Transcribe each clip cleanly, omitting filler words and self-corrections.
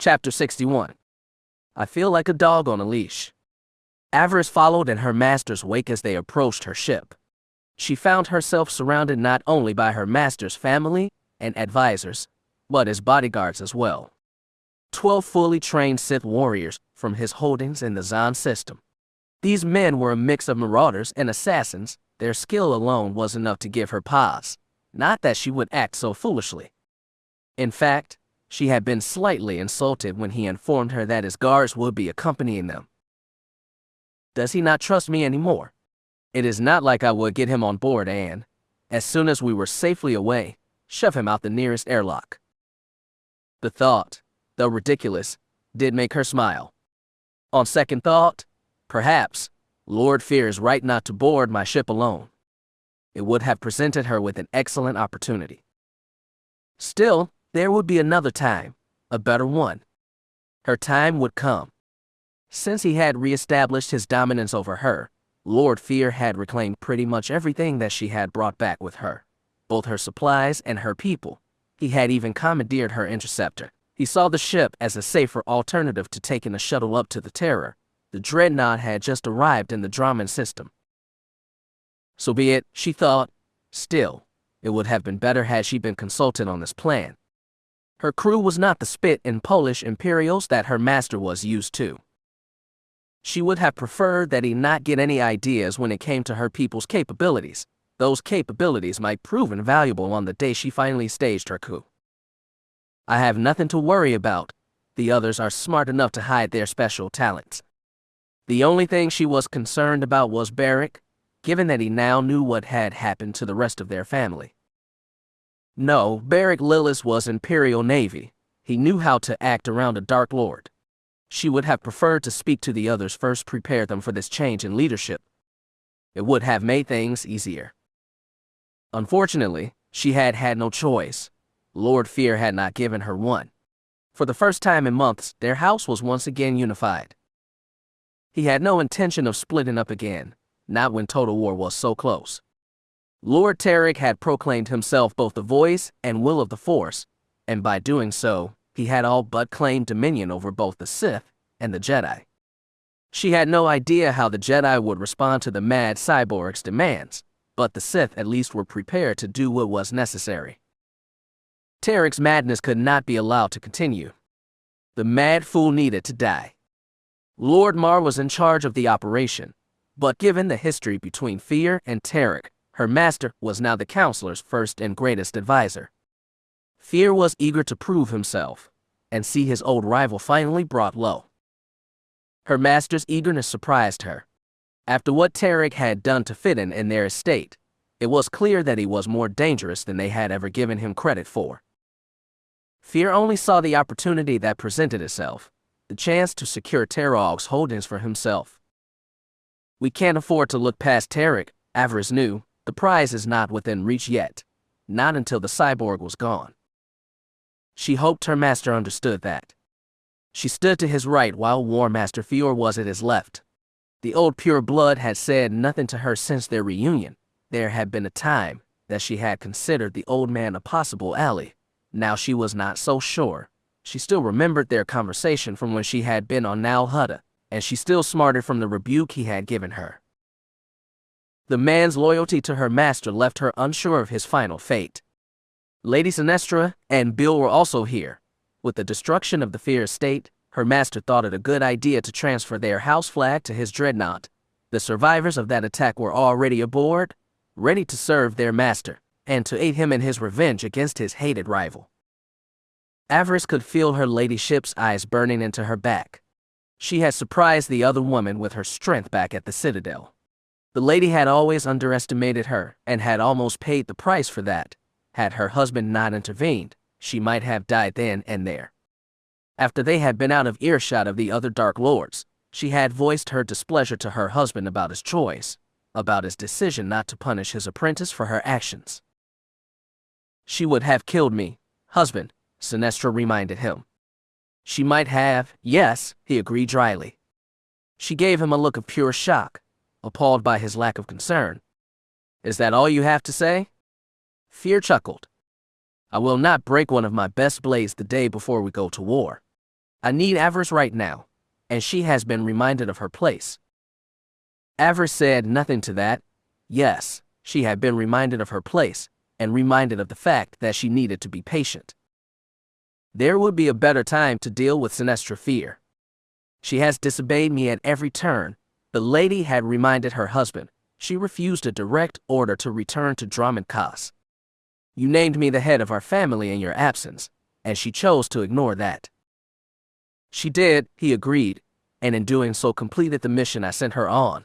Chapter 61. I feel like a dog on a leash. Avaryss followed in her master's wake as they approached her ship. She found herself surrounded not only by her master's family and advisors, but his bodyguards as well. 12 fully trained Sith warriors from his holdings in the Zahn system. These men were a mix of marauders and assassins. Their skill alone was enough to give her pause. Not that she would act so foolishly. In fact, she had been slightly insulted when he informed her that his guards would be accompanying them. Does he not trust me anymore? It is not like I would get him on board and, as soon as we were safely away, shove him out the nearest airlock. The thought, though ridiculous, did make her smile. On second thought, perhaps, Lord Feer is right not to board my ship alone. It would have presented her with an excellent opportunity. Still, there would be another time, a better one. Her time would come. Since he had re-established his dominance over her, Lord Feer had reclaimed pretty much everything that she had brought back with her, both her supplies and her people. He had even commandeered her interceptor. He saw the ship as a safer alternative to taking a shuttle up to the Terror. The dreadnought had just arrived in the Dromund system. So be it, she thought. Still, it would have been better had she been consulted on this plan. Her crew was not the spit and Polish Imperials that her master was used to. She would have preferred that he not get any ideas when it came to her people's capabilities. Those capabilities might prove invaluable on the day she finally staged her coup. I have nothing to worry about. The others are smart enough to hide their special talents. The only thing she was concerned about was Beric, given that he now knew what had happened to the rest of their family. No, Beric Lillis was Imperial Navy. He knew how to act around a Dark Lord. She would have preferred to speak to the others first, prepare them for this change in leadership. It would have made things easier. Unfortunately, she had had no choice. Lord Feer had not given her one. For the first time in months, their house was once again unified. He had no intention of splitting up again, not when total war was so close. Lord Trik had proclaimed himself both the voice and will of the Force, and by doing so, he had all but claimed dominion over both the Sith and the Jedi. She had no idea how the Jedi would respond to the mad cyborg's demands, but the Sith at least were prepared to do what was necessary. Trik's madness could not be allowed to continue. The mad fool needed to die. Lord Mar was in charge of the operation, but given the history between Feer and Trik, her master was now the counselor's first and greatest advisor. Feer was eager to prove himself and see his old rival finally brought low. Her master's eagerness surprised her. After what Trik had done to fit in their estate, it was clear that he was more dangerous than they had ever given him credit for. Feer only saw the opportunity that presented itself, the chance to secure Terog's holdings for himself. We can't afford to look past Trik, Avaryss knew. The prize is not within reach yet, not until the cyborg was gone. She hoped her master understood that. She stood to his right while War Master Feer was at his left. The old pure blood had said nothing to her since their reunion. There had been a time that she had considered the old man a possible ally. Now she was not so sure. She still remembered their conversation from when she had been on Nal Hutta, and she still smarted from the rebuke he had given her. The man's loyalty to her master left her unsure of his final fate. Lady Sinestra and Bill were also here. With the destruction of the Feer estate, her master thought it a good idea to transfer their house flag to his dreadnought. The survivors of that attack were already aboard, ready to serve their master, and to aid him in his revenge against his hated rival. Avaryss could feel her ladyship's eyes burning into her back. She had surprised the other woman with her strength back at the Citadel. The lady had always underestimated her and had almost paid the price for that. Had her husband not intervened, she might have died then and there. After they had been out of earshot of the other Dark Lords, she had voiced her displeasure to her husband about his choice, about his decision not to punish his apprentice for her actions. She would have killed me, husband, Sinestra reminded him. She might have, yes, he agreed dryly. She gave him a look of pure shock, appalled by his lack of concern. Is that all you have to say? Feer chuckled. I will not break one of my best blades the day before we go to war. I need Avaryss right now, and she has been reminded of her place. Avaryss said nothing to that. Yes, she had been reminded of her place, and reminded of the fact that she needed to be patient. There would be a better time to deal with Sinestra Feer. She has disobeyed me at every turn. The lady had reminded her husband. She refused a direct order to return to Dromund Kaas. You named me the head of our family in your absence, and she chose to ignore that. She did, he agreed, and in doing so completed the mission I sent her on.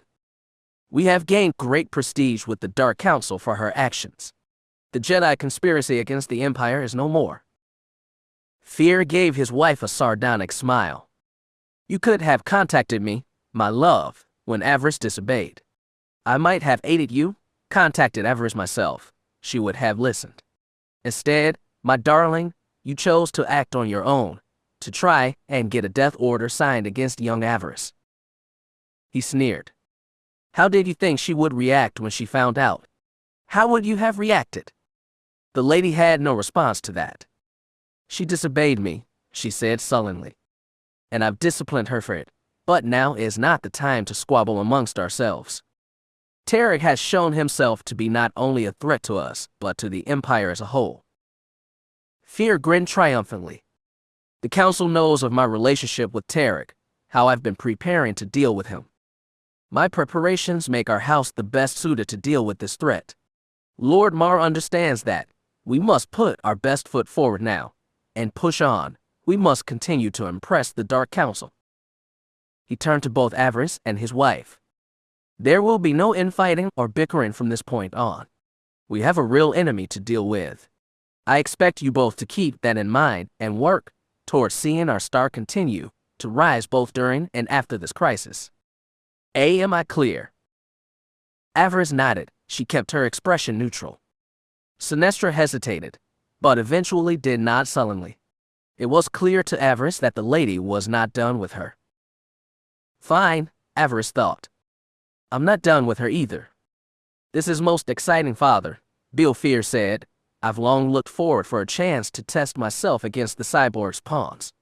We have gained great prestige with the Dark Council for her actions. The Jedi conspiracy against the Empire is no more. Feer gave his wife a sardonic smile. You could have contacted me, my love, when Avaryss disobeyed. I might have aided you, contacted Avaryss myself. She would have listened. Instead, my darling, you chose to act on your own, to try and get a death order signed against young Avaryss. He sneered. How did you think she would react when she found out? How would you have reacted? The lady had no response to that. She disobeyed me, she said sullenly. And I've disciplined her for it, but now is not the time to squabble amongst ourselves. Trik has shown himself to be not only a threat to us, but to the Empire as a whole. Feer grinned triumphantly. The Council knows of my relationship with Trik, how I've been preparing to deal with him. My preparations make our house the best suited to deal with this threat. Lord Mar understands that. We must put our best foot forward now, and push on. We must continue to impress the Dark Council. He turned to both Avaryss and his wife. There will be no infighting or bickering from this point on. We have a real enemy to deal with. I expect you both to keep that in mind and work towards seeing our star continue to rise both during and after this crisis. Am I clear? Avaryss nodded. She kept her expression neutral. Sinestra hesitated, but eventually did nod sullenly. It was clear to Avaryss that the lady was not done with her. Fine, Avaryss thought. I'm not done with her either. This is most exciting, Father, Feer said. I've long looked forward for a chance to test myself against the cyborg's pawns.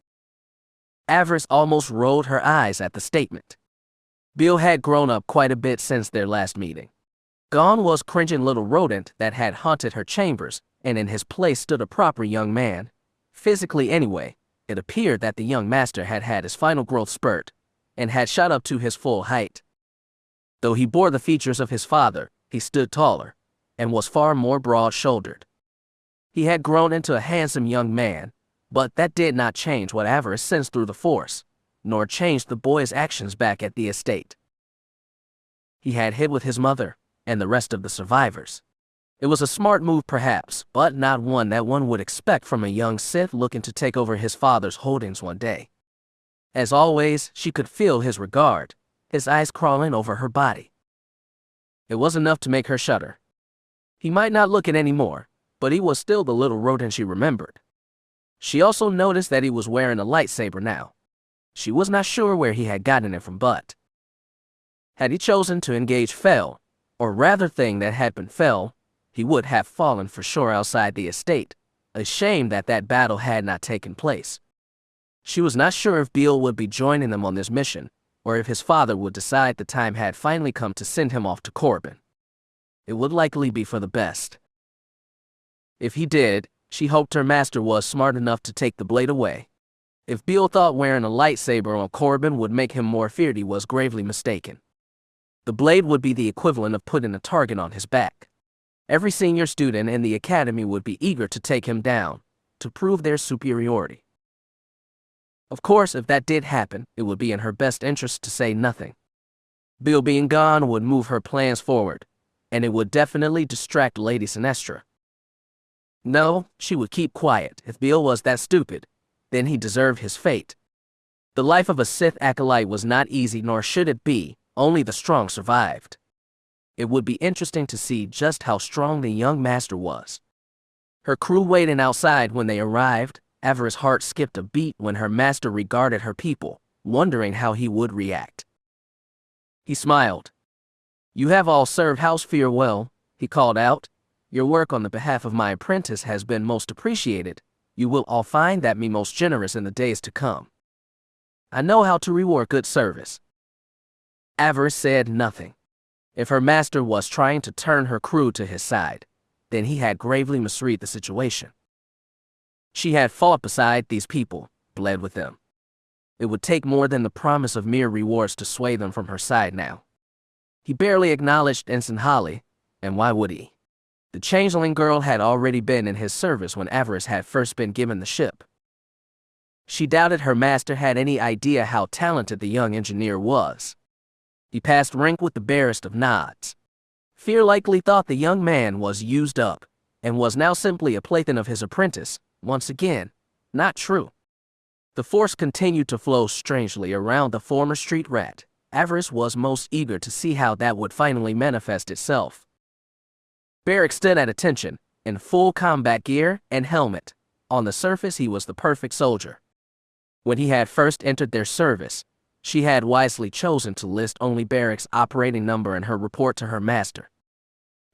Avaryss almost rolled her eyes at the statement. Bill had grown up quite a bit since their last meeting. Gone was cringing little rodent that had haunted her chambers, and in his place stood a proper young man. Physically anyway, it appeared that the young master had had his final growth spurt, and had shot up to his full height. Though he bore the features of his father, he stood taller, and was far more broad-shouldered. He had grown into a handsome young man, but that did not change what Avaryss sensed through the Force, nor change the boy's actions back at the estate. He had hid with his mother and the rest of the survivors. It was a smart move perhaps, but not one that one would expect from a young Sith looking to take over his father's holdings one day. As always, she could feel his regard, his eyes crawling over her body. It was enough to make her shudder. He might not look it anymore, but he was still the little rodent she remembered. She also noticed that he was wearing a lightsaber now. She was not sure where he had gotten it from, but had he chosen to engage fell, or rather thing that had been fell, he would have fallen for sure outside the estate, a shame that that battle had not taken place. She was not sure if Beale would be joining them on this mission, or if his father would decide the time had finally come to send him off to Corbin. It would likely be for the best. If he did, she hoped her master was smart enough to take the blade away. If Beale thought wearing a lightsaber on Corbin would make him more feared, he was gravely mistaken. The blade would be the equivalent of putting a target on his back. Every senior student in the academy would be eager to take him down, to prove their superiority. Of course, if that did happen, it would be in her best interest to say nothing. Beale being gone would move her plans forward, and it would definitely distract Lady Sinestra. No, she would keep quiet. If Beale was that stupid, then he deserved his fate. The life of a Sith acolyte was not easy, nor should it be. Only the strong survived. It would be interesting to see just how strong the young master was. Her crew waiting outside when they arrived. Avaryss' heart skipped a beat when her master regarded her people, wondering how he would react. He smiled. "You have all served House Feer well," he called out. "Your work on the behalf of my apprentice has been most appreciated. You will all find that me most generous in the days to come." I know how to reward good service. Avaryss said nothing. If her master was trying to turn her crew to his side, then he had gravely misread the situation. She had fought beside these people, bled with them. It would take more than the promise of mere rewards to sway them from her side now. He barely acknowledged Ensign Holly, and why would he? The changeling girl had already been in his service when Avaryss had first been given the ship. She doubted her master had any idea how talented the young engineer was. He passed rank with the barest of nods. Feer likely thought the young man was used up, and was now simply a plaything of his apprentice. Once again, not true. The force continued to flow strangely around the former street rat. Avaryss was most eager to see how that would finally manifest itself. Beric stood at attention, in full combat gear and helmet. On the surface he was the perfect soldier. When he had first entered their service, she had wisely chosen to list only Beric's operating number in her report to her master.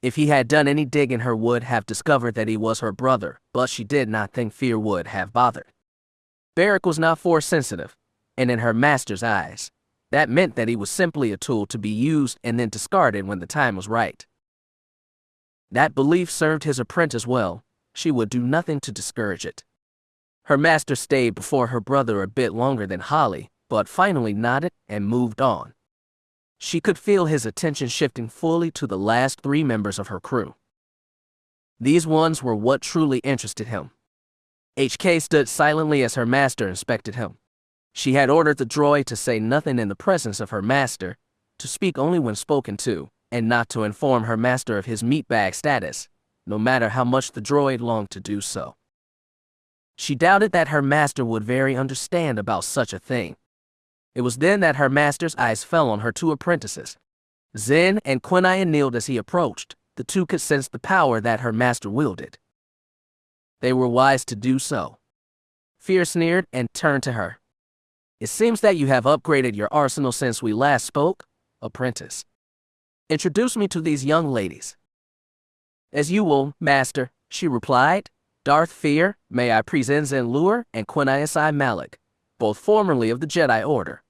If he had done any digging, her would have discovered that he was her brother, but she did not think Feer would have bothered. Beric was not force-sensitive, and in her master's eyes, that meant that he was simply a tool to be used and then discarded when the time was right. That belief served his apprentice well. She would do nothing to discourage it. Her master stayed before her brother a bit longer than Holly, but finally nodded and moved on. She could feel his attention shifting fully to the last 3 members of her crew. These ones were what truly interested him. HK stood silently as her master inspected him. She had ordered the droid to say nothing in the presence of her master, to speak only when spoken to, and not to inform her master of his meatbag status, no matter how much the droid longed to do so. She doubted that her master would very understand about such a thing. It was then that her master's eyes fell on her 2 apprentices. Zen and Quinaya kneeled as he approached. The 2 could sense the power that her master wielded. They were wise to do so. Feer sneered and turned to her. It seems that you have upgraded your arsenal since we last spoke, apprentice. Introduce me to these young ladies. As you will, master, she replied. Darth Feer, may I present Zen Lure and Quinaya Malik, both formerly of the Jedi Order.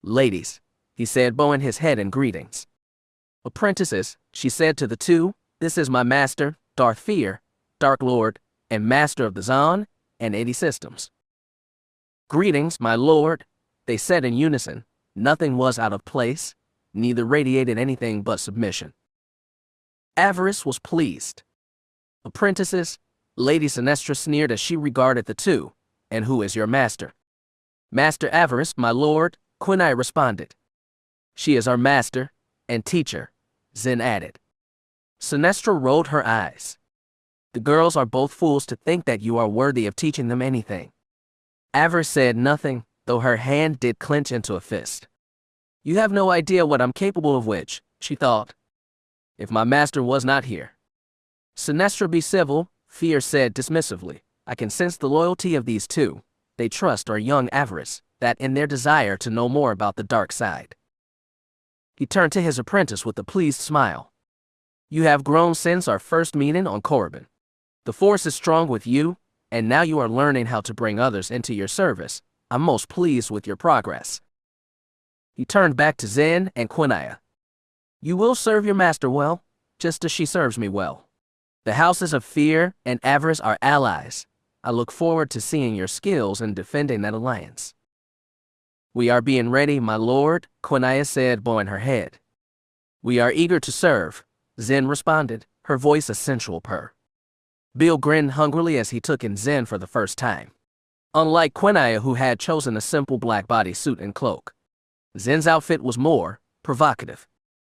Ladies, he said, bowing his head in greetings. Apprentices, she said to the 2, this is my master, Darth Feer, Dark Lord, and master of the Zahn and Itae systems. Greetings, my lord, they said in unison. Nothing was out of place, neither radiated anything but submission. Avaryss was pleased. Apprentices, Lady Sinestra sneered as she regarded the 2. And who is your master? Master Avaryss, my lord, Quinaya responded. She is our master and teacher, Zen added. Sinestra rolled her eyes. The girls are both fools to think that you are worthy of teaching them anything. Avaryss said nothing, though her hand did clench into a fist. You have no idea what I'm capable of, which, she thought. If my master was not here. Sinestra, be civil, Feer said dismissively. I can sense the loyalty of these 2. They trust our young Avaryss, that in their desire to know more about the dark side. He turned to his apprentice with a pleased smile. You have grown since our first meeting on Corbin. The force is strong with you, and now you are learning how to bring others into your service. I'm most pleased with your progress. He turned back to Zen and Quinaya. You will serve your master well, just as she serves me well. The houses of Feer and Avaryss are allies. I look forward to seeing your skills in defending that alliance. We are being ready, my lord, Quinaya said, bowing her head. We are eager to serve, Zen responded, her voice a sensual purr. Bill grinned hungrily as he took in Zen for the first time. Unlike Quinaya, who had chosen a simple black bodysuit and cloak, Zen's outfit was more provocative.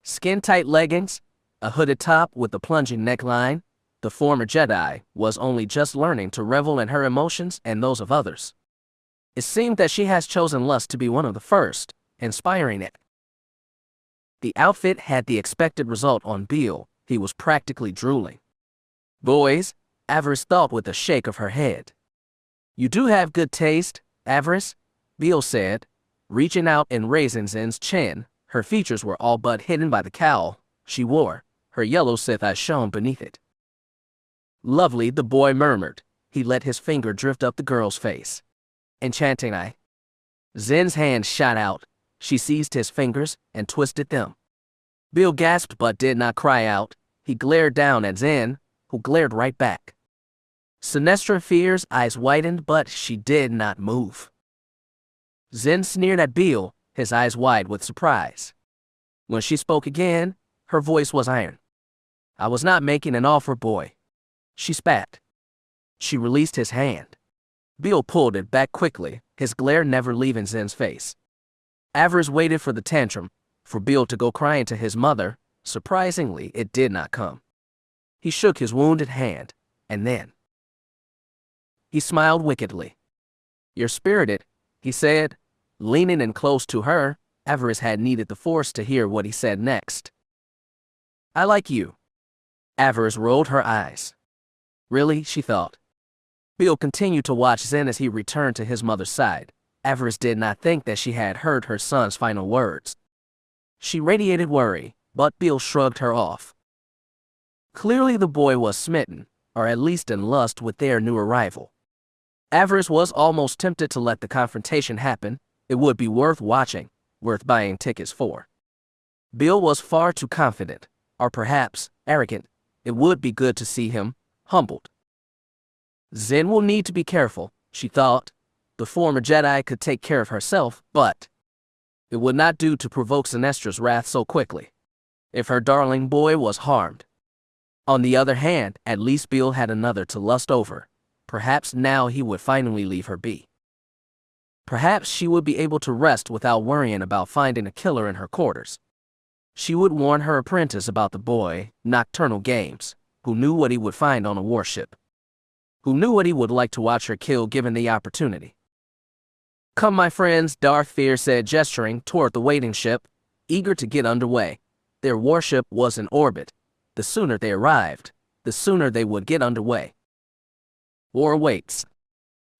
Skin-tight leggings, a hooded top with a plunging neckline. The former Jedi was only just learning to revel in her emotions and those of others. It seemed that she has chosen lust to be one of the first, inspiring it. The outfit had the expected result on Bill. He was practically drooling. Boys, Avaryss thought with a shake of her head. You do have good taste, Avaryss, Bill said, reaching out and raising Zen's chin. Her features were all but hidden by the cowl she wore. Her yellow Sith eyes shone beneath it. Lovely, the boy murmured. He let his finger drift up the girl's face. Enchanting eye. Zen's hand shot out. She seized his fingers and twisted them. Bill gasped but did not cry out. He glared down at Zen, who glared right back. Sinestra Feer's eyes widened, but she did not move. Zen sneered at Bill, his eyes wide with surprise. When she spoke again, her voice was iron. "I was not making an offer, boy." She spat. She released his hand. Bill pulled it back quickly, his glare never leaving Zen's face. Avaryss waited for the tantrum, for Bill to go crying to his mother. Surprisingly, it did not come. He shook his wounded hand, and then he smiled wickedly. "You're spirited," he said. Leaning in close to her, Avaryss had needed the force to hear what he said next. "I like you." Avaryss rolled her eyes. Really, she thought. Bill continued to watch Zen as he returned to his mother's side. Avaryss did not think that she had heard her son's final words. She radiated worry, but Bill shrugged her off. Clearly the boy was smitten, or at least in lust with their new arrival. Avaryss was almost tempted to let the confrontation happen. It would be worth watching, worth buying tickets for. Bill was far too confident, or perhaps arrogant. It would be good to see him humbled. Zen will need to be careful, she thought. The former Jedi could take care of herself, but it would not do to provoke Sinestra's wrath so quickly, if her darling boy was harmed. On the other hand, at least Bill had another to lust over. Perhaps now he would finally leave her be. Perhaps she would be able to rest without worrying about finding a killer in her quarters. She would warn her apprentice about the boy, Nocturnal Games, who knew what he would find on a warship. Who knew what he would like to watch her kill given the opportunity. "Come, my friends," Darth Feer said, gesturing toward the waiting ship, eager to get underway. Their warship was in orbit. The sooner they arrived, the sooner they would get underway. War waits.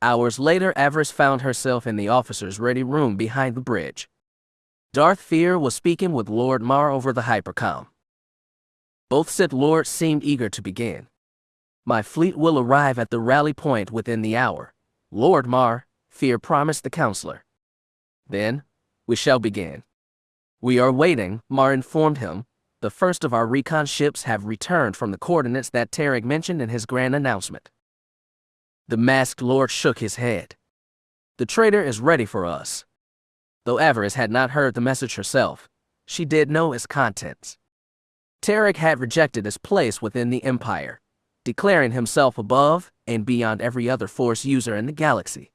Hours later, Avaryss found herself in the officers' ready room behind the bridge. Darth Feer was speaking with Lord Mar over the hypercom. Both Sith Lords seemed eager to begin. "My fleet will arrive at the rally point within the hour, Lord Mar," Feer promised the counselor. "Then, we shall begin." "We are waiting," Mar informed him. "The first of our recon ships have returned from the coordinates that Trik mentioned in his grand announcement." The masked lord shook his head. "The traitor is ready for us." Though Avaryss had not heard the message herself, she did know its contents. Trik had rejected his place within the Empire, declaring himself above and beyond every other Force user in the galaxy.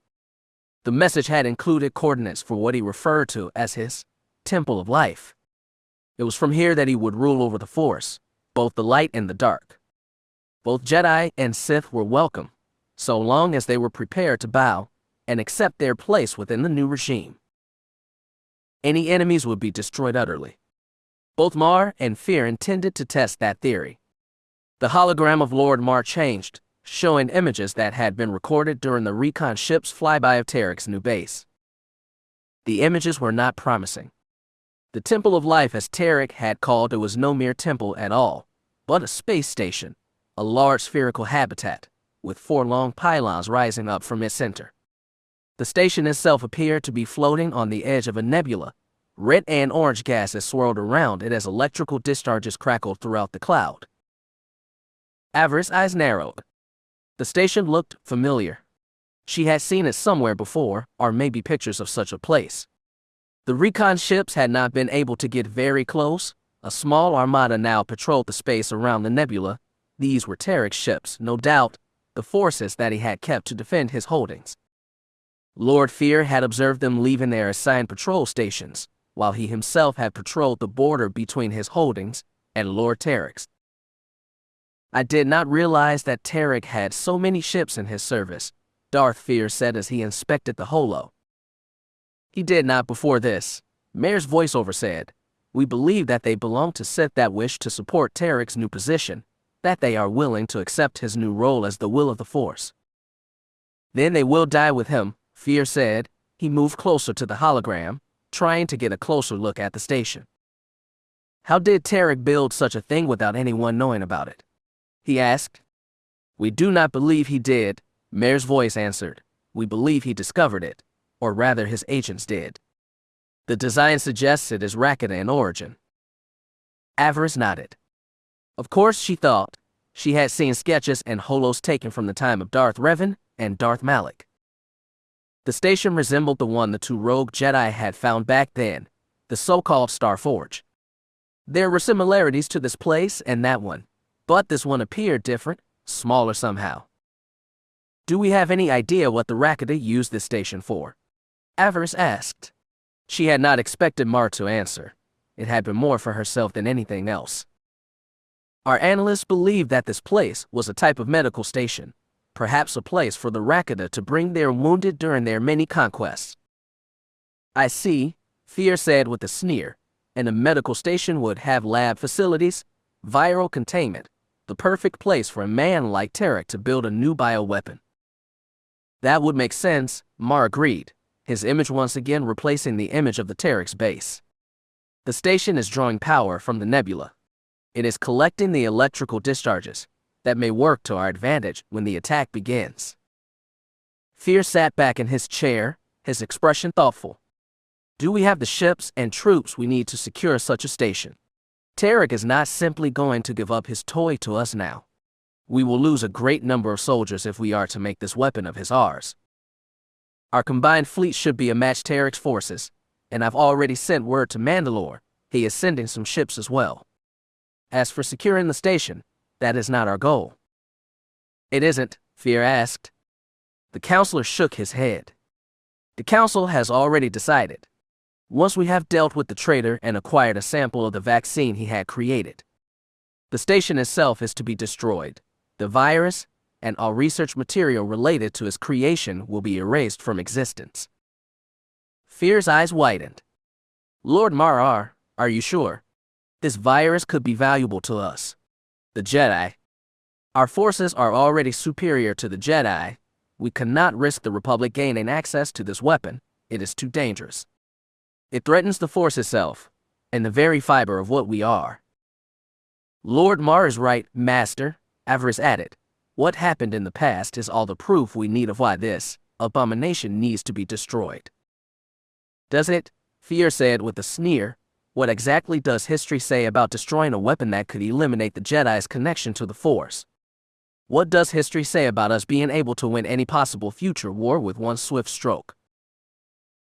The message had included coordinates for what he referred to as his Temple of Life. It was from here that he would rule over the Force, both the light and the dark. Both Jedi and Sith were welcome, so long as they were prepared to bow and accept their place within the new regime. Any enemies would be destroyed utterly. Both Mar and Feer intended to test that theory. The hologram of Lord Mar changed, showing images that had been recorded during the recon ship's flyby of Trik's new base. The images were not promising. The Temple of Life, as Trik had called it, was no mere temple at all, but a space station, a large spherical habitat, with 4 long pylons rising up from its center. The station itself appeared to be floating on the edge of a nebula. Red and orange gases swirled around it as electrical discharges crackled throughout the cloud. Avaryss' eyes narrowed. The station looked familiar. She had seen it somewhere before, or maybe pictures of such a place. The recon ships had not been able to get very close. A small armada now patrolled the space around the nebula. These were Trik's ships, no doubt, the forces that he had kept to defend his holdings. Lord Feer had observed them leaving their assigned patrol stations, while he himself had patrolled the border between his holdings and Lord Trik's. "I did not realize that Trik had so many ships in his service," Darth Feer said as he inspected the holo. "He did not before this," Mayor's voiceover said. "We believe that they belong to Sith that wish to support Trik's new position, that they are willing to accept his new role as the will of the Force." "Then they will die with him," Feer said. He moved closer to the hologram, trying to get a closer look at the station. "How did Trik build such a thing without anyone knowing about it?" he asked. "We do not believe he did," Mayor's voice answered. "We believe he discovered it. or rather his agents did. The design suggests it is Rakata in origin. Avaryss nodded. Of course, she thought. She had seen sketches and holos taken from the time of Darth Revan and Darth Malak. The station resembled the one the two rogue Jedi had found back then, the so-called Star Forge. There were similarities to this place and that one, but this one appeared different, smaller somehow. Do we have any idea what the Rakata used this station for? Avaryss asked. She had not expected Mar to answer. It had been more for herself than anything else. Our analysts believe that this place was a type of medical station, perhaps a place for the Rakata to bring their wounded during their many conquests. I see, Feer said with a sneer, and a medical station would have lab facilities, viral containment, the perfect place for a man like Trik to build a new bioweapon. That would make sense, Mar agreed, his image once again replacing the image of the Trik's base. The station is drawing power from the nebula. It is collecting the electrical discharges that may work to our advantage when the attack begins. Feer sat back in his chair, his expression thoughtful. Do we have the ships and troops we need to secure such a station? Trik is not simply going to give up his toy to us now. We will lose a great number of soldiers if we are to make this weapon of his ours. Our combined fleet should be a match Trik's forces, and I've already sent word to Mandalore. He is sending some ships as well. As for securing the station, that is not our goal. It isn't, Feer asked. The counselor shook his head. The council has already decided. Once we have dealt with the traitor and acquired a sample of the vaccine he had created, the station itself is to be destroyed. The virus and all research material related to its creation will be erased from existence. Feer's eyes widened. Lord Mar, are you sure? This virus could be valuable to us. The Jedi. Our forces are already superior to the Jedi. We cannot risk the Republic gaining access to this weapon. It is too dangerous. It threatens the Force itself, and the very fiber of what we are. Lord Mar is right, Master, Avaryss added. What happened in the past is all the proof we need of why this abomination needs to be destroyed. Does it? Feer said with a sneer. What exactly does history say about destroying a weapon that could eliminate the Jedi's connection to the Force? What does history say about us being able to win any possible future war with one swift stroke?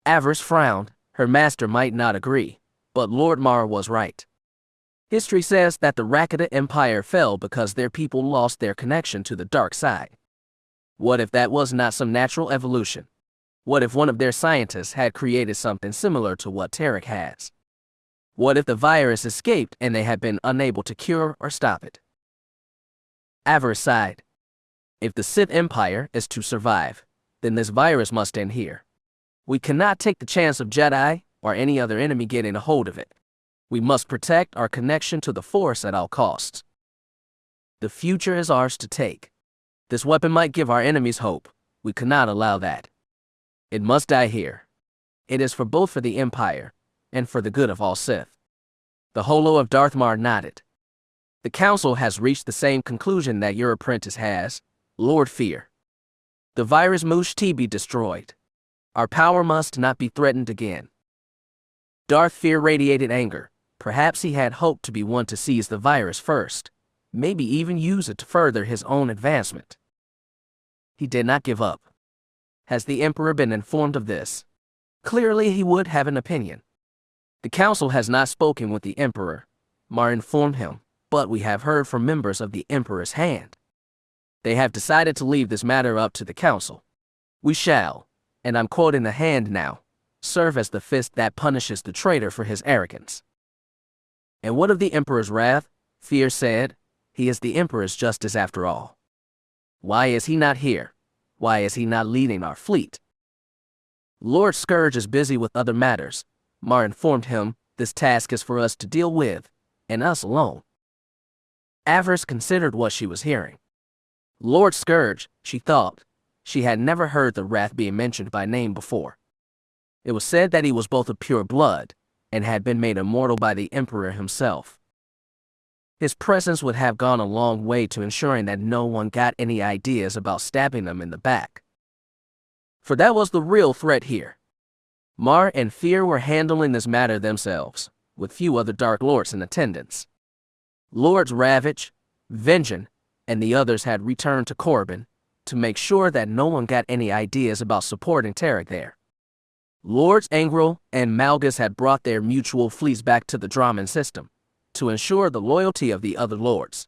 Avaryss frowned. Her master might not agree, but Lord Mar was right. History says that the Rakata Empire fell because their people lost their connection to the dark side. What if that was not some natural evolution? What if one of their scientists had created something similar to what Trik has? What if the virus escaped and they had been unable to cure or stop it? Avaryss sighed. If the Sith Empire is to survive, then this virus must end here. We cannot take the chance of Jedi or any other enemy getting a hold of it. We must protect our connection to the Force at all costs. The future is ours to take. This weapon might give our enemies hope. We cannot allow that. It must die here. It is for both for the Empire and for the good of all Sith. The holo of Darth Mar nodded. The council has reached the same conclusion that your apprentice has, Lord Feer. The virus must be destroyed. Our power must not be threatened again. Darth Feer radiated anger. Perhaps he had hoped to be one to seize the virus first, maybe even use it to further his own advancement. He did not give up. Has the Emperor been informed of this? Clearly he would have an opinion. The council has not spoken with the Emperor, Mar informed him, but we have heard from members of the Emperor's hand. They have decided to leave this matter up to the council. We shall, and I'm quoting the hand now, serve as the fist that punishes the traitor for his arrogance. And what of the Emperor's wrath? Feer said. He is the Emperor's justice after all. Why is he not here? Why is he not leading our fleet? Lord Scourge is busy with other matters, Mar informed him. This task is for us to deal with, and us alone. Avaryss considered what she was hearing. Lord Scourge, she thought. She had never heard the wrath being mentioned by name before. It was said that he was both of pure blood, and had been made immortal by the Emperor himself. His presence would have gone a long way to ensuring that no one got any ideas about stabbing him in the back. For that was the real threat here. Mar and Feer were handling this matter themselves, with few other Dark Lords in attendance. Lords Ravage, Vengeance, and the others had returned to Corbin to make sure that no one got any ideas about supporting Trik there. Lords Angral and Malgus had brought their mutual fleets back to the Dromund system to ensure the loyalty of the other lords.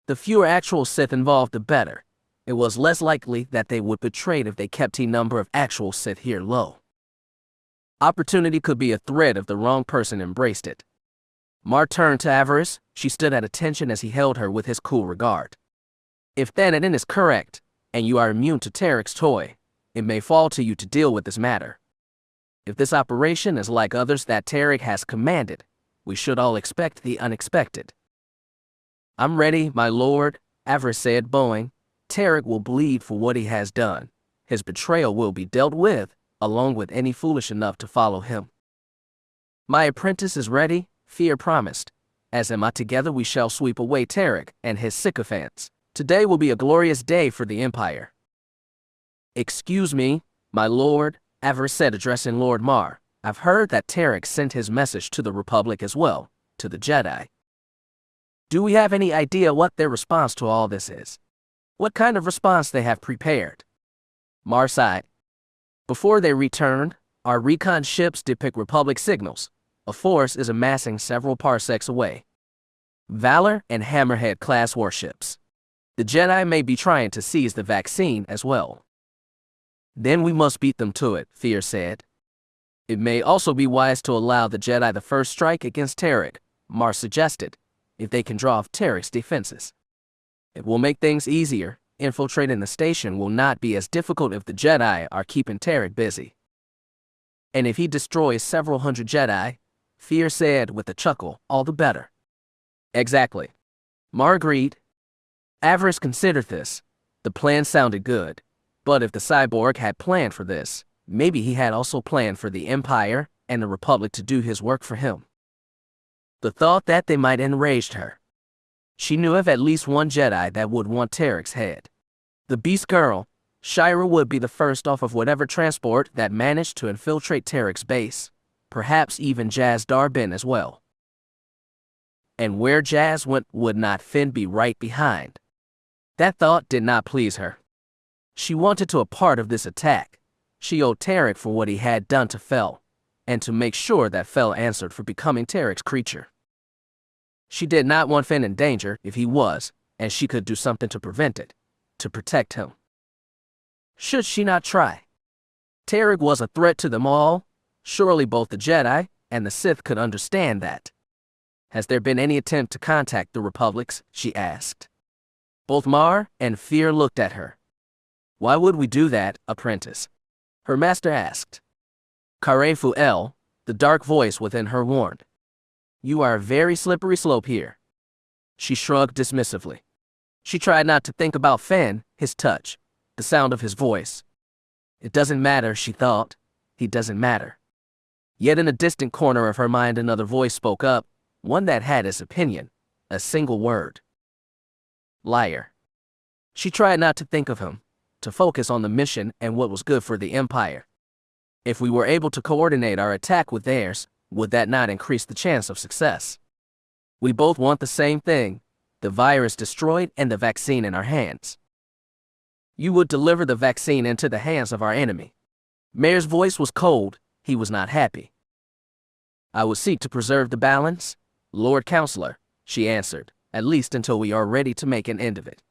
The fewer actual Sith involved, the better. It was less likely that they would betray if they kept a number of actual Sith here low. Opportunity could be a threat if the wrong person embraced it. Mar turned to Avaryss. She stood at attention as he held her with his cool regard. If Thanadin is correct, and you are immune to Trik's toy, it may fall to you to deal with this matter. If this operation is like others that Trik has commanded, we should all expect the unexpected. I'm ready, my lord, Avaryss said, bowing. Trik will bleed for what he has done. His betrayal will be dealt with, along with any foolish enough to follow him. My apprentice is ready, Feer promised. As am I. Together we shall sweep away Trik and his sycophants. Today will be a glorious day for the Empire. Excuse me, my lord, Avaryss said, addressing Lord Mar. I've heard that Trik sent his message to the Republic as well, to the Jedi. Do we have any idea what their response to all this is? What kind of response they have prepared? Mar sighed. Before they returned, our recon ships depict Republic signals. A force is amassing several parsecs away. Valor and Hammerhead-class warships. The Jedi may be trying to seize the vaccine as well. Then we must beat them to it, Feer said. It may also be wise to allow the Jedi the first strike against Trik, Mar suggested, if they can draw off Trik's defenses. It will make things easier. Infiltrating the station will not be as difficult if the Jedi are keeping Trik busy. And if he destroys several hundred Jedi, Feer said with a chuckle, all the better. Exactly. Mar agreed. Avaryss considered this. The plan sounded good. But if the cyborg had planned for this, maybe he had also planned for the Empire and the Republic to do his work for him. The thought that they might enraged her. She knew of at least one Jedi that would want Trik's head. The Beast Girl, Shira, would be the first off of whatever transport that managed to infiltrate Trik's base, perhaps even Jaz Darbin as well. And where Jaz went would not Finn be right behind. That thought did not please her. She wanted to be a part of this attack. She owed Trik for what he had done to Fel, and to make sure that Fel answered for becoming Trik's creature. She did not want Finn in danger if he was, and she could do something to prevent it, to protect him. Should she not try? Trik was a threat to them all. Surely both the Jedi and the Sith could understand that. Has there been any attempt to contact the Republics? She asked. Both Mar and Feer looked at her. Why would we do that, Apprentice? Her master asked. Karefu El, the dark voice within her, warned. You are a very slippery slope here. She shrugged dismissively. She tried not to think about Finn, his touch, the sound of his voice. It doesn't matter, she thought. He doesn't matter. Yet in a distant corner of her mind another voice spoke up, one that had his opinion, a single word. Liar. She tried not to think of him, to focus on the mission and what was good for the Empire. If we were able to coordinate our attack with theirs, would that not increase the chance of success? We both want the same thing, the virus destroyed and the vaccine in our hands. You would deliver the vaccine into the hands of our enemy. Mayor's voice was cold. He was not happy. I would seek to preserve the balance, Lord Counselor, she answered, at least until we are ready to make an end of it.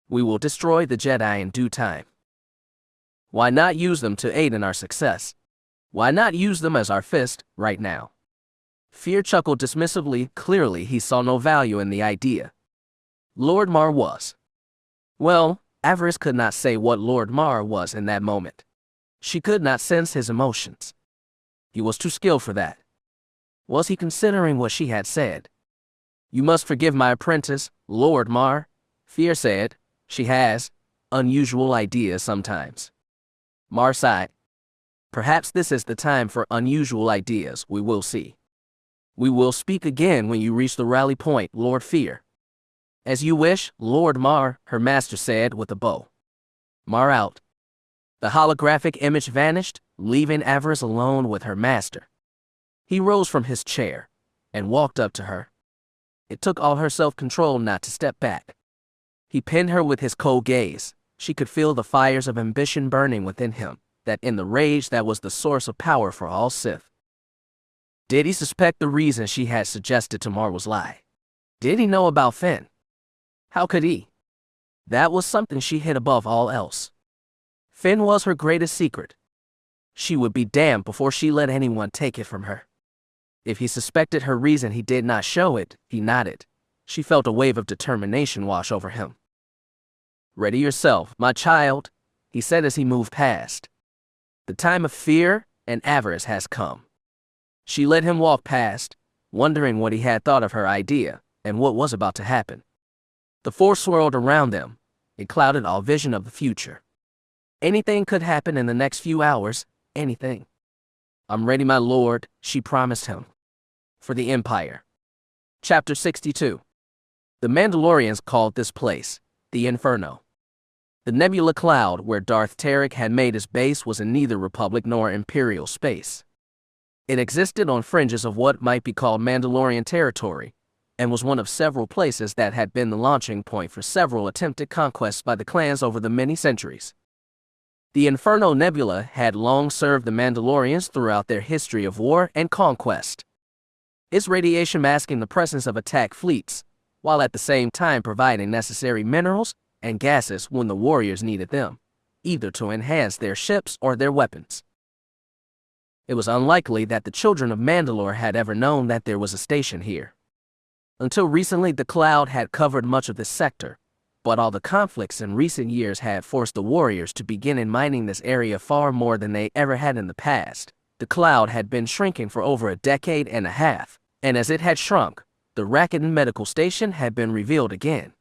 We will destroy the Jedi in due time. Why not use them to aid in our success? Why not use them as our fist, right now? Feer chuckled dismissively. Clearly he saw no value in the idea. Lord Mar was. Well, Avaryss could not say what Lord Mar was in that moment. She could not sense his emotions. He was too skilled for that. Was he considering what she had said? You must forgive my apprentice, Lord Mar, Feer said. She has unusual ideas sometimes. Mar sighed. Perhaps this is the time for unusual ideas. We will see. We will speak again when you reach the rally point, Lord Feer. As you wish, Lord Mar, her master said with a bow. Mar out. The holographic image vanished, leaving Avaryss alone with her master. He rose from his chair and walked up to her. It took all her self-control not to step back. He pinned her with his cold gaze. She could feel the fires of ambition burning within him, that in the rage that was the source of power for all Sith. Did he suspect the reason she had suggested tomorrow was lie? Did he know about Finn? How could he? That was something she hid above all else. Finn was her greatest secret. She would be damned before she let anyone take it from her. If he suspected her reason he did not show it, he nodded. She felt a wave of determination wash over him. "Ready yourself, my child," he said as he moved past. "The time of fear and avarice has come." She let him walk past, wondering what he had thought of her idea and what was about to happen. The force swirled around them. It clouded all vision of the future. Anything could happen in the next few hours, anything. "I'm ready, my lord," she promised him. For the Empire. Chapter 62. The Mandalorians called this place the Inferno. The nebula cloud where Darth Trik had made his base was in neither Republic nor Imperial space. It existed on fringes of what might be called Mandalorian territory, and was one of several places that had been the launching point for several attempted conquests by the clans over the many centuries. The Inferno Nebula had long served the Mandalorians throughout their history of war and conquest. Its radiation masking the presence of attack fleets, while at the same time providing necessary minerals and gases when the warriors needed them, either to enhance their ships or their weapons. It was unlikely that the children of Mandalore had ever known that there was a station here. Until recently, the cloud had covered much of this sector, but all the conflicts in recent years had forced the warriors to begin mining this area far more than they ever had in the past. The cloud had been shrinking for over a decade and a half, and as it had shrunk, the Rakuten medical station had been revealed again.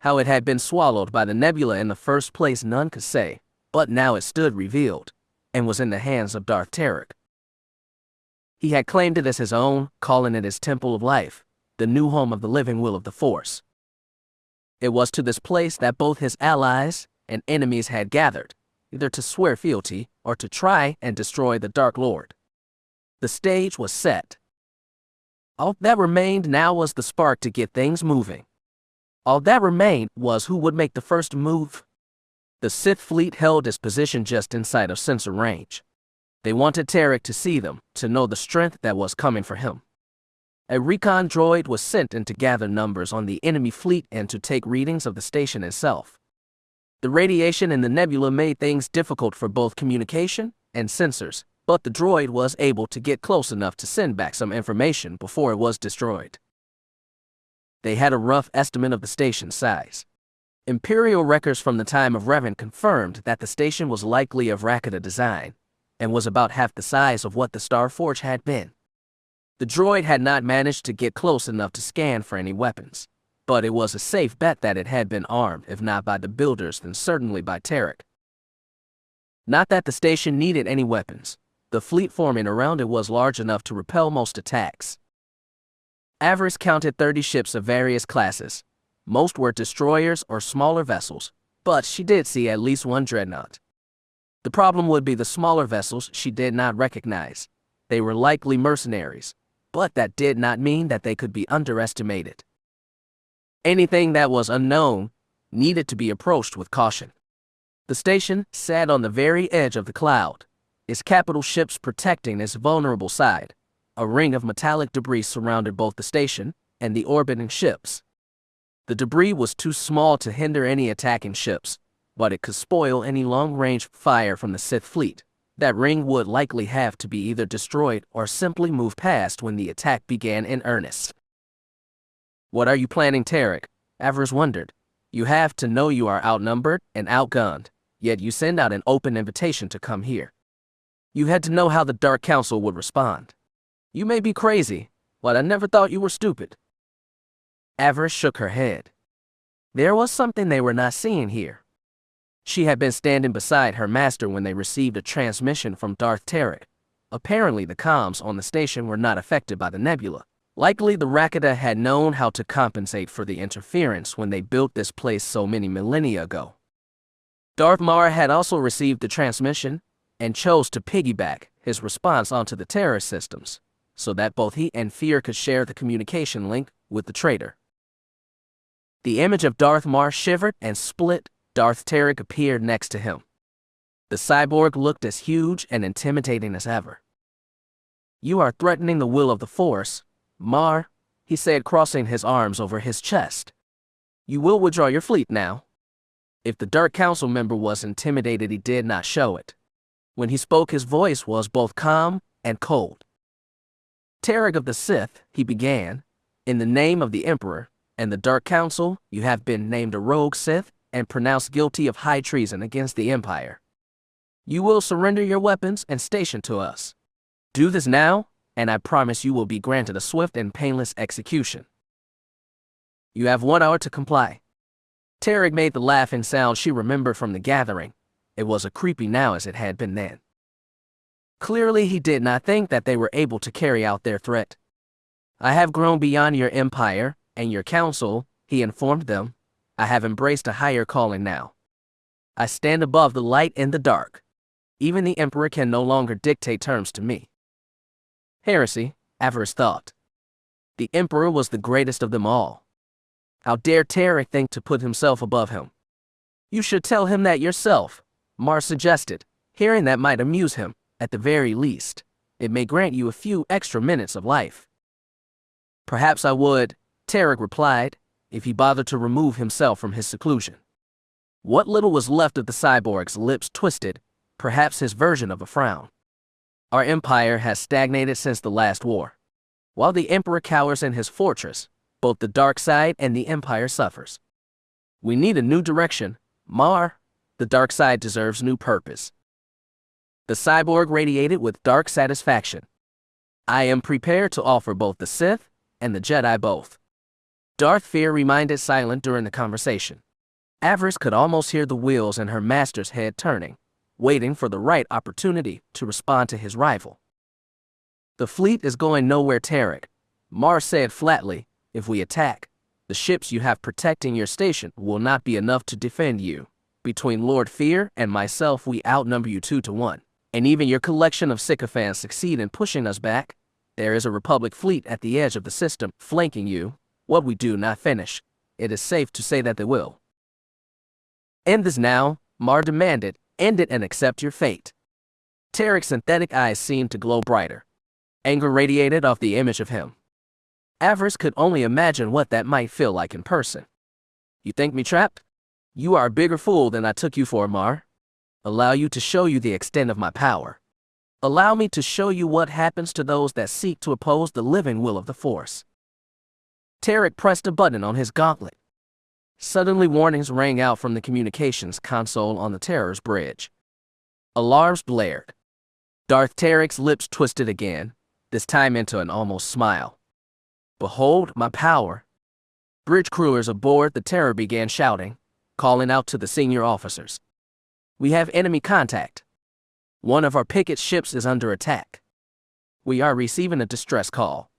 How it had been swallowed by the nebula in the first place none could say, but now it stood revealed, and was in the hands of Darth Trik. He had claimed it as his own, calling it his Temple of Life, the new home of the living will of the Force. It was to this place that both his allies and enemies had gathered, either to swear fealty or to try and destroy the Dark Lord. The stage was set. All that remained now was the spark to get things moving. All that remained was who would make the first move. The Sith fleet held its position just inside of sensor range. They wanted Trik to see them, to know the strength that was coming for him. A recon droid was sent in to gather numbers on the enemy fleet and to take readings of the station itself. The radiation in the nebula made things difficult for both communication and sensors, but the droid was able to get close enough to send back some information before it was destroyed. They had a rough estimate of the station's size. Imperial records from the time of Revan confirmed that the station was likely of Rakuten design, and was about half the size of what the Starforge had been. The droid had not managed to get close enough to scan for any weapons, but it was a safe bet that it had been armed, if not by the builders, then certainly by Trik. Not that the station needed any weapons. The fleet forming around it was large enough to repel most attacks. Avaryss counted 30 ships of various classes. Most were destroyers or smaller vessels, but she did see at least one dreadnought. The problem would be the smaller vessels she did not recognize. They were likely mercenaries, but that did not mean that they could be underestimated. Anything that was unknown needed to be approached with caution. The station sat on the very edge of the cloud, its capital ships protecting its vulnerable side. A ring of metallic debris surrounded both the station and the orbiting ships. The debris was too small to hinder any attacking ships, but it could spoil any long-range fire from the Sith fleet. That ring would likely have to be either destroyed or simply move past when the attack began in earnest. "What are you planning, Trik?" Avaryss wondered. "You have to know you are outnumbered and outgunned, yet you send out an open invitation to come here. You had to know how the Dark Council would respond. You may be crazy, but I never thought you were stupid." Avaryss shook her head. There was something they were not seeing here. She had been standing beside her master when they received a transmission from Darth Trik. Apparently the comms on the station were not affected by the nebula. Likely the Rakuten had known how to compensate for the interference when they built this place so many millennia ago. Darth Mara had also received the transmission, and chose to piggyback his response onto the terror systems, so that both he and Feer could share the communication link with the traitor. The image of Darth Mar shivered and split. Darth Trik appeared next to him. The cyborg looked as huge and intimidating as ever. "You are threatening the will of the Force, Mar," he said, crossing his arms over his chest. "You will withdraw your fleet now." If the Dark Council member was intimidated, he did not show it. When he spoke, his voice was both calm and cold. "Trik of the Sith," he began, "in the name of the Emperor and the Dark Council, you have been named a rogue Sith and pronounced guilty of high treason against the Empire. You will surrender your weapons and station to us. Do this now, and I promise you will be granted a swift and painless execution. You have 1 hour to comply." Trik made the laughing sound she remembered from the gathering. It was as creepy now as it had been then. Clearly, he did not think that they were able to carry out their threat. "I have grown beyond your empire and your council," he informed them. "I have embraced a higher calling now. I stand above the light and the dark. Even the Emperor can no longer dictate terms to me." Heresy, Avaryss thought. The Emperor was the greatest of them all. How dare Trik think to put himself above him? "You should tell him that yourself," Mar suggested. "Hearing that might amuse him, at the very least. It may grant you a few extra minutes of life." "Perhaps I would," Trik replied, "if he bothered to remove himself from his seclusion." What little was left of the cyborg's lips twisted, perhaps his version of a frown. "Our empire has stagnated since the last war. While the Emperor cowers in his fortress, both the dark side and the Empire suffers. We need a new direction, Mar. The dark side deserves new purpose." The cyborg radiated with dark satisfaction. "I am prepared to offer both the Sith and the Jedi both." Darth Feer remained silent during the conversation. Avaryss could almost hear the wheels in her master's head turning, waiting for the right opportunity to respond to his rival. "The fleet is going nowhere, Trik," Mar said flatly. "If we attack, the ships you have protecting your station will not be enough to defend you. Between Lord Feer and myself, we outnumber you 2-1. And even your collection of sycophants succeed in pushing us back. There is a Republic fleet at the edge of the system, flanking you. What we do not finish, it is safe to say that they will." "End this now," Mar demanded. "End it and accept your fate." Trik's synthetic eyes seemed to glow brighter. Anger radiated off the image of him. Avaryss could only imagine what that might feel like in person. "You think me trapped? You are a bigger fool than I took you for, Mar. Allow you to show you the extent of my power. Allow me to show you what happens to those that seek to oppose the living will of the Force." Trik pressed a button on his gauntlet. Suddenly, warnings rang out from the communications console on the Terror's bridge. Alarms blared. Darth Trik's lips twisted again, this time into an almost smile. "Behold my power." Bridge crewers aboard the Terror began shouting, calling out to the senior officers. "We have enemy contact. One of our picket ships is under attack. We are receiving a distress call.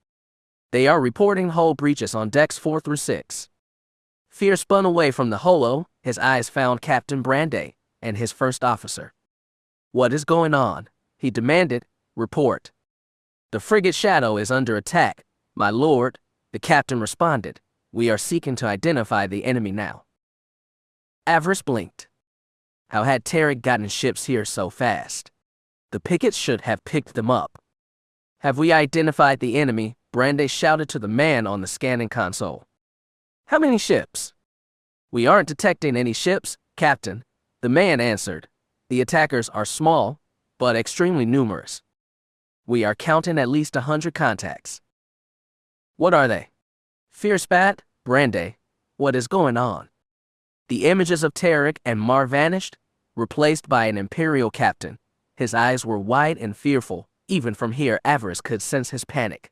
They are reporting hull breaches on decks 4 through 6. Feer spun away from the holo. His eyes found Captain Branday and his first officer. "What is going on?" he demanded. "Report." "The frigate Shadow is under attack, my lord," the captain responded. "We are seeking to identify the enemy now." Avaryss blinked. How had Trik gotten ships here so fast? The pickets should have picked them up. "Have we identified the enemy?" Branday shouted to the man on the scanning console. "How many ships?" "We aren't detecting any ships, Captain," the man answered. "The attackers are small, but extremely numerous. We are counting at least 100 contacts." "What are they?" Feer spat. "Branday, what is going on?" The images of Trik and Mar vanished, replaced by an Imperial captain. His eyes were wide and fearful. Even from here, Avaryss could sense his panic.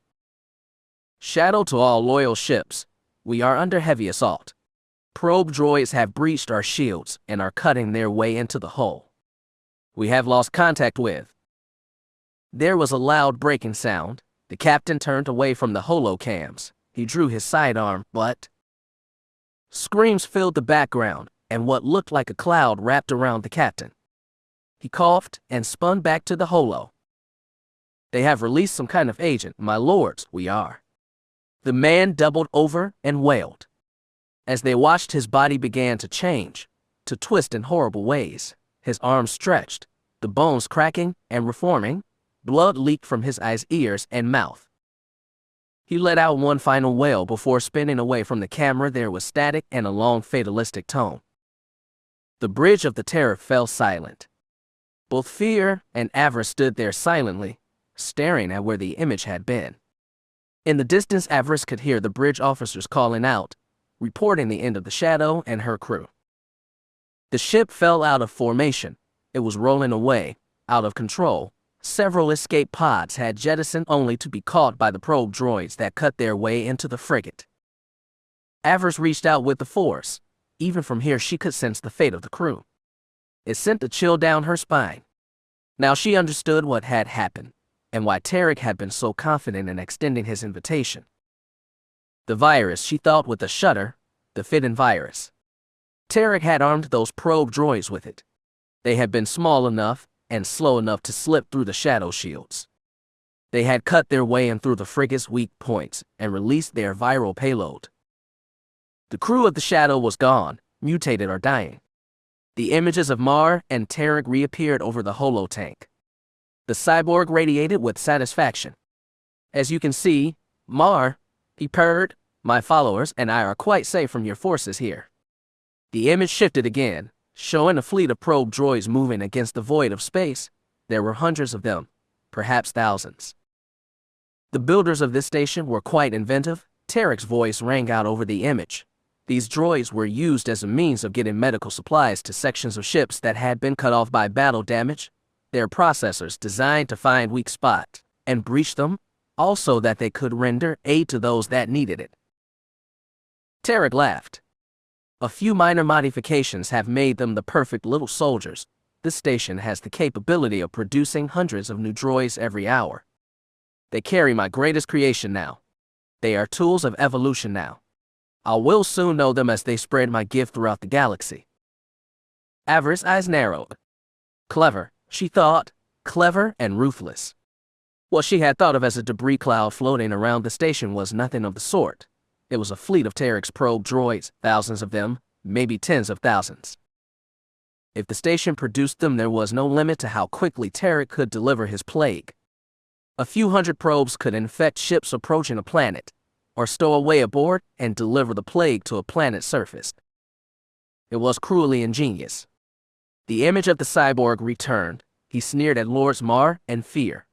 "Shadow to all loyal ships. We are under heavy assault. Probe droids have breached our shields and are cutting their way into the hull. We have lost contact with." There was a loud breaking sound. The captain turned away from the holocams. He drew his sidearm, but screams filled the background, and what looked like a cloud wrapped around the captain. He coughed and spun back to the holo. They have released some kind of agent, my lords, we are. The man doubled over and wailed. As they watched, his body began to change, to twist in horrible ways. His arms stretched, the bones cracking and reforming. Blood leaked from his eyes, ears, and mouth. He let out one final wail before spinning away from the camera. There was static and a long fatalistic tone. The bridge of the terror fell silent. Both Feer and Avaryss stood there silently, staring at where the image had been. In the distance, Avaryss could hear the bridge officers calling out, reporting the end of the Shadow and her crew. The ship fell out of formation. It was rolling away, out of control. Several escape pods had jettisoned only to be caught by the probe droids that cut their way into the frigate. Avaryss reached out with the Force. Even from here she could sense the fate of the crew. It sent a chill down her spine. Now she understood what had happened, and why Trik had been so confident in extending his invitation. The virus, she thought with a shudder, the Fidden virus. Trik had armed those probe droids with it. They had been small enough and slow enough to slip through the shadow shields. They had cut their way in through the frigate's weak points and released their viral payload. The crew of the Shadow was gone, mutated or dying. The images of Mar and Trik reappeared over the holotank. The cyborg radiated with satisfaction. As you can see, Mar, he purred, my followers and I are quite safe from your forces here. The image shifted again, showing a fleet of probe droids moving against the void of space. There were hundreds of them, perhaps thousands. The builders of this station were quite inventive. Trik's voice rang out over the image. These droids were used as a means of getting medical supplies to sections of ships that had been cut off by battle damage. Their processors designed to find weak spots and breach them, also that they could render aid to those that needed it. Trik laughed. A few minor modifications have made them the perfect little soldiers. This station has the capability of producing hundreds of new droids every hour. They carry my greatest creation now. They are tools of evolution now. I will soon know them as they spread my gift throughout the galaxy. Avaryss' eyes narrowed. Clever, she thought, clever and ruthless. What she had thought of as a debris cloud floating around the station was nothing of the sort. It was a fleet of Trik's probe droids, thousands of them, maybe tens of thousands. If the station produced them, there was no limit to how quickly Trik could deliver his plague. A few hundred probes could infect ships approaching a planet, or stow away aboard and deliver the plague to a planet's surface. It was cruelly ingenious. The image of the cyborg returned. He sneered at Lords Mar and Feer.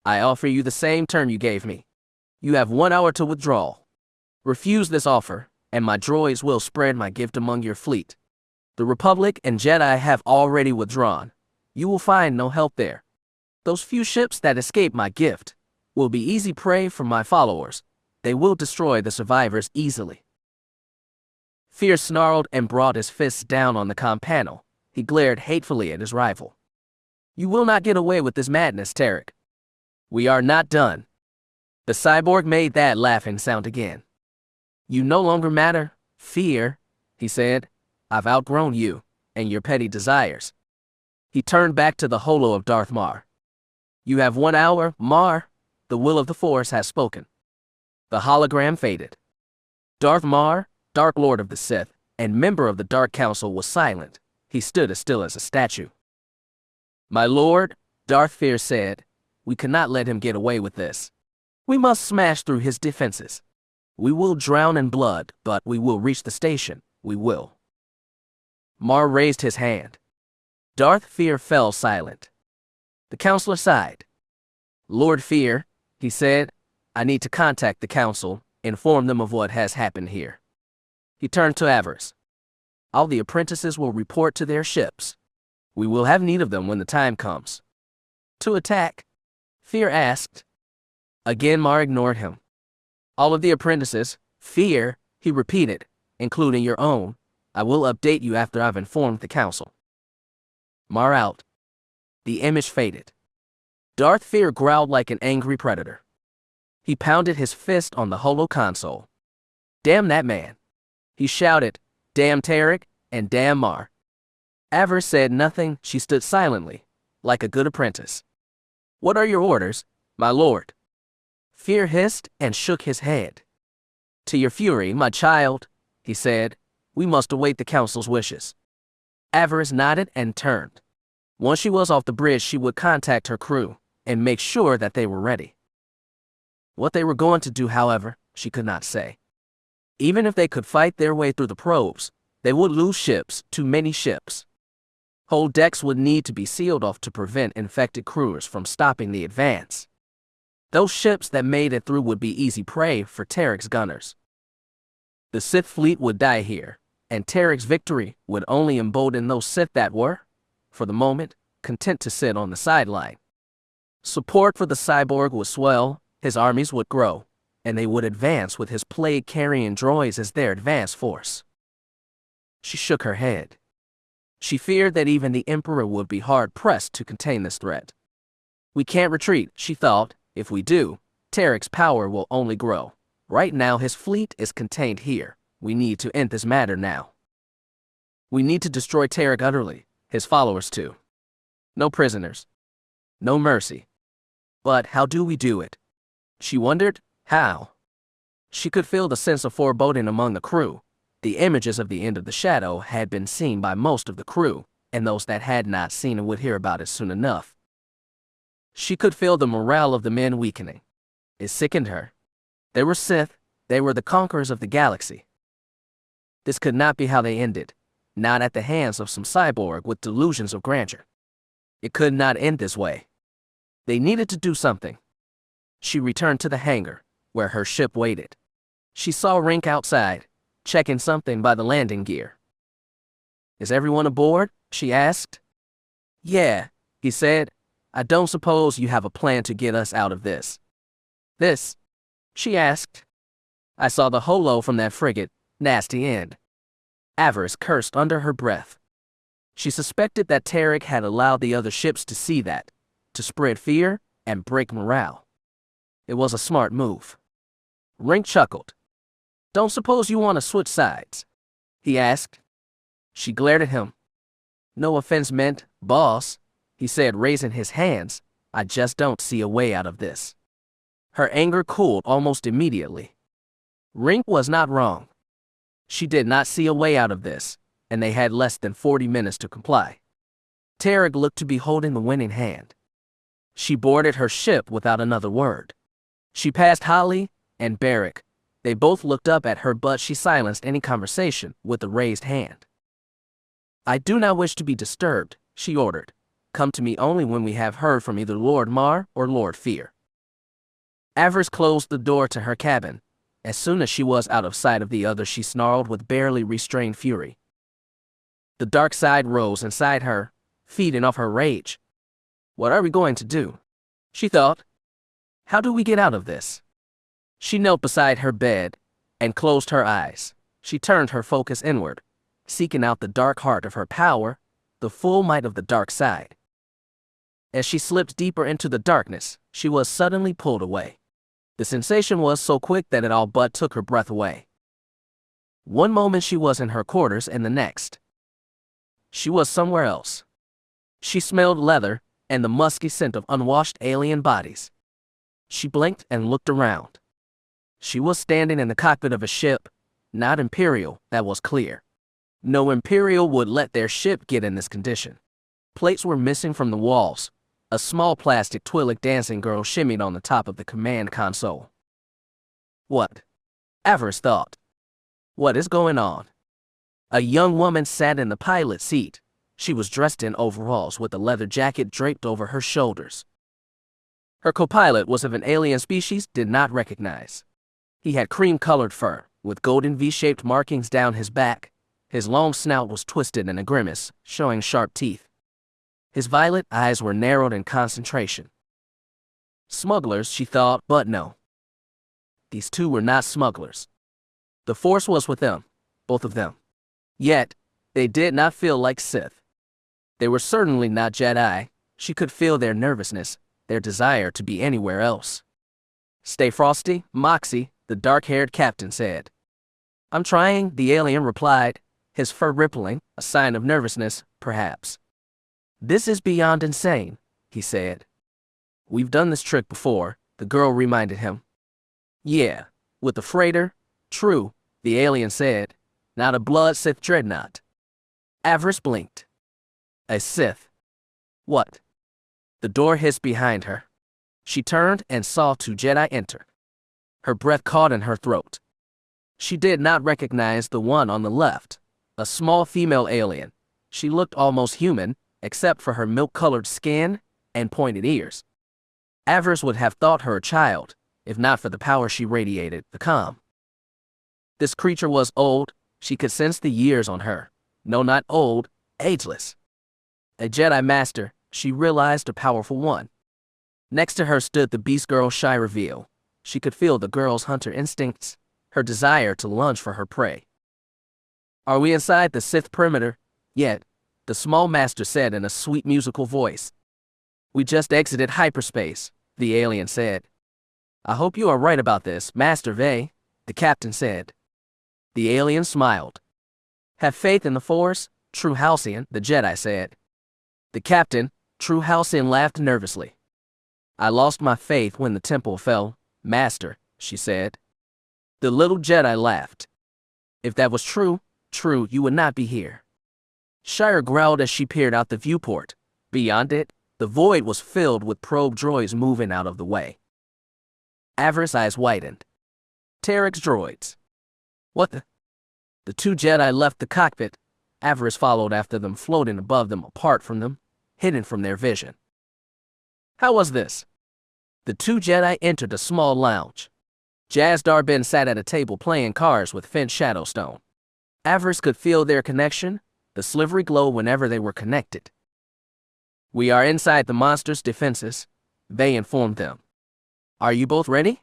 I offer you the same term you gave me. You have 1 hour to withdraw. Refuse this offer, and my droids will spread my gift among your fleet. The Republic and Jedi have already withdrawn. You will find no help there. Those few ships that escape my gift will be easy prey for my followers. They will destroy the survivors easily. Feer snarled and brought his fists down on the comm panel. He glared hatefully at his rival. You will not get away with this madness, Trik. We are not done. The cyborg made that laughing sound again. You no longer matter, Feer, he said. I've outgrown you and your petty desires. He turned back to the holo of Darth Mar. You have 1 hour, Mar. The will of the Force has spoken. The hologram faded. Darth Mar, Dark Lord of the Sith, and member of the Dark Council, was silent. He stood as still as a statue. My lord, Darth Feer said, we cannot let him get away with this. We must smash through his defenses. We will drown in blood, but we will reach the station. We will. Mar raised his hand. Darth Feer fell silent. The counselor sighed. Lord Feer, he said, I need to contact the council, inform them of what has happened here. He turned to Avaryss. All the apprentices will report to their ships. We will have need of them when the time comes. To attack? Feer asked. Again Mar ignored him. All of the apprentices, Feer, he repeated, including your own. I will update you after I've informed the council. Mar out. The image faded. Darth Feer growled like an angry predator. He pounded his fist on the holo console. Damn that man. He shouted, damn Trik, and damn Mar. Avaryss said nothing. She stood silently, like a good apprentice. What are your orders, my lord? Feer hissed and shook his head. To your fury, my child, he said. We must await the council's wishes. Avaryss nodded and turned. Once she was off the bridge, she would contact her crew and make sure that they were ready. What they were going to do, however, she could not say. Even if they could fight their way through the probes, they would lose ships, too many ships. Whole decks would need to be sealed off to prevent infected crews from stopping the advance. Those ships that made it through would be easy prey for Trik's gunners. The Sith fleet would die here, and Trik's victory would only embolden those Sith that were, for the moment, content to sit on the sideline. Support for the cyborg would swell, his armies would grow, and they would advance with his plague-carrying droids as their advance force. She shook her head. She feared that even the Emperor would be hard-pressed to contain this threat. We can't retreat, she thought. If we do, Trik's power will only grow. Right now his fleet is contained here. We need to end this matter now. We need to destroy Trik utterly, his followers too. No prisoners. No mercy. But how do we do it? She wondered, how? She could feel the sense of foreboding among the crew. The images of the end of the shadow had been seen by most of the crew, and those that had not seen it would hear about it soon enough. She could feel the morale of the men weakening. It sickened her. They were Sith. They were the conquerors of the galaxy. This could not be how they ended, not at the hands of some cyborg with delusions of grandeur. It could not end this way. They needed to do something. She returned to the hangar, where her ship waited. She saw Rink outside, checking something by the landing gear. Is everyone aboard? She asked. Yeah, he said. I don't suppose you have a plan to get us out of this. This? She asked. I saw the holo from that frigate, nasty end. Avaryss cursed under her breath. She suspected that Trik had allowed the other ships to see that, to spread fear and break morale. It was a smart move. Rink chuckled. Don't suppose you want to switch sides? He asked. She glared at him. No offense meant, boss, he said, raising his hands. I just don't see a way out of this. Her anger cooled almost immediately. Rink was not wrong. She did not see a way out of this, and they had less than 40 minutes to comply. Trik looked to be holding the winning hand. She boarded her ship without another word. She passed Holly and Barrick. They both looked up at her, but she silenced any conversation with a raised hand. I do not wish to be disturbed, she ordered. Come to me only when we have heard from either Lord Mar or Lord Feer. Avaryss closed the door to her cabin. As soon as she was out of sight of the other, she snarled with barely restrained fury. The dark side rose inside her, feeding off her rage. What are we going to do? She thought. How do we get out of this? She knelt beside her bed and closed her eyes. She turned her focus inward, seeking out the dark heart of her power, the full might of the dark side. As she slipped deeper into the darkness, she was suddenly pulled away. The sensation was so quick that it all but took her breath away. One moment she was in her quarters, and the next, she was somewhere else. She smelled leather and the musky scent of unwashed alien bodies. She blinked and looked around. She was standing in the cockpit of a ship, not Imperial, that was clear. No Imperial would let their ship get in this condition. Plates were missing from the walls. A small plastic Twi'lek dancing girl shimmied on the top of the command console. What? Avaryss thought. What is going on? A young woman sat in the pilot seat. She was dressed in overalls with a leather jacket draped over her shoulders. Her co-pilot was of an alien species did not recognize. He had cream-colored fur, with golden V-shaped markings down his back. His long snout was twisted in a grimace, showing sharp teeth. His violet eyes were narrowed in concentration. Smugglers, she thought, but no. These two were not smugglers. The Force was with them, both of them. Yet, they did not feel like Sith. They were certainly not Jedi. She could feel their nervousness, their desire to be anywhere else. Stay frosty, Moxie, the dark-haired captain said. I'm trying, the alien replied, his fur rippling, a sign of nervousness, perhaps. This is beyond insane, he said. We've done this trick before, the girl reminded him. Yeah, with the freighter? True, the alien said. Not a blood Sith dreadnought. Avaryss blinked. A Sith? What? The door hissed behind her. She turned and saw 2 Jedi enter. Her breath caught in her throat. She did not recognize the one on the left, a small female alien. She looked almost human, except for her milk-colored skin and pointed ears. Avaryss would have thought her a child, if not for the power she radiated, the calm. This creature was old. She could sense the years on her. No, not old, ageless. A Jedi Master, she realized, a powerful one. Next to her stood the beast girl shy reveal. She could feel the girl's hunter instincts, her desire to lunge for her prey. Are we inside the Sith perimeter yet? The small master said in a sweet musical voice. We just exited hyperspace, the alien said. I hope you are right about this, Master Vey, the captain said. The alien smiled. Have faith in the Force, true Halcyon, the Jedi said. The captain, true Halcyon, laughed nervously. I lost my faith when the temple fell, Master, she said. The little Jedi laughed. If that was true, you would not be here. Shire growled as she peered out the viewport. Beyond it, the void was filled with probe droids moving out of the way. Avaryss' eyes widened. Trik's droids. What the? The 2 Jedi left the cockpit. Avaryss followed after them, floating above them, apart from them, hidden from their vision. How was this? The 2 Jedi entered a small lounge. Jazdar Ben sat at a table playing cards with Finn Shadowstone. Avaryss could feel their connection, the slivery glow whenever they were connected. We are inside the monster's defenses, they informed them. Are you both ready?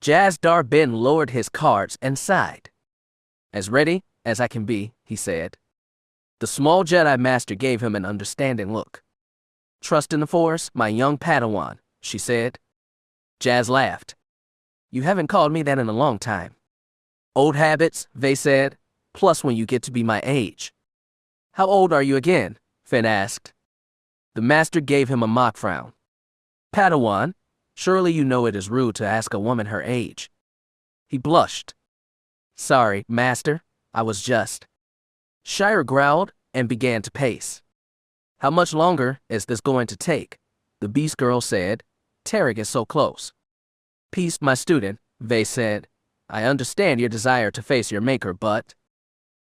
Jazdar Ben lowered his cards and sighed. As ready as I can be, he said. The small Jedi Master gave him an understanding look. Trust in the Force, my young Padawan, she said. Jaz laughed. You haven't called me that in a long time. Old habits, Vey said, plus when you get to be my age. How old are you again? Finn asked. The Master gave him a mock frown. Padawan, surely you know it is rude to ask a woman her age. He blushed. Sorry, Master, I was just. Shire growled and began to pace. How much longer is this going to take? The beast girl said. Trik is so close. Peace, my student, Vey said. I understand your desire to face your maker, but...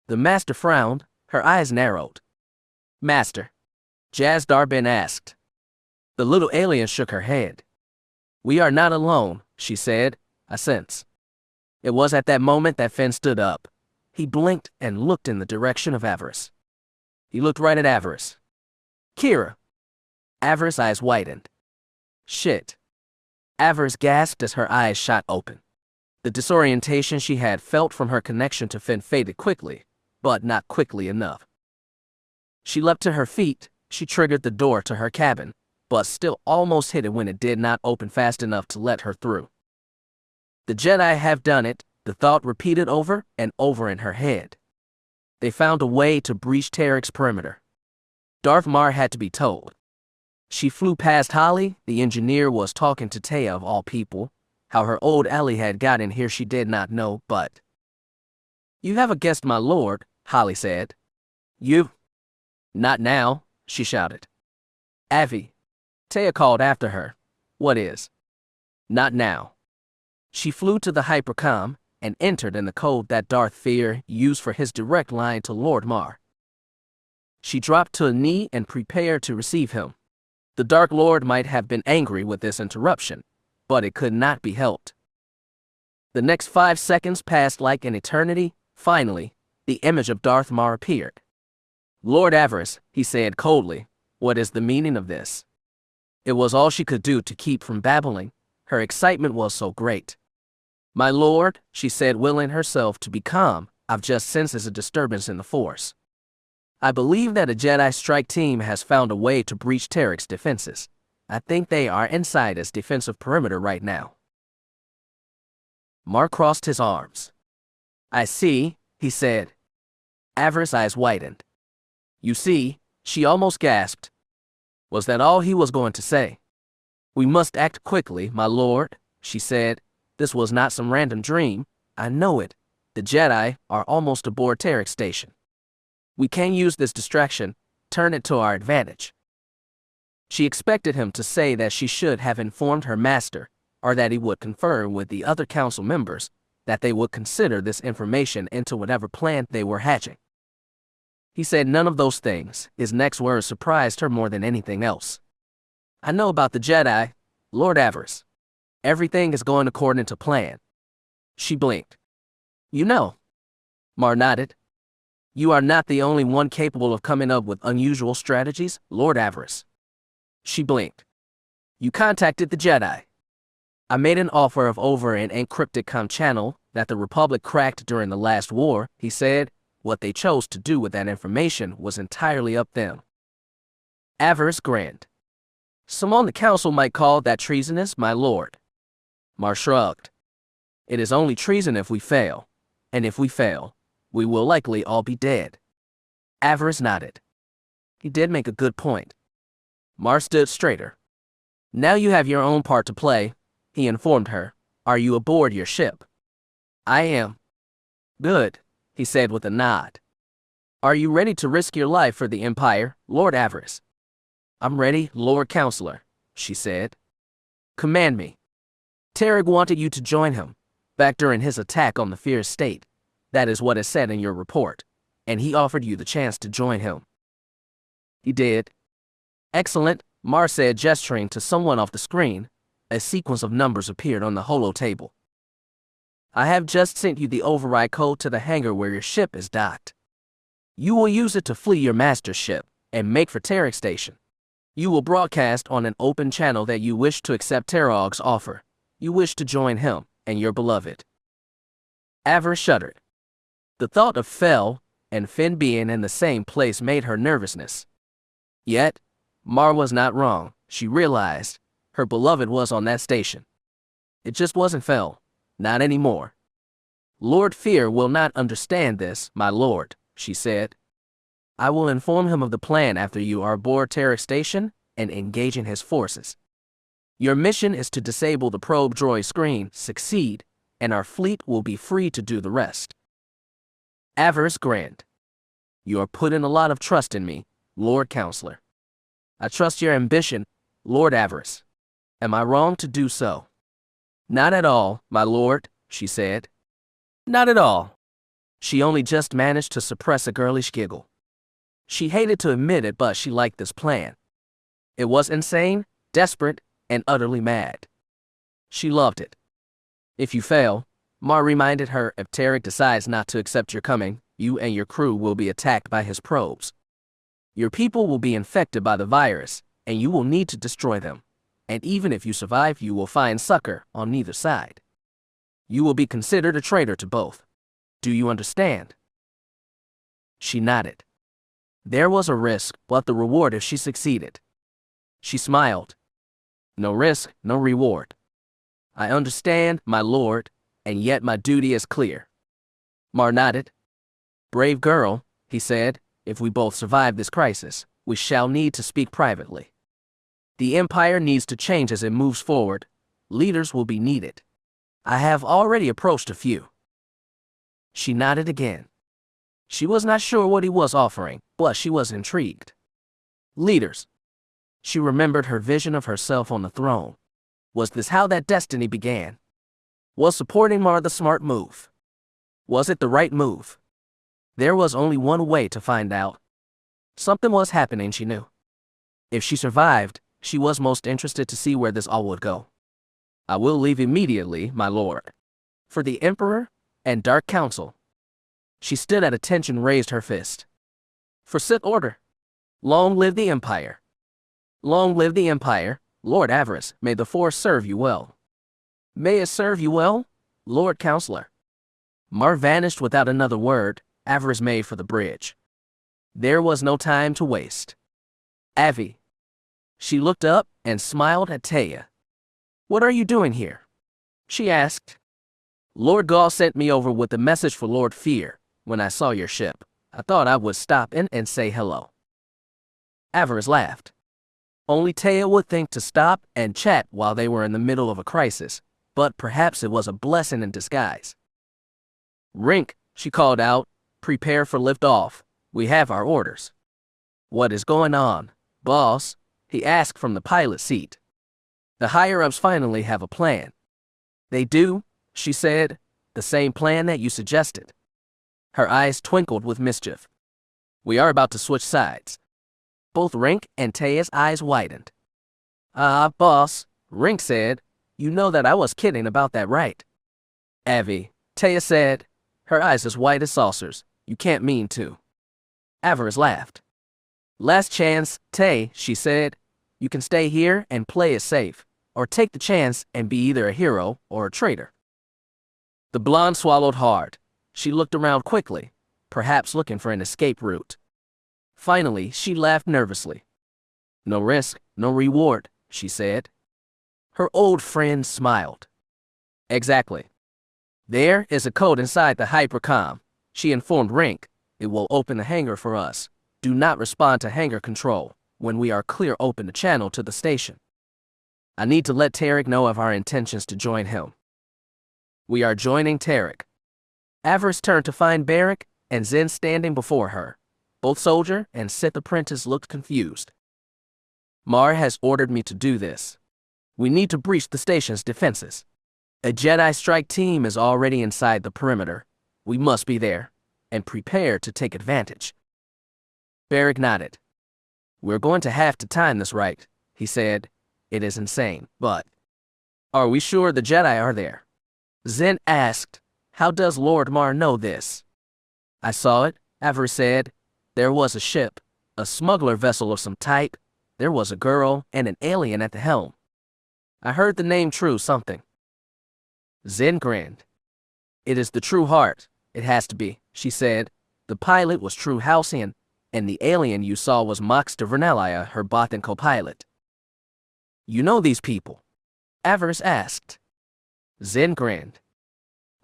The Master frowned, her eyes narrowed. Master, Jazdar Ben asked. The little alien shook her head. We are not alone, she said, I sense. It was at that moment that Finn stood up. He blinked and looked in the direction of Avaryss. He looked right at Avaryss. Kira. Avaryss' eyes widened. Shit. Avaryss gasped as her eyes shot open. The disorientation she had felt from her connection to Finn faded quickly, but not quickly enough. She leapt to her feet. She triggered the door to her cabin, but still almost hit it when it did not open fast enough to let her through. The Jedi have done it, the thought repeated over and over in her head. They found a way to breach Trik's perimeter. Darth Mar had to be told. She flew past Holly. The engineer was talking to Taya of all people. How her old ally had gotten here she did not know, but... You have a guest, my lord, Holly said. You? Not now, she shouted. Avi. Taya called after her. What is? Not now. She flew to the hypercom and entered in the code that Darth Feer used for his direct line to Lord Mar. She dropped to a knee and prepared to receive him. The Dark Lord might have been angry with this interruption, but it could not be helped. The next 5 seconds passed like an eternity. Finally, the image of Darth Mar appeared. Lord Avaryss, he said coldly, what is the meaning of this? It was all she could do to keep from babbling. Her excitement was so great. My lord, she said, willing herself to be calm, I've just sensed a disturbance in the Force. I believe that a Jedi strike team has found a way to breach Trik's defenses. I think they are inside his defensive perimeter right now. Mar crossed his arms. I see, he said. Avaryss' eyes widened. You see, She almost gasped. Was that all he was going to say? We must act quickly, my lord, she said. This was not some random dream. I know it. The Jedi are almost aboard Trik station. We can use this distraction, turn it to our advantage. She expected him to say that she should have informed her master, or that he would confer with the other council members, that they would consider this information into whatever plan they were hatching. He said none of those things. His next words surprised her more than anything else. I know about the Jedi, Lord Avaryss. Everything is going according to plan. She blinked. You know. Mar nodded. You are not the only one capable of coming up with unusual strategies, Lord Avaryss. She blinked. You contacted the Jedi. I made an offer of over an encrypted comm channel that the Republic cracked during the last war, he said. What they chose to do with that information was entirely up them. Avaryss grinned. Some on the council might call that treasonous, my lord. Mar shrugged. It is only treason if we fail, and if we fail, we will likely all be dead. Avaryss nodded. He did make a good point. Mar stood straighter. Now you have your own part to play, he informed her. Are you aboard your ship? I am. Good, he said with a nod. Are you ready to risk your life for the Empire, Lord Avaryss? I'm ready, Lord Counselor, she said. Command me. Trik wanted you to join him, back during his attack on the Feer estate. That is what is said in your report, and he offered you the chance to join him. He did. Excellent, Mar said, gesturing to someone off the screen. A sequence of numbers appeared on the holo table. I have just sent you the override code to the hangar where your ship is docked. You will use it to flee your master's ship and make for Trik station. You will broadcast on an open channel that you wish to accept Tarog's offer. You wish to join him and your beloved. Avaryss shuddered. The thought of Fel and Finn being in the same place made her nervousness. Yet, Mar was not wrong. She realized her beloved was on that station. It just wasn't Fel. Not anymore. Lord Feer will not understand this, my lord, she said. I will inform him of the plan after you are aboard Trik station and engaging his forces. Your mission is to disable the probe droid screen, succeed, and our fleet will be free to do the rest. Avaryss grinned. You are putting a lot of trust in me, Lord Counselor. I trust your ambition, Lord Avaryss. Am I wrong to do so? Not at all, my lord, she said. Not at all. She only just managed to suppress a girlish giggle. She hated to admit it, but she liked this plan. It was insane, desperate, and utterly mad. She loved it. If you fail, Mar reminded her, if Trik decides not to accept your coming, you and your crew will be attacked by his probes. Your people will be infected by the virus, and you will need to destroy them. And even if you survive, you will find succor on neither side. You will be considered a traitor to both. Do you understand? She nodded. There was a risk, but the reward if she succeeded. She smiled. No risk, no reward. I understand, my lord, and yet my duty is clear. Mar nodded. Brave girl, he said, if we both survive this crisis, we shall need to speak privately. The Empire needs to change as it moves forward. Leaders will be needed. I have already approached a few. She nodded again. She was not sure what he was offering, but she was intrigued. Leaders. She remembered her vision of herself on the throne. Was this how that destiny began? Was supporting Mar the smart move? Was it the right move? There was only one way to find out. Something was happening, she knew. If she survived, she was most interested to see where this all would go. I will leave immediately, my lord. For the Emperor and Dark Council. She stood at attention, raised her fist. For Sith Order. Long live the Empire. Long live the Empire, Lord Avaryss. May the Force serve you well. May it serve you well, Lord Counselor. Mar vanished without another word. Avaryss made for the bridge. There was no time to waste. Avi. She looked up and smiled at Taya. What are you doing here? She asked. Lord Gaul sent me over with a message for Lord Feer. When I saw your ship, I thought I would stop in and say hello. Avaryss laughed. Only Itae would think to stop and chat while they were in the middle of a crisis, but perhaps it was a blessing in disguise. Brink, she called out, prepare for liftoff. We have our orders. What is going on, boss? He asked from the pilot seat. The higher-ups finally have a plan. They do, she said, the same plan that you suggested. Her eyes twinkled with mischief. We are about to switch sides. Both Brink and Itae's eyes widened. Boss, Brink said, you know that I was kidding about that, right? Itae said, her eyes as white as saucers, you can't mean to. Avaryss laughed. Last chance, Itae, she said. You can stay here and play it safe, or take the chance and be either a hero or a traitor. The blonde swallowed hard. She looked around quickly, perhaps looking for an escape route. Finally, she laughed nervously. No risk, no reward, she said. Her old friend smiled. Exactly. There is a code inside the hypercom, she informed Brink. It will open the hangar for us. Do not respond to hangar control. When we are clear, open the channel to the station. I need to let Trik know of our intentions to join him. We are joining Trik. Avaryss turned to find Beric and Zen standing before her. Both soldier and Sith Apprentice looked confused. Mar has ordered me to do this. We need to breach the station's defenses. A Jedi strike team is already inside the perimeter. We must be there, and prepare to take advantage. Beric nodded. We're going to have to time this right, he said. It is insane, but... Are we sure the Jedi are there? Zen asked. How does Lord Mar know this? I saw it, Avaryss said. There was a ship, a smuggler vessel of some type. There was a girl and an alien at the helm. I heard the name True something. Zen grinned. It is the True Heart. It has to be, she said. The pilot was True Halcyon, and the alien you saw was Mox de Vernelia, her bot and co-pilot. You know these people? Avaryss asked. Zen grinned.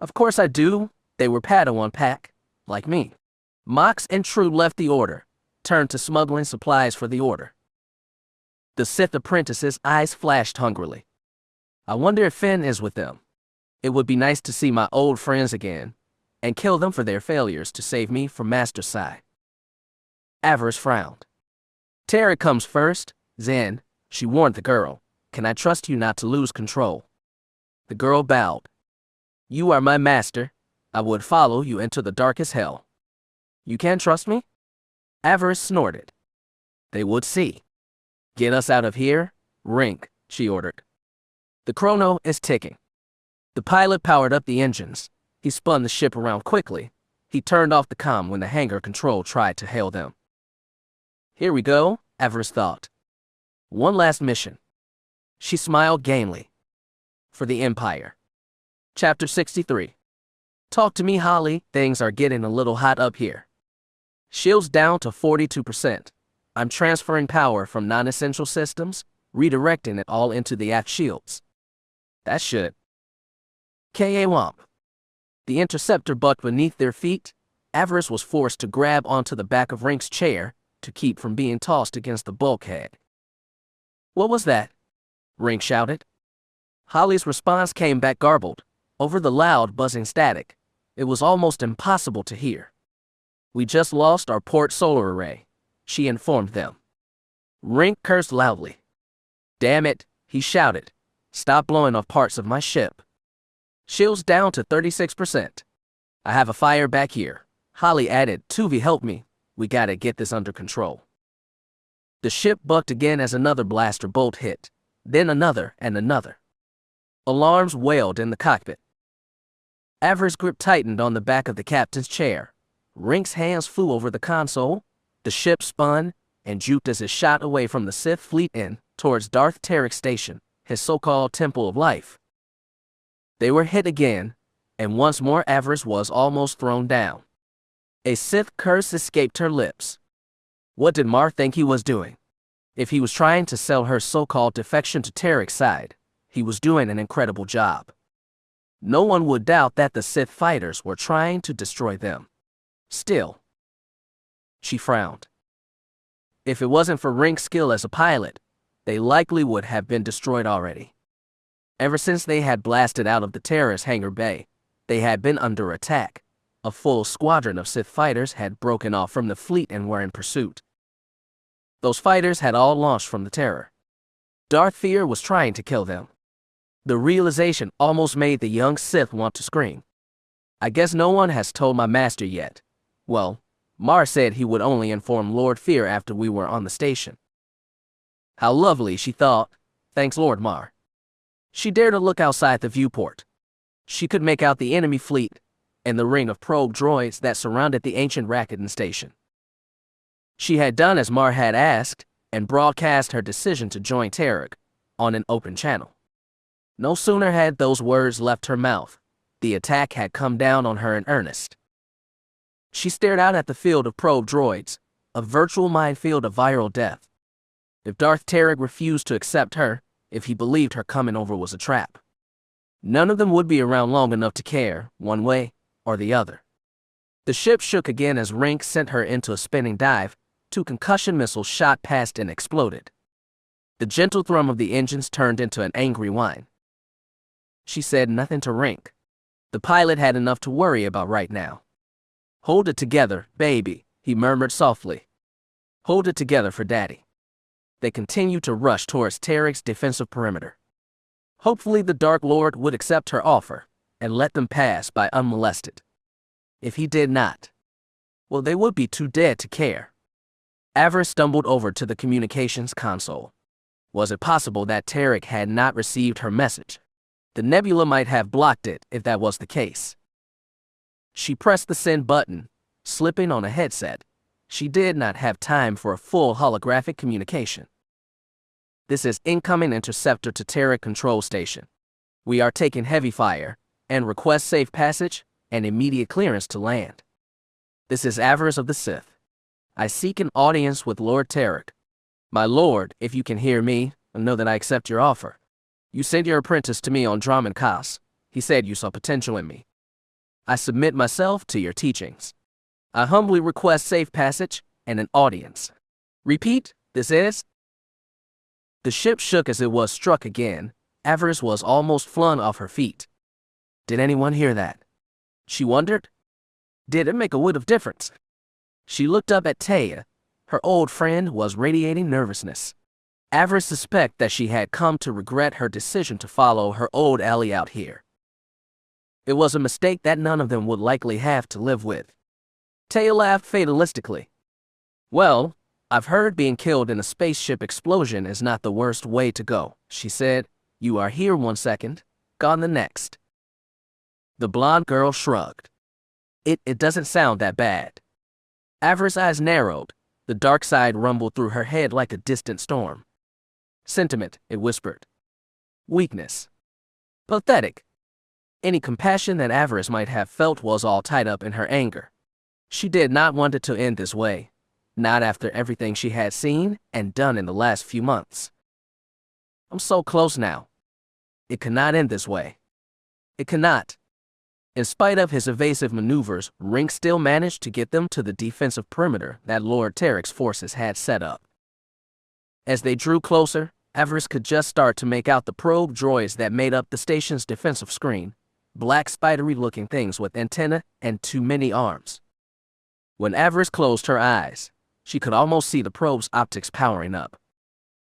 Of course I do. They were Padawan pack, like me. Mox and True left the Order, turned to smuggling supplies for the Order. The Sith Apprentice's eyes flashed hungrily. I wonder if Finn is with them. It would be nice to see my old friends again, and kill them for their failures to save me from Master Sai. Avaryss frowned. Trik comes first, Zen, she warned the girl. Can I trust you not to lose control? The girl bowed. You are my master. I would follow you into the darkest hell. You can trust me? Avaryss snorted. They would see. Get us out of here, Brink, she ordered. The chrono is ticking. The pilot powered up the engines. He spun the ship around quickly. He turned off the comm when the hangar control tried to hail them. Here we go, Avaryss thought. One last mission. She smiled gamely. For the Empire. Chapter 63. Talk to me, Holly. Things are getting a little hot up here. Shields down to 42%. I'm transferring power from non-essential systems, redirecting it all into the aft shields. That should. K.A. The interceptor bucked beneath their feet. Avaryss was forced to grab onto the back of Brink's chair to keep from being tossed against the bulkhead. What was that? Brink shouted. Holly's response came back garbled, over the loud buzzing static. It was almost impossible to hear. We just lost our port solar array, she informed them. Brink cursed loudly. Damn it, he shouted. Stop blowing off parts of my ship. Shields down to 36%. I have a fire back here. Holly added, Tuvi, help me. We gotta get this under control. The ship bucked again as another blaster bolt hit, then another and another. Alarms wailed in the cockpit. Avaryss' grip tightened on the back of the captain's chair. Brink's hands flew over the console. The ship spun and juked as it shot away from the Sith fleet in towards Darth Tarik's station, his so-called Temple of Life. They were hit again, and once more Avaryss was almost thrown down. A Sith curse escaped her lips. What did Mar think he was doing? If he was trying to sell her so-called defection to Tarik's side, he was doing an incredible job. No one would doubt that the Sith fighters were trying to destroy them. Still, she frowned. If it wasn't for Rink's skill as a pilot, they likely would have been destroyed already. Ever since they had blasted out of the terrorist hangar bay, they had been under attack. A full squadron of Sith fighters had broken off from the fleet and were in pursuit. Those fighters had all launched from the Terror. Darth Feer was trying to kill them. The realization almost made the young Sith want to scream. I guess no one has told my master yet. Well, Mar said he would only inform Lord Feer after we were on the station. How lovely, she thought. Thanks, Lord Mar. She dared to look outside the viewport. She could make out the enemy fleet and the ring of probe droids that surrounded the ancient Rakuten station. She had done as Mar had asked and broadcast her decision to join Trik on an open channel. No sooner had those words left her mouth, the attack had come down on her in earnest. She stared out at the field of probe droids, a virtual minefield of viral death. If Darth Trik refused to accept her, if he believed her coming over was a trap, none of them would be around long enough to care, one way or the other. The ship shook again as Rink sent her into a spinning dive. 2 concussion missiles shot past and exploded. The gentle thrum of the engines turned into an angry whine. She said nothing to Rink. The pilot had enough to worry about right now. Hold it together, baby, he murmured softly. Hold it together for Daddy. They continued to rush towards Trik's defensive perimeter. Hopefully the Dark Lord would accept her offer and let them pass by unmolested. If he did not, well, they would be too dead to care. Avaryss stumbled over to the communications console. Was it possible that Trik had not received her message? The nebula might have blocked it if that was the case. She pressed the send button, slipping on a headset. She did not have time for a full holographic communication. This is incoming interceptor to Trik control station. We are taking heavy fire and request safe passage and immediate clearance to land. This is Avaryss of the Sith. I seek an audience with Lord Trik. My lord, if you can hear me, know that I accept your offer. You sent your apprentice to me on Dromund Kaas. He said you saw potential in me. I submit myself to your teachings. I humbly request safe passage and an audience. Repeat, this is... The ship shook as it was struck again. Avaryss was almost flung off her feet. Did anyone hear that? She wondered. Did it make a whit of difference? She looked up at Itae. Her old friend was radiating nervousness. Avaryss suspected that she had come to regret her decision to follow her old ally out here. It was a mistake that none of them would likely have to live with. Itae laughed fatalistically. Well, I've heard being killed in a spaceship explosion is not the worst way to go, she said. You are here 1 second, gone the next. The blonde girl shrugged. It doesn't sound that bad. Avaryss' eyes narrowed. The dark side rumbled through her head like a distant storm. Sentiment, it whispered. Weakness. Pathetic. Any compassion that Avaryss might have felt was all tied up in her anger. She did not want it to end this way. Not after everything she had seen and done in the last few months. I'm so close now. It cannot end this way. It cannot. In spite of his evasive maneuvers, Rink still managed to get them to the defensive perimeter that Lord Trik's forces had set up. As they drew closer, Avaryss could just start to make out the probe droids that made up the station's defensive screen, black spidery-looking things with antennae and too many arms. When Avaryss closed her eyes, she could almost see the probe's optics powering up.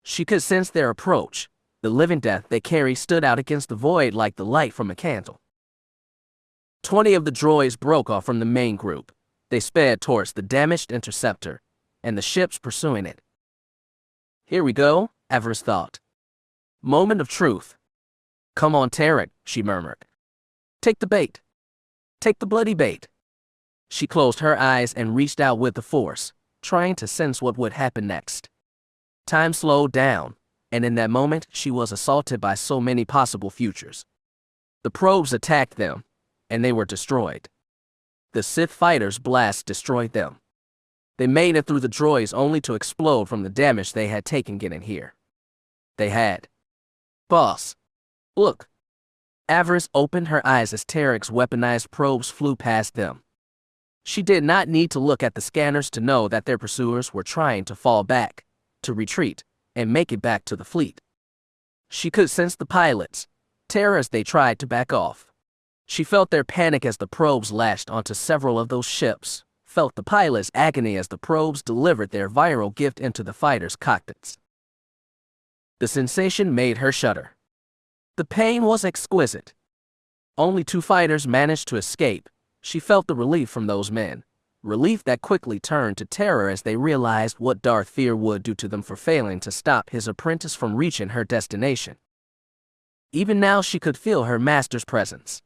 She could sense their approach. The living death they carried stood out against the void like the light from a candle. 20 of the droids broke off from the main group. They sped towards the damaged interceptor, and the ships pursuing it. Here we go, Avaryss thought. Moment of truth. Come on, Trik, she murmured. Take the bait. Take the bloody bait. She closed her eyes and reached out with the force, trying to sense what would happen next. Time slowed down, and in that moment she was assaulted by so many possible futures. The probes attacked them, and they were destroyed. The Sith fighters' blast destroyed them. They made it through the droids only to explode from the damage they had taken getting here. They had. Boss. Look. Avaryss opened her eyes as Trik's weaponized probes flew past them. She did not need to look at the scanners to know that their pursuers were trying to fall back, to retreat, and make it back to the fleet. She could sense the pilots' terror as they tried to back off. She felt their panic as the probes lashed onto several of those ships, felt the pilots' agony as the probes delivered their viral gift into the fighters' cockpits. The sensation made her shudder. The pain was exquisite. Only 2 fighters managed to escape. She felt the relief from those men, relief that quickly turned to terror as they realized what Darth Feer would do to them for failing to stop his apprentice from reaching her destination. Even now she could feel her master's presence.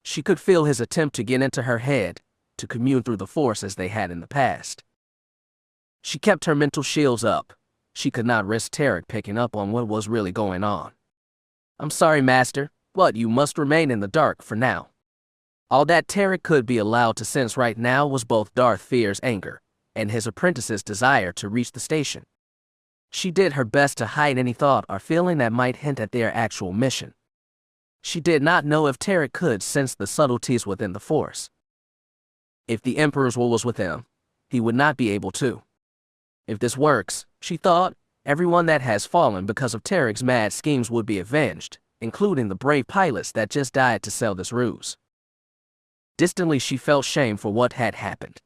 She could feel his attempt to get into her head, to commune through the Force as they had in the past. She kept her mental shields up. She could not risk Trik picking up on what was really going on. "I'm sorry, Master, but you must remain in the dark for now." All that Trik could be allowed to sense right now was both Darth Feer's anger and his apprentice's desire to reach the station. She did her best to hide any thought or feeling that might hint at their actual mission. She did not know if Trik could sense the subtleties within the Force. If the Emperor's will was with him, he would not be able to. If this works, she thought, everyone that has fallen because of Trik's mad schemes would be avenged, including the brave pilots that just died to sell this ruse. Distantly she felt shame for what had happened.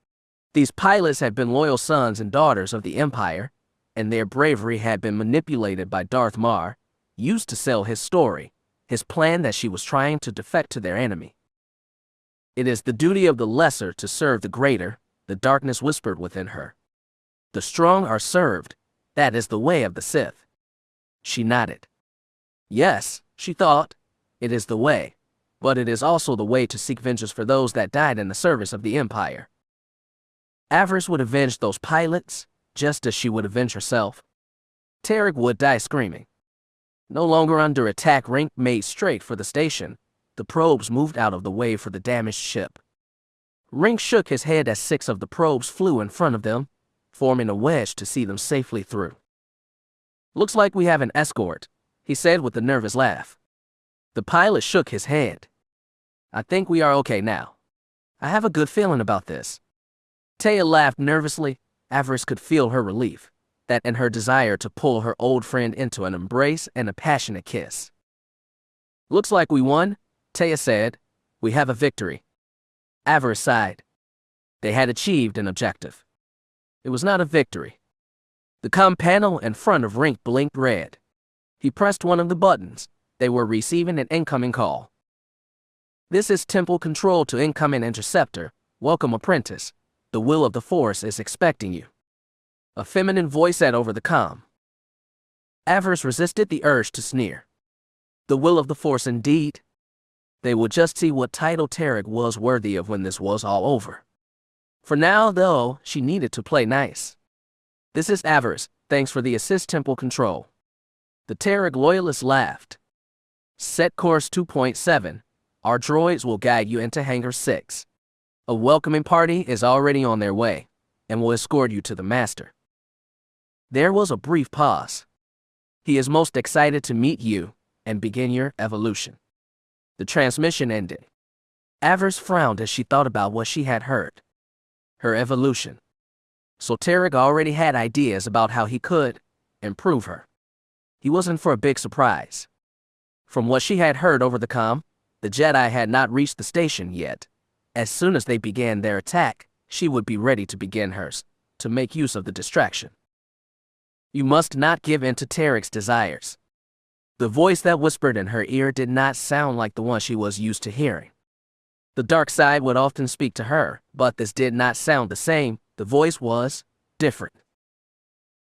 These pilots had been loyal sons and daughters of the Empire, and their bravery had been manipulated by Darth Mar, used to sell his story, his plan that she was trying to defect to their enemy. "It is the duty of the lesser to serve the greater," the darkness whispered within her. "The strong are served, that is the way of the Sith." She nodded. Yes, she thought, it is the way. But it is also the way to seek vengeance for those that died in the service of the Empire. Avaryss would avenge those pilots, just as she would avenge herself. Trik would die screaming. No longer under attack, Rink made straight for the station. The probes moved out of the way for the damaged ship. Rink shook his head as 6 of the probes flew in front of them, forming a wedge to see them safely through. "Looks like we have an escort," he said with a nervous laugh. The pilot shook his head. "I think we are okay now. I have a good feeling about this." Itae laughed nervously. Avaryss could feel her relief, that and her desire to pull her old friend into an embrace and a passionate kiss. "Looks like we won," Itae said. "We have a victory." Avaryss sighed. They had achieved an objective. It was not a victory. The comm panel in front of Rink blinked red. He pressed one of the buttons. They were receiving an incoming call. "This is Temple Control to incoming interceptor. Welcome, Apprentice. The will of the Force is expecting you." A feminine voice said over the comm. Avaryss resisted the urge to sneer. The will of the Force indeed. They would just see what title Trik was worthy of when this was all over. For now, though, she needed to play nice. "This is Avaryss. Thanks for the assist, Temple Control." The Trik loyalist laughed. "Set course 2.7. Our droids will guide you into Hangar 6. A welcoming party is already on their way, and will escort you to the Master." There was a brief pause. "He is most excited to meet you and begin your evolution." The transmission ended. Avaryss frowned as she thought about what she had heard. Her evolution. So Trik already had ideas about how he could improve her. He wasn't for a big surprise. From what she had heard over the comm, the Jedi had not reached the station yet. As soon as they began their attack, she would be ready to begin hers, to make use of the distraction. "You must not give in to Trik's desires." The voice that whispered in her ear did not sound like the one she was used to hearing. The dark side would often speak to her, but this did not sound the same. The voice was different.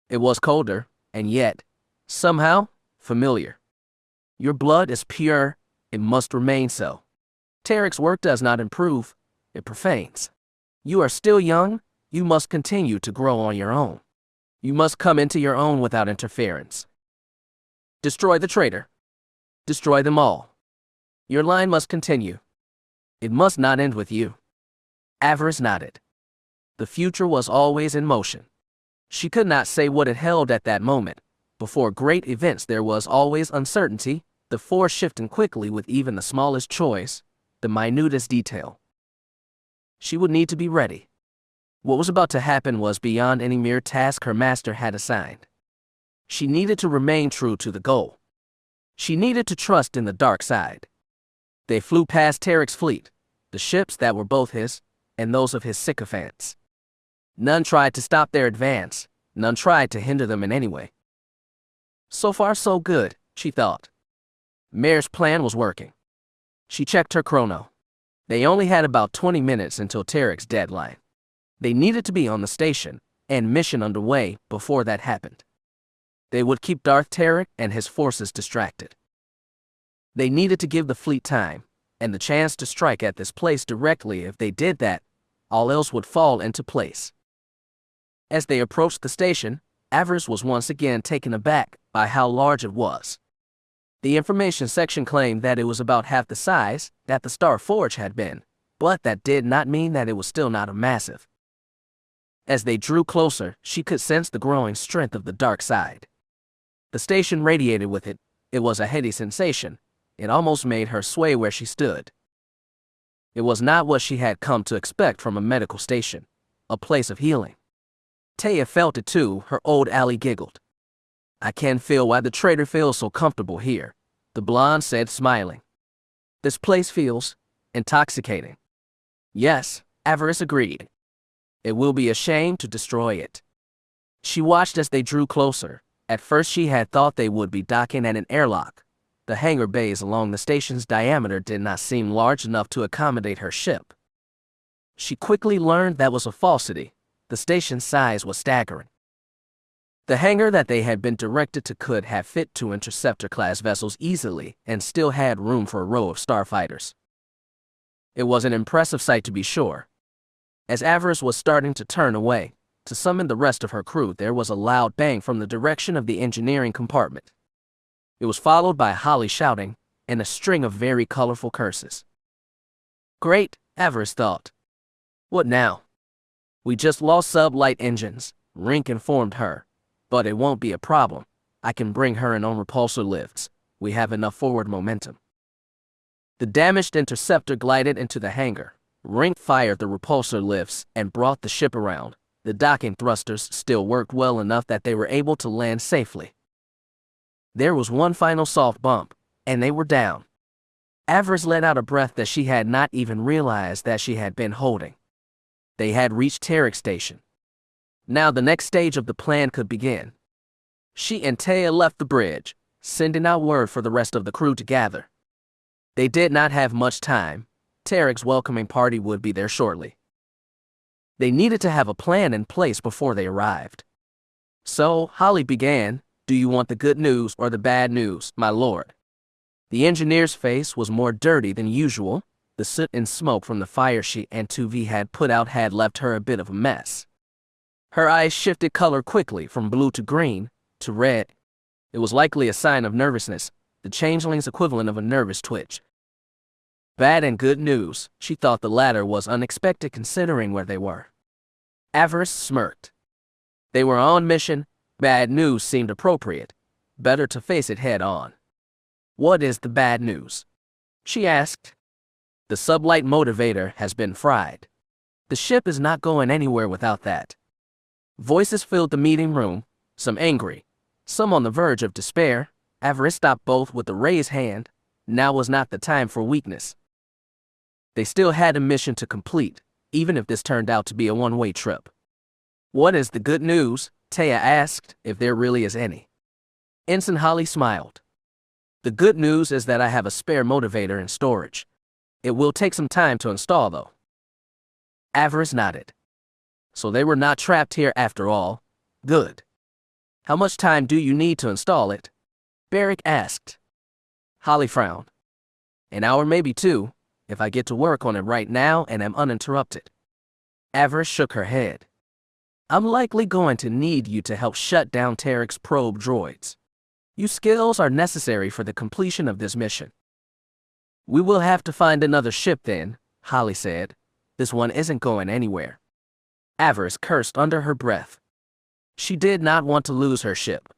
It was colder, and yet, somehow, familiar. "Your blood is pure, it must remain so. Trik's work does not improve, it profanes. You are still young, you must continue to grow on your own. You must come into your own without interference. Destroy the traitor. Destroy them all. Your line must continue. It must not end with you." Avaryss nodded. The future was always in motion. She could not say what it held at that moment. Before great events there was always uncertainty, the Force shifting quickly with even the smallest choice, the minutest detail. She would need to be ready. What was about to happen was beyond any mere task her master had assigned. She needed to remain true to the goal. She needed to trust in the dark side. They flew past Trik's fleet, the ships that were both his and those of his sycophants. None tried to stop their advance, none tried to hinder them in any way. So far so good, she thought. Mare's plan was working. She checked her chrono. They only had about 20 minutes until Trik's deadline. They needed to be on the station and mission underway before that happened. They would keep Darth Trik and his forces distracted. They needed to give the fleet time and the chance to strike at this place directly. If they did that, all else would fall into place. As they approached the station, Avaryss was once again taken aback by how large it was. The information section claimed that it was about half the size that the Star Forge had been, but that did not mean that it was still not a massive. As they drew closer, she could sense the growing strength of the dark side. The station radiated with it. It was a heady sensation. It almost made her sway where she stood. It was not what she had come to expect from a medical station, a place of healing. Taya felt it too. Her old ally giggled. I can feel why the traitor feels so comfortable here, the blonde said, smiling. This place feels intoxicating. Yes, Avaryss agreed. It will be a shame to destroy it. She watched as they drew closer. At first she had thought they would be docking at an airlock. The hangar bays along the station's diameter did not seem large enough to accommodate her ship. She quickly learned that was a falsity. The station's size was staggering. The hangar that they had been directed to could have fit 2 interceptor-class vessels easily and still had room for a row of starfighters. It was an impressive sight to be sure. As Avaryss was starting to turn away, to summon the rest of her crew, there was a loud bang from the direction of the engineering compartment. It was followed by Holly shouting and a string of very colorful curses. Great, Avaryss thought. What now? We just lost sub-light engines, Rink informed her. But it won't be a problem. I can bring her in on repulsor lifts. We have enough forward momentum. The damaged interceptor glided into the hangar. Rink fired the repulsor lifts and brought the ship around. The docking thrusters still worked well enough that they were able to land safely. There was one final soft bump, and they were down. Avaryss let out a breath that she had not even realized that she had been holding. They had reached Trik Station. Now the next stage of the plan could begin. She and Taya left the bridge, sending out word for the rest of the crew to gather. They did not have much time. Trik's welcoming party would be there shortly. They needed to have a plan in place before they arrived. So, Holly began, do you want the good news or the bad news, my lord? The engineer's face was more dirty than usual. The soot and smoke from the fire she and 2V had put out had left her a bit of a mess. Her eyes shifted color quickly from blue to green to red. It was likely a sign of nervousness, the changeling's equivalent of a nervous twitch. Bad and good news, she thought the latter was unexpected considering where they were. Avaryss smirked. They were on mission. Bad news seemed appropriate. Better to face it head on. What is the bad news? She asked. The sublight motivator has been fried. The ship is not going anywhere without that. Voices filled the meeting room, some angry, some on the verge of despair. Avaryss stopped both with a raised hand. Now was not the time for weakness. They still had a mission to complete, even if this turned out to be a one-way trip. What is the good news? Taya asked, if there really is any. Ensign Holly smiled. The good news is that I have a spare motivator in storage. It will take some time to install, though. Avaryss nodded. So they were not trapped here after all. Good. How much time do you need to install it? Barrick asked. Holly frowned. An hour, maybe 2, if I get to work on it right now and am uninterrupted. Avaryss shook her head. I'm likely going to need you to help shut down Trik's probe droids. Your skills are necessary for the completion of this mission. We will have to find another ship then, Holly said. This one isn't going anywhere. Avaryss cursed under her breath. She did not want to lose her ship.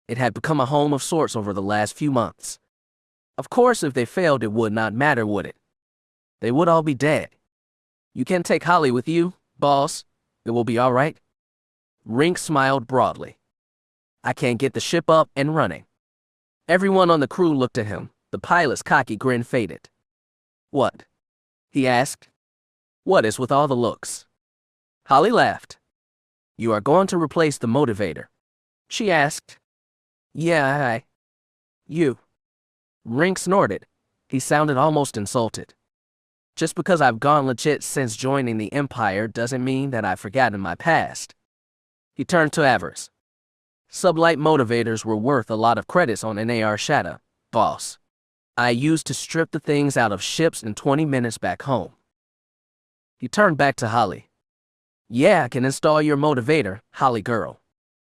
It had become a home of sorts over the last few months. Of course, if they failed, it would not matter, would it? They would all be dead. You can take Holly with you, boss. It will be all right. Rink smiled broadly. I can't get the ship up and running. Everyone on the crew looked at him. The pilot's cocky grin faded. What? He asked. What is with all the looks? Holly laughed. You are going to replace the motivator? She asked. Yeah, You. Rink snorted. He sounded almost insulted. Just because I've gone legit since joining the Empire doesn't mean that I've forgotten my past. He turned to Avaryss. Sublight motivators were worth a lot of credits on NAR Shadow, boss. I used to strip the things out of ships in 20 minutes back home. He turned back to Holly. Yeah, I can install your motivator, Holly girl.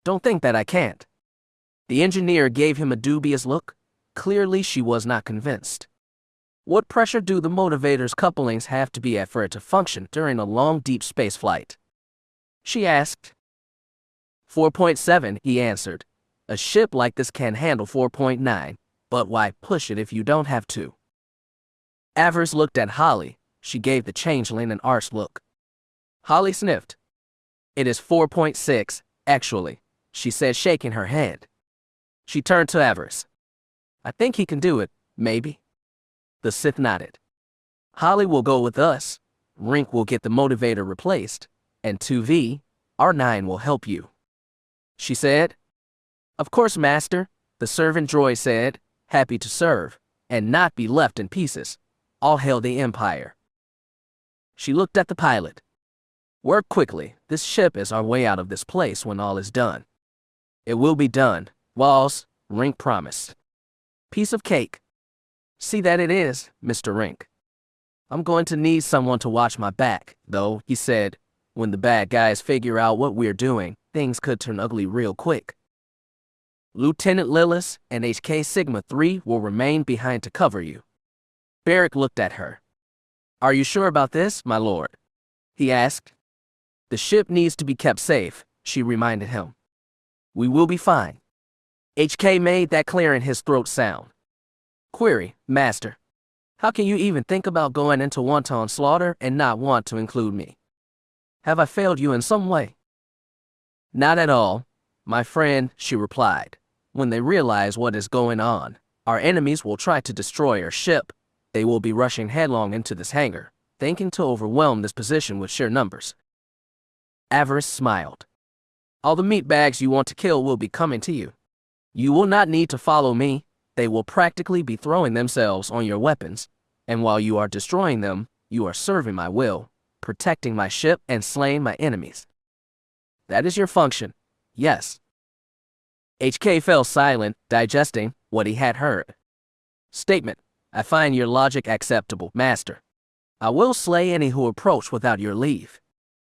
Don't think that I can't. The engineer gave him a dubious look. Clearly she was not convinced. What pressure do the motivator's couplings have to be at for it to function during a long deep space flight? She asked. 4.7, he answered. A ship like this can handle 4.9, but why push it if you don't have to? Avaryss looked at Holly. She gave the changeling an arch look. Holly sniffed. It is 4.6, actually, she said, shaking her head. She turned to Avaryss. I think he can do it, maybe. The Sith nodded. Holly will go with us. Rink will get the motivator replaced, and 2V, R9 will help you. She said. Of course, Master, the servant droid said, happy to serve, and not be left in pieces. All hail the Empire. She looked at the pilot. Work quickly, this ship is our way out of this place when all is done. It will be done, Walls, Rink promised. Piece of cake. See that it is, Mr. Rink. I'm going to need someone to watch my back, though, he said. When the bad guys figure out what we're doing, things could turn ugly real quick. Lieutenant Lillis and HK Sigma 3 will remain behind to cover you. Beric looked at her. Are you sure about this, my lord? He asked. The ship needs to be kept safe, she reminded him. We will be fine. HK made that clear in his throat sound. Query, Master. How can you even think about going into wanton slaughter and not want to include me? Have I failed you in some way? Not at all, my friend, she replied. When they realize what is going on, our enemies will try to destroy our ship. They will be rushing headlong into this hangar, thinking to overwhelm this position with sheer numbers. Avaryss smiled. All the meatbags you want to kill will be coming to you. You will not need to follow me. They will practically be throwing themselves on your weapons, and while you are destroying them, you are serving my will, protecting my ship and slaying my enemies. That is your function, yes. HK fell silent, digesting what he had heard. Statement. I find your logic acceptable, Master. I will slay any who approach without your leave.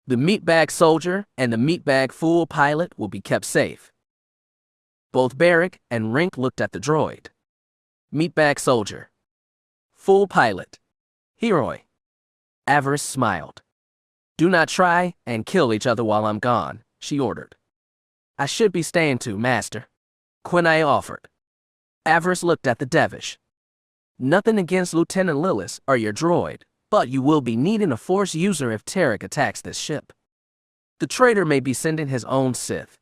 The meatbag soldier and the meatbag fool pilot will be kept safe. Both Beric and Rink looked at the droid. Meatbag soldier. Fool pilot. Heroi. Avaryss smiled. Do not try and kill each other while I'm gone, she ordered. I should be staying too, Master. Quinai offered. Avaryss looked at the Devish. Nothing against Lieutenant Lillis or your droid, but you will be needing a Force user if Trik attacks this ship. The traitor may be sending his own Sith.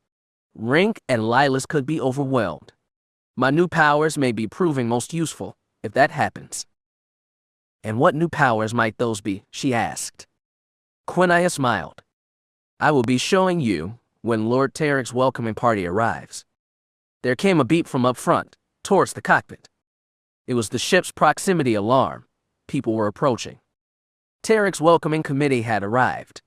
Rink and Lilas could be overwhelmed. My new powers may be proving most useful, if that happens. And what new powers might those be, she asked. Quinai smiled. I will be showing you when Lord Tarik's welcoming party arrives. There came a beep from up front, towards the cockpit. It was the ship's proximity alarm. People were approaching. Tarik's welcoming committee had arrived.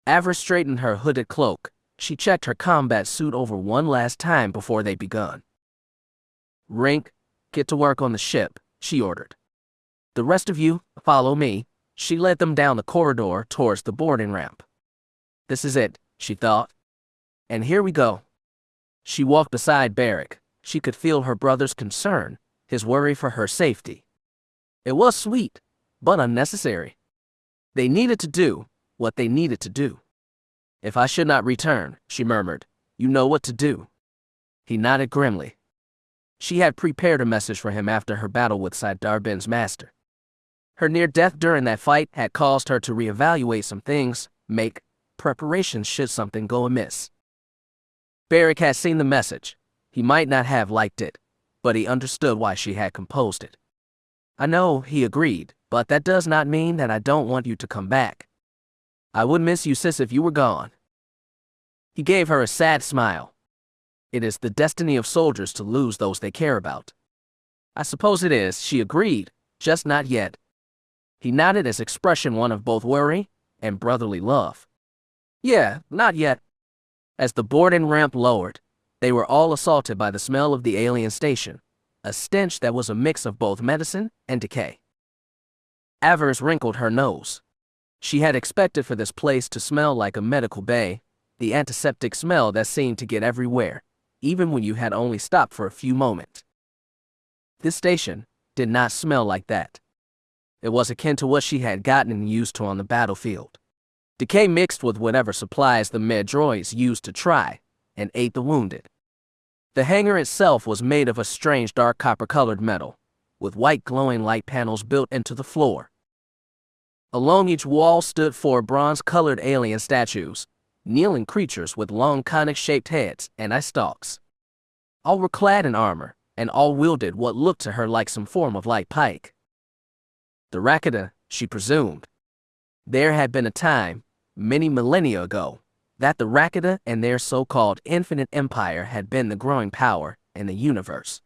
Avaryss straightened her hooded cloak. She checked her combat suit over one last time before they begun. Rink, get to work on the ship, she ordered. The rest of you, follow me. She led them down the corridor towards the boarding ramp. This is it, she thought. And here we go. She walked beside Beric. She could feel her brother's concern, his worry for her safety. It was sweet, but unnecessary. They needed to do what they needed to do. If I should not return, she murmured, you know what to do. He nodded grimly. She had prepared a message for him after her battle with Sidarbin's master. Her near death during that fight had caused her to reevaluate some things, make preparations should something go amiss. Beric had seen the message. He might not have liked it, but he understood why she had composed it. I know, he agreed, but that does not mean that I don't want you to come back. I would miss you, sis, if you were gone. He gave her a sad smile. It is the destiny of soldiers to lose those they care about. I suppose it is, she agreed, just not yet. He nodded, his expression one of both worry and brotherly love. Yeah, not yet. As the boarding ramp lowered, they were all assaulted by the smell of the alien station, a stench that was a mix of both medicine and decay. Avaryss wrinkled her nose. She had expected for this place to smell like a medical bay, the antiseptic smell that seemed to get everywhere, even when you had only stopped for a few moments. This station did not smell like that. It was akin to what she had gotten and used to on the battlefield. Decay mixed with whatever supplies the med droids used to try and aid the wounded. The hangar itself was made of a strange dark copper-colored metal, with white glowing light panels built into the floor. Along each wall stood 4 bronze-colored alien statues, kneeling creatures with long conic-shaped heads and eye stalks. All were clad in armor, and all wielded what looked to her like some form of light pike. The Rakata, she presumed. There had been a time, many millennia ago, that the Rakata and their so-called infinite empire had been the growing power in the universe.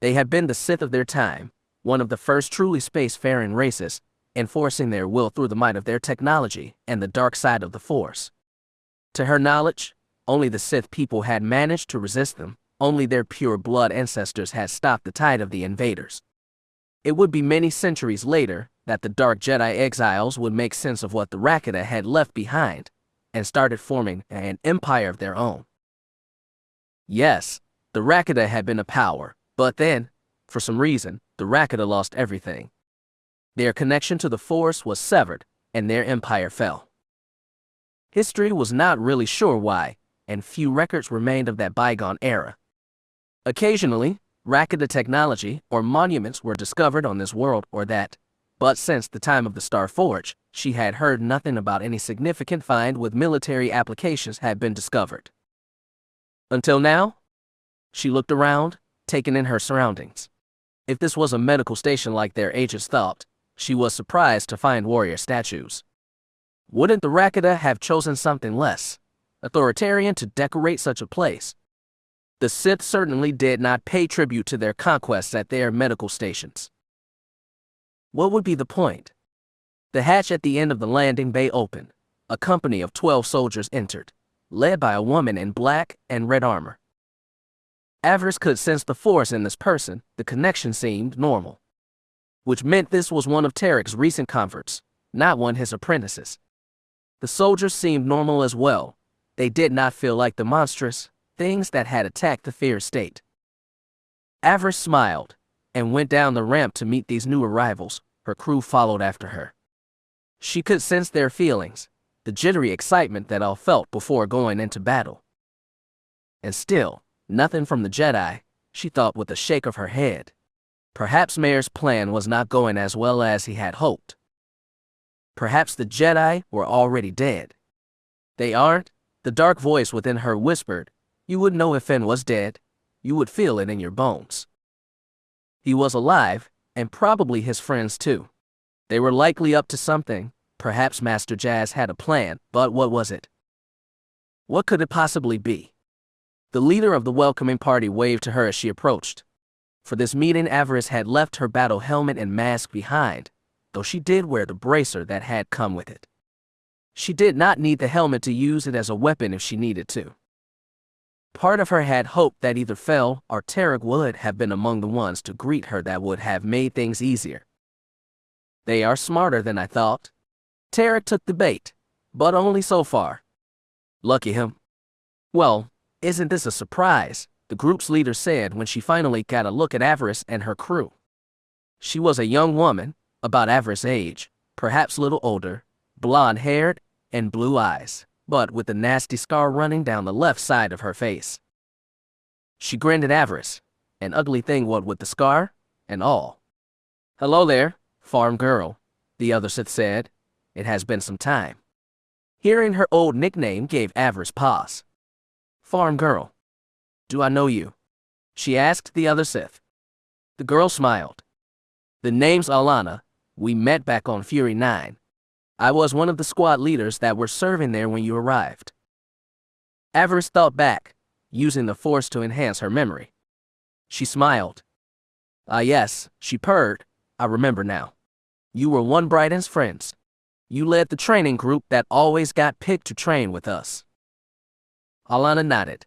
They had been the Sith of their time, one of the first truly space-faring races, enforcing their will through the might of their technology and the dark side of the Force. To her knowledge, only the Sith people had managed to resist them, only their pure blood ancestors had stopped the tide of the invaders. It would be many centuries later that the Dark Jedi exiles would make sense of what the Rakata had left behind, and started forming an empire of their own. Yes, the Rakata had been a power, but then, for some reason, the Rakata lost everything. Their connection to the Force was severed, and their empire fell. History was not really sure why, and few records remained of that bygone era. Occasionally, Rakata technology or monuments were discovered on this world or that, but since the time of the Star Forge, she had heard nothing about any significant find with military applications had been discovered. Until now? She looked around, taking in her surroundings. If this was a medical station like their agents thought, she was surprised to find warrior statues. Wouldn't the Rakata have chosen something less authoritarian to decorate such a place? The Sith certainly did not pay tribute to their conquests at their medical stations. What would be the point? The hatch at the end of the landing bay opened. A company of 12 soldiers entered, led by a woman in black and red armor. Avaryss could sense the Force in this person. The connection seemed normal, which meant this was one of Trik's recent converts, not one of his apprentices. The soldiers seemed normal as well. They did not feel like the monstrous things that had attacked the Feer state. Avaryss smiled and went down the ramp to meet these new arrivals. Her crew followed after her. She could sense their feelings, the jittery excitement that all felt before going into battle. And still, nothing from the Jedi, she thought with a shake of her head. Perhaps Mayor's plan was not going as well as he had hoped. Perhaps the Jedi were already dead. They aren't, the dark voice within her whispered. You would know if Finn was dead. You would feel it in your bones. He was alive, and probably his friends too. They were likely up to something. Perhaps Master Jazz had a plan, but what was it? What could it possibly be? The leader of the welcoming party waved to her as she approached. For this meeting, Avaryss had left her battle helmet and mask behind, though she did wear the bracer that had come with it. She did not need the helmet to use it as a weapon if she needed to. Part of her had hoped that either Fel or Trik would have been among the ones to greet her. That would have made things easier. They are smarter than I thought. Trik took the bait, but only so far. Lucky him. Well, isn't this a surprise? The group's leader said when she finally got a look at Avaryss and her crew. She was a young woman, about Avaryss' age, perhaps a little older, blonde-haired and blue eyes, but with a nasty scar running down the left side of her face. She grinned at Avaryss, an ugly thing what with the scar and all. Hello there, Farm girl, the other Sith said. It has been some time. Hearing her old nickname gave Avaryss pause. Farm girl. Do I know you? She asked the other Sith. The girl smiled. The name's Alana. We met back on Fury 9. I was one of the squad leaders that were serving there when you arrived. Avaryss thought back, using the Force to enhance her memory. She smiled. Ah yes, she purred. I remember now. You were one Brighton's friends. You led the training group that always got picked to train with us. Alana nodded.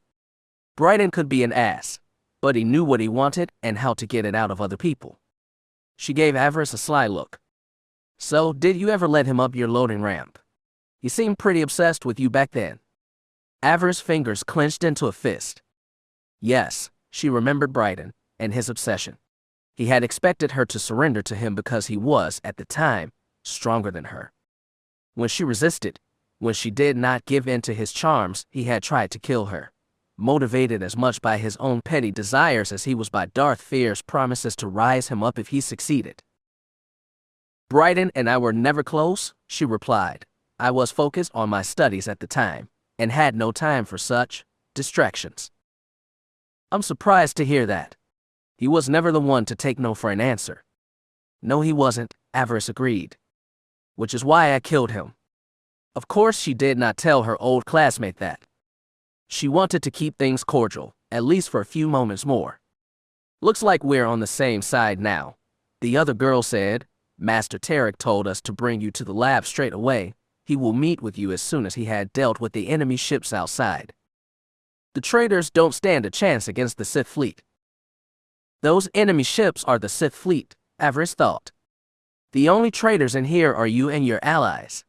Brighton could be an ass, but he knew what he wanted and how to get it out of other people. She gave Avaryss a sly look. So, did you ever let him up your loading ramp? He seemed pretty obsessed with you back then. Avaryss' fingers clenched into a fist. Yes, she remembered Brighton and his obsession. He had expected her to surrender to him because he was, at the time, stronger than her. When she resisted, when she did not give in to his charms, he had tried to kill her, motivated as much by his own petty desires as he was by Darth Feer's promises to rise him up if he succeeded. Brighton and I were never close, she replied. I was focused on my studies at the time, and had no time for such distractions. I'm surprised to hear that. He was never the one to take no for an answer. No, he wasn't, Avaryss agreed. Which is why I killed him. Of course she did not tell her old classmate that. She wanted to keep things cordial, at least for a few moments more. Looks like we're on the same side now, the other girl said. Master Trik told us to bring you to the lab straight away. He will meet with you as soon as he had dealt with the enemy ships outside. The traitors don't stand a chance against the Sith fleet. Those enemy ships are the Sith fleet, Avaryss thought. The only traitors in here are you and your allies.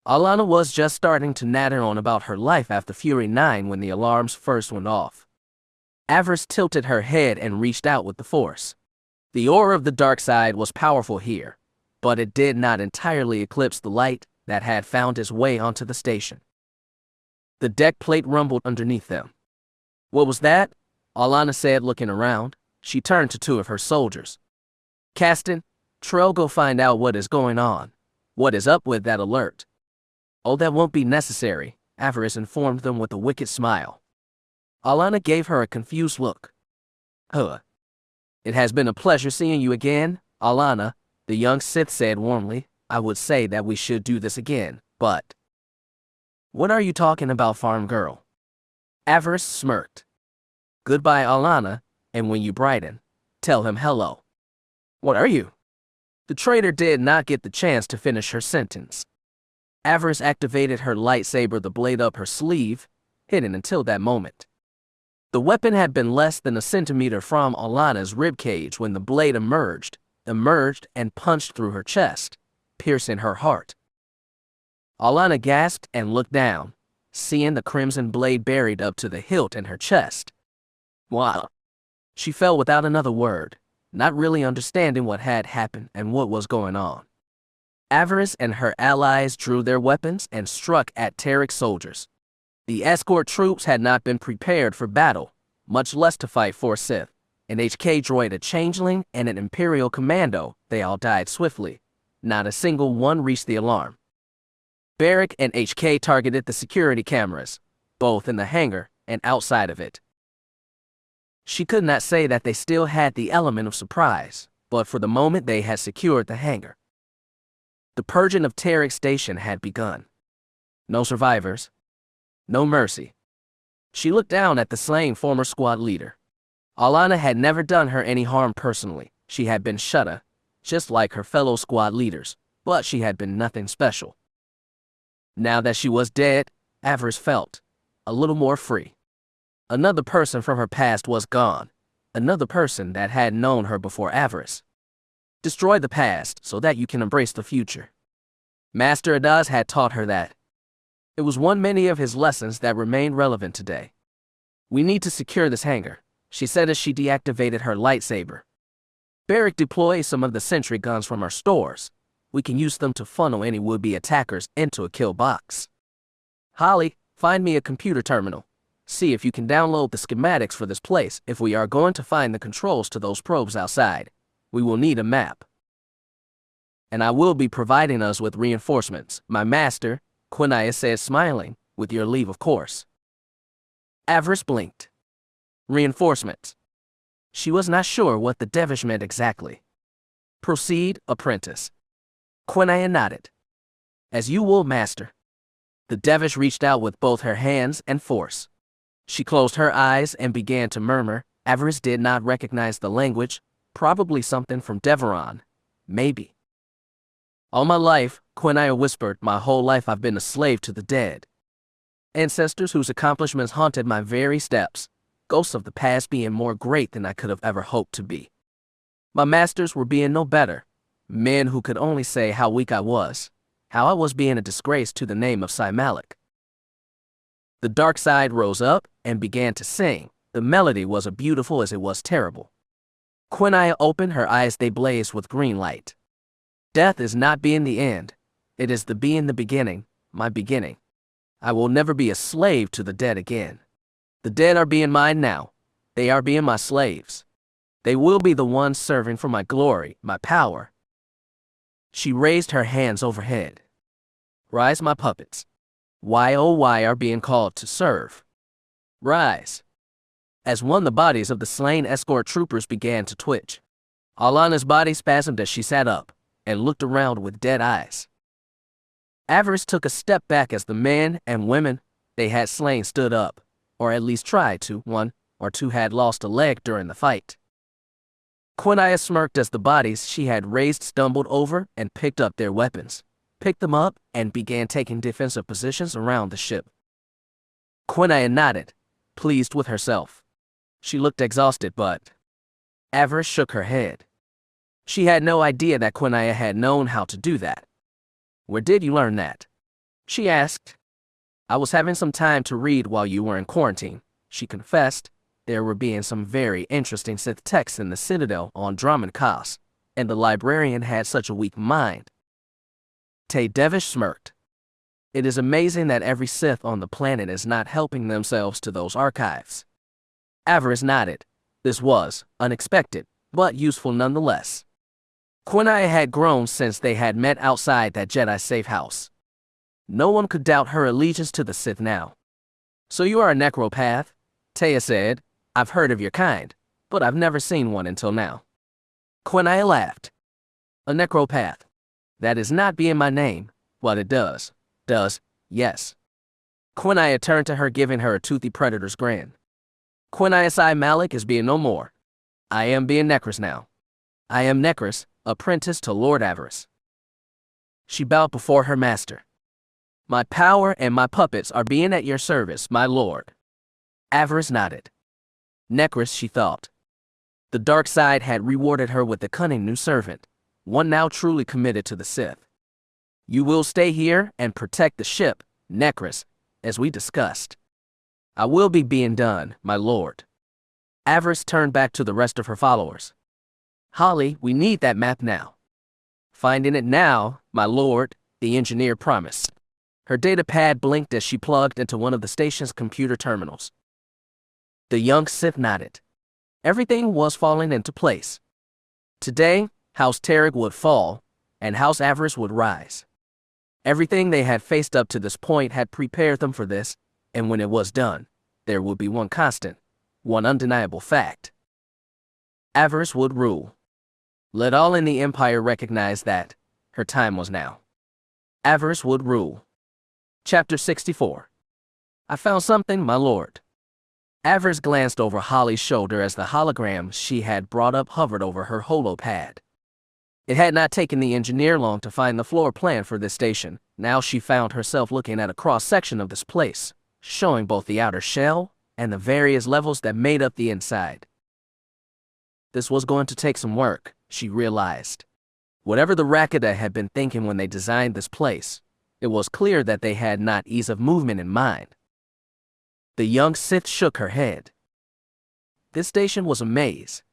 Alana was just starting to natter on about her life after Fury 9 when the alarms first went off. Avaryss tilted her head and reached out with the Force. The aura of the dark side was powerful here, but it did not entirely eclipse the light that had found its way onto the station. The deck plate rumbled underneath them. What was that? Alana said, looking around. She turned to two of her soldiers. Caston, Trell, go find out what is going on. What is up with that alert? Oh, that won't be necessary, Avaryss informed them with a wicked smile. Alana gave her a confused look. Huh. It has been a pleasure seeing you again, Alana, the young Sith said warmly. I would say that we should do this again, but... What are you talking about, farm girl? Avaryss smirked. Goodbye, Alana, and when you Brighton, tell him hello. What are you? The traitor did not get the chance to finish her sentence. Avaryss activated her lightsaber, the blade up her sleeve, hidden until that moment. The weapon had been less than a centimeter from Alana's ribcage when the blade emerged and punched through her chest, piercing her heart. Alana gasped and looked down, seeing the crimson blade buried up to the hilt in her chest. Wow. She fell without another word, not really understanding what had happened and what was going on. Avaryss and her allies drew their weapons and struck at Trik's soldiers. The escort troops had not been prepared for battle, much less to fight for Sith. An HK droid, a changeling, and an Imperial commando, they all died swiftly. Not a single one reached the alarm. Beric and HK targeted the security cameras, both in the hangar and outside of it. She could not say that they still had the element of surprise, but for the moment they had secured the hangar. The purging of Trik Station had begun. No survivors. No mercy. She looked down at the slain former squad leader. Alana had never done her any harm personally. She had been Shutta, just like her fellow squad leaders, but she had been nothing special. Now that she was dead, Avaryss felt a little more free. Another person from her past was gone, another person that had known her before Avaryss. Destroy the past so that you can embrace the future. Master Adaz had taught her that. It was one many of his lessons that remained relevant today. We need to secure this hangar, she said as she deactivated her lightsaber. Beric, deploy some of the sentry guns from our stores. We can use them to funnel any would-be attackers into a kill box. Holly, find me a computer terminal. See if you can download the schematics for this place. If we are going to find the controls to those probes outside, we will need a map. and I will be providing us with reinforcements, my master, Quinaya said, smiling. With your leave, of course. Avaryss blinked. Reinforcements. She was not sure what the dervish meant exactly. Proceed, apprentice. Quinaya nodded. As you will, master. The dervish reached out with both her hands and force. She closed her eyes and began to murmur. Avaryss did not recognize the language, probably something from Deveron. Maybe. All my life, Quinaya whispered, my whole life I've been a slave to the dead. Ancestors whose accomplishments haunted my very steps, ghosts of the past being more great than I could have ever hoped to be. My masters were being no better, men who could only say how weak I was, how I was being a disgrace to the name of Malik. The dark side rose up and began to sing. The melody was as beautiful as it was terrible. Quinaya opened her eyes, they blazed with green light. Death is not being the end, it is the being the beginning, my beginning. I will never be a slave to the dead again. The dead are being mine now. They are being my slaves. They will be the ones serving for my glory, my power. She raised her hands overhead. Rise, my puppets. Why, oh why are being called to serve? Rise. As one, the bodies of the slain escort troopers began to twitch. Alana's body spasmed as she sat up and looked around with dead eyes. Avaryss took a step back as the men and women they had slain stood up, or at least tried to. One or two had lost a leg during the fight. Quinaya smirked as the bodies she had raised stumbled over and picked up their weapons, picked them up, and began taking defensive positions around the ship. Quinaya nodded, pleased with herself. She looked exhausted, but Avaryss shook her head. She had no idea that Quinaya had known how to do that. Where did you learn that? She asked. I was having some time to read while you were in quarantine, she confessed. There were being some very interesting Sith texts in the Citadel on Dromund Kaas, and the librarian had such a weak mind. Devish smirked. It is amazing that every Sith on the planet is not helping themselves to those archives. Avaryss nodded. This was unexpected, but useful nonetheless. Quinaya had grown since they had met outside that Jedi safe house. No one could doubt her allegiance to the Sith now. So you are a necropath? Taya said. I've heard of your kind, but I've never seen one until now. Quinaya laughed. A necropath. That is not being my name. What it does, yes. Quinaya turned to her, giving her a toothy predator's grin. Quinaya Malik is being no more. I am being Necros now. I am Necros, apprentice to Lord Avaryss. She bowed before her master. My power and my puppets are being at your service, my lord. Avaryss nodded. Necros, she thought. The dark side had rewarded her with a cunning new servant, one now truly committed to the Sith. You will stay here and protect the ship, Necros, as we discussed. I will be being done, my lord. Avaryss turned back to the rest of her followers. Holly, we need that map now. Finding it now, my lord, the engineer promised. Her data pad blinked as she plugged into one of the station's computer terminals. The young Sith nodded. Everything was falling into place. Today, House Trik would fall, and House Avaryss would rise. Everything they had faced up to this point had prepared them for this, and when it was done, there would be one constant, one undeniable fact. Avaryss would rule. Let all in the Empire recognize that her time was now. Avaryss would rule. Chapter 64. I found something, my lord. Avaryss glanced over Holly's shoulder as the hologram she had brought up hovered over her holopad. It had not taken the engineer long to find the floor plan for this station. Now she found herself looking at a cross-section of this place, showing both the outer shell and the various levels that made up the inside. This was going to take some work, she realized. Whatever the Rakata had been thinking when they designed this place, it was clear that they had not ease of movement in mind. The young Sith shook her head. This station was a maze.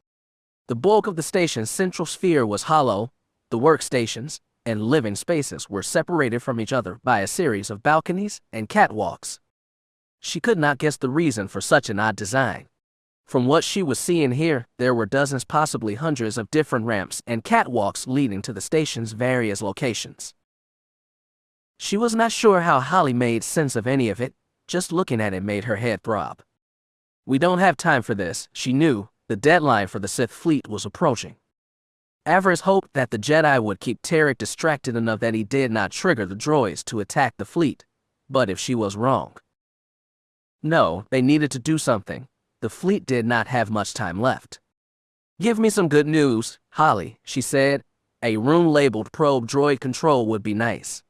The bulk of the station's central sphere was hollow. The workstations and living spaces were separated from each other by a series of balconies and catwalks. She could not guess the reason for such an odd design. From what she was seeing here, there were dozens, possibly hundreds of different ramps and catwalks leading to the station's various locations. She was not sure how Holly made sense of any of it. Just looking at it made her head throb. We don't have time for this, she knew. The deadline for the Sith fleet was approaching. Avaryss hoped that the Jedi would keep Trik distracted enough that he did not trigger the droids to attack the fleet. But if she was wrong. No, they needed to do something. The fleet did not have much time left. Give me some good news, Holly, she said. A rune-labeled probe droid control would be nice.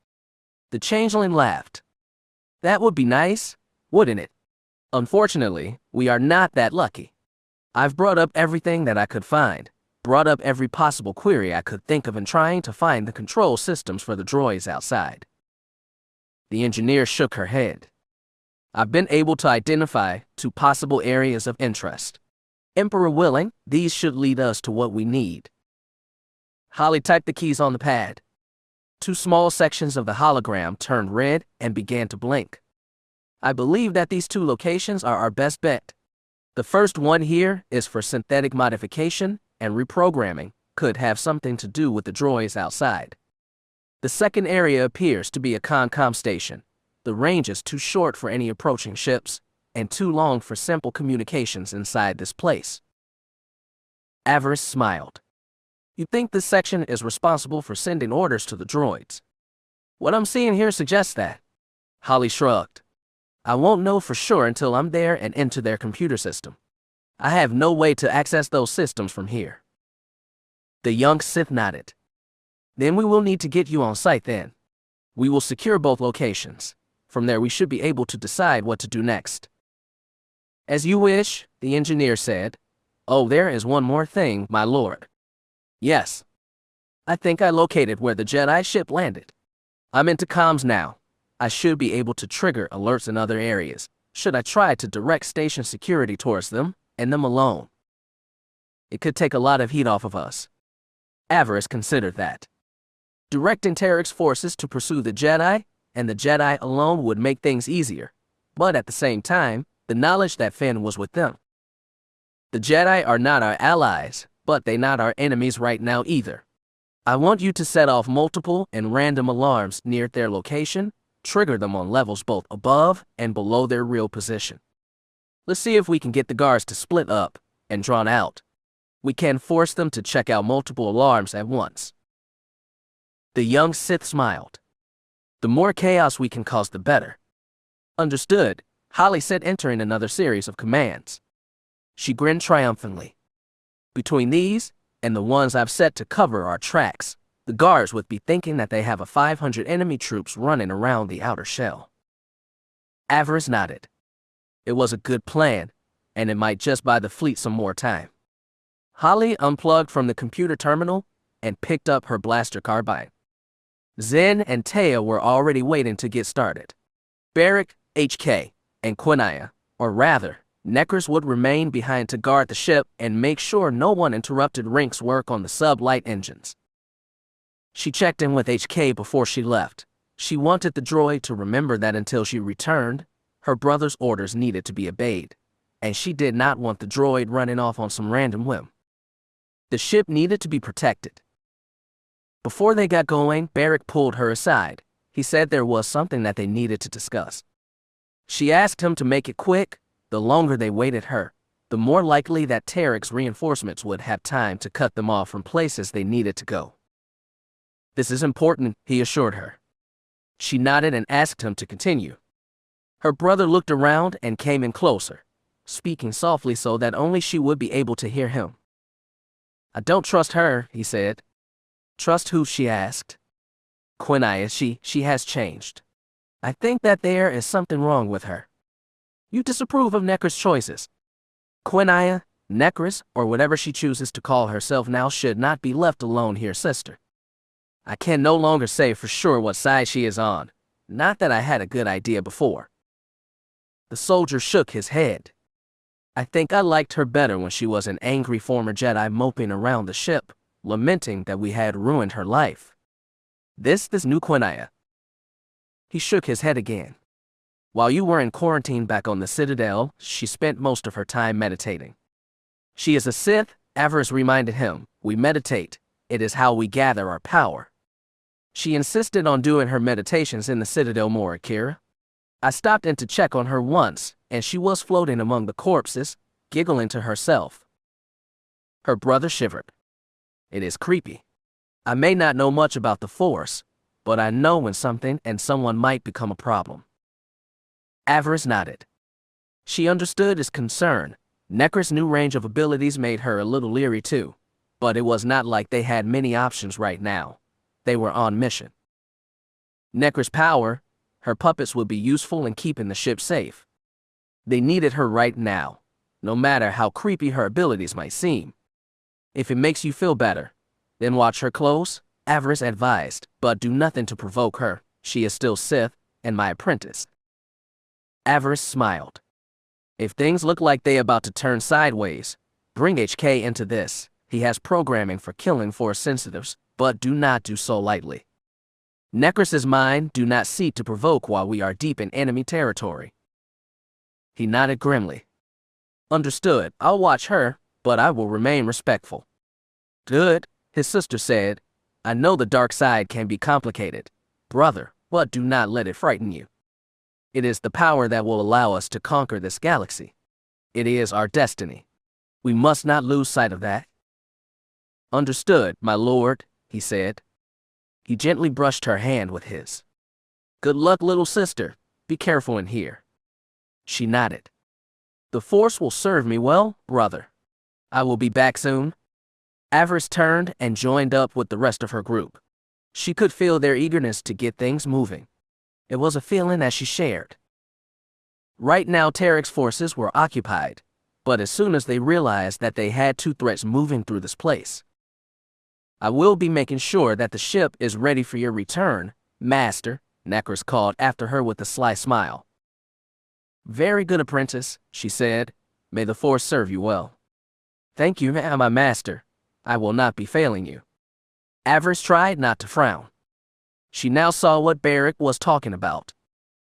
The changeling laughed. That would be nice, wouldn't it? Unfortunately, we are not that lucky. I've brought up everything that I could find, brought up every possible query I could think of in trying to find the control systems for the droids outside. The engineer shook her head. I've been able to identify 2 possible areas of interest. Emperor willing, these should lead us to what we need. Holly typed the keys on the pad. 2 small sections of the hologram turned red and began to blink. I believe that these 2 locations are our best bet. The first one here is for synthetic modification and reprogramming, could have something to do with the droids outside. The second area appears to be a concom station. The range is too short for any approaching ships, and too long for simple communications inside this place. Avaryss smiled. You think this section is responsible for sending orders to the droids? What I'm seeing here suggests that. Holly shrugged. I won't know for sure until I'm there and into their computer system. I have no way to access those systems from here. The young Sith nodded. Then we will need to get you on site then. We will secure both locations. From there we should be able to decide what to do next. As you wish, the engineer said. Oh, there is one more thing, my lord. Yes. I think I located where the Jedi ship landed. I'm into comms now. I should be able to trigger alerts in other areas, should I try to direct station security towards them, and them alone. It could take a lot of heat off of us. Avaryss considered that. Directing Trik's forces to pursue the Jedi, and the Jedi alone would make things easier, but at the same time, the knowledge that Finn was with them. The Jedi are not our allies, but they're not our enemies right now either. I want you to set off multiple and random alarms near their location, trigger them on levels both above and below their real position. Let's see if we can get the guards to split up and drawn out. We can force them to check out multiple alarms at once. The young Sith smiled. The more chaos we can cause, the better. Understood, Holly said, entering another series of commands. She grinned triumphantly. Between these and the ones I've set to cover our tracks, the guards would be thinking that they have 500 enemy troops running around the outer shell. Avaryss nodded. It was a good plan, and it might just buy the fleet some more time. Holly unplugged from the computer terminal and picked up her blaster carbine. Zen and Taya were already waiting to get started. Beric, HK, and Quinaya, or rather, Necros, would remain behind to guard the ship and make sure no one interrupted Rink's work on the sub-light engines. She checked in with HK before she left. She wanted the droid to remember that until she returned, her brother's orders needed to be obeyed, and she did not want the droid running off on some random whim. The ship needed to be protected. Before they got going, Beric pulled her aside. He said there was something that they needed to discuss. She asked him to make it quick. The longer they waited her, the more likely that Trik's reinforcements would have time to cut them off from places they needed to go. This is important, he assured her. She nodded and asked him to continue. Her brother looked around and came in closer, speaking softly so that only she would be able to hear him. I don't trust her, he said. Trust who? She asked. Quinaya, she has changed. I think that there is something wrong with her. You disapprove of Necros' choices. Quinaya, Necros, or whatever she chooses to call herself now, should not be left alone here, sister. I can no longer say for sure what side she is on. Not that I had a good idea before. The soldier shook his head. I think I liked her better when she was an angry former Jedi moping around the ship, lamenting that we had ruined her life. This new Quinaya. He shook his head again. While you were in quarantine back on the Citadel, she spent most of her time meditating. She is a Sith, Avaryss reminded him. We meditate. It is how we gather our power. She insisted on doing her meditations in the Citadel more, Akira. I stopped in to check on her once, and she was floating among the corpses, giggling to herself. Her brother shivered. It is creepy. I may not know much about the Force, but I know when something and someone might become a problem. Avaryss nodded. She understood his concern. Necro's new range of abilities made her a little leery too, but it was not like they had many options right now. They were on mission. Necro's power, her puppets would be useful in keeping the ship safe. They needed her right now, no matter how creepy her abilities might seem. If it makes you feel better, then watch her close, Avaryss advised, but do nothing to provoke her. She is still Sith, and my apprentice. Avaryss smiled. If things look like they about to turn sideways, bring HK into this. He has programming for killing Force sensitives, but do not do so lightly. Necro's mind do not seek to provoke while we are deep in enemy territory. He nodded grimly. Understood, I'll watch her, but I will remain respectful. Good, his sister said. I know the dark side can be complicated, brother, but do not let it frighten you. It is the power that will allow us to conquer this galaxy. It is our destiny. We must not lose sight of that. Understood, my lord, he said. He gently brushed her hand with his. Good luck, little sister. Be careful in here. She nodded. The Force will serve me well, brother. I will be back soon. Avaryss turned and joined up with the rest of her group. She could feel their eagerness to get things moving. It was a feeling that she shared. Right now Trik's forces were occupied, but as soon as they realized that they had two threats moving through this place. I will be making sure that the ship is ready for your return, Master, Necro's called after her with a sly smile. Very good, Apprentice, she said. May the Force serve you well. Thank you, my master. I will not be failing you. Avaryss tried not to frown. She now saw what Beric was talking about.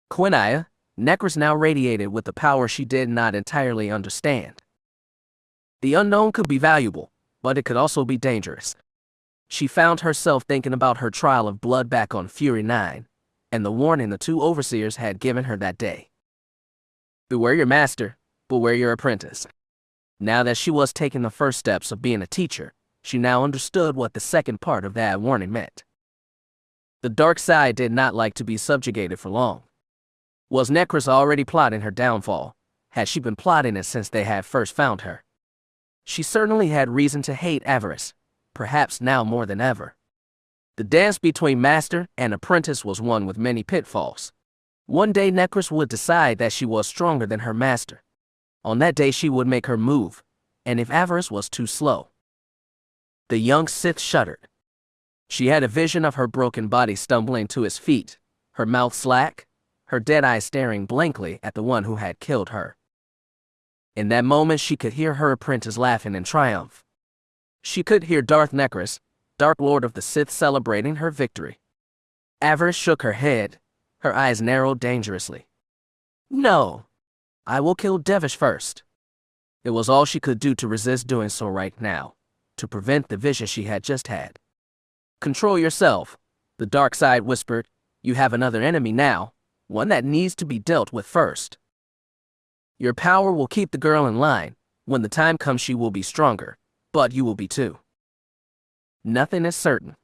Quinaya, Necro's now radiated with a power she did not entirely understand. The unknown could be valuable, but it could also be dangerous. She found herself thinking about her trial of blood back on Fury 9, and the warning the two overseers had given her that day. Beware your master, beware your apprentice. Now that she was taking the first steps of being a teacher, she now understood what the second part of that warning meant. The dark side did not like to be subjugated for long. Was Necro's already plotting her downfall? Had she been plotting it since they had first found her? She certainly had reason to hate Avaryss, perhaps now more than ever. The dance between master and apprentice was one with many pitfalls. One day Necro's would decide that she was stronger than her master. On that day she would make her move, and if Avaryss was too slow. The young Sith shuddered. She had a vision of her broken body stumbling to his feet, her mouth slack, her dead eyes staring blankly at the one who had killed her. In that moment she could hear her apprentice laughing in triumph. She could hear Darth Necros, Dark Lord of the Sith, celebrating her victory. Avaryss shook her head, her eyes narrowed dangerously. No, I will kill Devish first. It was all she could do to resist doing so right now, to prevent the vision she had just had. Control yourself, the dark side whispered. You have another enemy now, one that needs to be dealt with first. Your power will keep the girl in line. When the time comes she will be stronger, but you will be too. Nothing is certain.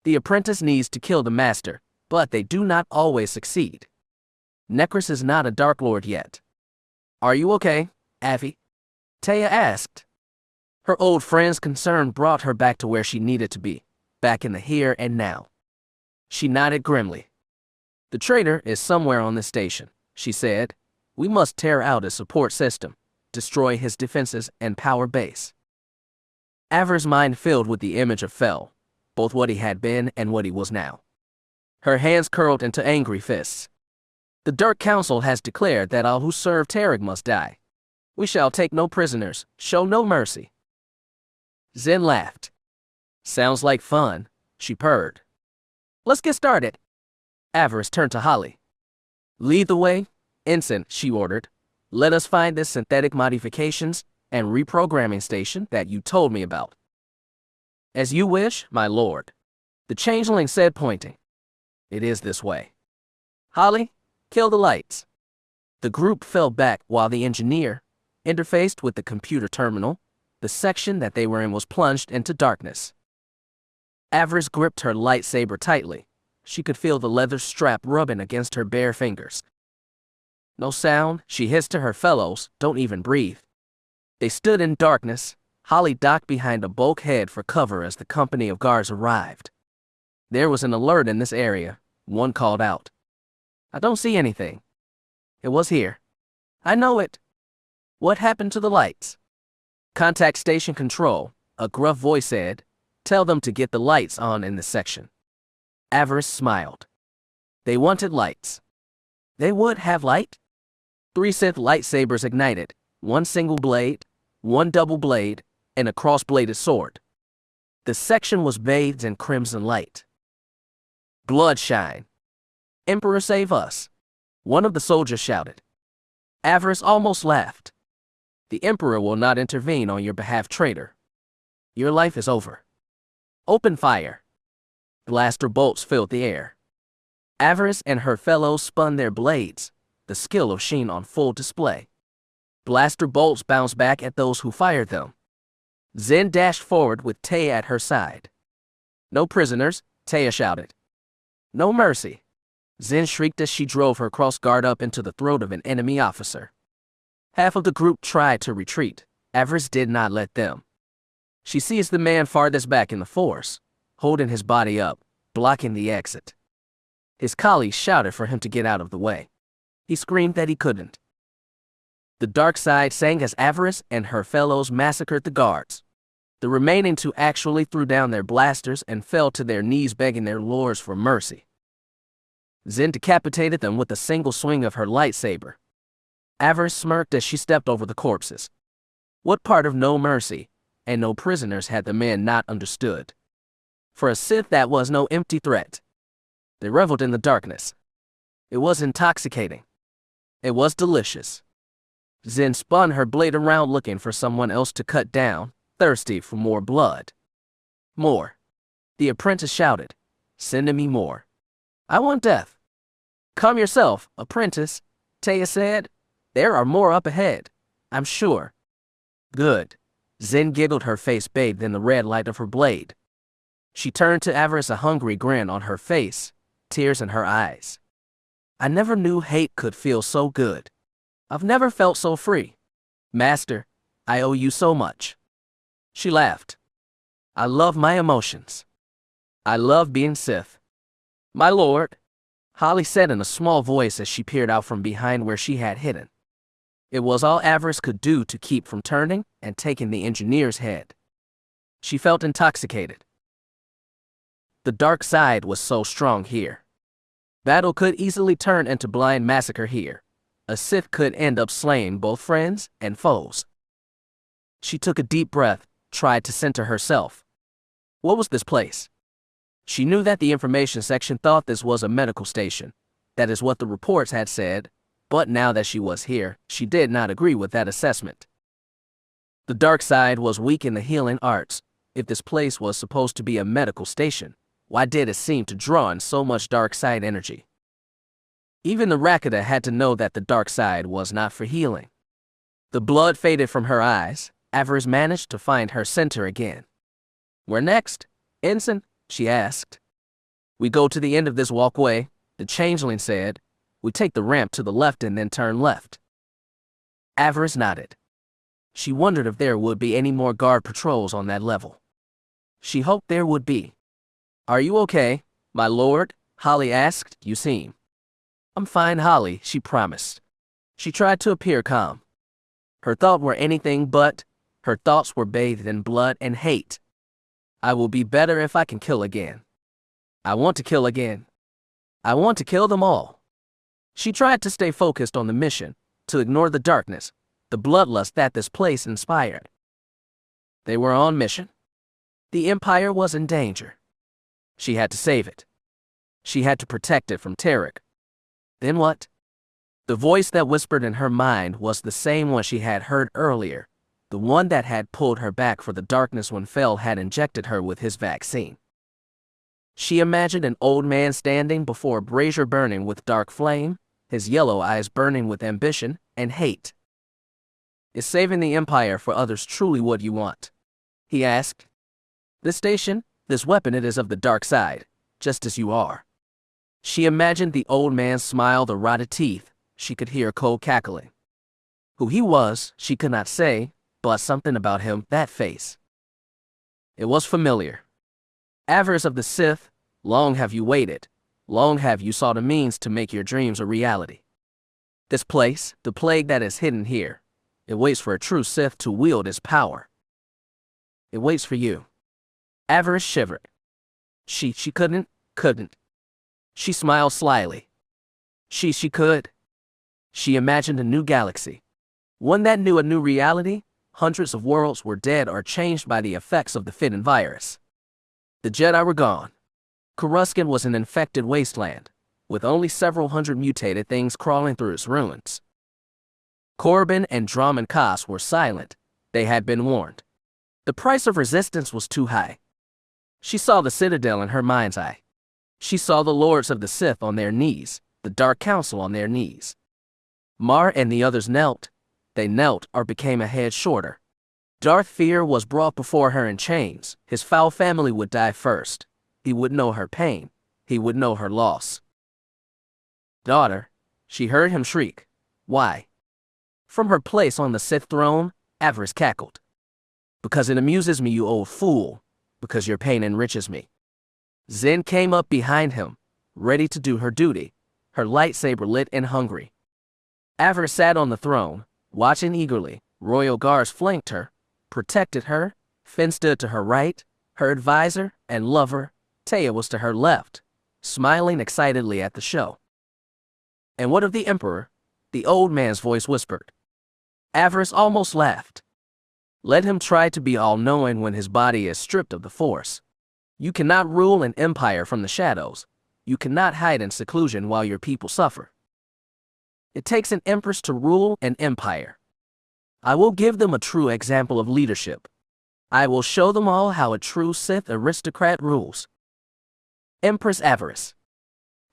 The apprentice needs to kill the master, but they do not always succeed. Necros is not a Dark Lord yet. Are you okay, Avi? Taya asked. Her old friend's concern brought her back to where she needed to be, back in the here and now. She nodded grimly. The traitor is somewhere on this station, she said. We must tear out his support system, destroy his defenses and power base. Avaryss' mind filled with the image of Fel, both what he had been and what he was now. Her hands curled into angry fists. The Dark Council has declared that all who serve Trik must die. We shall take no prisoners, show no mercy. Zen laughed. Sounds like fun, she purred. Let's get started. Avaryss turned to Holly. Lead the way, Ensign, she ordered. Let us find the synthetic modifications and reprogramming station that you told me about. As you wish, my lord, the changeling said, pointing. It is this way. Holly, kill the lights. The group fell back while the engineer interfaced with the computer terminal. The section that they were in was plunged into darkness. Avaryss gripped her lightsaber tightly. She could feel the leather strap rubbing against her bare fingers. No sound, she hissed to her fellows, don't even breathe. They stood in darkness. Holly ducked behind a bulkhead for cover as the company of guards arrived. There was an alert in this area. One called out. I don't see anything. It was here. I know it. What happened to the lights? Contact station control, a gruff voice said. Tell them to get the lights on in this section. Avaryss smiled. They wanted lights. They would have light? 3 Sith lightsabers ignited, 1 single blade, 1 double blade, and a cross-bladed sword. The section was bathed in crimson light. Bloodshine. Emperor, save us, one of the soldiers shouted. Avaryss almost laughed. The Emperor will not intervene on your behalf, traitor. Your life is over. Open fire. Blaster bolts filled the air. Avaryss and her fellows spun their blades, the skill of Sheen on full display. Blaster bolts bounced back at those who fired them. Zen dashed forward with Itae at her side. No prisoners, Itae shouted. No mercy. Zen shrieked as she drove her cross-guard up into the throat of an enemy officer. Half of the group tried to retreat. Avaryss did not let them. She seized the man farthest back in the force, holding his body up, blocking the exit. His colleagues shouted for him to get out of the way. He screamed that he couldn't. The dark side sang as Avaryss and her fellows massacred the guards. The remaining 2 actually threw down their blasters and fell to their knees begging their lords for mercy. Zen decapitated them with a single swing of her lightsaber. Avaryss smirked as she stepped over the corpses. What part of no mercy and no prisoners had the man not understood? For a Sith, that was no empty threat. They reveled in the darkness. It was intoxicating. It was delicious. Zen spun her blade around looking for someone else to cut down, thirsty for more blood. More. The apprentice shouted. Send me more. I want death. Calm yourself, apprentice, Itae said. There are more up ahead, I'm sure. Good. Zen giggled, her face bathed in the red light of her blade. She turned to Avaryss, a hungry grin on her face, tears in her eyes. I never knew hate could feel so good. I've never felt so free. Master, I owe you so much. She laughed. I love my emotions. I love being Sith. My lord, Holly said in a small voice as she peered out from behind where she had hidden. It was all Avaryss could do to keep from turning and taking the engineer's head. She felt intoxicated. The dark side was so strong here. Battle could easily turn into blind massacre here. A Sith could end up slaying both friends and foes. She took a deep breath, tried to center herself. What was this place? She knew that the information section thought this was a medical station. That is what the reports had said, but now that she was here, she did not agree with that assessment. The dark side was weak in the healing arts. If this place was supposed to be a medical station, why did it seem to draw in so much dark side energy? Even the Rakata had to know that the dark side was not for healing. The blood faded from her eyes. Avaryss managed to find her center again. Where next, Ensign? She asked. We go to the end of this walkway, the changeling said. We take the ramp to the left and then turn left. Avaryss nodded. She wondered if there would be any more guard patrols on that level. She hoped there would be. Are you okay, my lord? Holly asked. You seem. I'm fine, Holly, she promised. She tried to appear calm. Her thoughts were anything but. Her thoughts were bathed in blood and hate. I will be better if I can kill again. I want to kill again. I want to kill them all. She tried to stay focused on the mission, to ignore the darkness, the bloodlust that this place inspired. They were on mission. The Empire was in danger. She had to save it. She had to protect it from Trik. Then what? The voice that whispered in her mind was the same one she had heard earlier. the one that had pulled her back for the darkness when Fel had injected her with his vaccine. She imagined an old man standing before a brazier burning with dark flame, his yellow eyes burning with ambition and hate. "Is saving the Empire for others truly what you want?" he asked. "This station, this weapon, it is of the dark side, just as you are." She imagined the old man's smile, the rotted teeth. She could hear cold cackling. Who he was, she could not say, but something about him, that face. It was familiar. Avaryss of the Sith, long have you waited, long have you sought a means to make your dreams a reality. This place, the plague that is hidden here, it waits for a true Sith to wield its power. It waits for you. Avaryss shivered. She couldn't. She smiled slyly. She could. She imagined a new galaxy. One that knew a new reality. Hundreds of worlds were dead or changed by the effects of the forbidden virus. The Jedi were gone. Coruscant was an infected wasteland, with only several hundred mutated things crawling through its ruins. Corbin and Dromund Kaas were silent. They had been warned. The price of resistance was too high. She saw the Citadel in her mind's eye. She saw the Lords of the Sith on their knees, the Dark Council on their knees. Mar and the others knelt. They knelt or became a head shorter. Darth Feer was brought before her in chains. His foul family would die first. He would know her pain. He would know her loss. "Daughter," she heard him shriek. "Why?" From her place on the Sith throne, Avaryss cackled. "Because it amuses me, you old fool. Because your pain enriches me." Zen came up behind him, ready to do her duty, her lightsaber lit and hungry. Avaryss sat on the throne, watching eagerly. Royal guards flanked her, protected her. Finn stood to her right. Her advisor and lover, Itae, was to her left, smiling excitedly at the show. "And what of the Emperor?" the old man's voice whispered. Avaryss almost laughed. "Let him try to be all-knowing when his body is stripped of the Force. You cannot rule an empire from the shadows. You cannot hide in seclusion while your people suffer. It takes an empress to rule an empire. I will give them a true example of leadership. I will show them all how a true Sith aristocrat rules. Empress Avariss."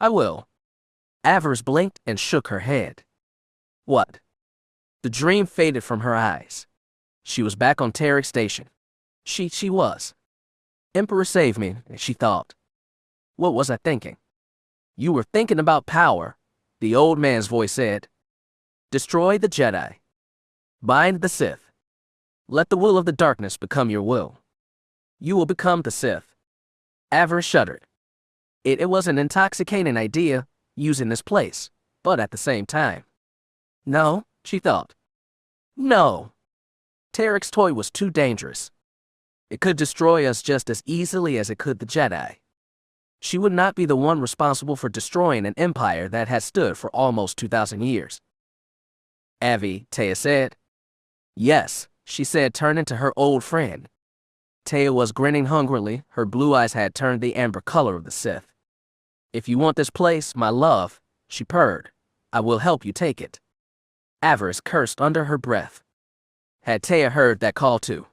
"I will." Avaryss blinked and shook her head. "What?" The dream faded from her eyes. She was back on Trik Station. She was. "Emperor, save me," she thought. What was I thinking? "You were thinking about power," the old man's voice said. "Destroy the Jedi. Bind the Sith. Let the will of the darkness become your will. You will become the Sith." Avaryss shuddered. It was an intoxicating idea, using this place, but at the same time. No, she thought. No. Trik's toy was too dangerous. It could destroy us just as easily as it could the Jedi. She would not be the one responsible for destroying an empire that had stood for almost 2,000 years. Itae said. "Yes," she said, turning to her old friend. Itae was grinning hungrily. Her blue eyes had turned the amber color of the Sith. "If you want this place, my love," she purred, "I will help you take it." Avaryss cursed under her breath. Had Itae heard that call too?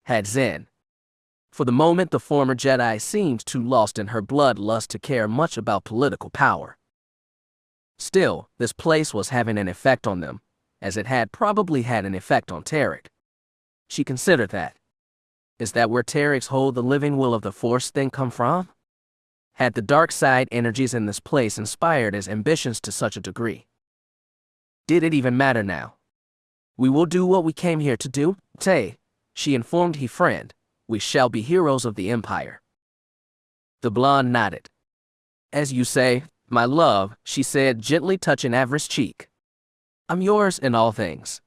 Had Zen? For the moment, the former Jedi seemed too lost in her bloodlust to care much about political power. Still, this place was having an effect on them, as it had probably had an effect on Trik. She considered that. Is that where Trik's hold the living will of the Force thing come from? Had the dark side energies in this place inspired his ambitions to such a degree? Did it even matter now? "We will do what we came here to do, Itae," she informed her friend. "We shall be heroes of the Empire." The blonde nodded. "As you say, my love," she said, gently touching Avaryss' cheek. "I'm yours in all things."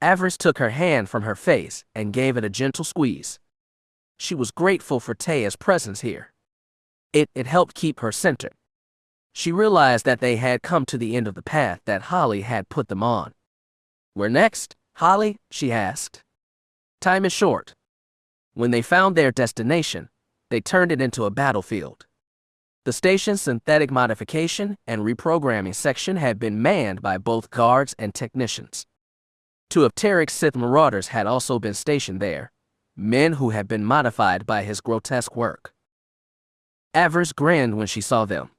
Avaryss took her hand from her face and gave it a gentle squeeze. She was grateful for Itae's presence here. It helped keep her centered. She realized that they had come to the end of the path that Holly had put them on. "Where next, Holly?" she asked. "Time is short." When they found their destination, they turned it into a battlefield. The station's synthetic modification and reprogramming section had been manned by both guards and technicians. Two of Trik's Sith marauders had also been stationed there, men who had been modified by his grotesque work. Avariss grinned when she saw them.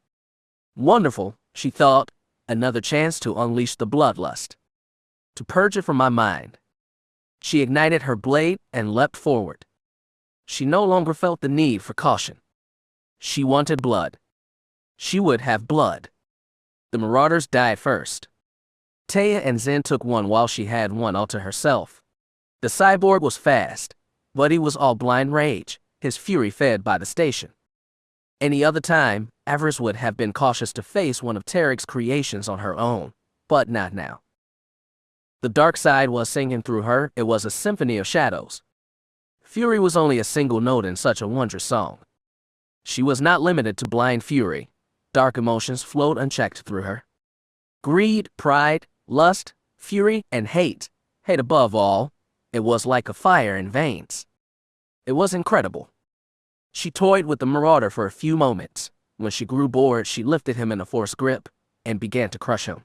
Wonderful, she thought, another chance to unleash the bloodlust. To purge it from my mind. She ignited her blade and leapt forward. She no longer felt the need for caution. She wanted blood. She would have blood. The marauders died first. Itae and Zen took one while she had one all to herself. The cyborg was fast, but he was all blind rage, his fury fed by the station. Any other time, Avaryss would have been cautious to face one of Trik's creations on her own, but not now. The dark side was singing through her. It was a symphony of shadows. Fury was only a single note in such a wondrous song. She was not limited to blind fury. Dark emotions flowed unchecked through her. Greed, pride, lust, fury, and hate. Hate above all. It was like a fire in veins. It was incredible. She toyed with the marauder for a few moments. When she grew bored, she lifted him in a force grip and began to crush him.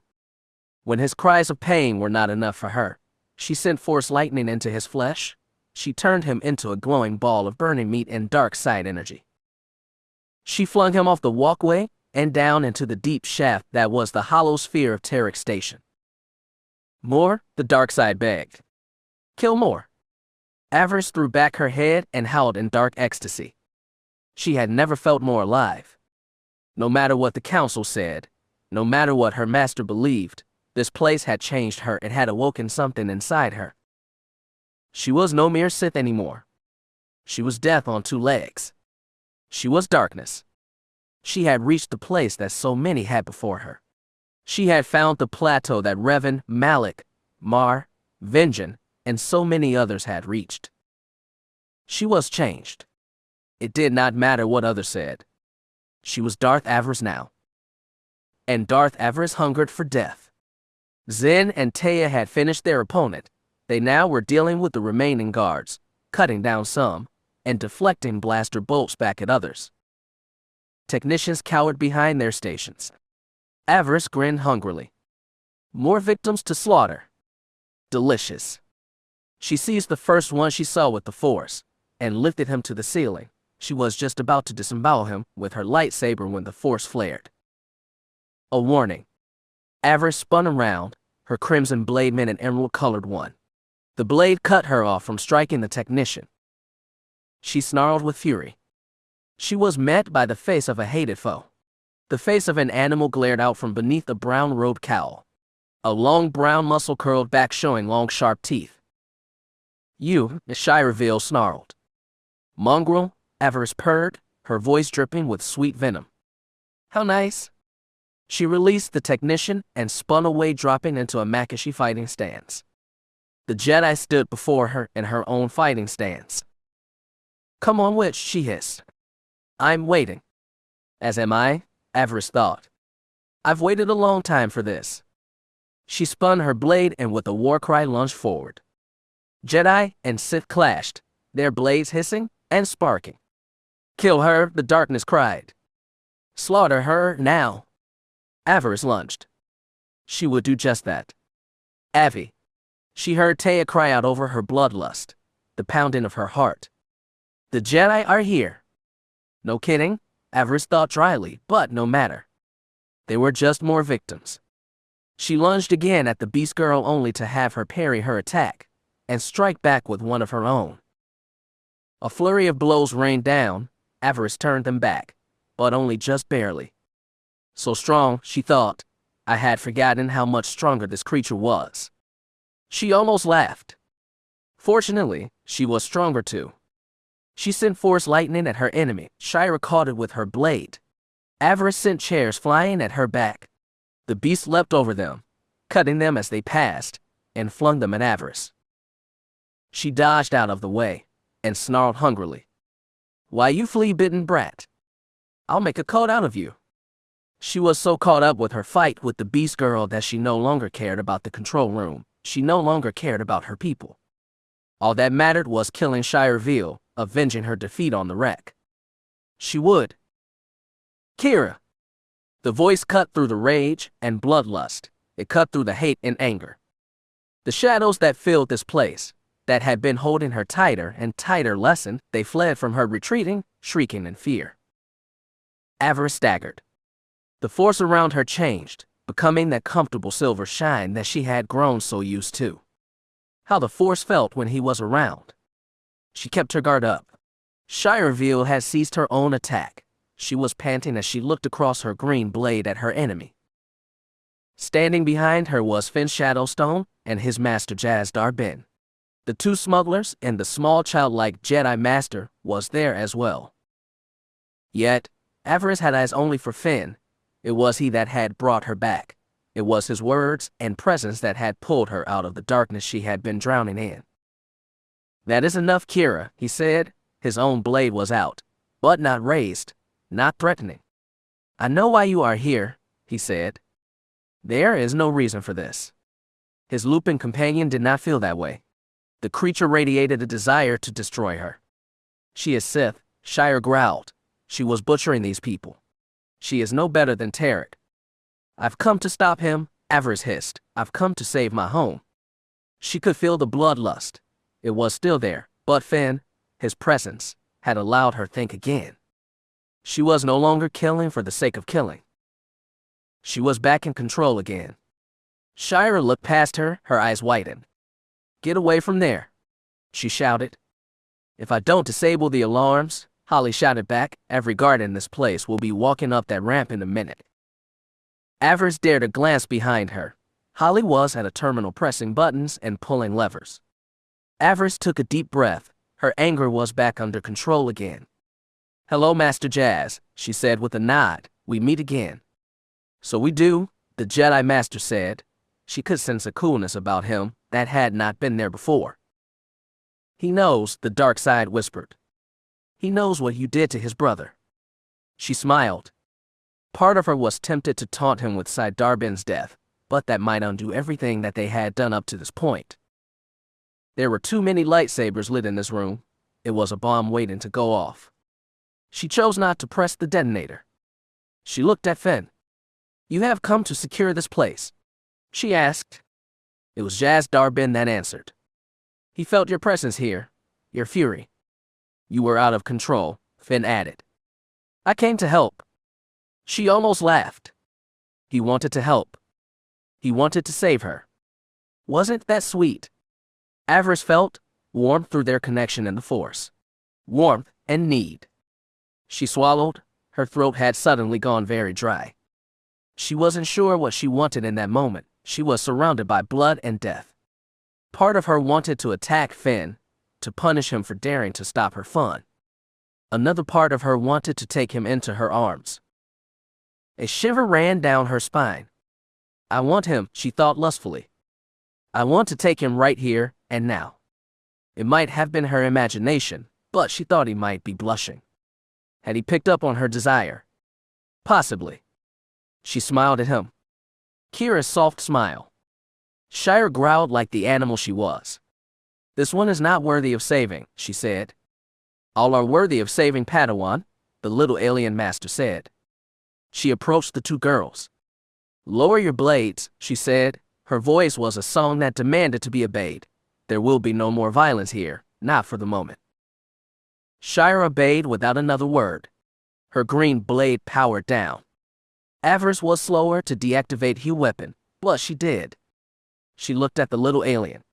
When his cries of pain were not enough for her, she sent force lightning into his flesh. She turned him into a glowing ball of burning meat and dark side energy. She flung him off the walkway and down into the deep shaft that was the hollow sphere of Trik Station. More, the dark side begged. Kill more. Avaryss threw back her head and howled in dark ecstasy. She had never felt more alive. No matter what the council said, no matter what her master believed, this place had changed her. It had awoken something inside her. She was no mere Sith anymore. She was death on two legs. She was darkness. She had reached the place that so many had before her. She had found the plateau that Revan, Malik, Mar, Vengeance, and so many others had reached. She was changed. It did not matter what others said. She was Darth Avaryss now. And Darth Avaryss hungered for death. Zen and Itae had finished their opponent. They now were dealing with the remaining guards, cutting down some, and deflecting blaster bolts back at others. Technicians cowered behind their stations. Avaryss grinned hungrily. More victims to slaughter. Delicious. She seized the first one she saw with the force, and lifted him to the ceiling. She was just about to disembowel him with her lightsaber when the force flared. A warning. Avaryss spun around, her crimson blade meant an emerald-colored one. The blade cut her off from striking the technician. She snarled with fury. She was met by the face of a hated foe. The face of an animal glared out from beneath a brown-robed cowl. A long brown muscle curled back showing long sharp teeth. You, Shireville snarled. Mongrel, Avaryss purred, her voice dripping with sweet venom. How nice. She released the technician and spun away, dropping into a Makashi fighting stance. The Jedi stood before her in her own fighting stance. Come on, witch, she hissed. I'm waiting. As am I, Avaryss thought. I've waited a long time for this. She spun her blade and with a war cry lunged forward. Jedi and Sith clashed, their blades hissing and sparking. Kill her, the darkness cried. Slaughter her now. Avaryss lunged. She would do just that. Avi. She heard Itae cry out over her bloodlust, the pounding of her heart. The Jedi are here. No kidding, Avaryss thought dryly, but no matter. They were just more victims. She lunged again at the beast girl only to have her parry her attack and strike back with one of her own. A flurry of blows rained down. Avaryss turned them back, but only just barely. So strong, she thought, I had forgotten how much stronger this creature was. She almost laughed. Fortunately, she was stronger too. She sent force lightning at her enemy. Shira caught it with her blade. Avaryss sent chairs flying at her back. The beast leapt over them, cutting them as they passed, and flung them at Avaryss. She dodged out of the way and snarled hungrily. Why, you flea-bitten brat. I'll make a coat out of you. She was so caught up with her fight with the beast girl that she no longer cared about the control room. She no longer cared about her people. All that mattered was killing Shireville, avenging her defeat on the wreck. She would. Kira. The voice cut through the rage and bloodlust. It cut through the hate and anger. The shadows that filled this place, that had been holding her tighter and tighter lessened, they fled from her retreating, shrieking in fear. Avaryss staggered. The force around her changed, becoming that comfortable silver shine that she had grown so used to. How the force felt when he was around. She kept her guard up. Shireville had ceased her own attack. She was panting as she looked across her green blade at her enemy. Standing behind her was Finn Shadowstone and his master Jas Darbin. The two smugglers and the small childlike Jedi master was there as well. Yet, Avaryss had eyes only for Finn. It was he that had brought her back. It was his words and presence that had pulled her out of the darkness she had been drowning in. "That is enough, Kira," he said. His own blade was out, but not raised, not threatening. "I know why you are here," he said. "There is no reason for this." His Lupin companion did not feel that way. The creature radiated a desire to destroy her. "She is Sith," Shire growled. "She was butchering these people. She is no better than Trik." "I've come to stop him," Avaryss hissed. "I've come to save my home." She could feel the bloodlust. It was still there, but Finn, his presence, had allowed her think again. She was no longer killing for the sake of killing. She was back in control again. Shira looked past her, her eyes widened. "Get away from there," she shouted. "If I don't disable the alarms," Holly shouted back, "every guard in this place will be walking up that ramp in a minute." Avaryss dared a glance behind her. Holly was at a terminal pressing buttons and pulling levers. Avaryss took a deep breath. Her anger was back under control again. "Hello, Master Jas," she said with a nod. "We meet again." "So we do," the Jedi Master said. She could sense a coolness about him that had not been there before. "He knows," the dark side whispered. "He knows what you did to his brother." She smiled. Part of her was tempted to taunt him with Side Darbin's death, but that might undo everything that they had done up to this point. There were too many lightsabers lit in this room. It was a bomb waiting to go off. She chose not to press the detonator. She looked at Finn. "You have come to secure this place?" she asked. It was Jas Darbin that answered. "He felt your presence here, your fury. You were out of control," Finn added. "I came to help." She almost laughed. He wanted to help. He wanted to save her. Wasn't that sweet? Avaryss felt warmth through their connection in the Force. Warmth and need. She swallowed. Her throat had suddenly gone very dry. She wasn't sure what she wanted in that moment. She was surrounded by blood and death. Part of her wanted to attack Finn, to punish him for daring to stop her fun. Another part of her wanted to take him into her arms. A shiver ran down her spine. "I want him," she thought lustfully. "I want to take him right here and now." It might have been her imagination, but she thought he might be blushing. Had he picked up on her desire? Possibly. She smiled at him. Kira's soft smile. Shire growled like the animal she was. "This one is not worthy of saving," she said. "All are worthy of saving, Padawan," the little alien master said. She approached the two girls. "Lower your blades," she said. Her voice was a song that demanded to be obeyed. "There will be no more violence here, not for the moment." Shira obeyed without another word. Her green blade powered down. Avaryss was slower to deactivate her weapon, but she did. She looked at the little alien.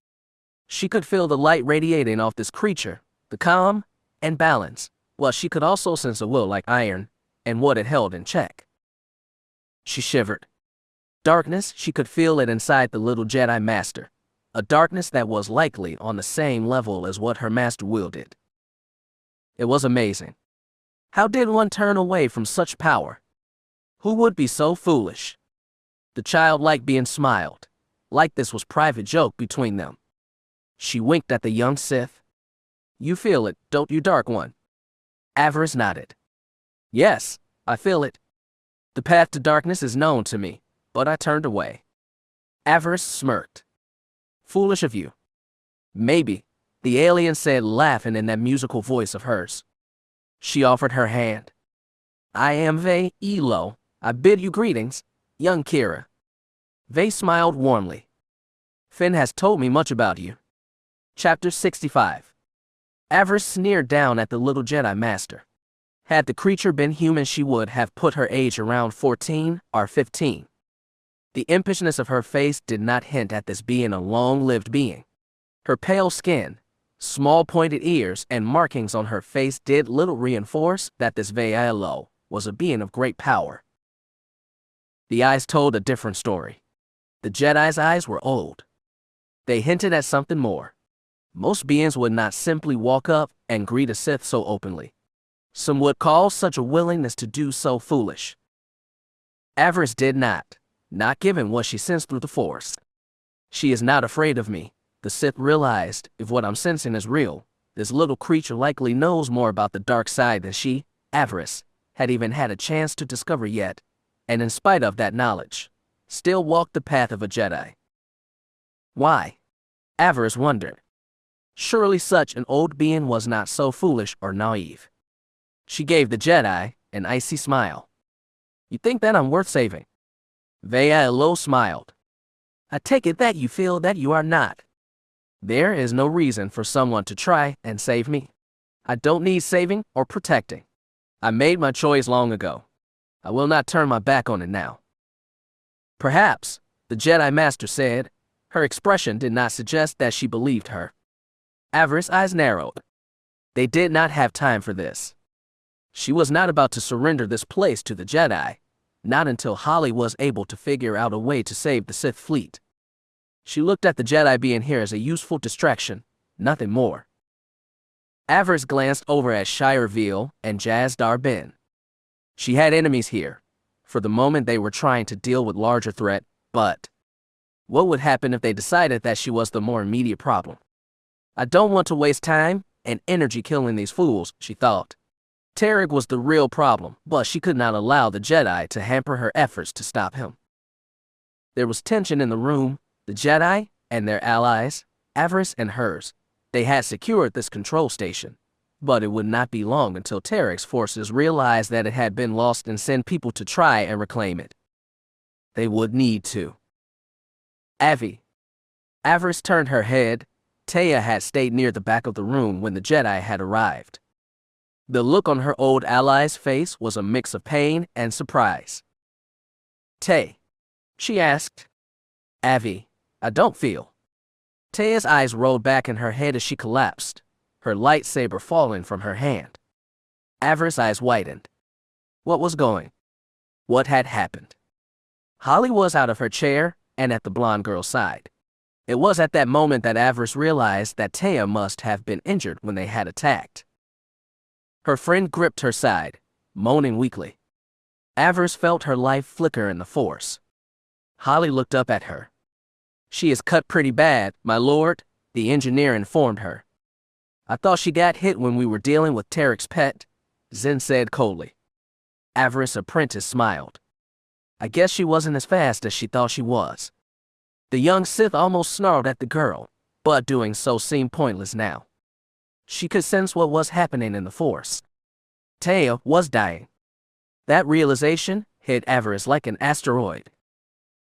She could feel the light radiating off this creature, the calm and balance, but she could also sense a will like iron and what it held in check. She shivered. Darkness, she could feel it inside the little Jedi Master, a darkness that was likely on the same level as what her master wielded. It was amazing. How did one turn away from such power? Who would be so foolish? The childlike being smiled, like this was private joke between them. She winked at the young Sith. "You feel it, don't you, Dark One?" Avaryss nodded. "Yes, I feel it. The path to darkness is known to me, but I turned away." Avaryss smirked. "Foolish of you." "Maybe," the alien said, laughing in that musical voice of hers. She offered her hand. "I am Vay Elo. I bid you greetings, young Kira." Vay smiled warmly. Finn has told me much about you. Chapter 65. Avaryss sneered down at the little Jedi Master. Had the creature been human, she would have put her age around 14 or 15. The impishness of her face did not hint at this being a long-lived being. Her pale skin, small pointed ears, and markings on her face did little reinforce that this Betrayal was a being of great power. The eyes told a different story. The Jedi's eyes were old. They hinted at something more. Most beings would not simply walk up and greet a Sith so openly. Some would call such a willingness to do so foolish. Avaryss did not given what she sensed through the Force. She is not afraid of me. The Sith realized, if what I'm sensing is real, this little creature likely knows more about the dark side than she, Avaryss, had even had a chance to discover yet, and in spite of that knowledge, still walked the path of a Jedi. Why? Avaryss wondered. Surely such an old being was not so foolish or naive. She gave the Jedi an icy smile. You think that I'm worth saving? Betrayal smiled. I take it that you feel that you are not. There is no reason for someone to try and save me. I don't need saving or protecting. I made my choice long ago. I will not turn my back on it now. Perhaps, the Jedi Master said. Her expression did not suggest that she believed her. Avaryss' eyes narrowed. They did not have time for this. She was not about to surrender this place to the Jedi, not until Holly was able to figure out a way to save the Sith fleet. She looked at the Jedi being here as a useful distraction, nothing more. Avaryss glanced over at Shire Veal and Jaz Darbin. She had enemies here. For the moment they were trying to deal with larger threat, but what would happen if they decided that she was the more immediate problem? I don't want to waste time and energy killing these fools, she thought. Trik was the real problem, but she could not allow the Jedi to hamper her efforts to stop him. There was tension in the room. The Jedi and their allies, Avaryss and hers, they had secured this control station, but it would not be long until Trik's forces realized that it had been lost and send people to try and reclaim it. They would need to. Avaryss turned her head. Itae had stayed near the back of the room when the Jedi had arrived. The look on her old ally's face was a mix of pain and surprise. Itae, she asked. I don't feel. Itae's eyes rolled back in her head as she collapsed, her lightsaber falling from her hand. Avaryss' eyes widened. What was going? What had happened? Holly was out of her chair and at the blonde girl's side. It was at that moment that Avaryss realized that Itae must have been injured when they had attacked. Her friend gripped her side, moaning weakly. Avaryss felt her life flicker in the Force. Holly looked up at her. She is cut pretty bad, my lord, the engineer informed her. I thought she got hit when we were dealing with Trik's pet, Zen said coldly. Avaryss' apprentice smiled. I guess she wasn't as fast as she thought she was. The young Sith almost snarled at the girl, but doing so seemed pointless now. She could sense what was happening in the Force. Itae was dying. That realization hit Avaryss like an asteroid.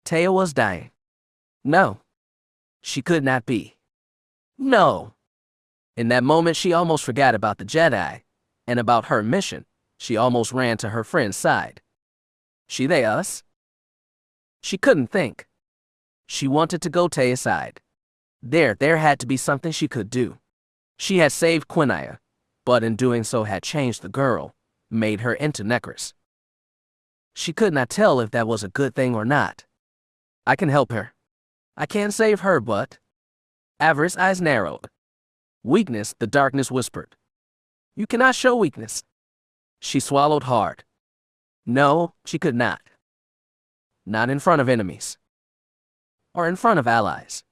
Itae was dying. No. She could not be. No. In that moment she almost forgot about the Jedi, and about her mission. She almost ran to her friend's side. They us? She couldn't think. She wanted to go Itae's side. There had to be something she could do. She had saved Quinaya, but in doing so had changed the girl, made her into necromancy. She could not tell if that was a good thing or not. I can help her. I can't save her, but... Avaryss' eyes narrowed. Weakness, the darkness whispered. You cannot show weakness. She swallowed hard. No, she could not. Not in front of enemies. Or in front of allies.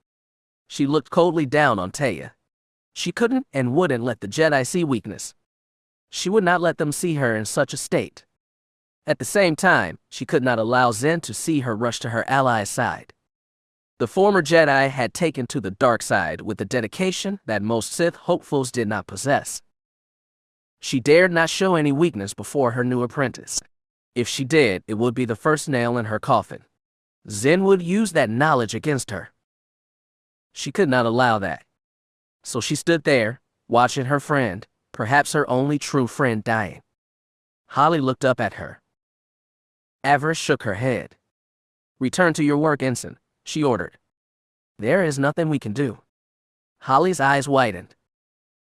She looked coldly down on Itae. She couldn't and wouldn't let the Jedi see weakness. She would not let them see her in such a state. At the same time, she could not allow Zen to see her rush to her ally's side. The former Jedi had taken to the dark side with a dedication that most Sith hopefuls did not possess. She dared not show any weakness before her new apprentice. If she did, it would be the first nail in her coffin. Zen would use that knowledge against her. She could not allow that. So she stood there, watching her friend, perhaps her only true friend, dying. Holly looked up at her. Avaryss shook her head. "Return to your work, Ensign," she ordered. "There is nothing we can do." Holly's eyes widened.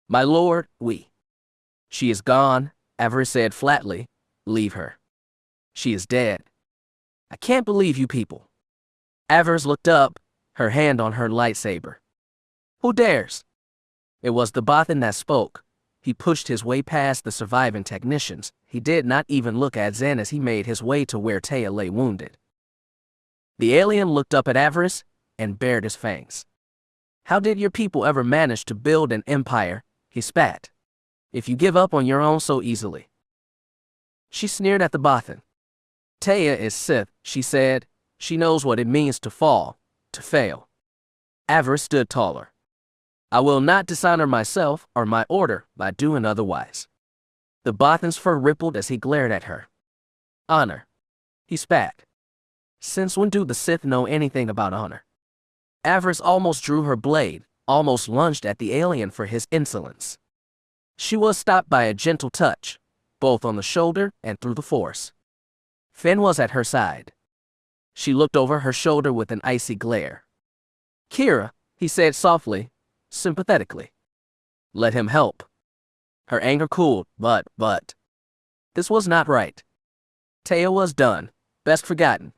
"My lord, She is gone," Avaryss said flatly. "Leave her. She is dead." "I can't believe you people." Avaryss looked up, her hand on her lightsaber. "Who dares?" It was the Bothan that spoke. He pushed his way past the surviving technicians. He did not even look at Zen as he made his way to where Taya lay wounded. The alien looked up at Avaryss and bared his fangs. "How did your people ever manage to build an empire?" he spat. "If you give up on your own so easily." She sneered at the Bothan. "Taya is Sith," she said. "She knows what it means to fall, to fail." Avaryss stood taller. "I will not dishonor myself or my order by doing otherwise." The Bothan's fur rippled as he glared at her. "Honor," he spat. "Since when do the Sith know anything about honor?" Avaryss almost drew her blade, almost lunged at the alien for his insolence. She was stopped by a gentle touch, both on the shoulder and through the force. Finn was at her side. She looked over her shoulder with an icy glare. "Kira," he said softly, sympathetically. "Let him help." Her anger cooled, but. This was not right. Taya was done, best forgotten.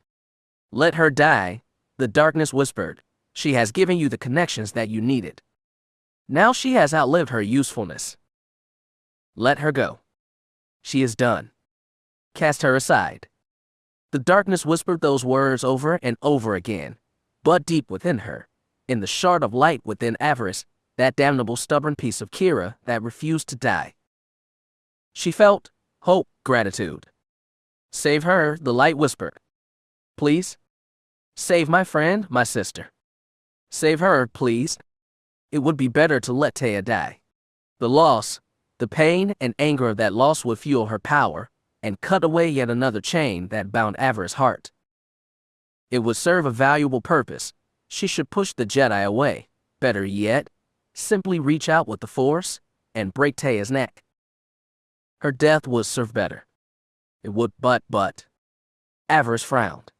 "Let her die," the darkness whispered. "She has given you the connections that you needed. Now she has outlived her usefulness. Let her go. She is done. Cast her aside." The darkness whispered those words over and over again, but deep within her, in the shard of light within Avaryss, that damnable stubborn piece of Kira that refused to die. She felt hope, gratitude. "Save her," the light whispered. "Please? Save my friend, my sister. Save her, please. It would be better to let Taya die." The loss, the pain and anger of that loss would fuel her power and cut away yet another chain that bound Avaryss' heart. It would serve a valuable purpose. She should push the Jedi away. Better yet, simply reach out with the Force and break Taya's neck. Her death would serve better. It would, but. Avaryss frowned.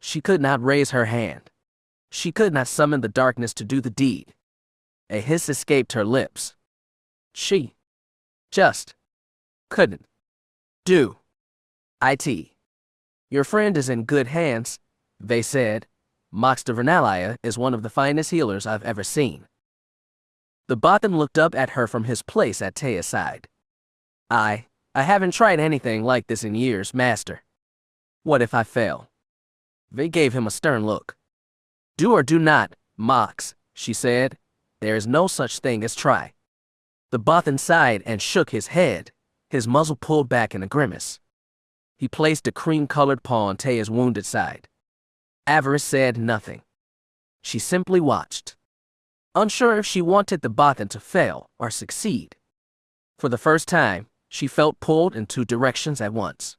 She could not raise her hand. She could not summon the darkness to do the deed. A hiss escaped her lips. She just couldn't do it. "Your friend is in good hands," they said. "Moxta Vernalia is one of the finest healers I've ever seen." The Bothan looked up at her from his place at Taya's side. I haven't tried anything like this in years, Master. What if I fail?" They gave him a stern look. "Do or do not, Mox," she said. "There is no such thing as try." The Bothan sighed and shook his head, his muzzle pulled back in a grimace. He placed a cream-colored paw on Taya's wounded side. Avaryss said nothing. She simply watched, unsure if she wanted the Bothan to fail or succeed. For the first time, she felt pulled in two directions at once.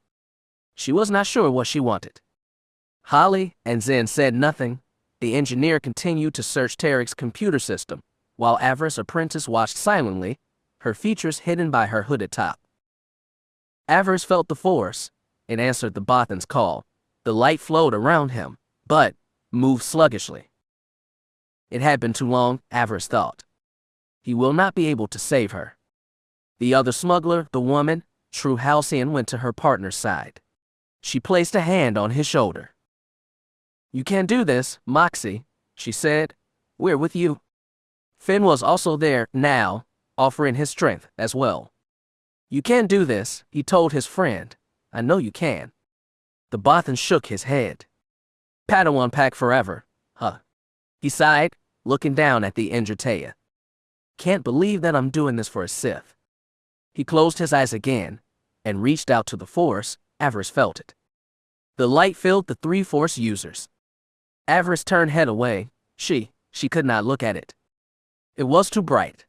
She was not sure what she wanted. Holly and Zen said nothing. The engineer continued to search Tarik's computer system, while Avaryss' apprentice watched silently, her features hidden by her hooded top. Avaryss felt the Force and answered the Bothan's call. The light flowed around him, but moved sluggishly. It had been too long, Avaryss thought. He will not be able to save her. The other smuggler, the woman, true Halcyon, went to her partner's side. She placed a hand on his shoulder. "You can do this, Moxie," she said. "We're with you." Finn was also there now, offering his strength as well. "You can do this," he told his friend. "I know you can." The Bothan shook his head. "Padawan pack forever, huh?" He sighed, looking down at the injured Taya. "Can't believe that I'm doing this for a Sith." He closed his eyes again and reached out to the Force. Avaryss felt it. The light filled the three Force users. Avaryss turned head away. She could not look at it. It was too bright.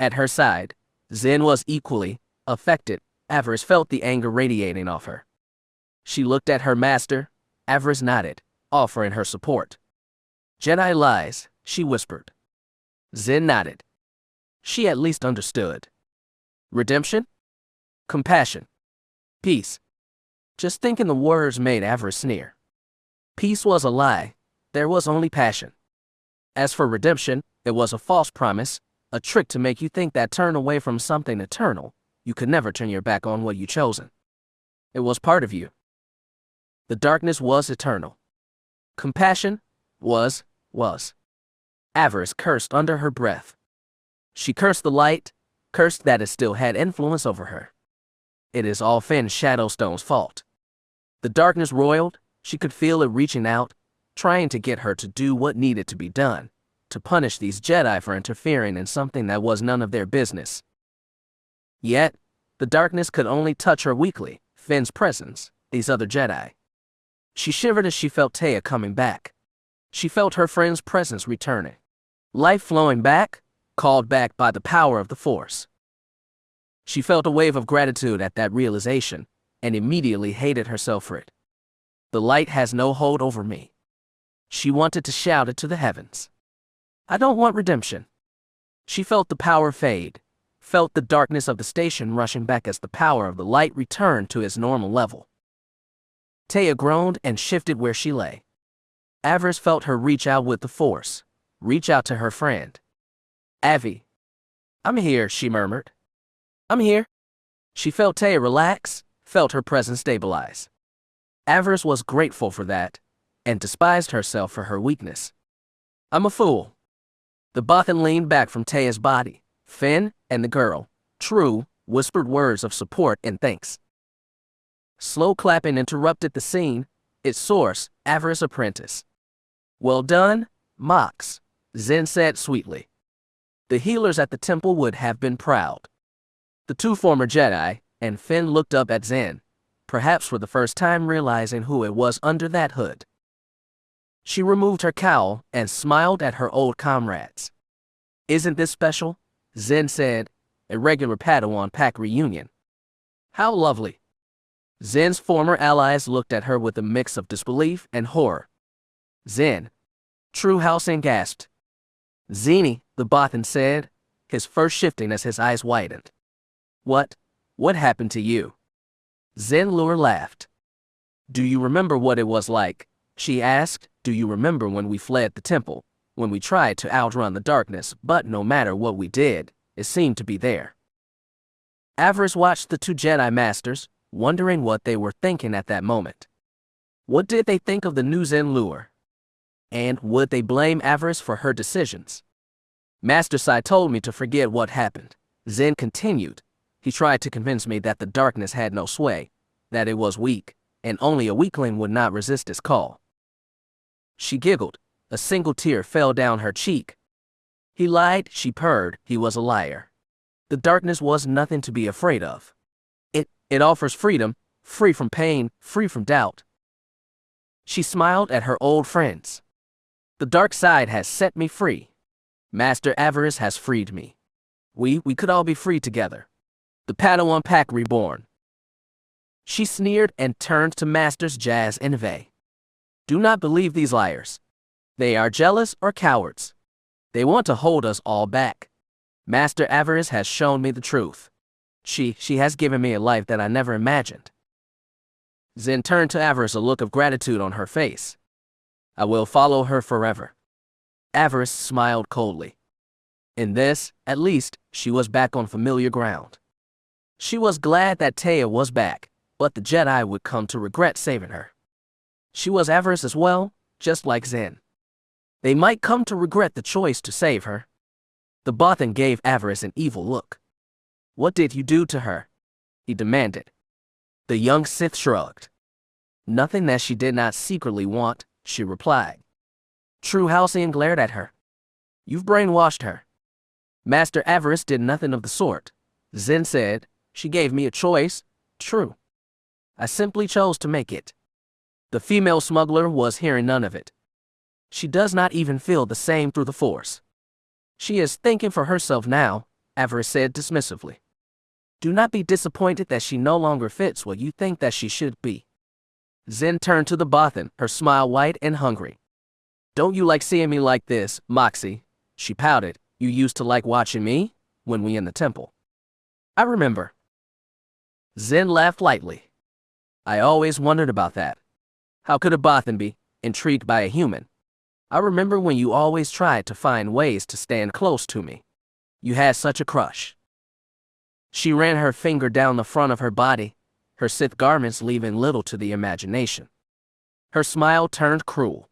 At her side, Zen was equally affected. Avaryss felt the anger radiating off her. She looked at her master. Avaryss nodded, offering her support. "Jedi lies," she whispered. Zen nodded. She at least understood. Redemption? Compassion. Peace. Just thinking the words made Avaryss sneer. Peace was a lie. There was only passion. As for redemption, it was a false promise, a trick to make you think that turn away from something eternal, you could never turn your back on what you chosen. It was part of you. The darkness was eternal. Compassion was. Avaryss cursed under her breath. She cursed the light, cursed that it still had influence over her. It is all Finn Shadowstone's fault. The darkness roiled, she could feel it reaching out, trying to get her to do what needed to be done, to punish these Jedi for interfering in something that was none of their business. Yet, the darkness could only touch her weakly, Finn's presence, these other Jedi. She shivered as she felt Taya coming back. She felt her friend's presence returning. Life flowing back, called back by the power of the Force. She felt a wave of gratitude at that realization, and immediately hated herself for it. The light has no hold over me. She wanted to shout it to the heavens. I don't want redemption. She felt the power fade, felt the darkness of the station rushing back as the power of the light returned to its normal level. Taya groaned and shifted where she lay. Avaryss felt her reach out with the Force, reach out to her friend. Avi. I'm here, she murmured. I'm here. She felt Taya relax, felt her presence stabilize. Avaryss was grateful for that, and despised herself for her weakness. I'm a fool. The Bothan leaned back from Taya's body. Finn and the girl, True, whispered words of support and thanks. Slow clapping interrupted the scene, its source, Avaryss' apprentice. Well done, Mox, Zen said sweetly. The healers at the temple would have been proud. The two former Jedi, and Finn looked up at Zen, perhaps for the first time realizing who it was under that hood. She removed her cowl and smiled at her old comrades. Isn't this special? Zen said, a regular Padawan pack reunion. How lovely. Zen's former allies looked at her with a mix of disbelief and horror. Zen. True Halcyon gasped. Zeni, the Bothan said, his first shifting as his eyes widened. What happened to you? Zen Lure laughed. Do you remember what it was like? She asked. Do you remember when we fled the temple, when we tried to outrun the darkness, but no matter what we did, it seemed to be there? Avaryss watched the two Jedi Masters, wondering what they were thinking at that moment. What did they think of the new Zen Lure? And would they blame Avaryss for her decisions? Master Sai told me to forget what happened. Zen continued. He tried to convince me that the darkness had no sway, that it was weak, and only a weakling would not resist its call. She giggled. A single tear fell down her cheek. He lied, she purred. He was a liar. The darkness was nothing to be afraid of. It offers freedom, free from pain, free from doubt. She smiled at her old friends. The dark side has set me free. Master Avaryss has freed me. We could all be free together. The Padawan pack reborn. She sneered and turned to Masters Jazz and Vey. Do not believe these liars. They are jealous or cowards. They want to hold us all back. Master Avaryss has shown me the truth. She has given me a life that I never imagined. Zen turned to Avaryss, a look of gratitude on her face. I will follow her forever. Avaryss smiled coldly. In this, at least, she was back on familiar ground. She was glad that Taya was back, but the Jedi would come to regret saving her. She was Avaryss as well, just like Zen. They might come to regret the choice to save her. The Bothan gave Avaryss an evil look. What did you do to her? He demanded. The young Sith shrugged. Nothing that she did not secretly want, she replied. True Halcyon glared at her. You've brainwashed her. Master Avaryss did nothing of the sort. Zen said, she gave me a choice, true. I simply chose to make it. The female smuggler was hearing none of it. She does not even feel the same through the Force. She is thinking for herself now, Avaryss said dismissively. Do not be disappointed that she no longer fits what you think that she should be. Zen turned to the Bothan, her smile white and hungry. Don't you like seeing me like this, Moxie? She pouted. You used to like watching me? When we in the temple. I remember. Zen laughed lightly. I always wondered about that. How could a Bothan be intrigued by a human? I remember when you always tried to find ways to stand close to me. You had such a crush. She ran her finger down the front of her body, her Sith garments leaving little to the imagination. Her smile turned cruel.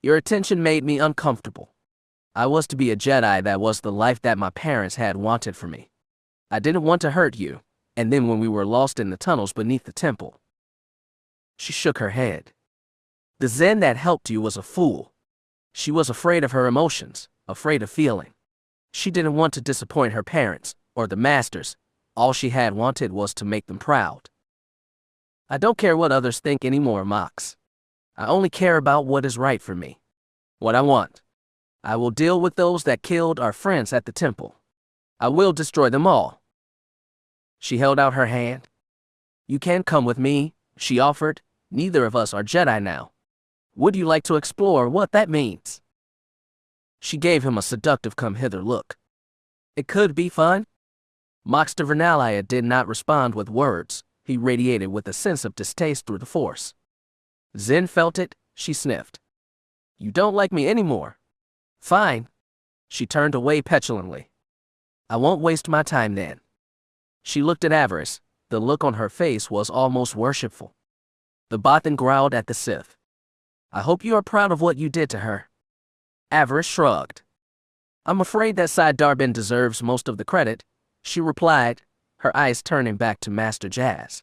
Your attention made me uncomfortable. I was to be a Jedi. That was the life that my parents had wanted for me. I didn't want to hurt you, and then when we were lost in the tunnels beneath the temple. She shook her head. The Zen that helped you was a fool. She was afraid of her emotions, afraid of feeling. She didn't want to disappoint her parents, or the masters. All she had wanted was to make them proud. I don't care what others think anymore, Mox. I only care about what is right for me. What I want. I will deal with those that killed our friends at the temple. I will destroy them all. She held out her hand. You can come with me, she offered. Neither of us are Jedi now. Would you like to explore what that means? She gave him a seductive come-hither look. It could be fun. Mox de Vernalia did not respond with words. He radiated with a sense of distaste through the Force. Zen felt it. She sniffed. You don't like me anymore. Fine. She turned away petulantly. I won't waste my time then. She looked at Avaryss. The look on her face was almost worshipful. The Bothan growled at the Sith. I hope you are proud of what you did to her. Avaryss shrugged. I'm afraid that Side Darbin deserves most of the credit, she replied, her eyes turning back to Master Jazz.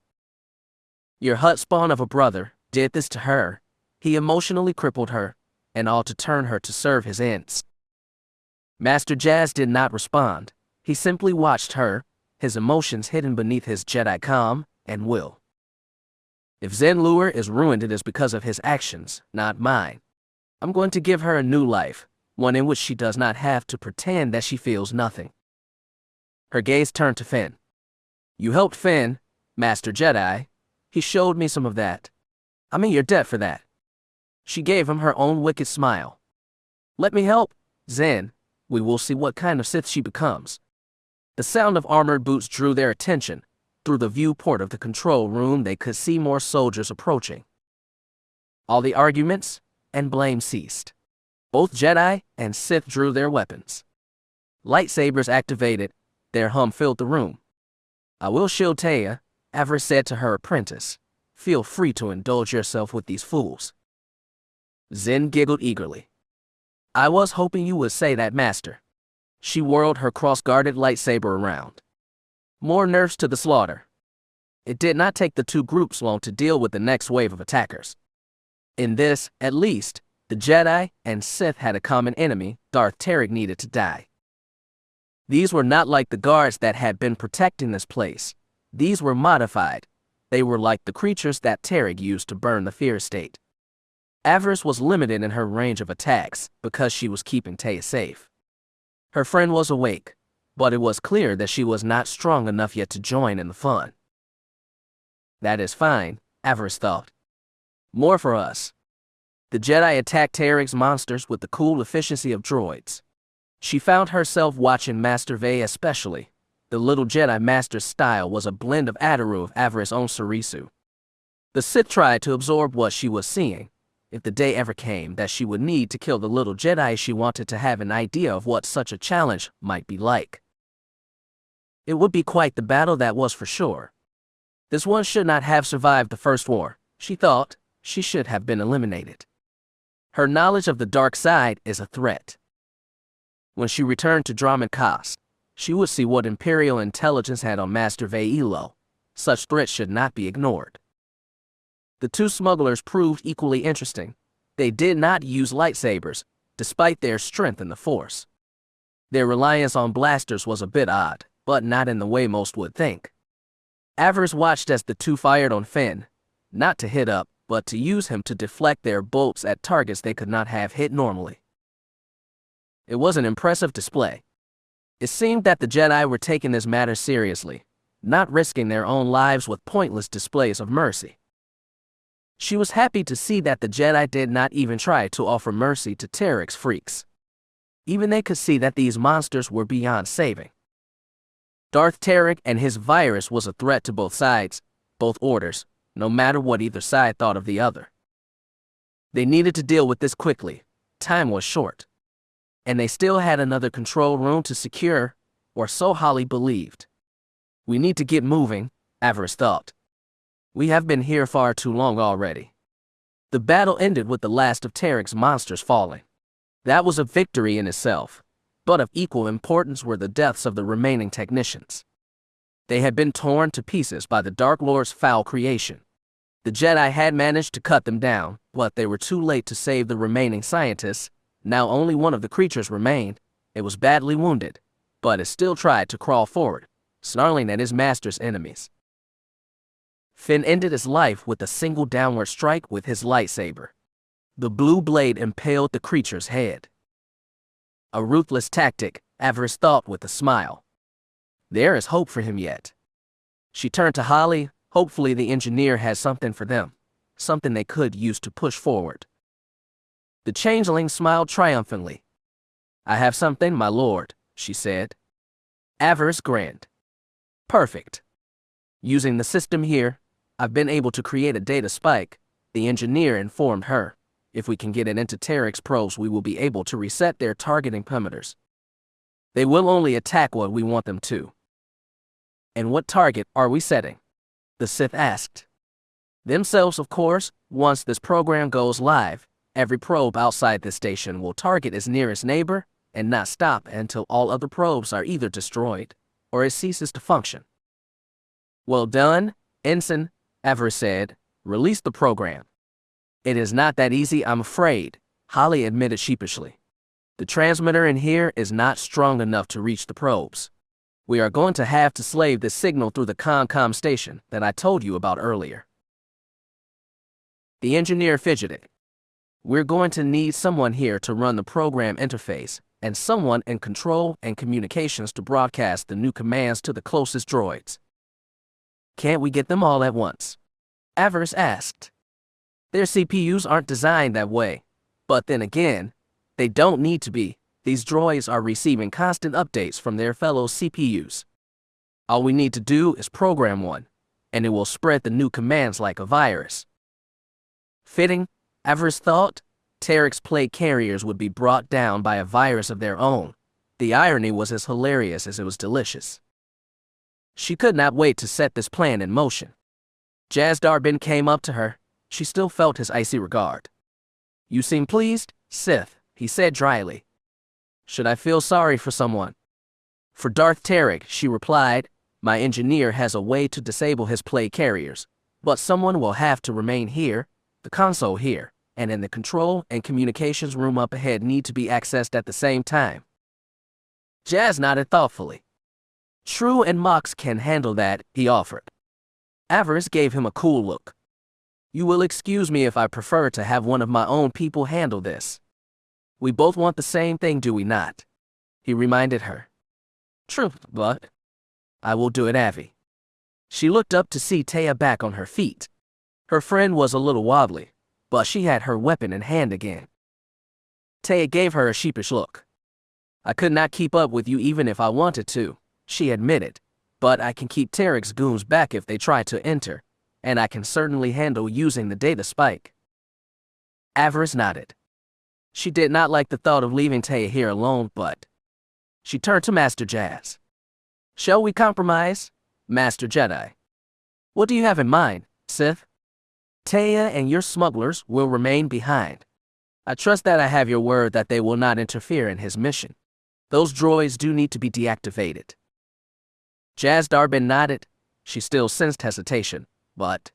Your hut spawn of a brother did this to her. He emotionally crippled her, and all to turn her to serve his ends. Master Jazz did not respond. He simply watched her, his emotions hidden beneath his Jedi calm and will. If Zen Lure is ruined, it is because of his actions, not mine. I'm going to give her a new life, one in which she does not have to pretend that she feels nothing. Her gaze turned to Finn. You helped Finn, Master Jedi. He showed me some of that. I'm in your debt for that. She gave him her own wicked smile. Let me help, Zen. We will see what kind of Sith she becomes. The sound of armored boots drew their attention. Through the viewport of the control room, they could see more soldiers approaching. All the arguments and blame ceased. Both Jedi and Sith drew their weapons. Lightsabers activated. Their hum filled the room. I will shield Taya, Avaryss said to her apprentice. Feel free to indulge yourself with these fools. Zen giggled eagerly. I was hoping you would say that, Master. She whirled her cross-guarded lightsaber around. More nerfs to the slaughter. It did not take the two groups long to deal with the next wave of attackers. In this, at least, the Jedi and Sith had a common enemy. Darth Trik needed to die. These were not like the guards that had been protecting this place. These were modified. They were like the creatures that Trik used to burn the Feer estate. Avaryss was limited in her range of attacks because she was keeping Taya safe. Her friend was awake, but it was clear that she was not strong enough yet to join in the fun. That is fine, Avaryss thought. More for us. The Jedi attacked Trik's monsters with the cool efficiency of droids. She found herself watching Master Vey especially. The little Jedi Master's style was a blend of Adaru of Avaryss' own Sarisu. The Sith tried to absorb what she was seeing. If the day ever came that she would need to kill the little Jedi, she wanted to have an idea of what such a challenge might be like. It would be quite the battle, that was for sure. This one should not have survived the first war, she thought. She should have been eliminated. Her knowledge of the dark side is a threat. When she returned to Dromund Kaas, she would see what Imperial intelligence had on Master Vey. Such threats should not be ignored. The two smugglers proved equally interesting. They did not use lightsabers, despite their strength in the Force. Their reliance on blasters was a bit odd, but not in the way most would think. Avaryss watched as the two fired on Finn, not to hit up, but to use him to deflect their bolts at targets they could not have hit normally. It was an impressive display. It seemed that the Jedi were taking this matter seriously, not risking their own lives with pointless displays of mercy. She was happy to see that the Jedi did not even try to offer mercy to Trik's freaks. Even they could see that these monsters were beyond saving. Darth Trik and his Avaryss was a threat to both sides, both orders, no matter what either side thought of the other. They needed to deal with this quickly. Time was short. And they still had another control room to secure, or so Holly believed. We need to get moving, Avaryss thought. We have been here far too long already. The battle ended with the last of Trik's monsters falling. That was a victory in itself, but of equal importance were the deaths of the remaining technicians. They had been torn to pieces by the Dark Lord's foul creation. The Jedi had managed to cut them down, but they were too late to save the remaining scientists. Now only one of the creatures remained. It was badly wounded, but it still tried to crawl forward, snarling at his master's enemies. Finn ended his life with a single downward strike with his lightsaber. The blue blade impaled the creature's head. A ruthless tactic, Avaryss thought with a smile. There is hope for him yet. She turned to Holly. Hopefully the engineer has something for them, something they could use to push forward. The changeling smiled triumphantly. I have something, my lord, she said. Avaryss grinned. Perfect. Using the system here, I've been able to create a data spike, the engineer informed her. If we can get it into Trik's probes, we will be able to reset their targeting parameters. They will only attack what we want them to. And what target are we setting? The Sith asked. Themselves, of course. Once this program goes live, every probe outside this station will target its nearest neighbor and not stop until all other probes are either destroyed or it ceases to function. Well done, Ensign, Avaryss said. Release the program. It is not that easy, I'm afraid, Holly admitted sheepishly. The transmitter in here is not strong enough to reach the probes. We are going to have to slave this signal through the com station that I told you about earlier. The engineer fidgeted. We're going to need someone here to run the program interface, and someone in control and communications to broadcast the new commands to the closest droids. Can't we get them all at once? Avaryss asked. Their CPUs aren't designed that way, but then again, they don't need to be. These droids are receiving constant updates from their fellow CPUs. All we need to do is program one, and it will spread the new commands like a virus. Fitting, Avaryss thought, Trik's plague carriers would be brought down by a virus of their own. The irony was as hilarious as it was delicious. She could not wait to set this plan in motion. Jazdarbin came up to her. She still felt his icy regard. You seem pleased, Sith, he said dryly. Should I feel sorry for someone? For Darth Trik, she replied. My engineer has a way to disable his plague carriers, but someone will have to remain here, the console here, and in the control and communications room up ahead need to be accessed at the same time. Jaz nodded thoughtfully. True and Mox can handle that, he offered. Avaryss gave him a cool look. You will excuse me if I prefer to have one of my own people handle this. We both want the same thing, do we not? He reminded her. True, but I will do it, Avi. She looked up to see Taya back on her feet. Her friend was a little wobbly, but she had her weapon in hand again. Taya gave her a sheepish look. I could not keep up with you even if I wanted to, she admitted, but I can keep Trik's goons back if they try to enter, and I can certainly handle using the data spike. Avaryss nodded. She did not like the thought of leaving Taya here alone, but she turned to Master Jaz. Shall we compromise, Master Jedi? What do you have in mind, Sith? Taya and your smugglers will remain behind. I trust that I have your word that they will not interfere in his mission. Those droids do need to be deactivated. Jazdarbin nodded. She still sensed hesitation, but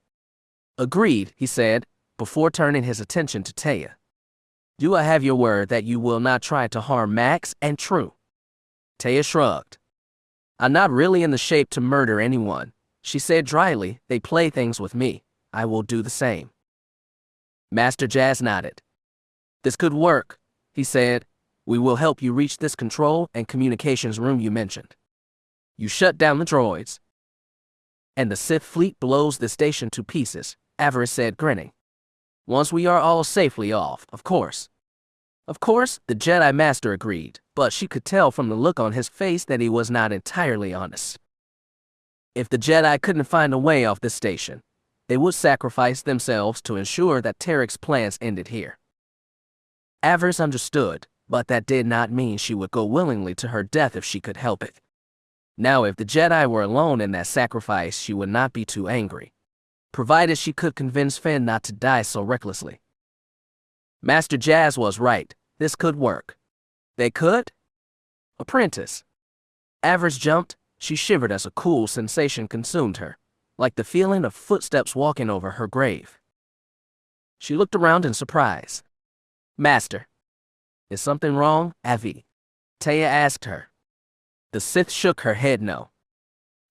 agreed, he said, before turning his attention to Taya. Do I have your word that you will not try to harm Max and True? Taya shrugged. I'm not really in the shape to murder anyone, she said dryly. They play things with me. I will do the same. Master Jaz nodded. This could work, he said. We will help you reach this control and communications room you mentioned. You shut down the droids, and the Sith fleet blows the station to pieces, Avaryss said, grinning. Once we are all safely off, of course. Of course, the Jedi Master agreed, but she could tell from the look on his face that he was not entirely honest. If the Jedi couldn't find a way off this station, they would sacrifice themselves to ensure that Trik's plans ended here. Avaryss understood, but that did not mean she would go willingly to her death if she could help it. Now, if the Jedi were alone in that sacrifice, she would not be too angry, provided she could convince Finn not to die so recklessly. Master Jazz was right. This could work. They could? Apprentice. Avaryss jumped. She shivered as a cool sensation consumed her, like the feeling of footsteps walking over her grave. She looked around in surprise. Master. Is something wrong, Avi? Taya asked her. The Sith shook her head no.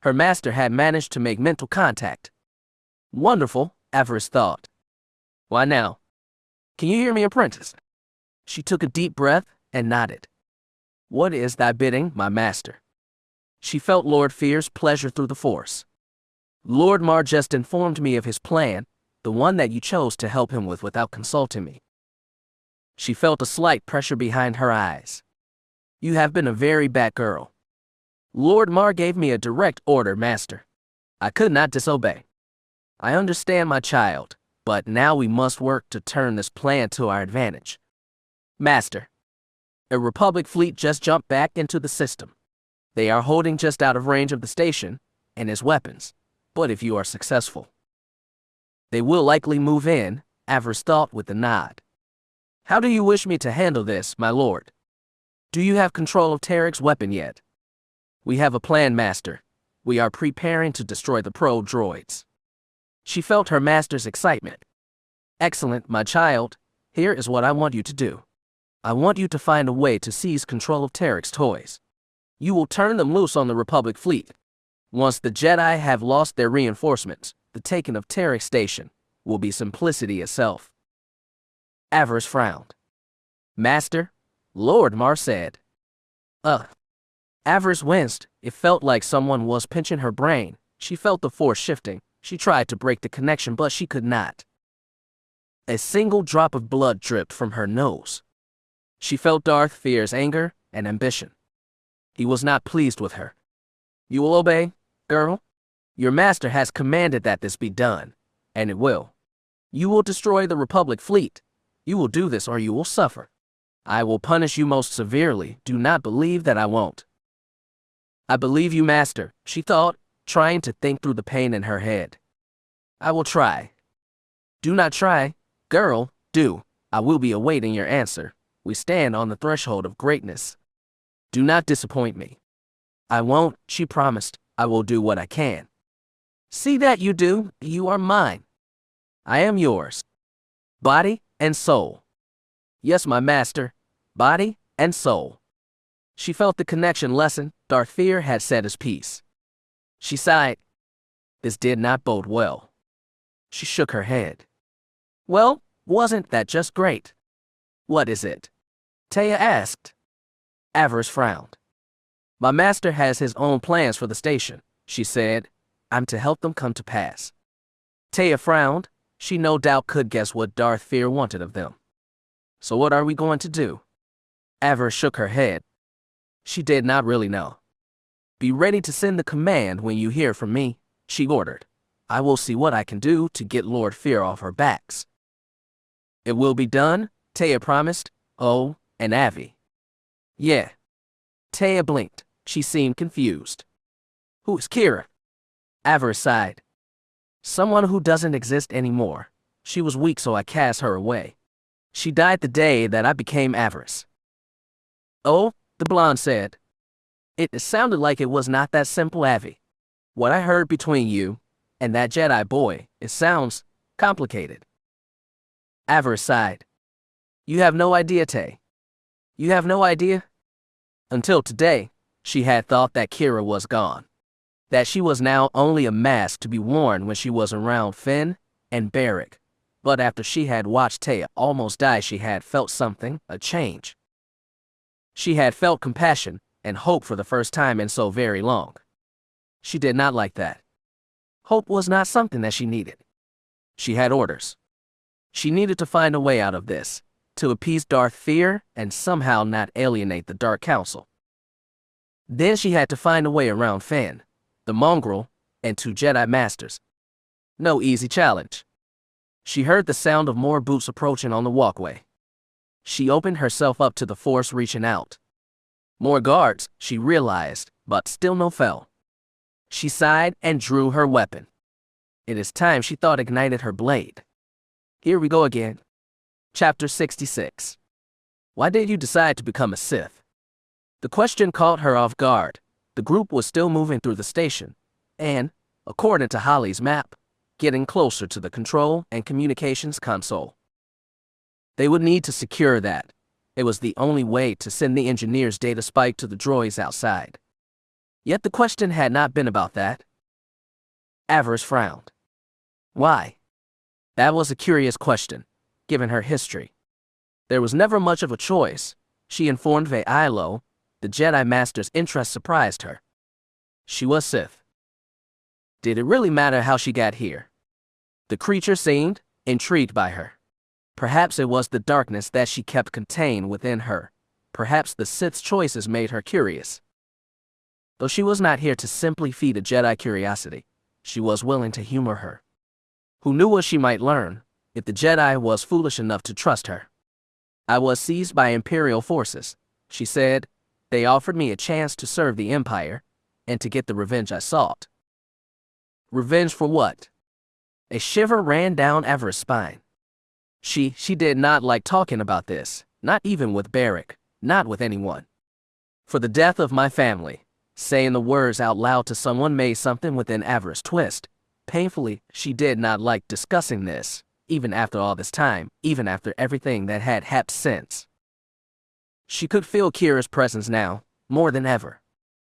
Her master had managed to make mental contact. Wonderful, Avaryss thought. Why now? Can you hear me, Apprentice? She took a deep breath and nodded. What is thy bidding, my master? She felt Lord Feer's pleasure through the Force. Lord Mar just informed me of his plan, the one that you chose to help him with without consulting me. She felt a slight pressure behind her eyes. You have been a very bad girl. Lord Mar gave me a direct order, master. I could not disobey. I understand, my child, but now we must work to turn this plan to our advantage. Master. A Republic fleet just jumped back into the system. They are holding just out of range of the station and its weapons, but if you are successful, they will likely move in, Avaryss thought with a nod. How do you wish me to handle this, my lord? Do you have control of Trik's weapon yet? We have a plan, master. We are preparing to destroy the probe droids. She felt her master's excitement. Excellent, my child. Here is what I want you to do. I want you to find a way to seize control of Trik's toys. You will turn them loose on the Republic fleet. Once the Jedi have lost their reinforcements, the taking of Trik Station will be simplicity itself. Avaryss frowned. Master, Lord Mar said. Avaryss winced. It felt like someone was pinching her brain. She felt the Force shifting. She tried to break the connection, but she could not. A single drop of blood dripped from her nose. She felt Darth Feer's anger and ambition. He was not pleased with her. You will obey, girl? Your master has commanded that this be done, and it will. You will destroy the Republic fleet. You will do this or you will suffer. I will punish you most severely. Do not believe that I won't. I believe you, master, she thought, trying to think through the pain in her head. I will try. Do not try, girl, do. I will be awaiting your answer. We stand on the threshold of greatness. Do not disappoint me. I won't, she promised. I will do what I can. See that you do. You are mine. I am yours. Body and soul. Yes, my master. Body and soul. She felt the connection lessen. Darth Feer had said his piece. She sighed. This did not bode well. She shook her head. Well, wasn't that just great? What is it? Taya asked. Avaryss frowned. My master has his own plans for the station, she said. I'm to help them come to pass. Taya frowned. She no doubt could guess what Darth Feer wanted of them. So what are we going to do? Avaryss shook her head. She did not really know. Be ready to send the command when you hear from me, she ordered. I will see what I can do to get Lord Feer off her backs. It will be done, Taya promised. Oh, and Avi. Yeah. Taya blinked. She seemed confused. Who is Kira? Avaryss sighed. Someone who doesn't exist anymore. She was weak, so I cast her away. She died the day that I became Avaryss. Oh, the blonde said. It sounded like it was not that simple, Avi. What I heard between you and that Jedi boy, it sounds complicated. Avaryss sighed. You have no idea, Tay. You have no idea? Until today, she had thought that Kira was gone. That she was now only a mask to be worn when she was around Finn and Barrick. But after she had watched Taya almost die, she had felt something, a change. She had felt compassion and hope for the first time in so very long. She did not like that. Hope was not something that she needed. She had orders. She needed to find a way out of this, to appease Darth Feer and somehow not alienate the Dark Council. Then she had to find a way around Finn, the mongrel, and 2 Jedi Masters. No easy challenge. She heard the sound of more boots approaching on the walkway. She opened herself up to the Force reaching out. More guards, she realized, but still no fell. She sighed and drew her weapon. It is time, she thought, ignited her blade. Here we go again. Chapter 66. Why did you decide to become a Sith? The question caught her off guard. The group was still moving through the station, and, according to Holly's map, getting closer to the control and communications console. They would need to secure that. It was the only way to send the engineer's data spike to the droids outside. Yet the question had not been about that. Avaryss frowned. Why? That was a curious question, given her history. There was never much of a choice. She informed Ve'ilo. The Jedi Master's interest surprised her. She was Sith. Did it really matter how she got here? The creature seemed intrigued by her. Perhaps it was the darkness that she kept contained within her. Perhaps the Sith's choices made her curious. Though she was not here to simply feed a Jedi curiosity, she was willing to humor her. Who knew what she might learn, if the Jedi was foolish enough to trust her? I was seized by Imperial forces, she said. They offered me a chance to serve the Empire, and to get the revenge I sought. Revenge for what? A shiver ran down Avaryss' spine. She did not like talking about this, not even with Barrick, not with anyone. For the death of my family, saying the words out loud to someone made something within Avaryss twist. Painfully, she did not like discussing this, even after all this time, even after everything that had happened since. She could feel Kira's presence now, more than ever.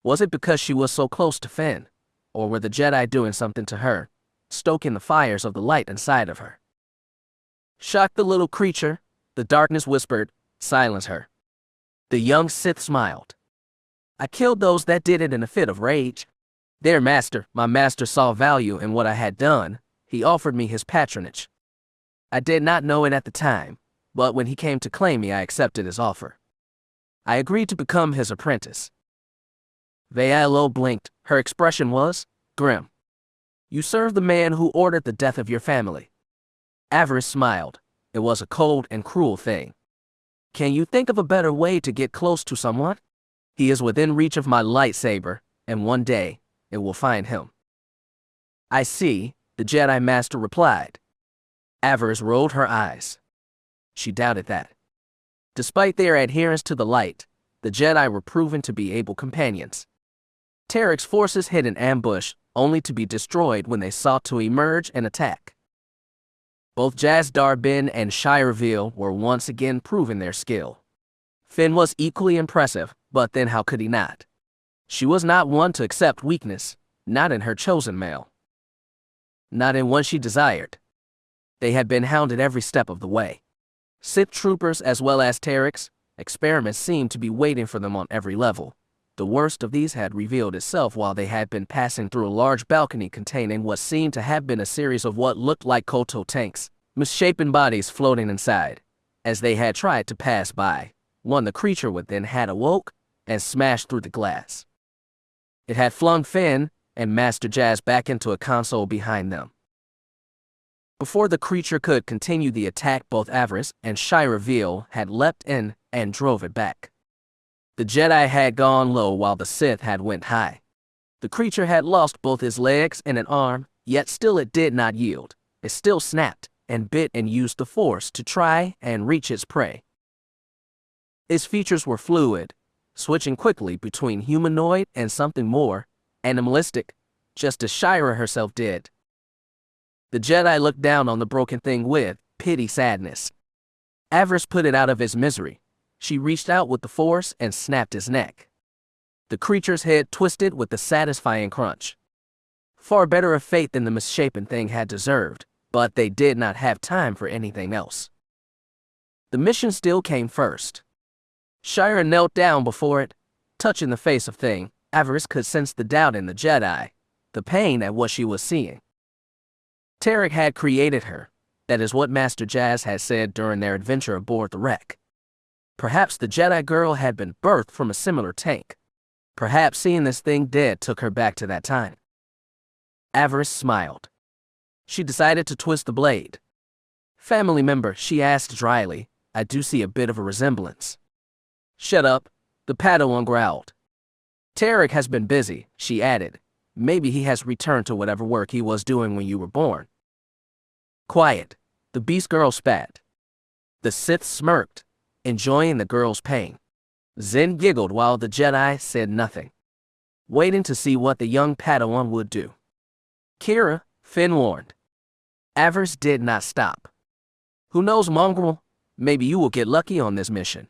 Was it because she was so close to Finn? Or were the Jedi doing something to her, stoking the fires of the light inside of her? Shock the little creature, the darkness whispered, silence her. The young Sith smiled. I killed those that did it in a fit of rage. Their master, my master, saw value in what I had done. He offered me his patronage. I did not know it at the time, but when he came to claim me, I accepted his offer. I agreed to become his apprentice. Ve'ilo blinked. Her expression was grim. You served the man who ordered the death of your family. Avaryss smiled. It was a cold and cruel thing. Can you think of a better way to get close to someone? He is within reach of my lightsaber, and one day, it will find him. I see, the Jedi Master replied. Avaryss rolled her eyes. She doubted that. Despite their adherence to the light, the Jedi were proven to be able companions. Tarik's forces hid in ambush, only to be destroyed when they sought to emerge and attack. Both Jazdar Bin and Shira Veal were once again proving their skill. Finn was equally impressive, but then how could he not? She was not one to accept weakness, not in her chosen male. Not in one she desired. They had been hounded every step of the way. Sith troopers as well as Tarik's experiments seemed to be waiting for them on every level. The worst of these had revealed itself while they had been passing through a large balcony containing what seemed to have been a series of what looked like Koto tanks, misshapen bodies floating inside. As they had tried to pass by, one the creature within had awoke and smashed through the glass. It had flung Finn and Master Jazz back into a console behind them. Before the creature could continue the attack, both Avaryss and Shira Veal had leapt in and drove it back. The Jedi had gone low while the Sith had went high. The creature had lost both his legs and an arm, yet still it did not yield. It still snapped and bit and used the Force to try and reach its prey. Its features were fluid, switching quickly between humanoid and something more animalistic, just as Shira herself did. The Jedi looked down on the broken thing with pity-sadness. Avaryss put it out of his misery. She reached out with the Force and snapped his neck. The creature's head twisted with a satisfying crunch. Far better a fate than the misshapen thing had deserved, but they did not have time for anything else. The mission still came first. Shira knelt down before it, touching the face of thing. Avaryss could sense the doubt in the Jedi, the pain at what she was seeing. Trik had created her, That is what Master Jazz had said during their adventure aboard the wreck. Perhaps the Jedi girl had been birthed from a similar tank. Perhaps seeing this thing dead took her back to that time. Avaryss smiled. She decided to twist the blade. Family member, she asked dryly. I do see a bit of a resemblance. Shut up, the Padawan growled. Trik has been busy, she added. Maybe he has returned to whatever work he was doing when you were born. Quiet, the beast girl spat. The Sith smirked, enjoying the girl's pain. Zen giggled while the Jedi said nothing, waiting to see what the young Padawan would do. Kira, Finn warned. Avaryss did not stop. Who knows, mongrel? Maybe you will get lucky on this mission.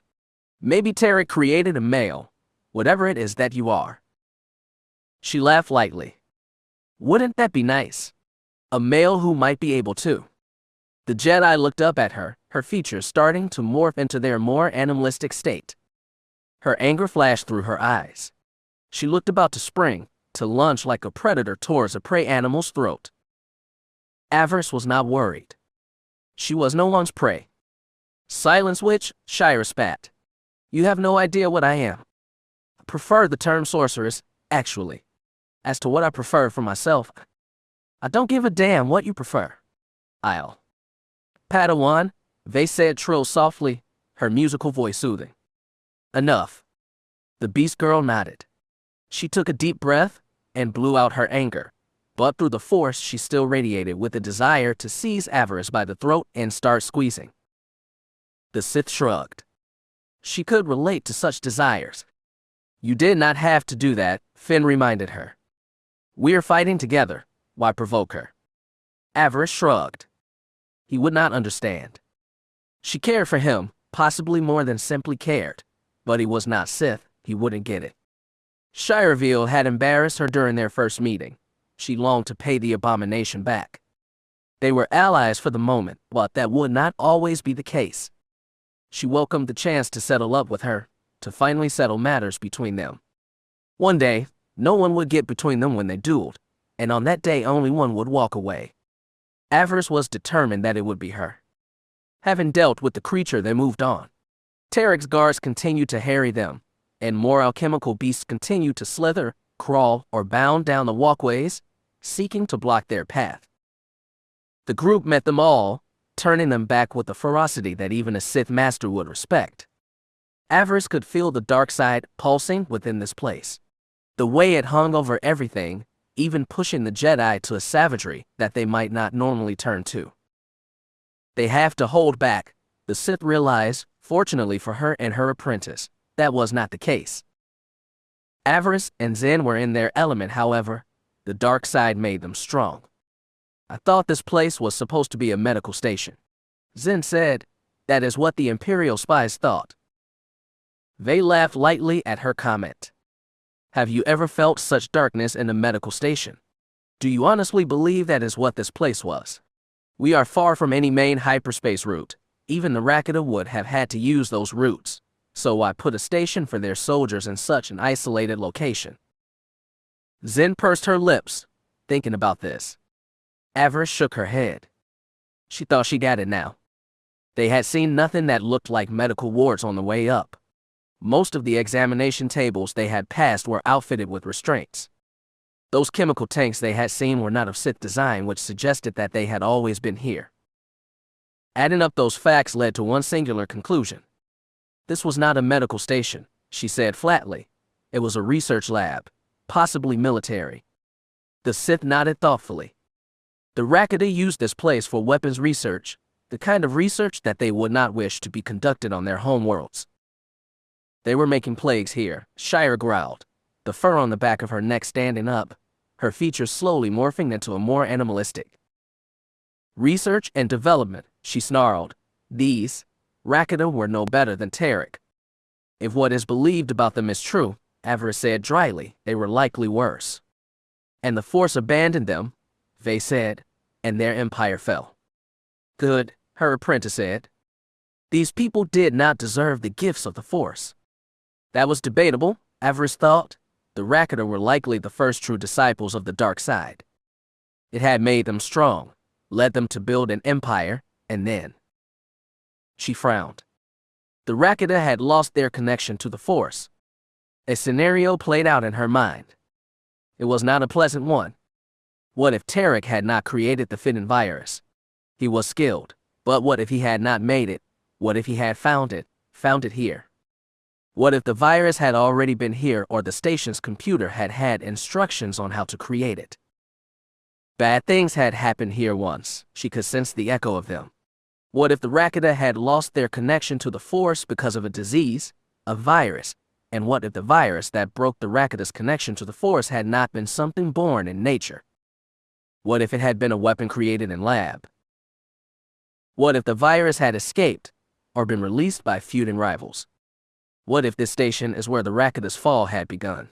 Maybe Trik created a male, whatever it is that you are. She laughed lightly. Wouldn't that be nice? A male who might be able to. The Jedi looked up at her, her features starting to morph into their more animalistic state. Her anger flashed through her eyes. She looked about to spring, to lunge like a predator towards a prey animal's throat. Avaryss was not worried. She was no one's prey. Silence, witch, Shira spat. You have no idea what I am. I prefer the term sorceress, actually. As to what I prefer for myself, I don't give a damn what you prefer. I'll. Padawan, they said trill softly, her musical voice soothing. Enough. The beast girl nodded. She took a deep breath and blew out her anger, but through the force she still radiated with a desire to seize Avaryss by the throat and start squeezing. The Sith shrugged. She could relate to such desires. You did not have to do that, Finn reminded her. We're fighting together, why provoke her? Avaryss shrugged. He would not understand. She cared for him, possibly more than simply cared, but he was not Sith, he wouldn't get it. Shireville had embarrassed her during their first meeting. She longed to pay the abomination back. They were allies for the moment, but that would not always be the case. She welcomed the chance to settle up with her, to finally settle matters between them. One day, no one would get between them when they dueled, and on that day only one would walk away. Avaryss was determined that it would be her. Having dealt with the creature, they moved on. Trik's guards continued to harry them, and more alchemical beasts continued to slither, crawl, or bound down the walkways, seeking to block their path. The group met them all, turning them back with a ferocity that even a Sith master would respect. Avaryss could feel the dark side pulsing within this place. The way it hung over everything, even pushing the Jedi to a savagery that they might not normally turn to. They have to hold back, the Sith realized, fortunately for her and her apprentice, that was not the case. Avaryss and Zen were in their element, however, the dark side made them strong. I thought this place was supposed to be a medical station. Zen said, that is what the Imperial spies thought. They laughed lightly at her comment. Have you ever felt such darkness in a medical station? Do you honestly believe that is what this place was? We are far from any main hyperspace route. Even the Rakata would have had to use those routes, so I put a station for their soldiers in such an isolated location. Zen pursed her lips, thinking about this. Avaryss shook her head. She thought she got it now. They had seen nothing that looked like medical wards on the way up. Most of the examination tables they had passed were outfitted with restraints. Those chemical tanks they had seen were not of Sith design, which suggested that they had always been here. Adding up those facts led to one singular conclusion. This was not a medical station, she said flatly. It was a research lab, possibly military. The Sith nodded thoughtfully. The Rakata used this place for weapons research, the kind of research that they would not wish to be conducted on their home worlds. They were making plagues here, Shira growled, the fur on the back of her neck standing up, her features slowly morphing into a more animalistic. Research and development, she snarled. These Rakata were no better than Trik. If what is believed about them is true, Avaryss said dryly, they were likely worse. And the Force abandoned them, they said, and their empire fell. Good, her apprentice said. These people did not deserve the gifts of the Force. That was debatable, Avaryss thought. The Rakata were likely the first true disciples of the dark side. It had made them strong, led them to build an empire, and then she frowned. The Rakata had lost their connection to the Force. A scenario played out in her mind. It was not a pleasant one. What if Trik had not created the fit in Avaryss? He was skilled, but what if he had not made it? What if he had found it here? What if the virus had already been here, or the station's computer had had instructions on how to create it? Bad things had happened here once. She could sense the echo of them. What if the Rakata had lost their connection to the Force because of a disease, a virus? And what if the virus that broke the Rakata's connection to the Force had not been something born in nature? What if it had been a weapon created in lab? What if the virus had escaped or been released by feuding rivals? What if this station is where the Rakata's fall had begun?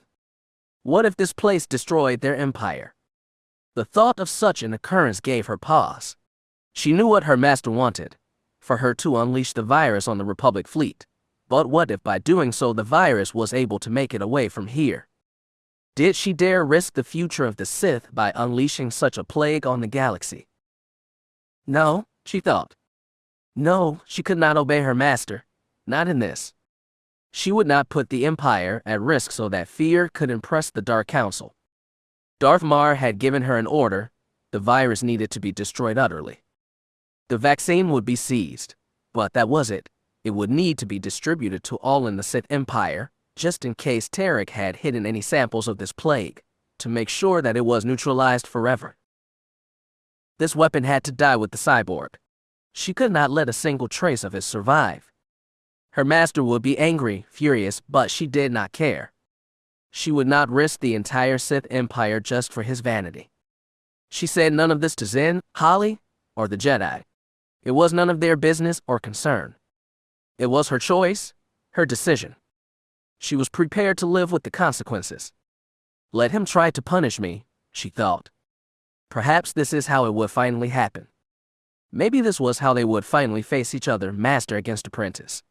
What if this place destroyed their empire? The thought of such an occurrence gave her pause. She knew what her master wanted, for her to unleash the virus on the Republic fleet. But what if by doing so the virus was able to make it away from here? Did she dare risk the future of the Sith by unleashing such a plague on the galaxy? No, she thought. No, she could not obey her master. Not in this. She would not put the Empire at risk so that Feer could impress the Dark Council. Darth Mar had given her an order. The virus needed to be destroyed utterly. The vaccine would be seized, but that was it. It would need to be distributed to all in the Sith Empire, just in case Trik had hidden any samples of this plague, to make sure that it was neutralized forever. This weapon had to die with the cyborg. She could not let a single trace of it survive. Her master would be angry, furious, but she did not care. She would not risk the entire Sith Empire just for his vanity. She said none of this to Zen, Holly, or the Jedi. It was none of their business or concern. It was her choice, her decision. She was prepared to live with the consequences. Let him try to punish me, she thought. Perhaps this is how it would finally happen. Maybe this was how they would finally face each other, master against apprentice.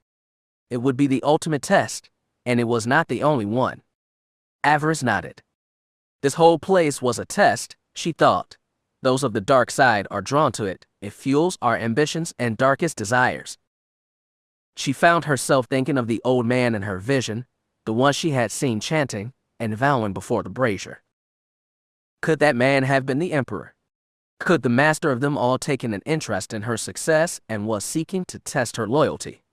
It would be the ultimate test, and it was not the only one. Avaryss nodded. This whole place was a test, she thought. Those of the dark side are drawn to it. It fuels our ambitions and darkest desires. She found herself thinking of the old man in her vision, the one she had seen chanting and vowing before the brazier. Could that man have been the Emperor? Could the master of them all taken an interest in her success and was seeking to test her loyalty?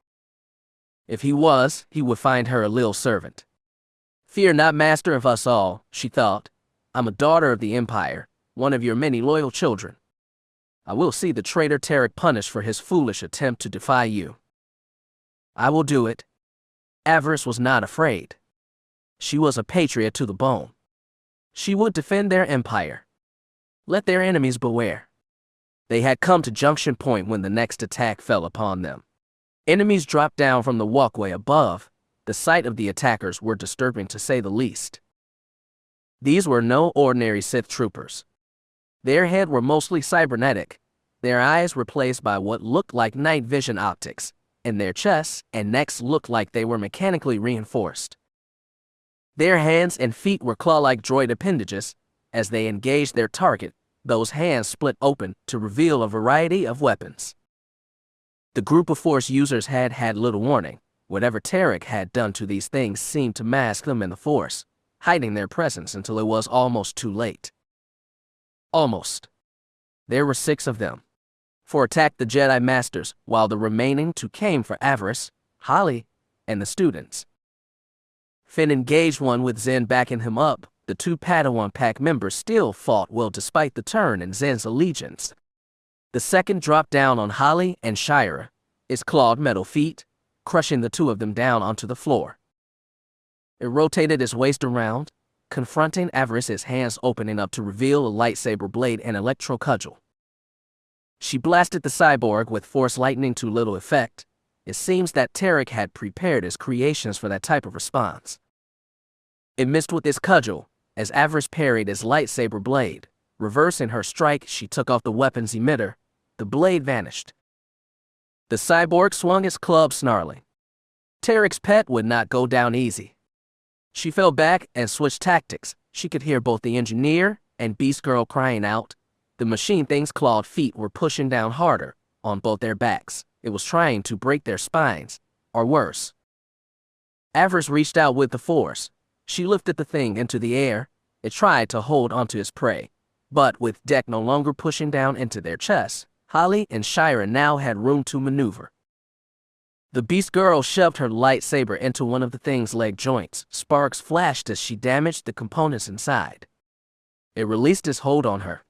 If he was, he would find her a little servant. Fear not, master of us all, she thought. I'm a daughter of the Empire, one of your many loyal children. I will see the traitor Trik punished for his foolish attempt to defy you. I will do it. Avaryss was not afraid. She was a patriot to the bone. She would defend their empire. Let their enemies beware. They had come to junction point when the next attack fell upon them. Enemies dropped down from the walkway above. The sight of the attackers were disturbing to say the least. These were no ordinary Sith troopers. Their heads were mostly cybernetic. Their eyes replaced by what looked like night vision optics, and their chests and necks looked like they were mechanically reinforced. Their hands and feet were claw-like droid appendages. As they engaged their target, those hands split open to reveal a variety of weapons. The group of Force users had had little warning. Whatever Trik had done to these things seemed to mask them in the Force, hiding their presence until it was almost too late. Almost. There were 6 of them. 4 attacked the Jedi Masters, while the remaining 2 came for Avaryss, Holly, and the students. Finn engaged one with Zen backing him up. The 2 Padawan pack members still fought well despite the turn in Zen's allegiance. The second dropped down on Holly and Shira, its clawed metal feet, crushing the 2 of them down onto the floor. It rotated its waist around, confronting Avaryss, its hands opening up to reveal a lightsaber blade and electro cudgel. She blasted the cyborg with force lightning to little effect. It seems that Trik had prepared his creations for that type of response. It missed with its cudgel, as Avaryss parried his lightsaber blade. Reversing her strike, she took off the weapon's emitter. The blade vanished. The cyborg swung its club, snarling. Trik's pet would not go down easy. She fell back and switched tactics. She could hear both the engineer and Beast Girl crying out. The machine thing's clawed feet were pushing down harder, on both their backs. It was trying to break their spines, or worse. Avaryss reached out with the force. She lifted the thing into the air. It tried to hold onto its prey, but with deck no longer pushing down into their chests, Holly and Shira now had room to maneuver. The beast girl shoved her lightsaber into one of the thing's leg joints. Sparks flashed as she damaged the components inside. It released its hold on her.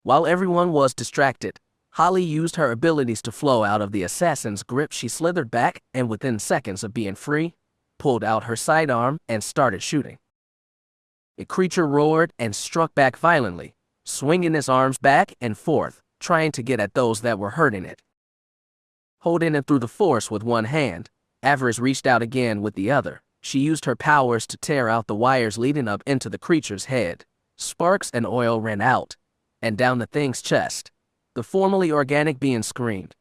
While everyone was distracted, Holly used her abilities to flow out of the assassin's grip. She slithered back and within seconds of being free, pulled out her sidearm and started shooting. The creature roared and struck back violently, swinging its arms back and forth, trying to get at those that were hurting it. Holding it through the force with one hand, Avaryss reached out again with the other. She used her powers to tear out the wires leading up into the creature's head. Sparks and oil ran out, and down the thing's chest. The formerly organic being screamed.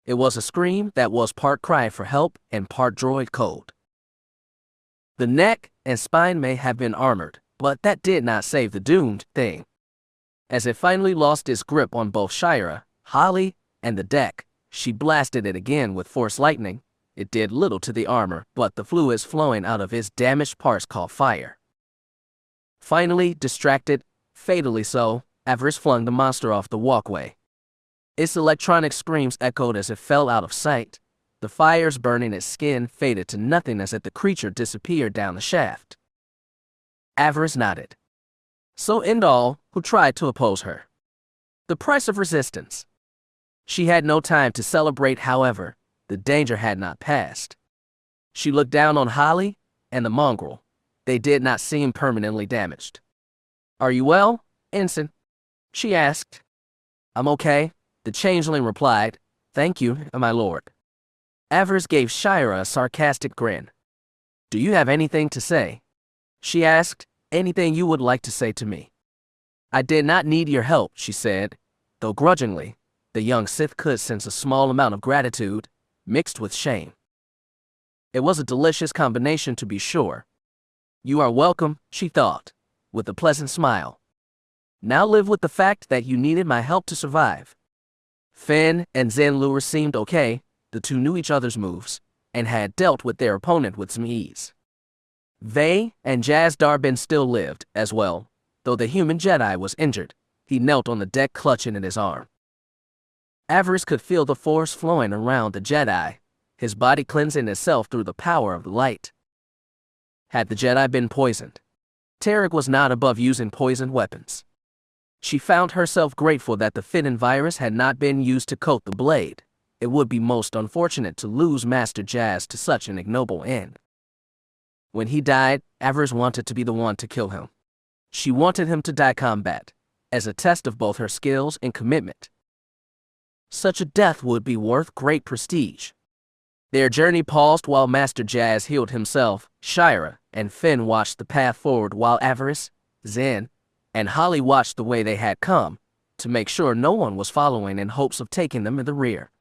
It was a scream that was part cry for help and part droid code. The neck and spine may have been armored, but that did not save the doomed thing. As it finally lost its grip on both Shira, Holly, and the deck, she blasted it again with force lightning. It did little to the armor, but the fluids flowing out of its damaged parts caught fire. Finally, distracted, fatally so, Avaryss flung the monster off the walkway. Its electronic screams echoed as it fell out of sight. The fires burning its skin faded to nothing as the creature disappeared down the shaft. Avaryss nodded. So end all who tried to oppose her. The price of resistance. She had no time to celebrate, however, the danger had not passed. She looked down on Holly and the mongrel. They did not seem permanently damaged. Are you well, Ensign? She asked. I'm okay, the changeling replied. Thank you, my lord. Avaryss gave Shira a sarcastic grin. Do you have anything to say? She asked. Anything you would like to say to me? I did not need your help, she said, though grudgingly. The young Sith could sense a small amount of gratitude, mixed with shame. It was a delicious combination, to be sure. You are welcome, she thought, with a pleasant smile. Now live with the fact that you needed my help to survive. Finn and Zenlure seemed okay. The two knew each other's moves, and had dealt with their opponent with some ease. Vay and Jaz Darbin still lived, as well, though the human Jedi was injured. He knelt on the deck clutching at his arm. Avaryss could feel the force flowing around the Jedi, his body cleansing itself through the power of the light. Had the Jedi been poisoned? Trik was not above using poisoned weapons. She found herself grateful that the Finn virus had not been used to coat the blade. It would be most unfortunate to lose Master Jaz to such an ignoble end. When he died, Avaryss wanted to be the one to kill him. She wanted him to die combat, as a test of both her skills and commitment. Such a death would be worth great prestige. Their journey paused while Master Jaz healed himself. Shira and Finn watched the path forward while Avaryss, Zen, and Holly watched the way they had come, to make sure no one was following in hopes of taking them in the rear.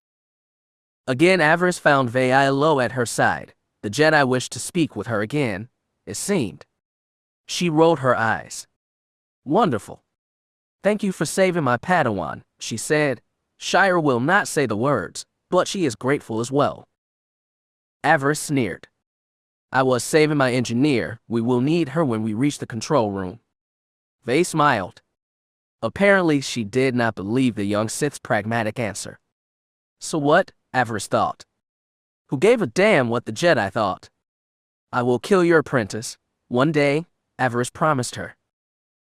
Again Avaryss found Vay low at her side. The Jedi wished to speak with her again, it seemed. She rolled her eyes. Wonderful. Thank you for saving my Padawan, she said. Shira will not say the words, but she is grateful as well. Avaryss sneered. I was saving my engineer. We will need her when we reach the control room. Vay smiled. Apparently she did not believe the young Sith's pragmatic answer. So what? Avaryss thought. Who gave a damn what the Jedi thought? I will kill your apprentice. One day, Avaryss promised her.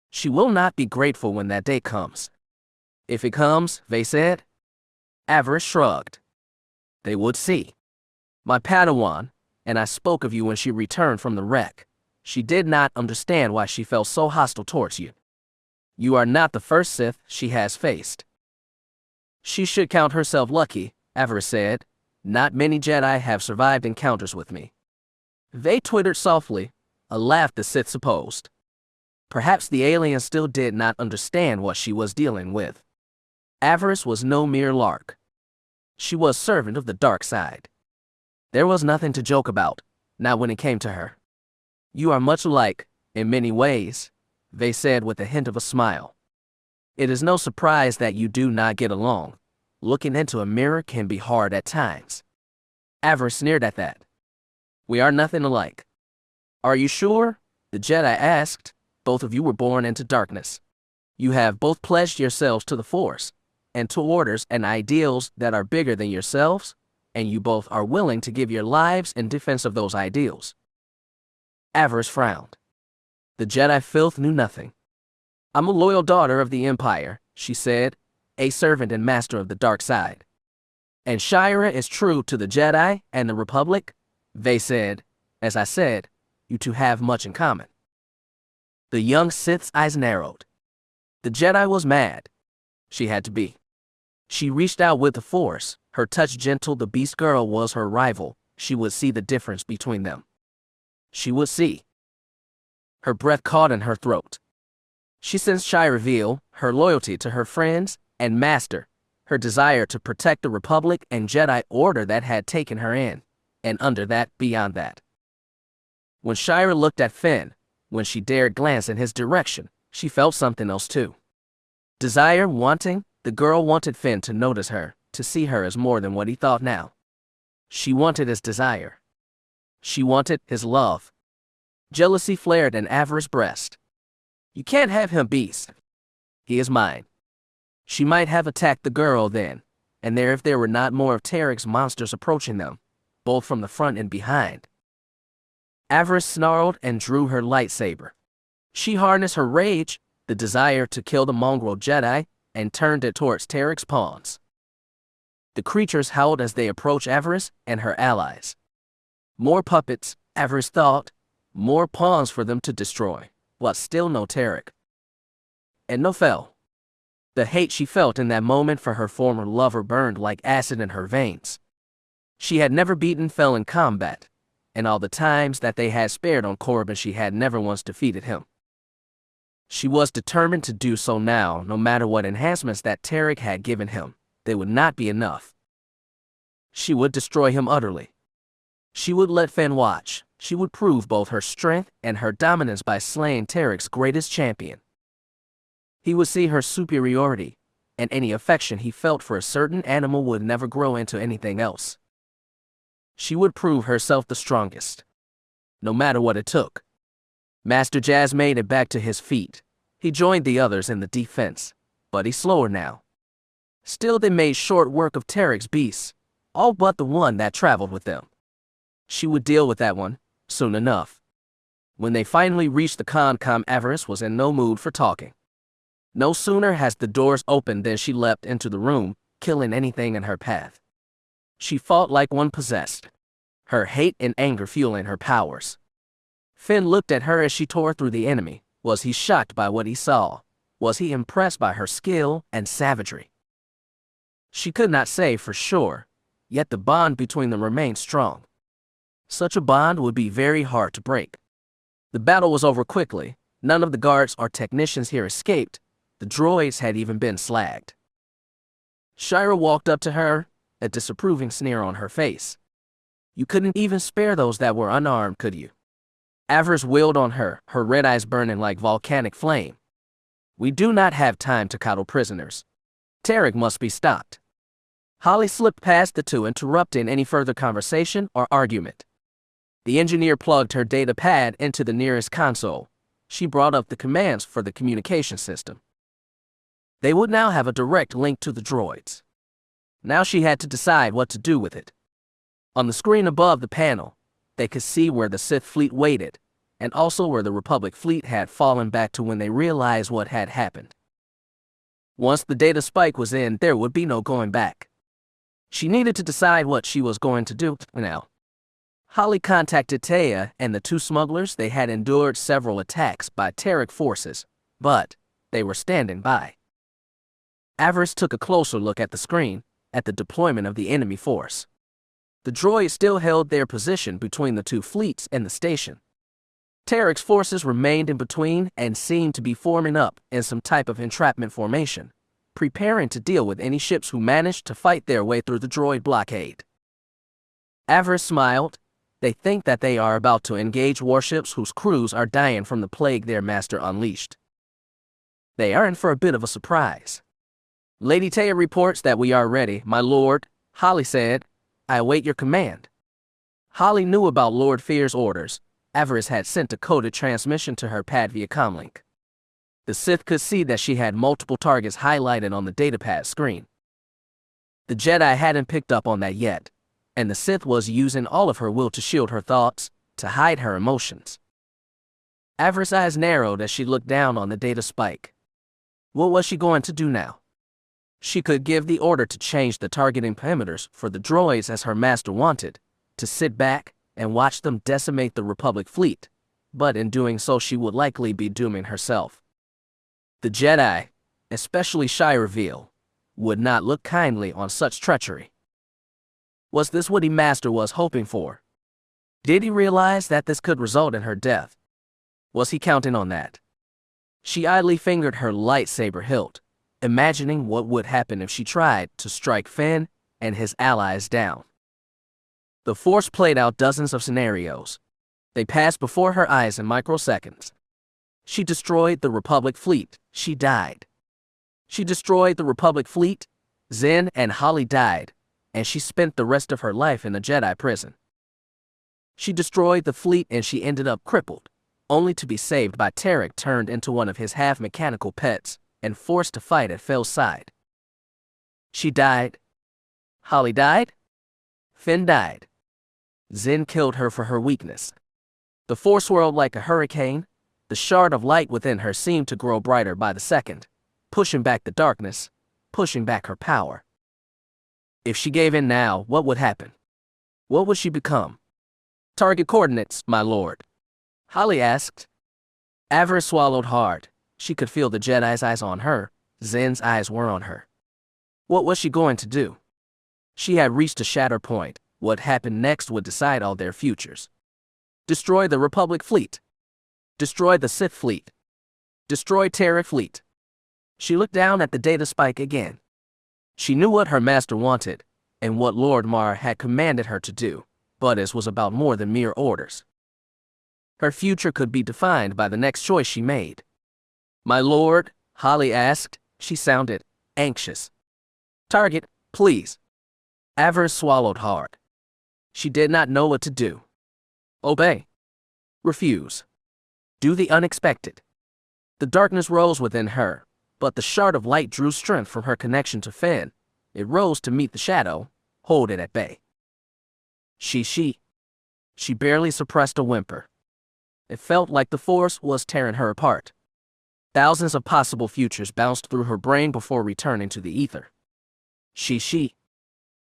She will not be grateful when that day comes. If it comes, Vay said. Avaryss shrugged. They would see. My Padawan, and I spoke of you when she returned from the wreck. She did not understand why she felt so hostile towards you. You are not the first Sith she has faced. She should count herself lucky, Avaryss said. Not many Jedi have survived encounters with me. Vay twittered softly, a laugh the Sith supposed. Perhaps the alien still did not understand what she was dealing with. Avaryss was no mere lark. She was servant of the dark side. There was nothing to joke about, not when it came to her. You are much alike, in many ways, Vay said with a hint of a smile. It is no surprise that you do not get along. Looking into a mirror can be hard at times. Avaryss sneered at that. We are nothing alike. Are you sure? The Jedi asked. Both of you were born into darkness. You have both pledged yourselves to the Force, and to orders and ideals that are bigger than yourselves, and you both are willing to give your lives in defense of those ideals. Avaryss frowned. The Jedi filth knew nothing. I'm a loyal daughter of the Empire, she said, a servant and master of the dark side. And Shira is true to the Jedi and the Republic, they said. As I said, you two have much in common. The young Sith's eyes narrowed. The Jedi was mad. She had to be. She reached out with the Force, her touch gentle. The beast girl was her rival. She would see the difference between them. She would see. Her breath caught in her throat. She sensed Shira reveal her loyalty to her friends and master, her desire to protect the Republic and Jedi order that had taken her in, and under that, beyond that. When Shira looked at Finn, when she dared glance in his direction, she felt something else too. Desire, wanting, the girl wanted Finn to notice her, to see her as more than what he thought now. She wanted his desire. She wanted his love. Jealousy flared in Avaryss' breast. You can't have him, beast. He is mine. She might have attacked the girl then, and there if there were not more of Trik's monsters approaching them, both from the front and behind. Avaryss snarled and drew her lightsaber. She harnessed her rage, the desire to kill the mongrel Jedi, and turned it towards Trik's pawns. The creatures howled as they approached Avaryss and her allies. More puppets, Avaryss thought, more pawns for them to destroy, but still no Trik. And no fell. The hate she felt in that moment for her former lover burned like acid in her veins. She had never beaten Fel in combat, and all the times that they had spared on Corbin she had never once defeated him. She was determined to do so now, no matter what enhancements that Trik had given him, they would not be enough. She would destroy him utterly. She would let Finn watch. She would prove both her strength and her dominance by slaying Trik's greatest champion. He would see her superiority, and any affection he felt for a certain animal would never grow into anything else. She would prove herself the strongest, no matter what it took. Master Jazz made it back to his feet. He joined the others in the defense, but he's slower now. Still, they made short work of Trik's beasts, all but the one that traveled with them. She would deal with that one, soon enough. When they finally reached the Concom, Avaryss was in no mood for talking. No sooner has the doors opened than she leapt into the room, killing anything in her path. She fought like one possessed, her hate and anger fueling her powers. Finn looked at her as she tore through the enemy. Was he shocked by what he saw? Was he impressed by her skill and savagery? She could not say for sure, yet the bond between them remained strong. Such a bond would be very hard to break. The battle was over quickly. None of the guards or technicians here escaped. The droids had even been slagged. Shira walked up to her, a disapproving sneer on her face. You couldn't even spare those that were unarmed, could you? Avaryss wheeled on her, her red eyes burning like volcanic flame. We do not have time to coddle prisoners. Trik must be stopped. Holly slipped past the two, interrupting any further conversation or argument. The engineer plugged her data pad into the nearest console. She brought up the commands for the communication system. They would now have a direct link to the droids. Now she had to decide what to do with it. On the screen above the panel, they could see where the Sith fleet waited, and also where the Republic fleet had fallen back to when they realized what had happened. Once the data spike was in, there would be no going back. She needed to decide what she was going to do now. Holly contacted Itae and the two smugglers. They had endured several attacks by Trik forces, but they were standing by. Avaryss took a closer look at the screen, at the deployment of the enemy force. The droids still held their position between the two fleets and the station. Trik's forces remained in between and seemed to be forming up in some type of entrapment formation, preparing to deal with any ships who managed to fight their way through the droid blockade. Avaryss smiled. They think that they are about to engage warships whose crews are dying from the plague their master unleashed. They are in for a bit of a surprise. Lady Itae reports that we are ready, my lord, Holly said. I await your command. Holly knew about Lord Feer's orders. Avaryss had sent a coded transmission to her pad via comlink. The Sith could see that she had multiple targets highlighted on the datapad screen. The Jedi hadn't picked up on that yet, and the Sith was using all of her will to shield her thoughts, to hide her emotions. Avaryss' eyes narrowed as she looked down on the data spike. What was she going to do now? She could give the order to change the targeting parameters for the droids as her master wanted, to sit back and watch them decimate the Republic fleet, but in doing so she would likely be dooming herself. The Jedi, especially Shireville, would not look kindly on such treachery. Was this what his master was hoping for? Did he realize that this could result in her death? Was he counting on that? She idly fingered her lightsaber hilt, imagining what would happen if she tried to strike Finn and his allies down. The Force played out dozens of scenarios. They passed before her eyes in microseconds. She destroyed the Republic fleet. She died. She destroyed the Republic fleet. Zen and Holly died, and she spent the rest of her life in a Jedi prison. She destroyed the fleet and she ended up crippled, only to be saved by Trik turned into one of his half-mechanical pets and forced to fight at Phil's side. She died. Holly died. Finn died. Zen killed her for her weakness. The Force whirled like a hurricane. The shard of light within her seemed to grow brighter by the second, pushing back the darkness, pushing back her power. If she gave in now, what would happen? What would she become? Target coordinates, my lord, Holly asked. Avaryss swallowed hard. She could feel the Jedi's eyes on her. Zen's eyes were on her. What was she going to do? She had reached a shatter point. What happened next would decide all their futures. Destroy the Republic fleet. Destroy the Sith fleet. Destroy Trik fleet. She looked down at the data spike again. She knew what her master wanted, and what Lord Mar had commanded her to do, but this was about more than mere orders. Her future could be defined by the next choice she made. My lord, Holly asked. She sounded anxious. Target, please. Avaryss swallowed hard. She did not know what to do. Obey. Refuse. Do the unexpected. The darkness rose within her, but the shard of light drew strength from her connection to Finn. It rose to meet the shadow, hold it at bay. She barely suppressed a whimper. It felt like the Force was tearing her apart. Thousands of possible futures bounced through her brain before returning to the ether.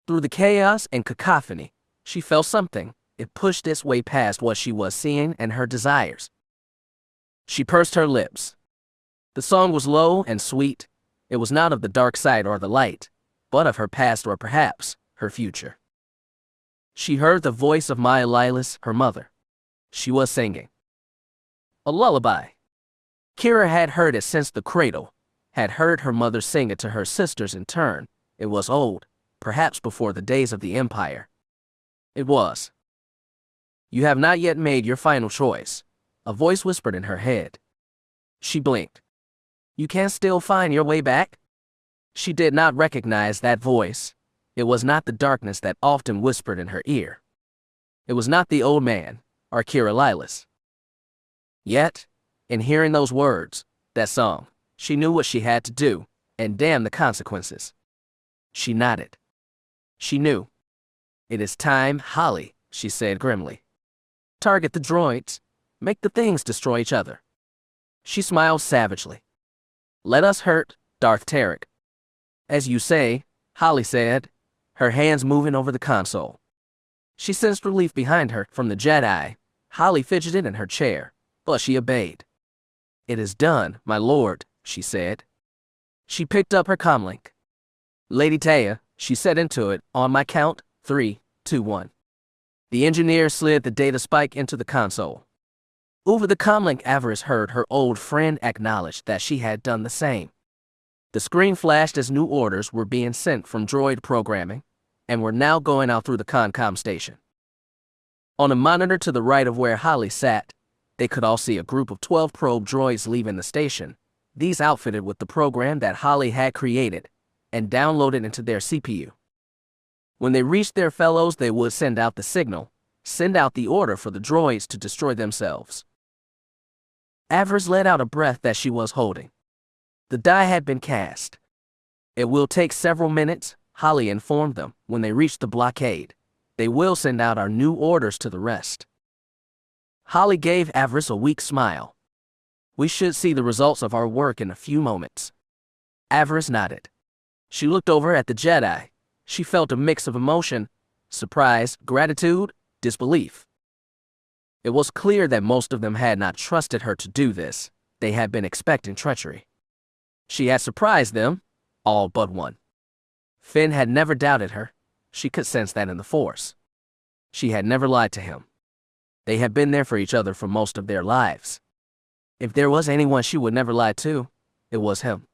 Through the chaos and cacophony, she felt something. It pushed its way past what she was seeing and her desires. She pursed her lips. The song was low and sweet. It was not of the dark side or the light, but of her past or perhaps her future. She heard the voice of Maya Lilas, her mother. She was singing a lullaby. Kira had heard it since the cradle, had heard her mother sing it to her sisters in turn. It was old, perhaps before the days of the Empire. It was. You have not yet made your final choice, a voice whispered in her head. She blinked. You can still find your way back? She did not recognize that voice. It was not the darkness that often whispered in her ear. It was not the old man, or Kira Lilas. Yet, in hearing those words, that song, she knew what she had to do, and damn the consequences. She nodded. She knew. It is time, Holly, she said grimly. Target the droids. Make the things destroy each other. She smiled savagely. Let us hurt Darth Trik. As you say, Holly said, her hands moving over the console. She sensed relief behind her from the Jedi. Holly fidgeted in her chair, but she obeyed. It is done, my lord, she said. She picked up her comlink. Lady Itae, she said into it, on my count, 3, 2, 1. The engineer slid the data spike into the console. Over the comlink, Avaryss heard her old friend acknowledge that she had done the same. The screen flashed as new orders were being sent from droid programming, and were now going out through the Concom station. On a monitor to the right of where Holly sat, they could all see a group of 12 probe droids leaving the station, these outfitted with the program that Holly had created, and download it into their CPU. When they reached their fellows, they would send out the signal, send out the order for the droids to destroy themselves. Avaryss let out a breath that she was holding. The die had been cast. It will take several minutes, Holly informed them. When they reach the blockade, they will send out our new orders to the rest. Holly gave Avaryss a weak smile. We should see the results of our work in a few moments. Avaryss nodded. She looked over at the Jedi. She felt a mix of emotion, surprise, gratitude, disbelief. It was clear that most of them had not trusted her to do this. They had been expecting treachery. She had surprised them, all but one. Finn had never doubted her. She could sense that in the Force. She had never lied to him. They had been there for each other for most of their lives. If there was anyone she would never lie to, it was him.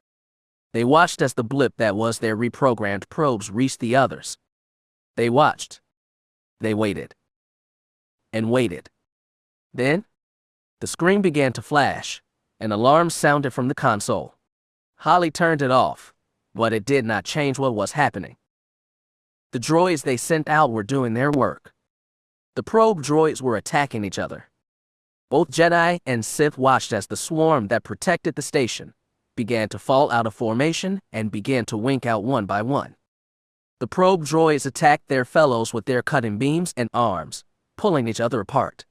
They watched as the blip that was their reprogrammed probes reached the others. They watched. They waited. And waited. Then, the screen began to flash. An alarm sounded from the console. Holly turned it off, but it did not change what was happening. The droids they sent out were doing their work. The probe droids were attacking each other. Both Jedi and Sith watched as the swarm that protected the station began to fall out of formation and began to wink out one by one. The probe droids attacked their fellows with their cutting beams and arms, pulling each other apart.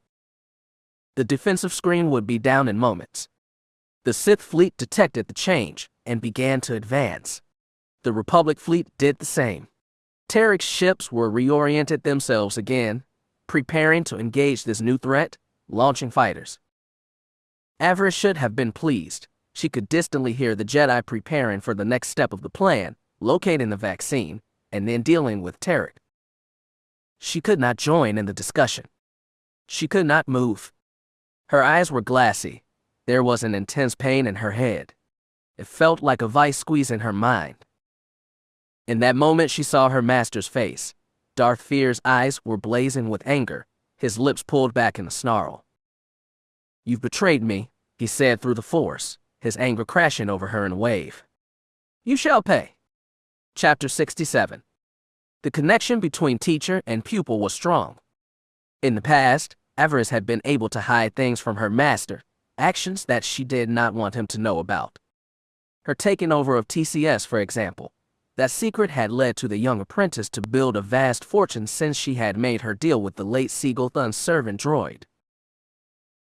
The defensive screen would be down in moments. The Sith fleet detected the change and began to advance. The Republic fleet did the same. Trik's ships were reoriented themselves again, preparing to engage this new threat, launching fighters. Avaryss should have been pleased. She could distantly hear the Jedi preparing for the next step of the plan, locating the vaccine, and then dealing with Trik. She could not join in the discussion. She could not move. Her eyes were glassy. There was an intense pain in her head. It felt like a vice squeeze in her mind. In that moment, she saw her master's face. Darth Feer's eyes were blazing with anger, his lips pulled back in a snarl. "You've betrayed me," he said through the Force, his anger crashing over her in a wave. "You shall pay." Chapter 67. The connection between teacher and pupil was strong. In the past, Avaryss had been able to hide things from her master, actions that she did not want him to know about. Her taking over of TCS, for example. That secret had led to the young apprentice to build a vast fortune since she had made her deal with the late Seagull servant droid.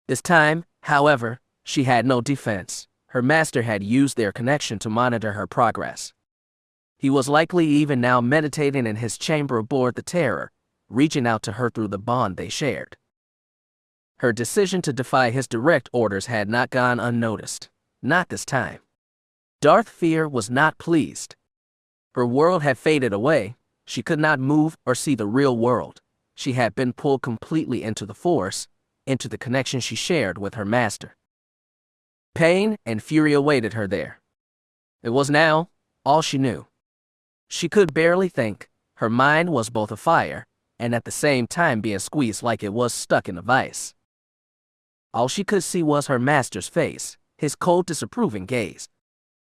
This time, however, she had no defense. Her master had used their connection to monitor her progress. He was likely even now meditating in his chamber aboard the Terror, reaching out to her through the bond they shared. Her decision to defy his direct orders had not gone unnoticed. Not this time. Darth Feer was not pleased. Her world had faded away. She could not move or see the real world. She had been pulled completely into the Force, into the connection she shared with her master. Pain and fury awaited her there. It was now all she knew. She could barely think. Her mind was both afire and at the same time being squeezed like it was stuck in a vice. All she could see was her master's face, his cold, disapproving gaze.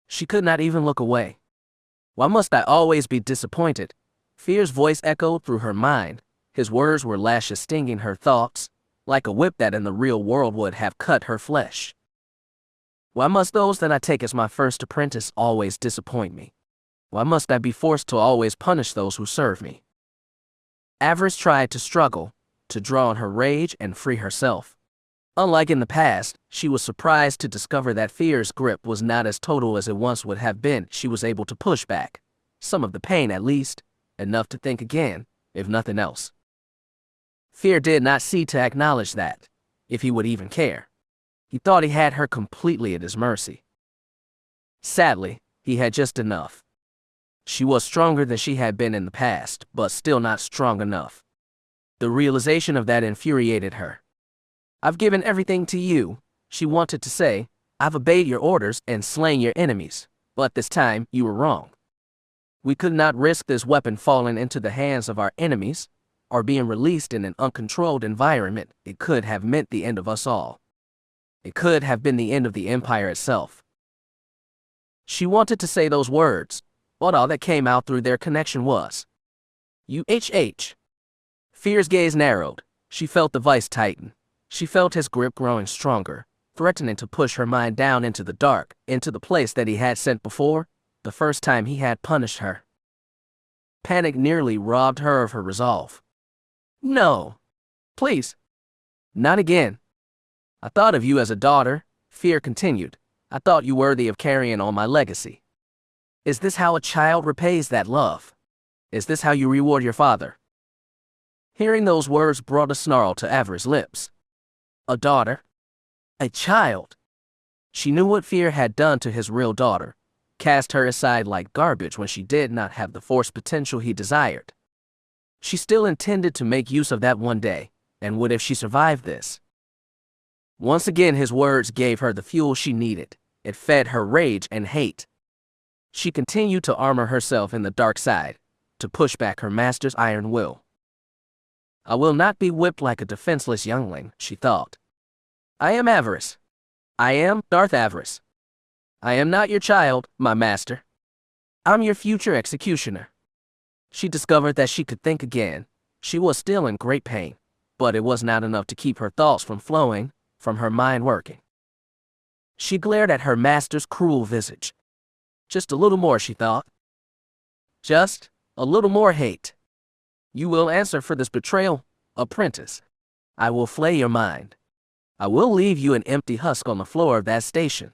She could not even look away. "Why must I always be disappointed?" Fear's voice echoed through her mind. His words were lashes stinging her thoughts, like a whip that in the real world would have cut her flesh. "Why must those that I take as my first apprentice always disappoint me? Why must I be forced to always punish those who serve me?" Avaryss tried to struggle, to draw on her rage and free herself. Unlike in the past, she was surprised to discover that Fear's grip was not as total as it once would have been. She was able to push back, some of the pain at least, enough to think again, if nothing else. Feer did not seem to acknowledge that, if he would even care. He thought he had her completely at his mercy. Sadly, he had just enough. She was stronger than she had been in the past, but still not strong enough. The realization of that infuriated her. "I've given everything to you," she wanted to say. "I've obeyed your orders and slain your enemies, but this time you were wrong. We could not risk this weapon falling into the hands of our enemies, or being released in an uncontrolled environment. It could have meant the end of us all. It could have been the end of the Empire itself." She wanted to say those words, but all that came out through their connection was UHH. Fear's gaze narrowed. She felt the vice tighten. She felt his grip growing stronger, threatening to push her mind down into the dark, into the place that he had sent before, the first time he had punished her. Panic nearly robbed her of her resolve. No. Please. Not again. I thought of you as a daughter, Feer continued. I thought you worthy of carrying on my legacy. Is this how a child repays that love? Is this how you reward your father? Hearing those words brought a snarl to Avaryss' lips. A daughter? A child? She knew what Feer had done to his real daughter, cast her aside like garbage when she did not have the force potential he desired. She still intended to make use of that one day, and would if she survived this. Once again his words gave her the fuel she needed. It fed her rage and hate. She continued to armor herself in the dark side, to push back her master's iron will. I will not be whipped like a defenseless youngling, she thought. I am Avaryss. I am Darth Avaryss. I am not your child, my master. I'm your future executioner. She discovered that she could think again. She was still in great pain, but it was not enough to keep her thoughts from flowing, from her mind working. She glared at her master's cruel visage. Just a little more, she thought. Just a little more hate. You will answer for this betrayal, Apprentice. I will flay your mind. I will leave you an empty husk on the floor of that station.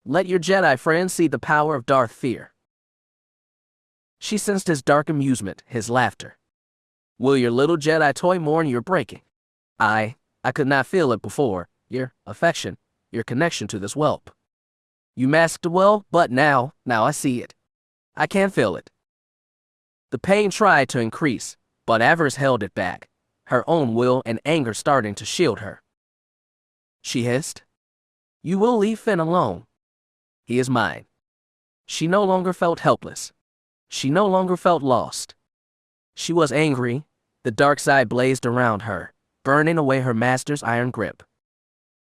Let your Jedi friends see the power of Darth Feer. She sensed his dark amusement, his laughter. Will your little Jedi toy mourn your breaking? I could not feel it before, your affection, your connection to this whelp. You masked well, but now I see it. I can feel it. The pain tried to increase, but Avaryss held it back, her own will and anger starting to shield her. She hissed. You will leave Finn alone. He is mine. She no longer felt helpless. She no longer felt lost. She was angry. The dark side blazed around her, burning away her master's iron grip.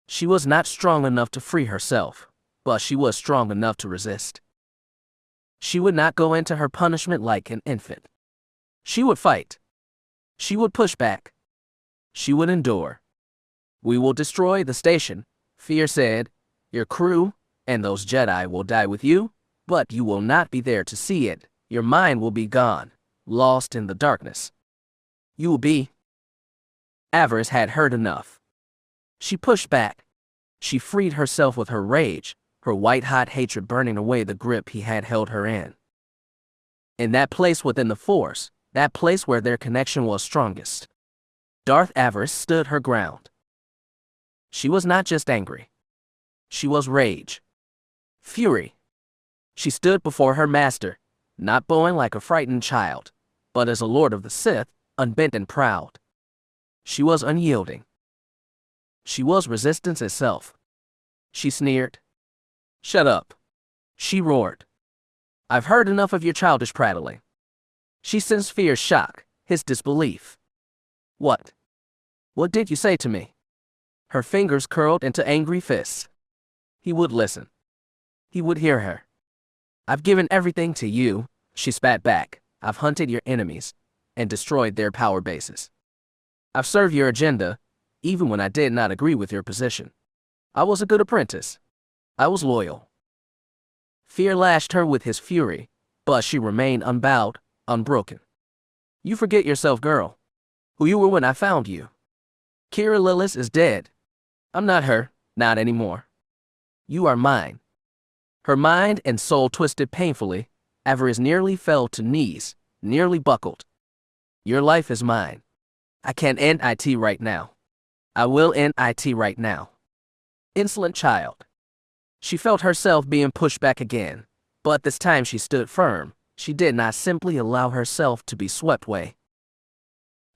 She was not strong enough to free herself, but she was strong enough to resist. She would not go into her punishment like an infant. She would fight. She would push back. She would endure. We will destroy the station, Feer said. Your crew and those Jedi will die with you, but you will not be there to see it. Your mind will be gone, lost in the darkness. You will be. Avaryss had heard enough. She pushed back. She freed herself with her rage, her white-hot hatred burning away the grip he had held her in. In that place within the Force, that place where their connection was strongest, Darth Avaryss stood her ground. She was not just angry. She was rage. Fury. She stood before her master, not bowing like a frightened child, but as a lord of the Sith, unbent and proud. She was unyielding. She was resistance itself. She sneered. Shut up. She roared. I've heard enough of your childish prattling. She sensed Feer's shock, his disbelief. What? What did you say to me? Her fingers curled into angry fists. He would listen. He would hear her. I've given everything to you, she spat back. I've hunted your enemies and destroyed their power bases. I've served your agenda, even when I did not agree with your position. I was a good apprentice. I was loyal. Feer lashed her with his fury, but she remained unbowed, unbroken. You forget yourself, girl. Who you were when I found you. Kira Lillis is dead. I'm not her, not anymore. You are mine. Her mind and soul twisted painfully. Avaryss nearly fell to knees, nearly buckled. Your life is mine. I can end it right now. I will end it right now. Insolent child. She felt herself being pushed back again, but this time she stood firm. She did not simply allow herself to be swept away.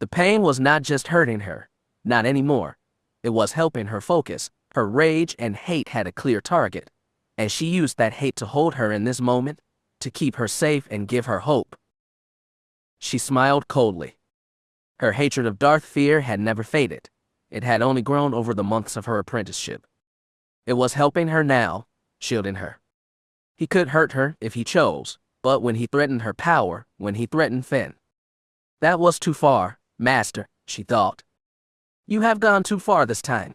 The pain was not just hurting her, not anymore. It was helping her focus. Her rage and hate had a clear target, and she used that hate to hold her in this moment, to keep her safe and give her hope. She smiled coldly. Her hatred of Darth Feer had never faded. It had only grown over the months of her apprenticeship. It was helping her now, shielding her. He could hurt her if he chose, but when he threatened her power, when he threatened Finn. That was too far, Master, she thought. You have gone too far this time.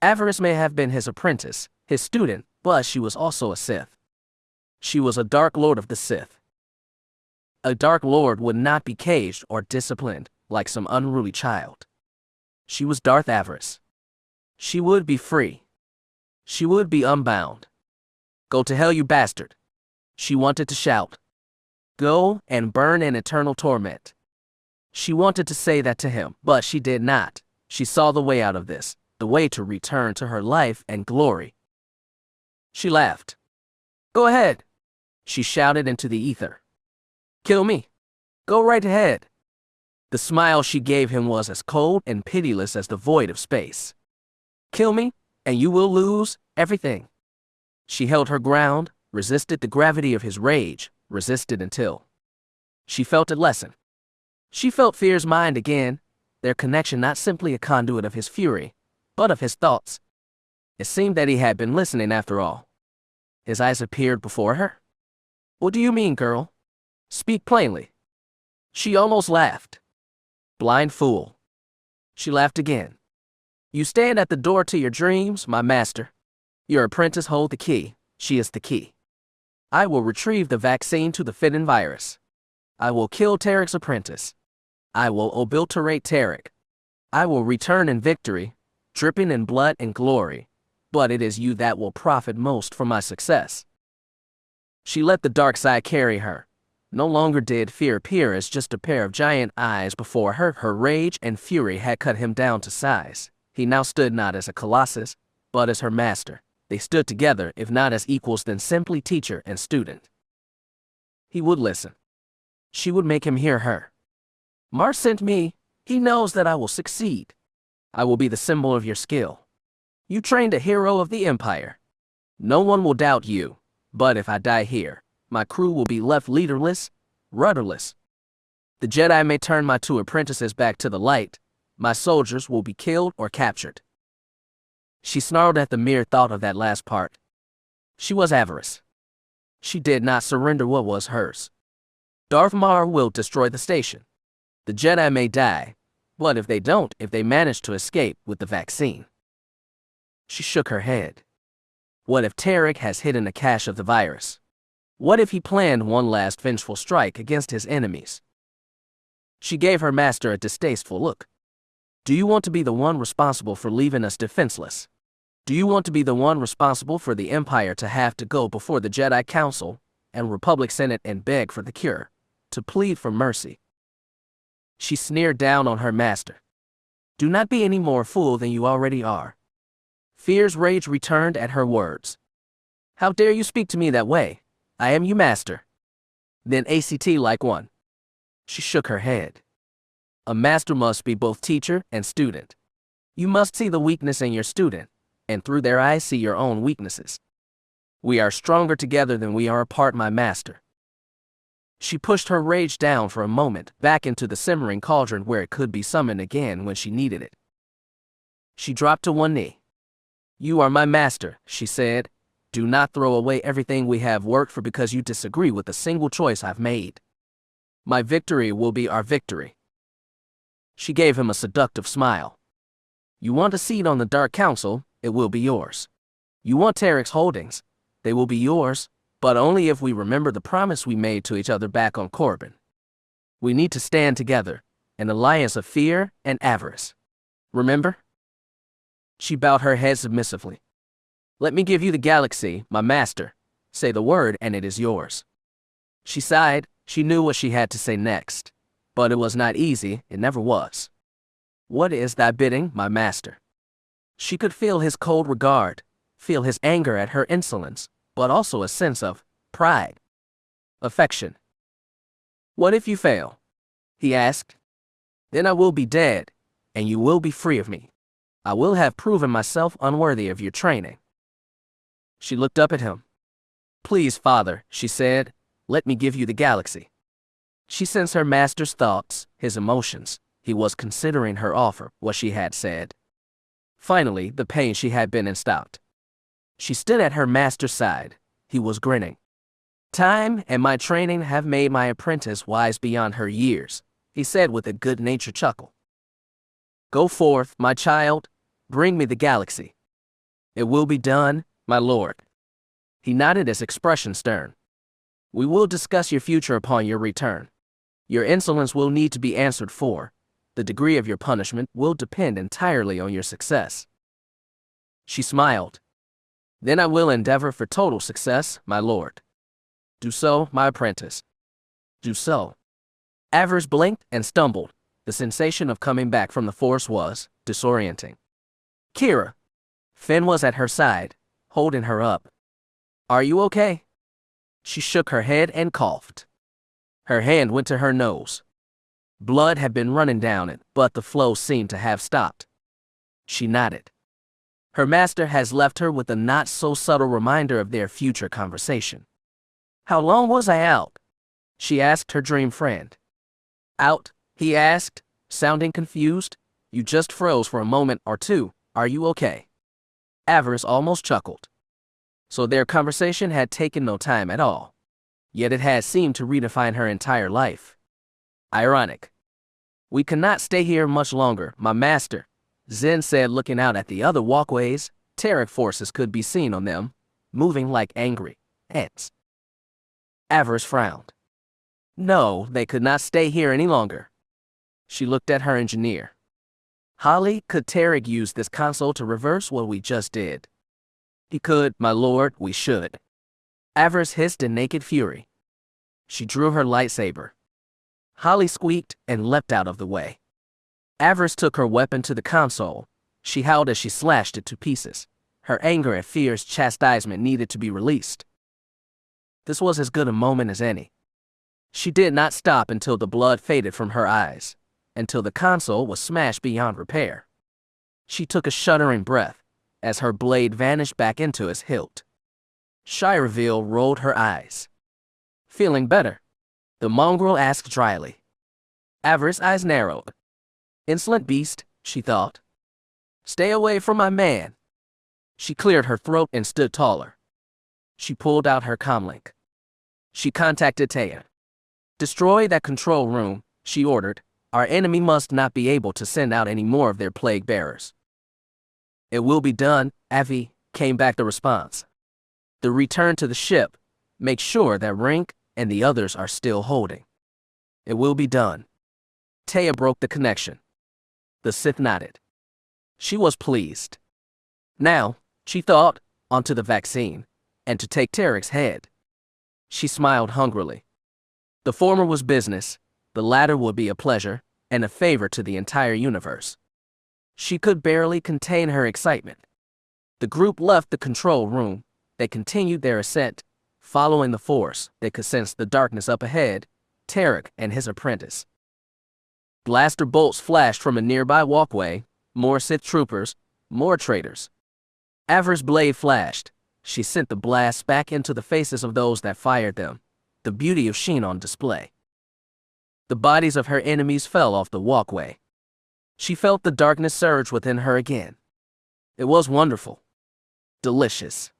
Avaryss may have been his apprentice, his student, but she was also a Sith. She was a Dark Lord of the Sith. A Dark Lord would not be caged or disciplined like some unruly child. She was Darth Avaryss. She would be free. She would be unbound. Go to hell, you bastard, she wanted to shout. Go and burn in eternal torment. She wanted to say that to him, but she did not. She saw the way out of this, the way to return to her life and glory. She laughed. Go ahead, she shouted into the ether. Kill me. Go right ahead. The smile she gave him was as cold and pitiless as the void of space. Kill me, and you will lose everything. She held her ground, resisted the gravity of his rage, resisted until she felt it lessen. She felt Feer's mind again, their connection not simply a conduit of his fury, but of his thoughts. It seemed that he had been listening after all. His eyes appeared before her. What do you mean, girl? Speak plainly. She almost laughed. Blind fool. She laughed again. You stand at the door to your dreams, my master. Your apprentice hold the key. She is the key. I will retrieve the vaccine to the Finn virus. I will kill Trik's apprentice. I will obliterate Trik. I will return in victory, dripping in blood and glory, but it is you that will profit most from my success. She let the dark side carry her. No longer did Feer appear as just a pair of giant eyes before her. Her rage and fury had cut him down to size. He now stood not as a colossus, but as her master. They stood together, if not as equals, then simply teacher and student. He would listen. She would make him hear her. Mars sent me. He knows that I will succeed. I will be the symbol of your skill. You trained a hero of the Empire. No one will doubt you, but if I die here, my crew will be left leaderless, rudderless. The Jedi may turn my two apprentices back to the light. My soldiers will be killed or captured. She snarled at the mere thought of that last part. She was Avaryss. She did not surrender what was hers. Darth Maul will destroy the station. The Jedi may die, but if they don't, if they manage to escape with the vaccine. She shook her head. What if Trik has hidden a cache of the virus? What if he planned one last vengeful strike against his enemies? She gave her master a distasteful look. Do you want to be the one responsible for leaving us defenseless? Do you want to be the one responsible for the Empire to have to go before the Jedi Council and Republic Senate and beg for the cure, to plead for mercy? She sneered down on her master. Do not be any more fool than you already are. Feer's rage returned at her words. How dare you speak to me that way? I am your master. Then act like one. She shook her head. A master must be both teacher and student. You must see the weakness in your student, and through their eyes see your own weaknesses. We are stronger together than we are apart, my master. She pushed her rage down for a moment, back into the simmering cauldron where it could be summoned again when she needed it. She dropped to one knee. You are my master, she said. Do not throw away everything we have worked for because you disagree with a single choice I've made. My victory will be our victory. She gave him a seductive smile. You want a seat on the Dark Council, it will be yours. You want Trik's holdings, they will be yours, but only if we remember the promise we made to each other back on Corbin. We need to stand together, an alliance of Feer and Avaryss. Remember? She bowed her head submissively. Let me give you the galaxy, my master. Say the word and it is yours. She sighed. She knew what she had to say next. But it was not easy, it never was. What is thy bidding, my master? She could feel his cold regard, feel his anger at her insolence, but also a sense of pride, affection. What if you fail? He asked. Then I will be dead, and you will be free of me. I will have proven myself unworthy of your training. She looked up at him. Please, father, she said, let me give you the galaxy. She sensed her master's thoughts, his emotions. He was considering her offer, what she had said. Finally, the pain she had been in stopped. She stood at her master's side. He was grinning. Time and my training have made my apprentice wise beyond her years, he said with a good-natured chuckle. Go forth, my child, bring me the galaxy. It will be done, my lord. He nodded, his expression stern. We will discuss your future upon your return. Your insolence will need to be answered for. The degree of your punishment will depend entirely on your success. She smiled. Then I will endeavor for total success, my lord. Do so, my apprentice. Do so. Avaryss blinked and stumbled. The sensation of coming back from the Force was disorienting. Kira. Finn was at her side, holding her up. Are you okay? She shook her head and coughed. Her hand went to her nose. Blood had been running down it, but the flow seemed to have stopped. She nodded. Her master has left her with a not-so-subtle reminder of their future conversation. How long was I out? She asked her dream friend. Out, he asked, sounding confused. You just froze for a moment or two. Are you okay? Avaryss almost chuckled. So their conversation had taken no time at all. Yet it had seemed to redefine her entire life. Ironic. We cannot stay here much longer, my master, Zen said, looking out at the other walkways. Trik forces could be seen on them, moving like angry ants. Avaryss frowned. No, they could not stay here any longer. She looked at her engineer. Holly, could Trik use this console to reverse what we just did? He could, my lord, we should. Avaryss hissed in naked fury. She drew her lightsaber. Holly squeaked and leapt out of the way. Avaryss took her weapon to the console. She howled as she slashed it to pieces. Her anger at Feer's chastisement needed to be released. This was as good a moment as any. She did not stop until the blood faded from her eyes, until the console was smashed beyond repair. She took a shuddering breath as her blade vanished back into its hilt. Shireville rolled her eyes. Feeling better? The mongrel asked dryly. Avaryss' eyes narrowed. Insolent beast, she thought. Stay away from my man. She cleared her throat and stood taller. She pulled out her comlink. She contacted Itae. Destroy that control room, she ordered. Our enemy must not be able to send out any more of their plague bearers. It will be done, Avi, came back the response. The return to the ship. Make sure that Brink and the others are still holding. It will be done. Itae broke the connection. The Sith nodded. She was pleased. Now, she thought, onto the vaccine, and to take Trik's head. She smiled hungrily. The former was business, the latter would be a pleasure, and a favor to the entire universe. She could barely contain her excitement. The group left the control room. They continued their ascent. Following the Force, they could sense the darkness up ahead, Trik and his apprentice. Blaster bolts flashed from a nearby walkway, more Sith troopers, more traitors. Avaryss' blade flashed. She sent the blasts back into the faces of those that fired them, the beauty of sheen on display. The bodies of her enemies fell off the walkway. She felt the darkness surge within her again. It was wonderful. Delicious.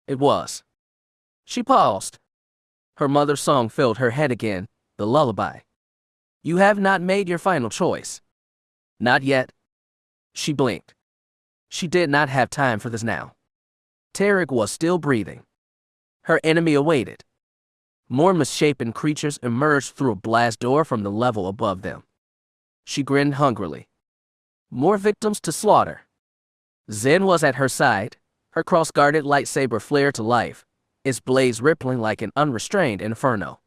It was. She paused. Her mother's song filled her head again, the lullaby. You have not made your final choice. Not yet. She blinked. She did not have time for this now. Trik was still breathing. Her enemy awaited. More misshapen creatures emerged through a blast door from the level above them. She grinned hungrily. More victims to slaughter. Zen was at her side, her cross-guarded lightsaber flared to life, its blaze rippling like an unrestrained inferno.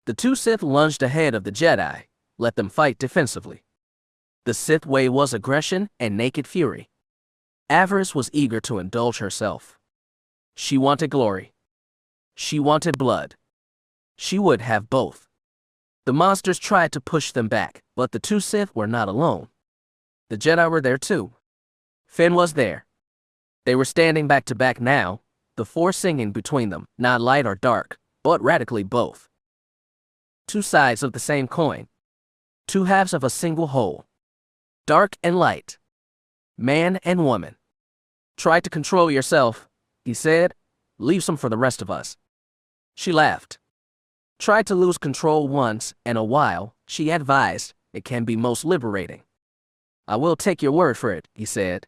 The two Sith lunged ahead of the Jedi, let them fight defensively. The Sith way was aggression and naked fury. Avaryss was eager to indulge herself. She wanted glory. She wanted blood. She would have both. The monsters tried to push them back, but the two Sith were not alone. The Jedi were there too. Finn was there. They were standing back to back now, the Force singing between them, not light or dark, but radically both. Two sides of the same coin. Two halves of a single whole. Dark and light. Man and woman. Try to control yourself, he said. Leave some for the rest of us. She laughed. Try to lose control once in a while, she advised. It can be most liberating. I will take your word for it, he said.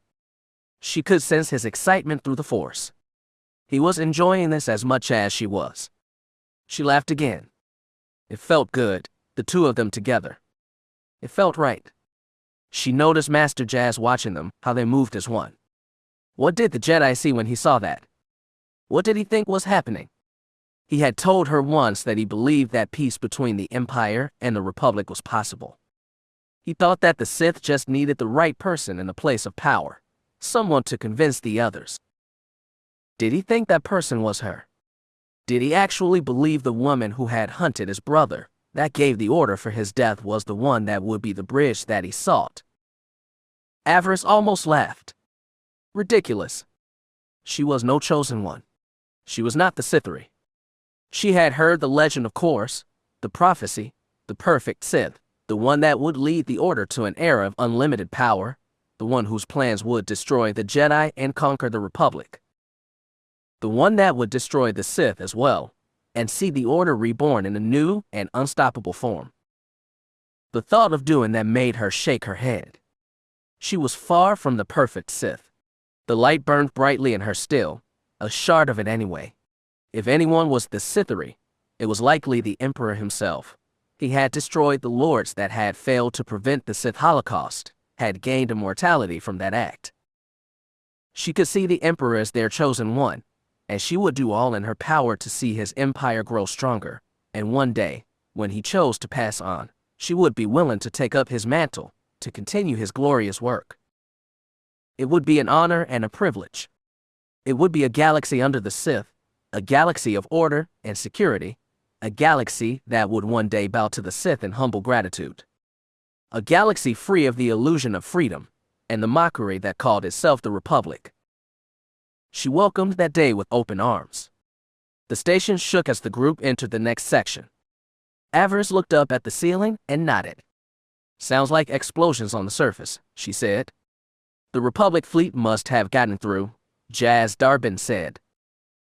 She could sense his excitement through the force. He was enjoying this as much as she was. She laughed again. It felt good, the two of them together. It felt right. She noticed Master Jazz watching them, how they moved as one. What did the Jedi see when he saw that? What did he think was happening? He had told her once that he believed that peace between the Empire and the Republic was possible. He thought that the Sith just needed the right person in the place of power, someone to convince the others. Did he think that person was her? Did he actually believe the woman who had hunted his brother, that gave the order for his death, was the one that would be the bridge that he sought? Avaryss almost laughed. Ridiculous. She was no chosen one. She was not the Sith'ery. She had heard the legend, of course, the prophecy, the perfect Sith, the one that would lead the Order to an era of unlimited power, the one whose plans would destroy the Jedi and conquer the Republic. The one that would destroy the Sith as well, and see the Order reborn in a new and unstoppable form. The thought of doing that made her shake her head. She was far from the perfect Sith. The light burned brightly in her still, a shard of it anyway. If anyone was the Sith'ery, it was likely the Emperor himself. He had destroyed the Lords that had failed to prevent the Sith Holocaust, had gained immortality from that act. She could see the Emperor as their chosen one, and she would do all in her power to see his empire grow stronger, and one day, when he chose to pass on, she would be willing to take up his mantle, to continue his glorious work. It would be an honor and a privilege. It would be a galaxy under the Sith, a galaxy of order and security, a galaxy that would one day bow to the Sith in humble gratitude. A galaxy free of the illusion of freedom and the mockery that called itself the Republic. She welcomed that day with open arms. The station shook as the group entered the next section. Avaryss looked up at the ceiling and nodded. Sounds like explosions on the surface, she said. The Republic fleet must have gotten through, Jazz Darbin said.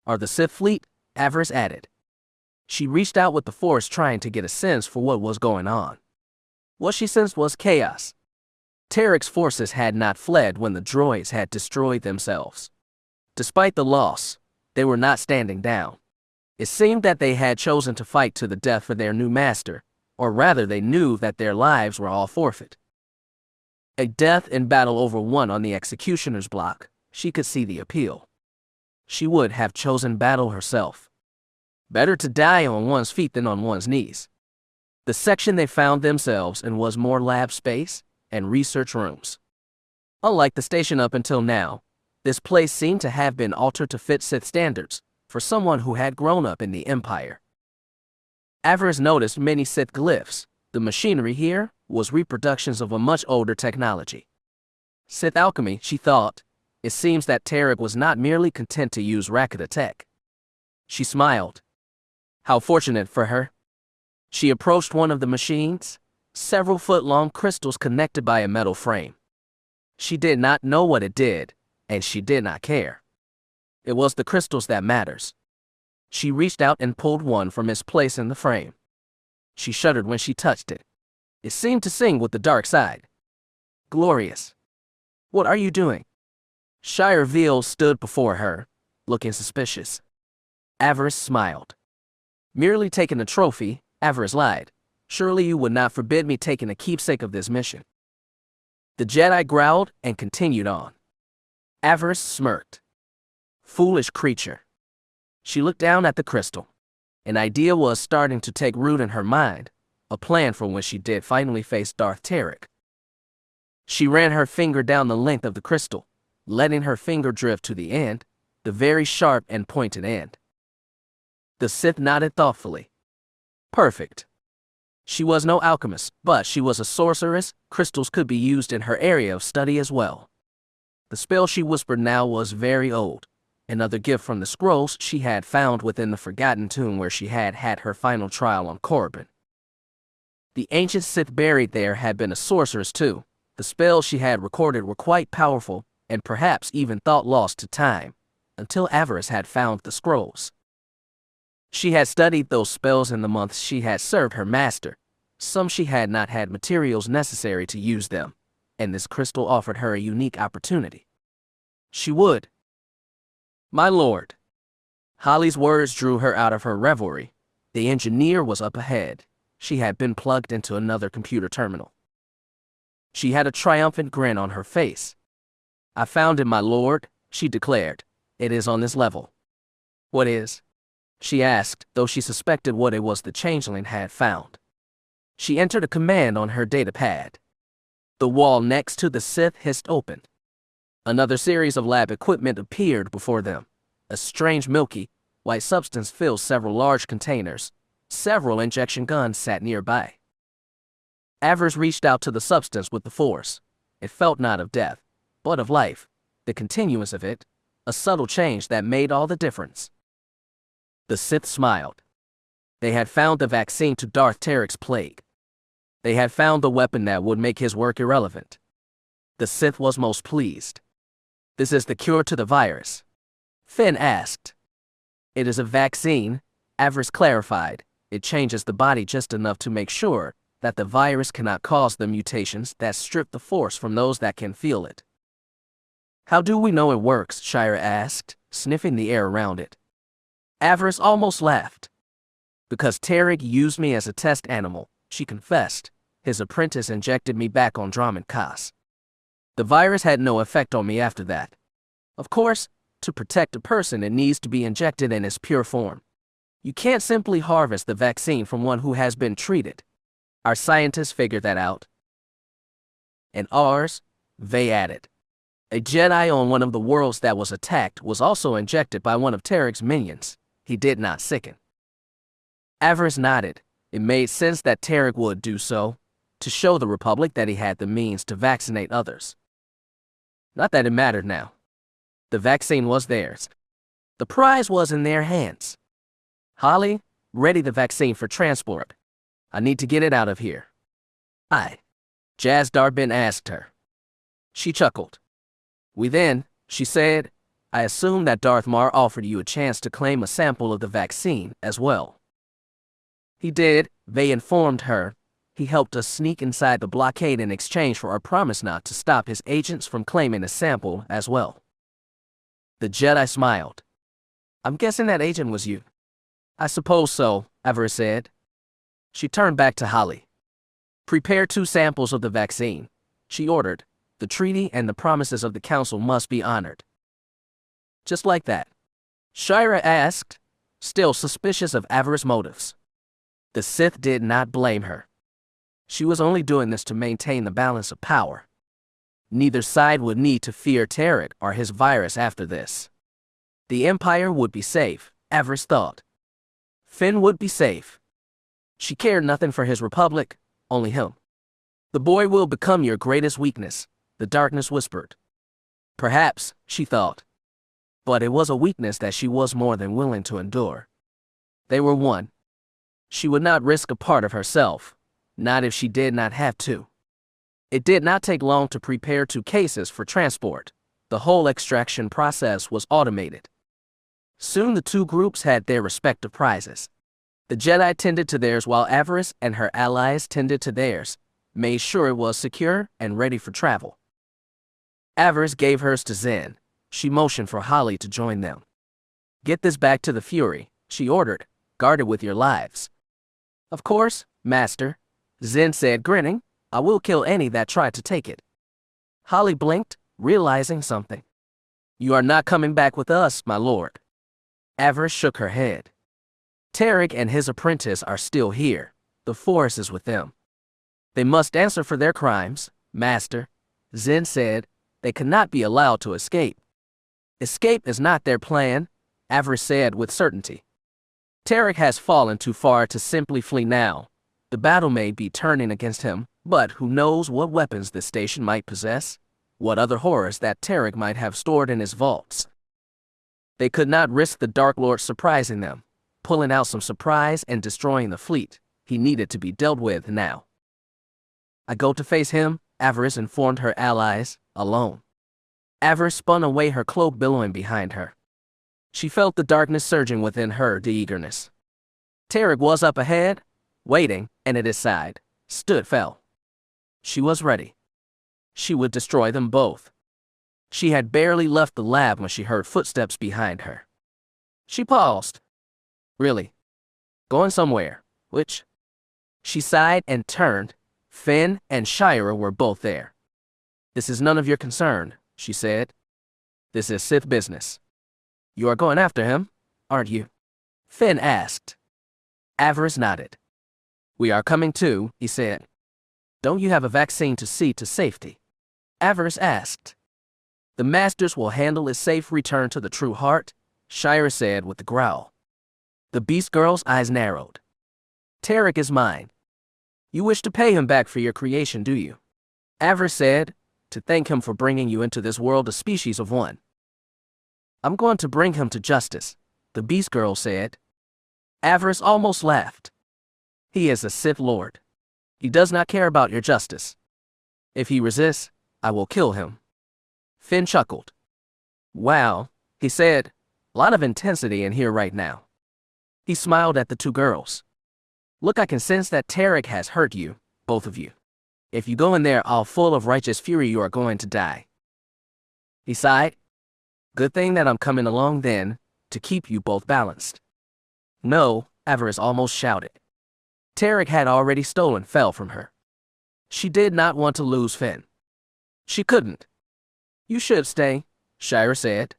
Or the Sith fleet, Avaryss added. She reached out with the Force, trying to get a sense for what was going on. What she sensed was chaos. Trik's forces had not fled when the droids had destroyed themselves. Despite the loss, they were not standing down. It seemed that they had chosen to fight to the death for their new master, or rather they knew that their lives were all forfeit. A death in battle over one on the executioner's block, she could see the appeal. She would have chosen battle herself. Better to die on one's feet than on one's knees. The section they found themselves in was more lab space and research rooms. Unlike the station up until now, this place seemed to have been altered to fit Sith standards for someone who had grown up in the Empire. Avaryss noticed many Sith glyphs. The machinery here was reproductions of a much older technology. Sith alchemy, she thought. It seems that Trik was not merely content to use Rakata tech. She smiled. How fortunate for her. She approached one of the machines, several foot-long crystals connected by a metal frame. She did not know what it did, and she did not care. It was the crystals that matters. She reached out and pulled one from its place in the frame. She shuddered when she touched it. It seemed to sing with the dark side. Glorious. What are you doing? Shire Veal stood before her, looking suspicious. Avaryss smiled. Merely taking a trophy, Avaryss lied. Surely you would not forbid me taking a keepsake of this mission. The Jedi growled and continued on. Avaryss smirked. Foolish creature. She looked down at the crystal. An idea was starting to take root in her mind, a plan for when she did finally face Darth Trik. She ran her finger down the length of the crystal, letting her finger drift to the end, the very sharp and pointed end. The Sith nodded thoughtfully. Perfect. She was no alchemist, but she was a sorceress. Crystals could be used in her area of study as well. The spell she whispered now was very old, another gift from the scrolls she had found within the forgotten tomb where she had had her final trial on Corbin. The ancient Sith buried there had been a sorceress too. The spells she had recorded were quite powerful, and perhaps even thought lost to time, until Avaryss had found the scrolls. She had studied those spells in the months she had served her master. Some she had not had materials necessary to use them, and this crystal offered her a unique opportunity. She would. My lord. Holly's words drew her out of her reverie. The engineer was up ahead. She had been plugged into another computer terminal. She had a triumphant grin on her face. I found it, my lord, she declared. It is on this level. What is? She asked, though she suspected what it was the changeling had found. She entered a command on her datapad. The wall next to the Sith hissed open. Another series of lab equipment appeared before them. A strange milky, white substance filled several large containers. Several injection guns sat nearby. Avaryss reached out to the substance with the force. It felt not of death, but of life, the continuance of it, a subtle change that made all the difference. The Sith smiled. They had found the vaccine to Darth Tarik's plague. They had found the weapon that would make his work irrelevant. The Sith was most pleased. This is the cure to the virus? Finn asked. It is a vaccine, Avaryss clarified. It changes the body just enough to make sure that the virus cannot cause the mutations that strip the force from those that can feel it. How do we know it works? Shira asked, sniffing the air around it. Avaryss almost laughed. Because Trik used me as a test animal, she confessed. His apprentice injected me back on Dromund Kaas. The virus had no effect on me after that. Of course, to protect a person it needs to be injected in its pure form. You can't simply harvest the vaccine from one who has been treated. Our scientists figured that out. And ours, they added. A Jedi on one of the worlds that was attacked was also injected by one of Tarik's minions. He did not sicken. Avaryss nodded. It made sense that Trik would do so, to show the Republic that he had the means to vaccinate others. Not that it mattered now. The vaccine was theirs. The prize was in their hands. Holly, ready the vaccine for transport. I need to get it out of here. Jaz Darbin asked her. She chuckled. She said, I assume that Darth Mar offered you a chance to claim a sample of the vaccine as well. He did, they informed her. He helped us sneak inside the blockade in exchange for our promise not to stop his agents from claiming a sample as well. The Jedi smiled. I'm guessing that agent was you. I suppose so, Avaryss said. She turned back to Holly. Prepare 2 samples of the vaccine, she ordered. The treaty and the promises of the council must be honored. Just like that? Shira asked, still suspicious of Avaryss' motives. The Sith did not blame her. She was only doing this to maintain the balance of power. Neither side would need to fear Trik or his virus after this. The Empire would be safe, Avaryss thought. Finn would be safe. She cared nothing for his Republic, only him. The boy will become your greatest weakness, the darkness whispered. Perhaps, she thought. But it was a weakness that she was more than willing to endure. They were one. She would not risk a part of herself, not if she did not have to. It did not take long to prepare 2 cases for transport. The whole extraction process was automated. Soon the 2 groups had their respective prizes. The Jedi tended to theirs while Avaryss and her allies tended to theirs, made sure it was secure and ready for travel. Avaryss gave hers to Zen. She motioned for Holly to join them. Get this back to the Fury, she ordered. Guard it with your lives. Of course, Master, Zen said, grinning. I will kill any that try to take it. Holly blinked, realizing something. You are not coming back with us, my lord. Avaryss shook her head. Trik and his apprentice are still here. The Force is with them. They must answer for their crimes, Master, Zen said. They cannot be allowed to escape. Escape is not their plan, Avaryss said with certainty. Trik has fallen too far to simply flee now. The battle may be turning against him, but who knows what weapons this station might possess, what other horrors that Trik might have stored in his vaults. They could not risk the Dark Lord surprising them, pulling out some surprise and destroying the fleet. He needed to be dealt with now. I go to face him, Avaryss informed her allies, alone. Avaryss spun away, her cloak billowing behind her. She felt the darkness surging within her, the eagerness, Trik was up ahead, waiting, and at his side stood Fel. She was ready. She would destroy them both. She had barely left the lab when she heard footsteps behind her. She paused. Really? Going somewhere? Which? She sighed and turned. Finn and Shira were both there. This is none of your concern, she said. This is Sith business. You are going after him, aren't you? Finn asked. Avaryss nodded. We are coming too, he said. Don't you have a vaccine to see to safety? Avaryss asked. The Masters will handle his safe return to the true heart, Shira said with a growl. The Beast Girl's eyes narrowed. Trik is mine. You wish to pay him back for your creation, do you? Avaryss said, to thank him for bringing you into this world a species of one. I'm going to bring him to justice, the Beast Girl said. Avaryss almost laughed. He is a Sith Lord. He does not care about your justice. If he resists, I will kill him. Finn chuckled. Wow, he said, a lot of intensity in here right now. He smiled at the two girls. Look, I can sense that Trik has hurt you, both of you. If you go in there all full of righteous fury, you are going to die. He sighed. Good thing that I'm coming along then, to keep you both balanced. No, Avaryss almost shouted. Trik had already stolen Fel from her. She did not want to lose Finn. She couldn't. You should stay, Shira said.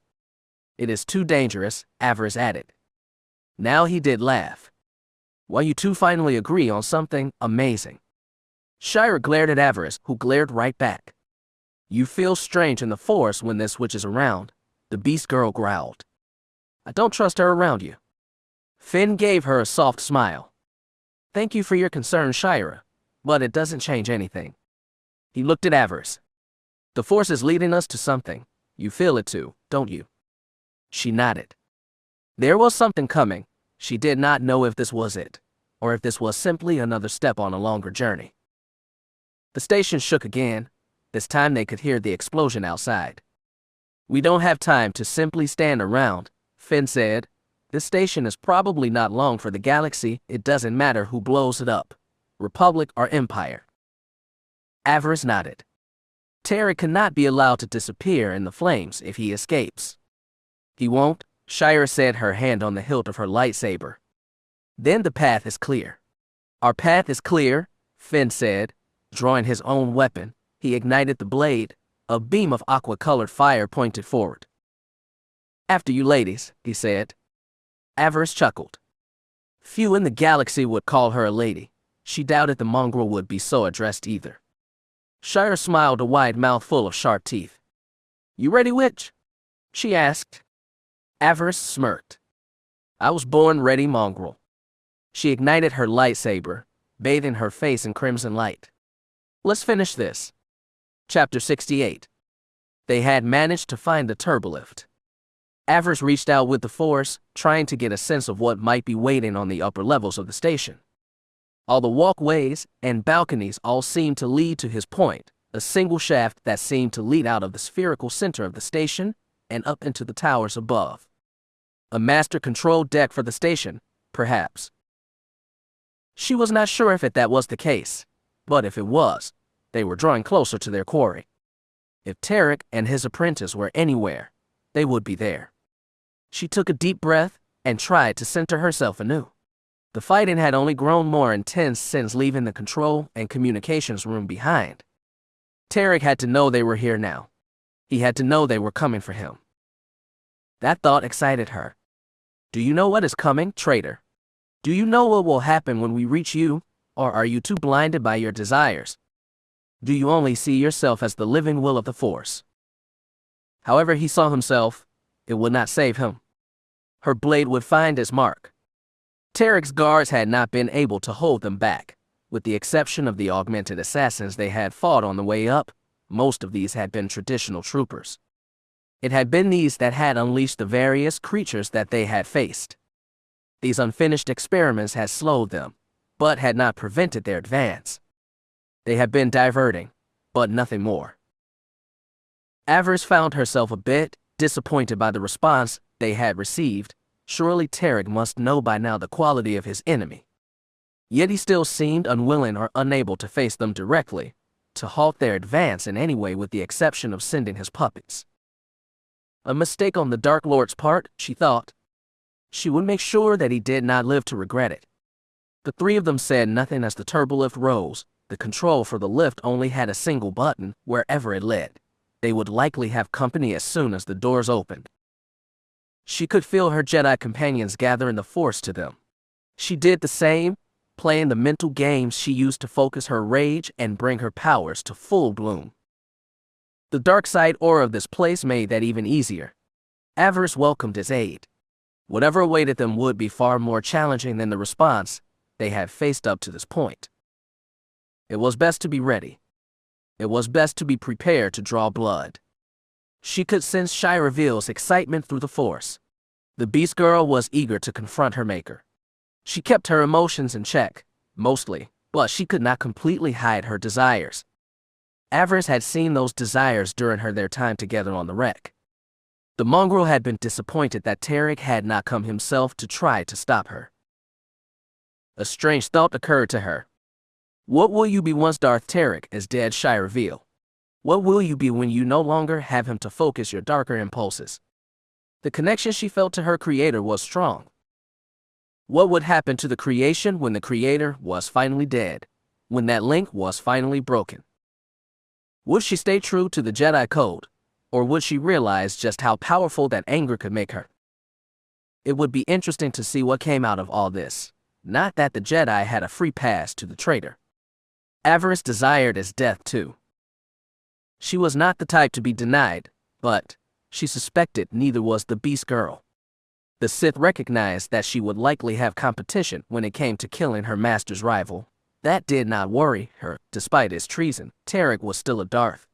It is too dangerous, Avaryss added. Now he did laugh. Well, you two finally agree on something amazing. Shira glared at Avaryss, who glared right back. You feel strange in the Force when this witch is around, the Beast Girl growled. I don't trust her around you. Finn gave her a soft smile. Thank you for your concern, Shira, but it doesn't change anything. He looked at Avaryss. The Force is leading us to something. You feel it too, don't you? She nodded. There was something coming. She did not know if this was it, or if this was simply another step on a longer journey. The station shook again. This time they could hear the explosion outside. We don't have time to simply stand around, Finn said. This station is probably not long for the galaxy. It doesn't matter who blows it up, Republic or Empire. Avaryss nodded. Trik cannot be allowed to disappear in the flames if he escapes. He won't, Shira said, her hand on the hilt of her lightsaber. Then the path is clear. Our path is clear, Finn said. Drawing his own weapon, he ignited the blade. A beam of aqua-colored fire pointed forward. After you ladies, he said. Avaryss chuckled. Few in the galaxy would call her a lady. She doubted the mongrel would be so addressed either. Shira smiled, a wide mouth full of sharp teeth. You ready, witch? She asked. Avaryss smirked. I was born ready, mongrel. She ignited her lightsaber, bathing her face in crimson light. Let's finish this. Chapter 68. They had managed to find the turbolift. Avaryss reached out with the Force, trying to get a sense of what might be waiting on the upper levels of the station. All the walkways and balconies all seemed to lead to his point, a single shaft that seemed to lead out of the spherical center of the station and up into the towers above. A master-controlled deck for the station, perhaps. She was not sure if that was the case, but if it was, they were drawing closer to their quarry. If Trik and his apprentice were anywhere, they would be there. She took a deep breath and tried to center herself anew. The fighting had only grown more intense since leaving the control and communications room behind. Trik had to know they were here now. He had to know they were coming for him. That thought excited her. Do you know what is coming, traitor? Do you know what will happen when we reach you, or are you too blinded by your desires? Do you only see yourself as the living will of the Force? However he saw himself, it would not save him. Her blade would find its mark. Trik's guards had not been able to hold them back. With the exception of the augmented assassins they had fought on the way up, most of these had been traditional troopers. It had been these that had unleashed the various creatures that they had faced. These unfinished experiments had slowed them, but had not prevented their advance. They had been diverting, but nothing more. Avaryss found herself a bit disappointed by the response they had received. Surely Trik must know by now the quality of his enemy. Yet he still seemed unwilling or unable to face them directly, to halt their advance in any way with the exception of sending his puppets. A mistake on the Dark Lord's part, she thought. She would make sure that he did not live to regret it. The three of them said nothing as the turbolift rose. The control for the lift only had a single button wherever it led. They would likely have company as soon as the doors opened. She could feel her Jedi companions gathering the Force to them. She did the same, playing the mental games she used to focus her rage and bring her powers to full bloom. The dark side aura of this place made that even easier. Avaryss welcomed his aid. Whatever awaited them would be far more challenging than the response they had faced up to this point. It was best to be ready. It was best to be prepared to draw blood. She could sense Shiravil's excitement through the Force. The Beast Girl was eager to confront her maker. She kept her emotions in check, mostly, but she could not completely hide her desires. Avaryss had seen those desires during their time together on the wreck. The mongrel had been disappointed that Trik had not come himself to try to stop her. A strange thought occurred to her. What will you be once Darth Trik is dead, Shiravil? What will you be when you no longer have him to focus your darker impulses? The connection she felt to her creator was strong. What would happen to the creation when the creator was finally dead, when that link was finally broken? Would she stay true to the Jedi code, or would she realize just how powerful that anger could make her? It would be interesting to see what came out of all this. Not that the Jedi had a free pass to the traitor. Avaryss desired his death too. She was not the type to be denied, but she suspected neither was the Beast Girl. The Sith recognized that she would likely have competition when it came to killing her master's rival. That did not worry her. Despite his treason, Trik was still a Darth.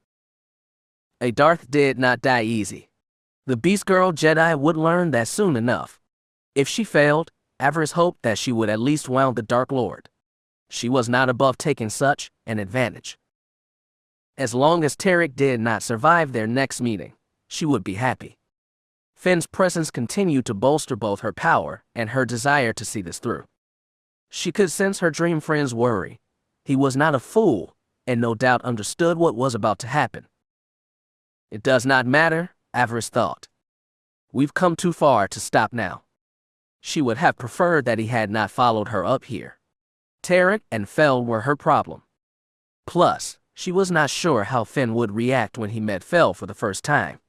A Darth did not die easy. The Beast Girl Jedi would learn that soon enough. If she failed, Avaryss hoped that she would at least wound the Dark Lord. She was not above taking such an advantage. As long as Trik did not survive their next meeting, she would be happy. Finn's presence continued to bolster both her power and her desire to see this through. She could sense her dream friend's worry. He was not a fool, and no doubt understood what was about to happen. It does not matter, Avaryss thought. We've come too far to stop now. She would have preferred that he had not followed her up here. Trik and Fel were her problem. Plus, she was not sure how Finn would react when he met Fel for the first time.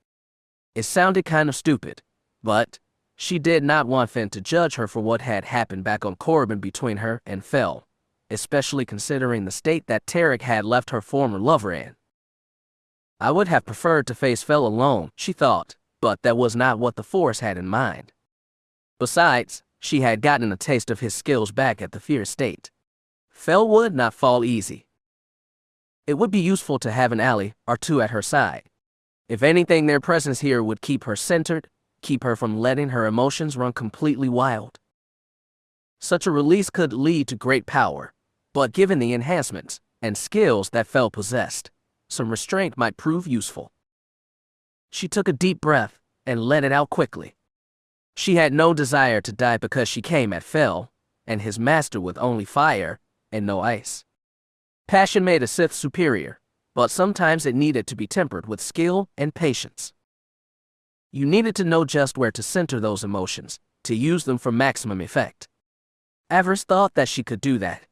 It sounded kind of stupid, but she did not want Finn to judge her for what had happened back on Corbin between her and Fel, especially considering the state that Trik had left her former lover in. I would have preferred to face Fel alone, she thought, but that was not what the Force had in mind. Besides, she had gotten a taste of his skills back at the Feer estate. Fel would not fall easy. It would be useful to have an ally or two at her side. If anything, their presence here would keep her centered, keep her from letting her emotions run completely wild. Such a release could lead to great power, but given the enhancements and skills that Fel possessed, some restraint might prove useful. She took a deep breath and let it out quickly. She had no desire to die because she came at Fel and his master with only fire and no ice. Passion made a Sith superior, but sometimes it needed to be tempered with skill and patience. You needed to know just where to center those emotions, to use them for maximum effect. Avaryss thought that she could do that.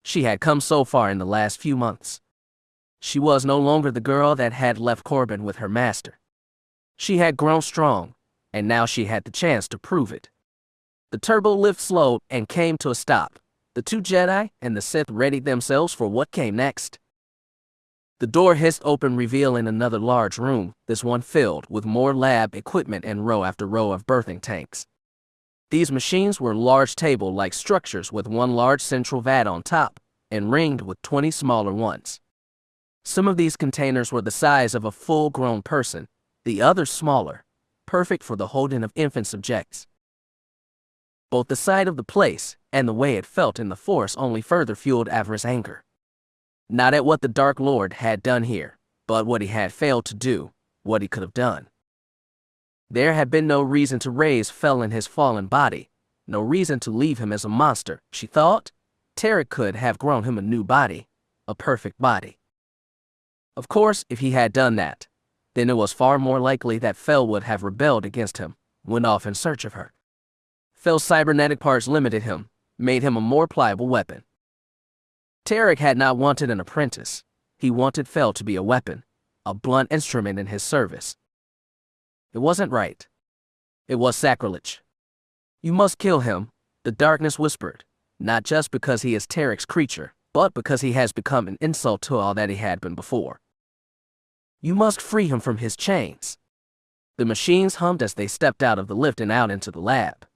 She had come so far in the last few months. She was no longer the girl that had left Corbin with her master. She had grown strong, and now she had the chance to prove it. The turbo lift slowed and came to a stop. The two Jedi and the Sith readied themselves for what came next. The door hissed open, revealing another large room, this one filled with more lab equipment and row after row of birthing tanks. These machines were large table-like structures with one large central vat on top and ringed with 20 smaller ones. Some of these containers were the size of a full-grown person, the others smaller, perfect for the holding of infant subjects. Both the sight of the place and the way it felt in the Force only further fueled Avaryss' anger. Not at what the Dark Lord had done here, but what he had failed to do, what he could have done. There had been no reason to raise Fel in his fallen body, no reason to leave him as a monster, she thought. Trik could have grown him a new body, a perfect body. Of course, if he had done that, then it was far more likely that Fel would have rebelled against him, went off in search of her. Fel's cybernetic parts limited him, made him a more pliable weapon. Trik had not wanted an apprentice. He wanted Fel to be a weapon, a blunt instrument in his service. It wasn't right. It was sacrilege. You must kill him, the darkness whispered, not just because he is Trik's creature, but because he has become an insult to all that he had been before. You must free him from his chains. The machines hummed as they stepped out of the lift and out into the lab.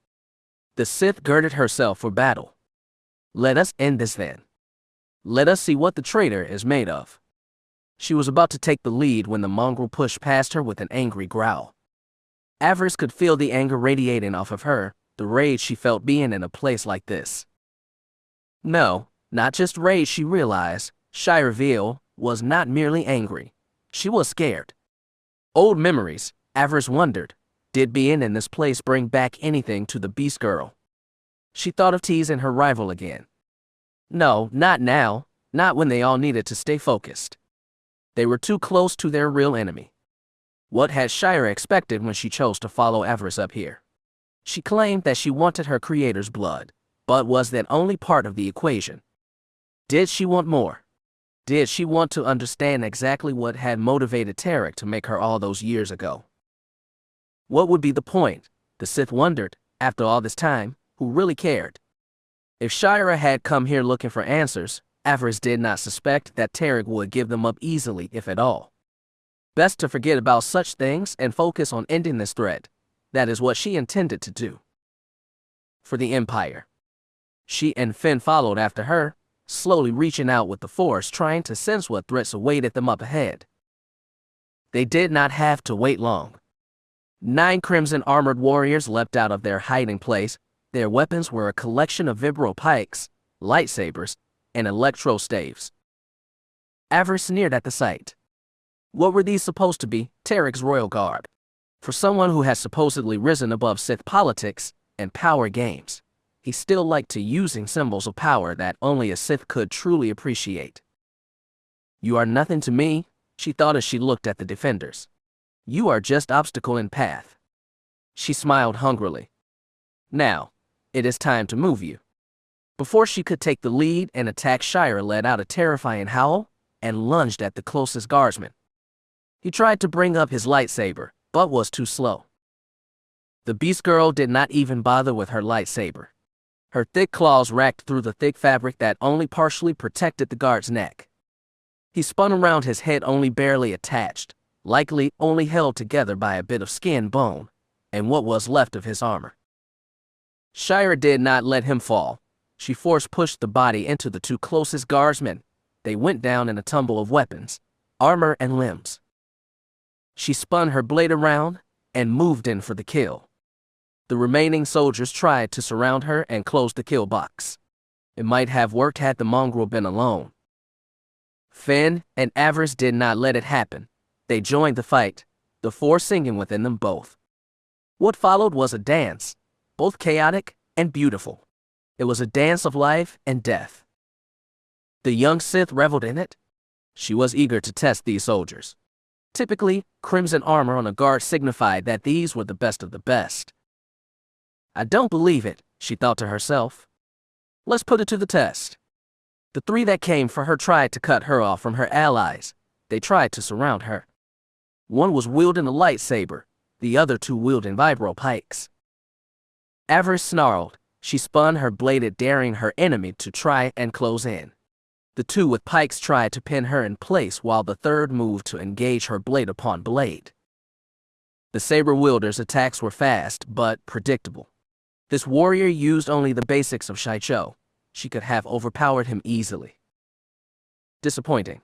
The Sith girded herself for battle. Let us end this then. Let us see what the traitor is made of. She was about to take the lead when the mongrel pushed past her with an angry growl. Avaryss could feel the anger radiating off of her, the rage she felt being in a place like this. No, not just rage, she realized. Shira Veal was not merely angry. She was scared. Old memories, Avaryss wondered. Did being in this place bring back anything to the beast girl? She thought of teasing her rival again. No, not now, not when they all needed to stay focused. They were too close to their real enemy. What had Shira expected when she chose to follow Avaryss up here? She claimed that she wanted her creator's blood, but was that only part of the equation? Did she want more? Did she want to understand exactly what had motivated Trik to make her all those years ago? What would be the point, the Sith wondered, after all this time, who really cared? If Shira had come here looking for answers, Avaryss did not suspect that Trik would give them up easily, if at all. Best to forget about such things and focus on ending this threat. That is what she intended to do. For the Empire. She and Finn followed after her, slowly reaching out with the Force, trying to sense what threats awaited them up ahead. They did not have to wait long. 9 crimson armored warriors leapt out of their hiding place. Their weapons were a collection of vibro pikes, lightsabers, and electro staves. Avaryss sneered at the sight. What were these supposed to be? Trik's royal guard. For someone who has supposedly risen above Sith politics and power games, he still liked to using symbols of power that only a Sith could truly appreciate. You are nothing to me, she thought as she looked at the defenders. You are just obstacle in path. She smiled hungrily. Now, it is time to move you. Before she could take the lead and attack, Shira let out a terrifying howl and lunged at the closest guardsman. He tried to bring up his lightsaber, but was too slow. The beast girl did not even bother with her lightsaber. Her thick claws racked through the thick fabric that only partially protected the guard's neck. He spun around, his head only barely attached, likely only held together by a bit of skin, bone, and what was left of his armor. Shira did not let him fall. She force-pushed the body into the 2 closest guardsmen. They went down in a tumble of weapons, armor, and limbs. She spun her blade around and moved in for the kill. The remaining soldiers tried to surround her and close the kill box. It might have worked had the mongrel been alone. Finn and Avaryss did not let it happen. They joined the fight, the Force singing within them both. What followed was a dance, both chaotic and beautiful. It was a dance of life and death. The young Sith reveled in it. She was eager to test these soldiers. Typically, crimson armor on a guard signified that these were the best of the best. I don't believe it, she thought to herself. Let's put it to the test. The 3 that came for her tried to cut her off from her allies. They tried to surround her. One was wielding a lightsaber, the other 2 wielding vibro pikes. Avaryss snarled. She spun her blade, daring her enemy to try and close in. The 2 with pikes tried to pin her in place while the 3rd moved to engage her blade upon blade. The saber wielder's attacks were fast but predictable. This warrior used only the basics of Shicho. She could have overpowered him easily. Disappointing.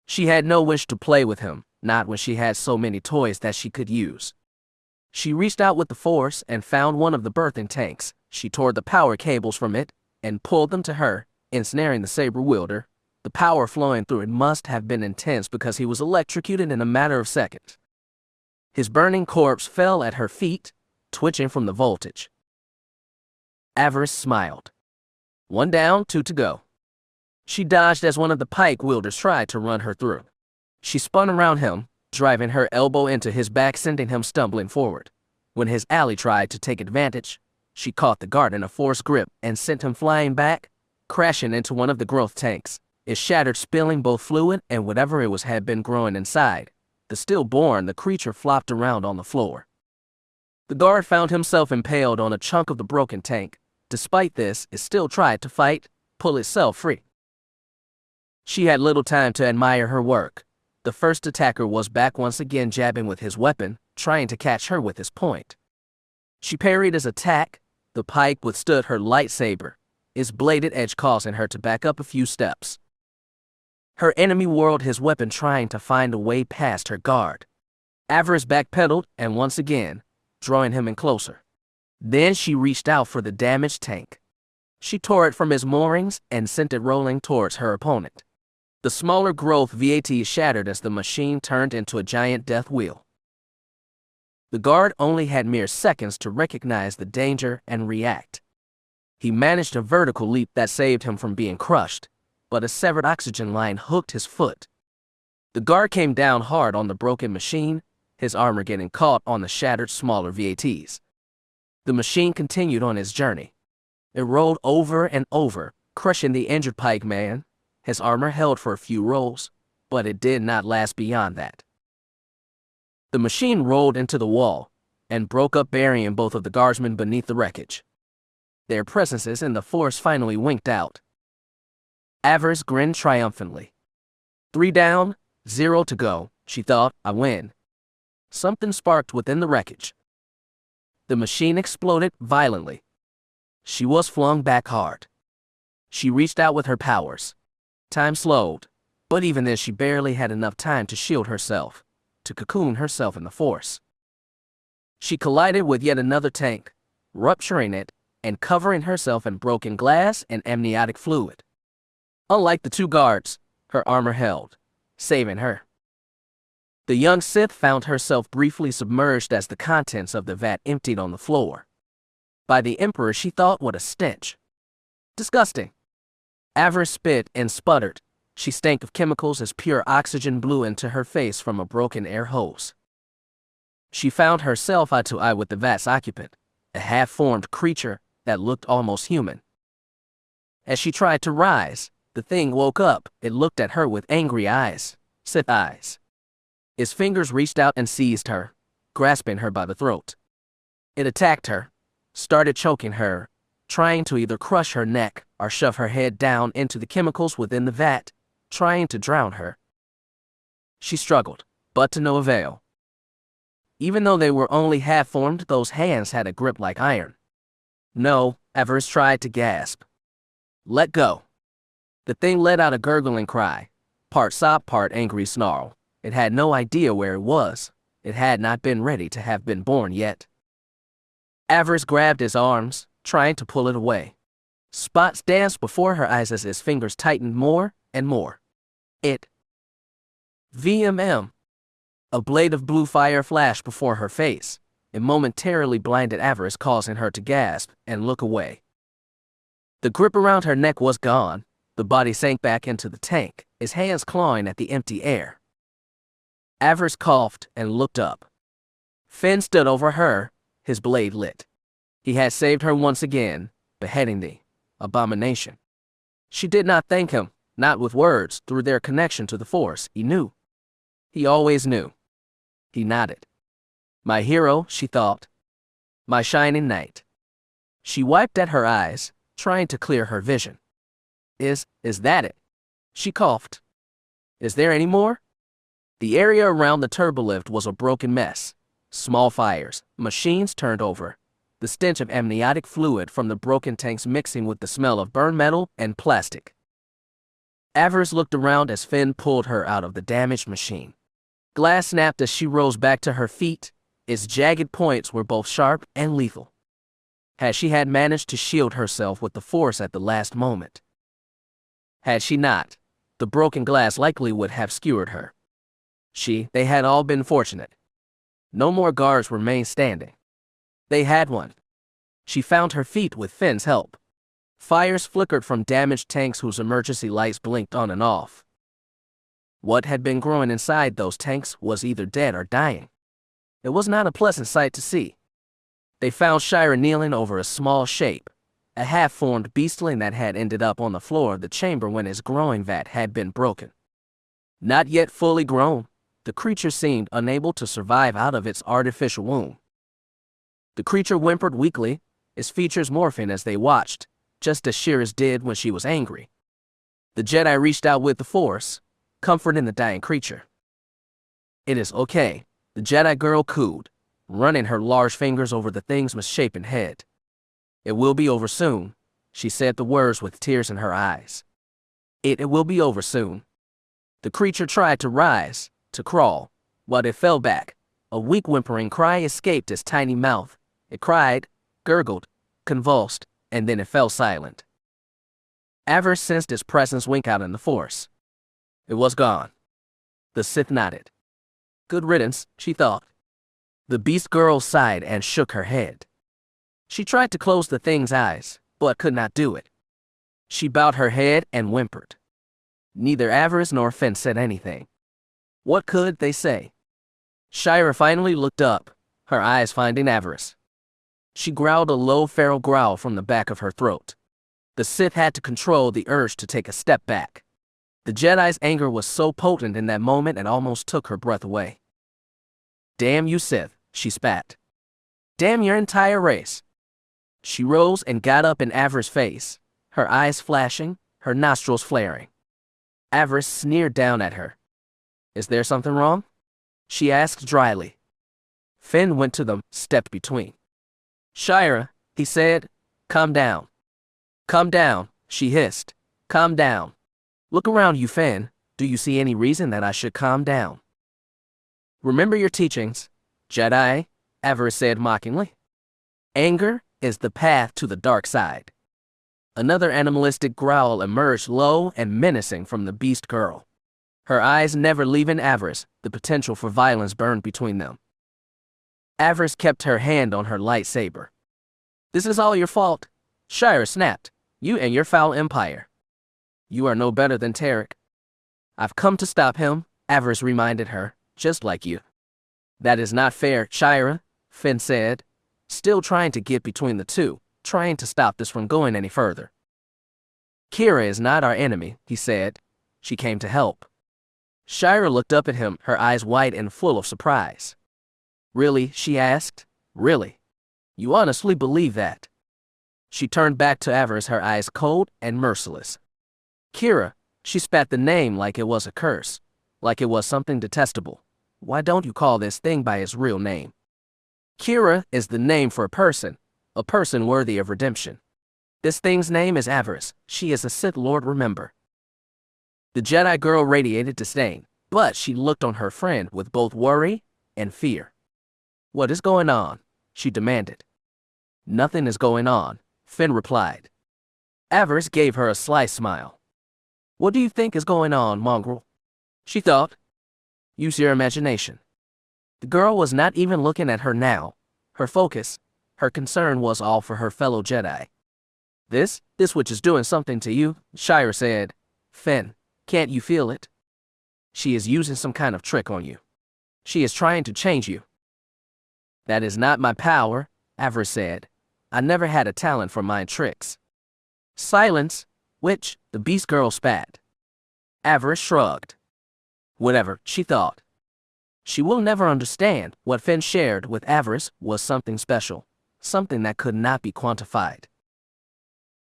She had no wish to play with him, not when she had so many toys that she could use. She reached out with the Force and found one of the birthing tanks. She tore the power cables from it and pulled them to her, ensnaring the saber wielder. The power flowing through it must have been intense because he was electrocuted in a matter of seconds. His burning corpse fell at her feet, twitching from the voltage. Avaryss smiled. One down, two to go. She dodged as one of the pike wielders tried to run her through. She spun around him, driving her elbow into his back, sending him stumbling forward. When his ally tried to take advantage, she caught the guard in a force grip and sent him flying back, crashing into one of the growth tanks. It shattered, spilling both fluid and whatever it was had been growing inside. The stillborn, the creature flopped around on the floor. The guard found himself impaled on a chunk of the broken tank. Despite this, it still tried to fight, pull itself free. She had little time to admire her work. The first attacker was back once again, jabbing with his weapon, trying to catch her with his point. She parried his attack. The pike withstood her lightsaber, its bladed edge causing her to back up a few steps. Her enemy whirled his weapon, trying to find a way past her guard. Avaryss backpedaled and once again, drawing him in closer. Then she reached out for the damaged tank. She tore it from his moorings and sent it rolling towards her opponent. The smaller growth VAT shattered as the machine turned into a giant death wheel. The guard only had mere seconds to recognize the danger and react. He managed a vertical leap that saved him from being crushed, but a severed oxygen line hooked his foot. The guard came down hard on the broken machine, his armor getting caught on the shattered smaller VATs. The machine continued on its journey. It rolled over and over, crushing the injured pike man. His armor held for a few rolls, but it did not last beyond that. The machine rolled into the wall and broke up, burying both of the guardsmen beneath the wreckage. Their presences in the force finally winked out. Avaryss grinned triumphantly. 3 down, 0 to go, she thought. I win. Something sparked within the wreckage. The machine exploded violently. She was flung back hard. She reached out with her powers. Time slowed, but even then she barely had enough time to shield herself, to cocoon herself in the force. She collided with yet another tank, rupturing it and covering herself in broken glass and amniotic fluid. Unlike the two guards, her armor held, saving her. The young Sith found herself briefly submerged as the contents of the vat emptied on the floor. By the Emperor, she thought, what a stench. Disgusting. Avaryss spit and sputtered. She stank of chemicals as pure oxygen blew into her face from a broken air hose. She found herself eye to eye with the vat's occupant, a half-formed creature that looked almost human. As she tried to rise, the thing woke up. It looked at her with angry eyes, Sith eyes. Its fingers reached out and seized her, grasping her by the throat. It attacked her, started choking her, trying to either crush her neck or shove her head down into the chemicals within the vat, trying to drown her. She struggled, but to no avail. Even though they were only half-formed, those hands had a grip like iron. No, Avaryss tried to gasp. Let go. The thing let out a gurgling cry, part sob, part angry snarl. It had no idea where it was. It had not been ready to have been born yet. Avaryss grabbed his arms, trying to pull it away. Spots danced before her eyes as his fingers tightened more and more. VMM. A blade of blue fire flashed before her face. It momentarily blinded Avaryss, causing her to gasp and look away. The grip around her neck was gone. The body sank back into the tank, his hands clawing at the empty air. Avaryss coughed and looked up. Finn stood over her, his blade lit. He had saved her once again, beheading the abomination. She did not thank him, not with words. Through their connection to the Force, he knew. He always knew. He nodded. My hero, she thought. My shining knight. She wiped at her eyes, trying to clear her vision. Is that it? She coughed. Is there any more? The area around the turbolift was a broken mess. Small fires, machines turned over, the stench of amniotic fluid from the broken tanks mixing with the smell of burned metal and plastic. Avaryss looked around as Finn pulled her out of the damaged machine. Glass snapped as she rose back to her feet. Its jagged points were both sharp and lethal. Had she managed to shield herself with the Force at the last moment? Had she not, the broken glass likely would have skewered her. They had all been fortunate. No more guards remained standing. They had one. She found her feet with Finn's help. Fires flickered from damaged tanks whose emergency lights blinked on and off. What had been growing inside those tanks was either dead or dying. It was not a pleasant sight to see. They found Shira kneeling over a small shape, a half-formed beastling that had ended up on the floor of the chamber when his growing vat had been broken. Not yet fully grown, the creature seemed unable to survive out of its artificial womb. The creature whimpered weakly, its features morphing as they watched, just as Shira's did when she was angry. The Jedi reached out with the Force, comforting the dying creature. "It is okay," the Jedi girl cooed, running her large fingers over the thing's misshapen head. "It will be over soon," she said the words with tears in her eyes. It will be over soon." The creature tried to rise, to crawl, but it fell back. A weak whimpering cry escaped its tiny mouth. It cried, gurgled, convulsed, and then it fell silent. Avaryss sensed its presence wink out in the Force. It was gone. The Sith nodded. "Good riddance," she thought. The beast girl sighed and shook her head. She tried to close the thing's eyes, but could not do it. She bowed her head and whimpered. Neither Avaryss nor Finn said anything. What could they say? Shira finally looked up, her eyes finding Avaryss. She growled a low feral growl from the back of her throat. The Sith had to control the urge to take a step back. The Jedi's anger was so potent in that moment it almost took her breath away. "Damn you Sith," she spat. "Damn your entire race." She rose and got up in Avaryss' face, her eyes flashing, her nostrils flaring. Avaryss sneered down at her. "Is there something wrong?" she asked dryly. Finn went to them, stepped between. "Shira," he said, "calm down." "Calm down," she hissed. "Calm down. Look around you, Finn. Do you see any reason that I should calm down?" "Remember your teachings, Jedi," Avaryss said mockingly. "Anger is the path to the dark side." Another animalistic growl emerged low and menacing from the beast girl. Her eyes never leaving Avaryss, the potential for violence burned between them. Avaryss kept her hand on her lightsaber. "This is all your fault," Shira snapped. "You and your foul empire. You are no better than Trik." "I've come to stop him," Avaryss reminded her, "just like you." "That is not fair, Shira," Finn said, still trying to get between the two, trying to stop this from going any further. "Kira is not our enemy," he said. "She came to help." Shira looked up at him, her eyes wide and full of surprise. "Really?" she asked. "Really? You honestly believe that?" She turned back to Avaryss, her eyes cold and merciless. "Kira," she spat the name like it was a curse, like it was something detestable. "Why don't you call this thing by its real name? Kira is the name for a person worthy of redemption. This thing's name is Avaryss. She is a Sith Lord, remember." The Jedi girl radiated disdain, but she looked on her friend with both worry and fear. "What is going on?" she demanded. "Nothing is going on," Finn replied. Avaryss gave her a sly smile. "What do you think is going on, mongrel?" she thought. "Use your imagination." The girl was not even looking at her now. Her focus, her concern was all for her fellow Jedi. This witch is doing something to you," Shira said. "Finn, can't you feel it? She is using some kind of trick on you. She is trying to change you." "That is not my power," Avaryss said. "I never had a talent for mind tricks." "Silence, witch," the beast girl spat. Avaryss shrugged. Whatever, she thought. She will never understand. What Finn shared with Avaryss was something special, something that could not be quantified.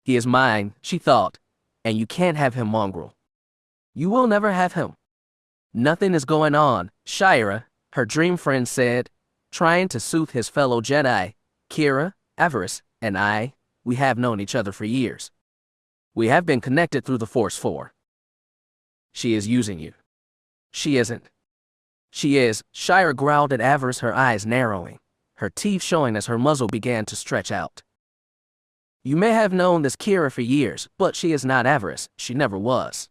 "He is mine," she thought, "and you can't have him, mongrel. You will never have him." "Nothing is going on," Shira, her dream friend, said, trying to soothe his fellow Jedi. "Kira, Avaryss, and I, we have known each other for years. We have been connected through the Force 4. She is using you." "She isn't." "She is," Shira growled at Avaryss, her eyes narrowing, her teeth showing as her muzzle began to stretch out. "You may have known this Kira for years, but she is not Avaryss. She never was."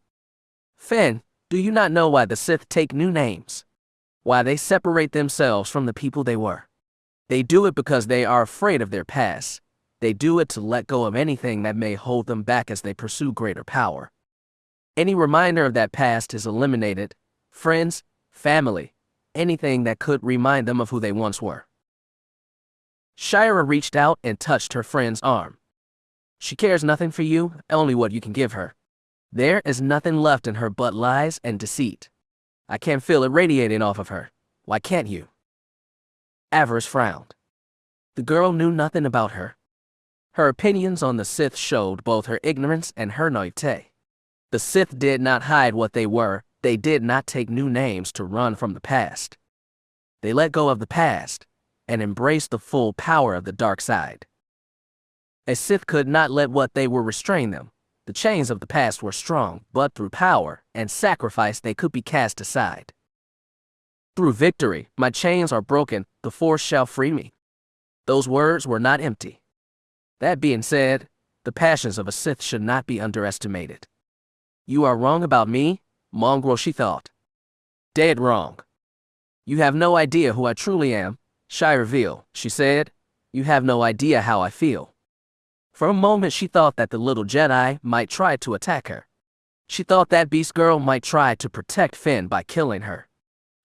"Finn, do you not know why the Sith take new names?" Why they separate themselves from the people they were. They do it because they are afraid of their past. They do it to let go of anything that may hold them back as they pursue greater power. Any reminder of that past is eliminated. Friends, family, anything that could remind them of who they once were. Shira reached out and touched her friend's arm. She cares nothing for you, only what you can give her. There is nothing left in her but lies and deceit. I can't feel it radiating off of her. Why can't you? Avaryss frowned. The girl knew nothing about her. Her opinions on the Sith showed both her ignorance and her naivete. The Sith did not hide what they were. They did not take new names to run from the past. They let go of the past and embraced the full power of the dark side. A Sith could not let what they were restrain them. The chains of the past were strong, but through power and sacrifice they could be cast aside. Through victory, my chains are broken, the Force shall free me. Those words were not empty. That being said, the passions of a Sith should not be underestimated. You are wrong about me, mongrel, she thought. Dead wrong. You have no idea who I truly am, Shira, she said. You have no idea how I feel. For a moment she thought that the little Jedi might try to attack her. She thought that beast girl might try to protect Finn by killing her.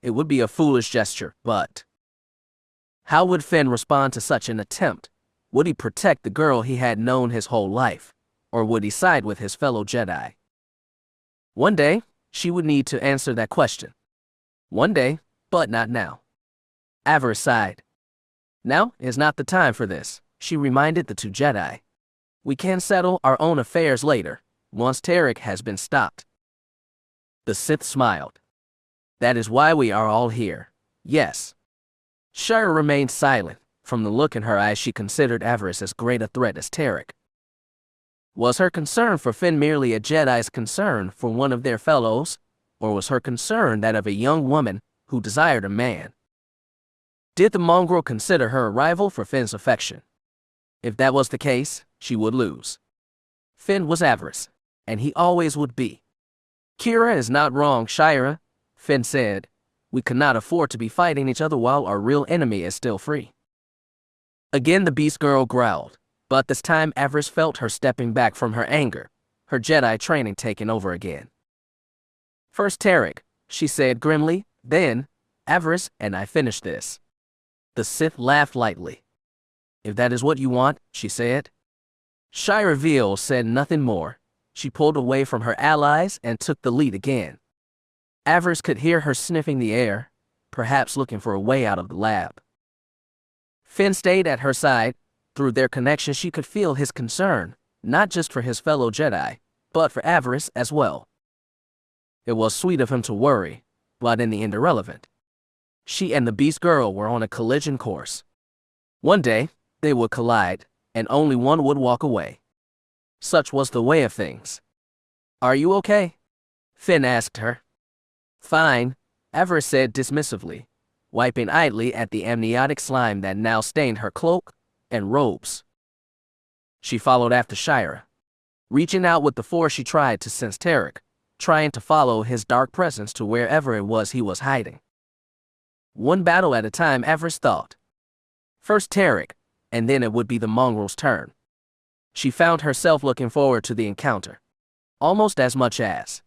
It would be a foolish gesture, but how would Finn respond to such an attempt? Would he protect the girl he had known his whole life, or would he side with his fellow Jedi? One day, she would need to answer that question. One day, but not now. Avaryss sighed. Now is not the time for this, she reminded the two Jedi. We can settle our own affairs later, once Trik has been stopped. The Sith smiled. That is why we are all here. Yes. Shira remained silent. From the look in her eyes she considered Avaryss as great a threat as Trik. Was her concern for Finn merely a Jedi's concern for one of their fellows, or was her concern that of a young woman who desired a man? Did the mongrel consider her a rival for Finn's affection? If that was the case, she would lose. Finn was Avaryss, and he always would be. Kira is not wrong, Shira, Finn said. We cannot afford to be fighting each other while our real enemy is still free. Again the beast girl growled, but this time Avaryss felt her stepping back from her anger, her Jedi training taking over again. First Trik, she said grimly, then Avaryss, and I finish this. The Sith laughed lightly. If that is what you want, she said. Shira said nothing more. She pulled away from her allies and took the lead again. Avaryss could hear her sniffing the air, perhaps looking for a way out of the lab. Finn stayed at her side. Through their connection she could feel his concern, not just for his fellow Jedi, but for Avaryss as well. It was sweet of him to worry, but in the end irrelevant. She and the beast girl were on a collision course. One day, they would collide, and only one would walk away. Such was the way of things. Are you okay? Finn asked her. Fine, Avaryss said dismissively, wiping idly at the amniotic slime that now stained her cloak and robes. She followed after Shira. Reaching out with the Force she tried to sense Trik, trying to follow his dark presence to wherever it was he was hiding. One battle at a time, Avaryss thought. First Trik, and then it would be the mongrel's turn. She found herself looking forward to the encounter, almost as much as.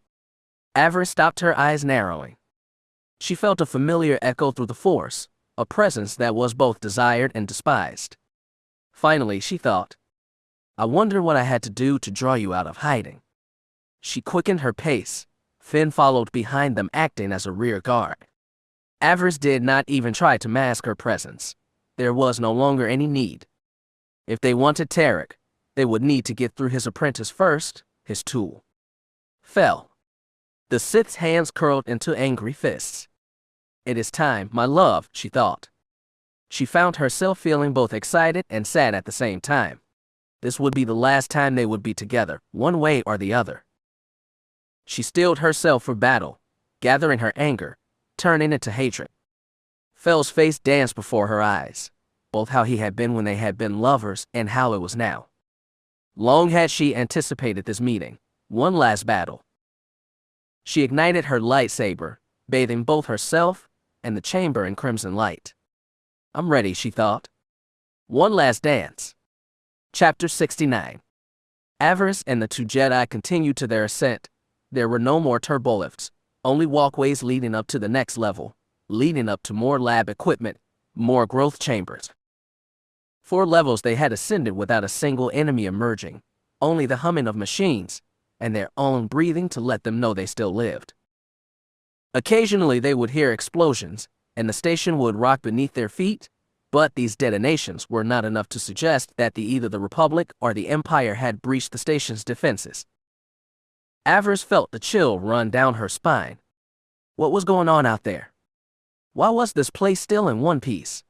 Avaryss stopped, her eyes narrowing. She felt a familiar echo through the Force, a presence that was both desired and despised. Finally, she thought, I wonder what I had to do to draw you out of hiding. She quickened her pace. Finn followed behind them, acting as a rear guard. Avaryss did not even try to mask her presence. There was no longer any need. If they wanted Trik, they would need to get through his apprentice first. His tool fell. The Sith's hands curled into angry fists. It is time, my love, she thought. She found herself feeling both excited and sad at the same time. This would be the last time they would be together, one way or the other. She steeled herself for battle, gathering her anger, turning it to hatred. Fell's face danced before her eyes, both how he had been when they had been lovers and how it was now. Long had she anticipated this meeting, one last battle. She ignited her lightsaber, bathing both herself and the chamber in crimson light. I'm ready, she thought. One last dance. Chapter 69. Avaryss and the two Jedi continued to their ascent. There were no more turbolifts, only walkways leading up to the next level, leading up to more lab equipment, more growth chambers. 4 levels they had ascended without a single enemy emerging, only the humming of machines, and their own breathing to let them know they still lived. Occasionally they would hear explosions, and the station would rock beneath their feet, but these detonations were not enough to suggest that either the Republic or the Empire had breached the station's defenses. Avaryss felt the chill run down her spine. What was going on out there? Why was this place still in one piece?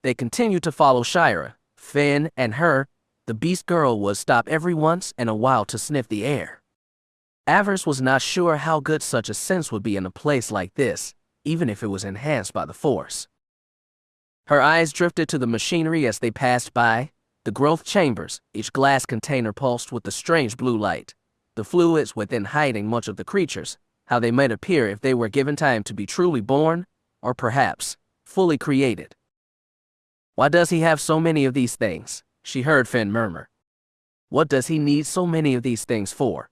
They continued to follow Shira, Finn, and her. The beast girl would stop every once in a while to sniff the air. Avaryss was not sure how good such a sense would be in a place like this, even if it was enhanced by the Force. Her eyes drifted to the machinery as they passed by, the growth chambers, each glass container pulsed with the strange blue light, the fluids within hiding much of the creatures, how they might appear if they were given time to be truly born, or perhaps, fully created. Why does he have so many of these things? She heard Finn murmur. What does he need so many of these things for?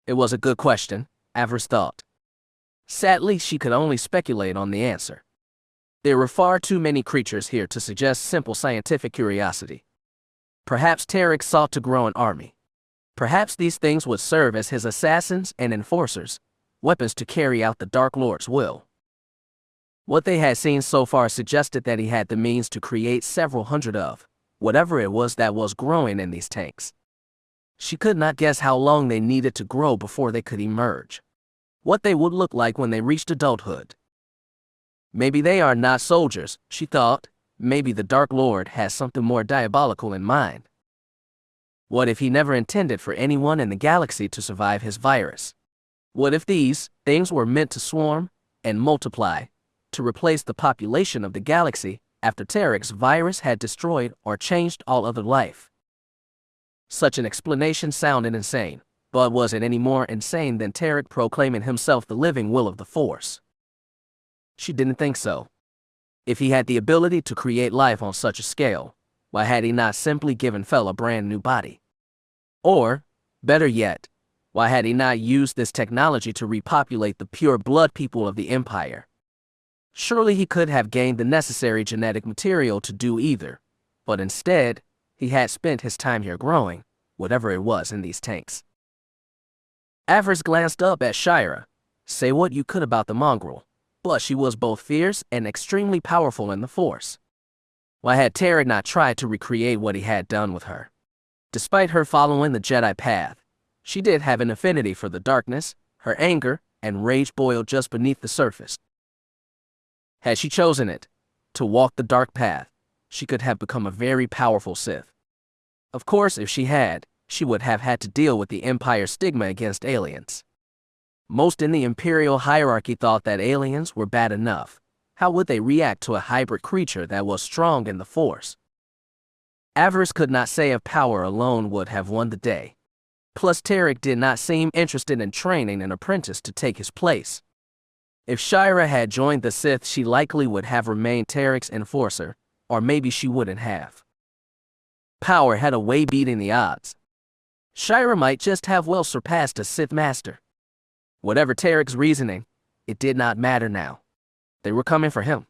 It was a good question, Avaryss thought. Sadly, she could only speculate on the answer. There were far too many creatures here to suggest simple scientific curiosity. Perhaps Trik sought to grow an army. Perhaps these things would serve as his assassins and enforcers, weapons to carry out the Dark Lord's will. What they had seen so far suggested that he had the means to create several hundred of whatever it was that was growing in these tanks. She could not guess how long they needed to grow before they could emerge, what they would look like when they reached adulthood. Maybe they are not soldiers, she thought. Maybe the Dark Lord has something more diabolical in mind. What if he never intended for anyone in the galaxy to survive his virus? What if these things were meant to swarm and multiply, to replace the population of the galaxy after Trik's virus had destroyed or changed all other life? Such an explanation sounded insane, but was it any more insane than Trik proclaiming himself the living will of the Force? She didn't think so. If he had the ability to create life on such a scale, why had he not simply given Fel a brand new body? Or, better yet, why had he not used this technology to repopulate the pure blood people of the Empire? Surely he could have gained the necessary genetic material to do either, but instead, he had spent his time here growing, whatever it was in these tanks. Avaryss glanced up at Shira. Say what you could about the mongrel, but she was both fierce and extremely powerful in the Force. Why had Trik not tried to recreate what he had done with her? Despite her following the Jedi path, she did have an affinity for the darkness. Her anger and rage boiled just beneath the surface. Had she chosen it, to walk the dark path, she could have become a very powerful Sith. Of course, if she had, she would have had to deal with the Empire's stigma against aliens. Most in the Imperial hierarchy thought that aliens were bad enough. How would they react to a hybrid creature that was strong in the Force? Avaryss could not say if power alone would have won the day. Plus, Trik did not seem interested in training an apprentice to take his place. If Shira had joined the Sith, she likely would have remained Trik's enforcer, or maybe she wouldn't have. Power had a way beating the odds. Shira might just have well surpassed a Sith master. Whatever Trik's reasoning, it did not matter now. They were coming for him.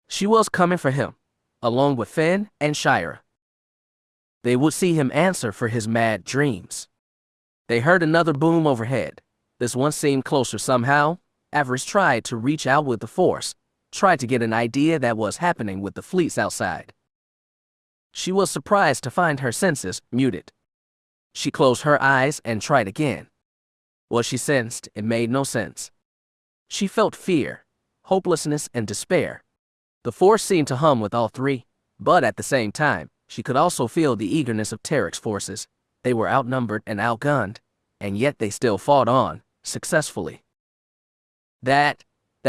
She was coming for him, along with Finn and Shira. They would see him answer for his mad dreams. They heard another boom overhead. This one seemed closer somehow. Avaryss tried to reach out with the Force, tried to get an idea that was happening with the fleets outside. She was surprised to find her senses muted. She closed her eyes and tried again. What she sensed, it made no sense. She felt fear, hopelessness, and despair. The Force seemed to hum with all three, but at the same time, she could also feel the eagerness of Trik's forces. They were outnumbered and outgunned, and yet they still fought on, successfully. That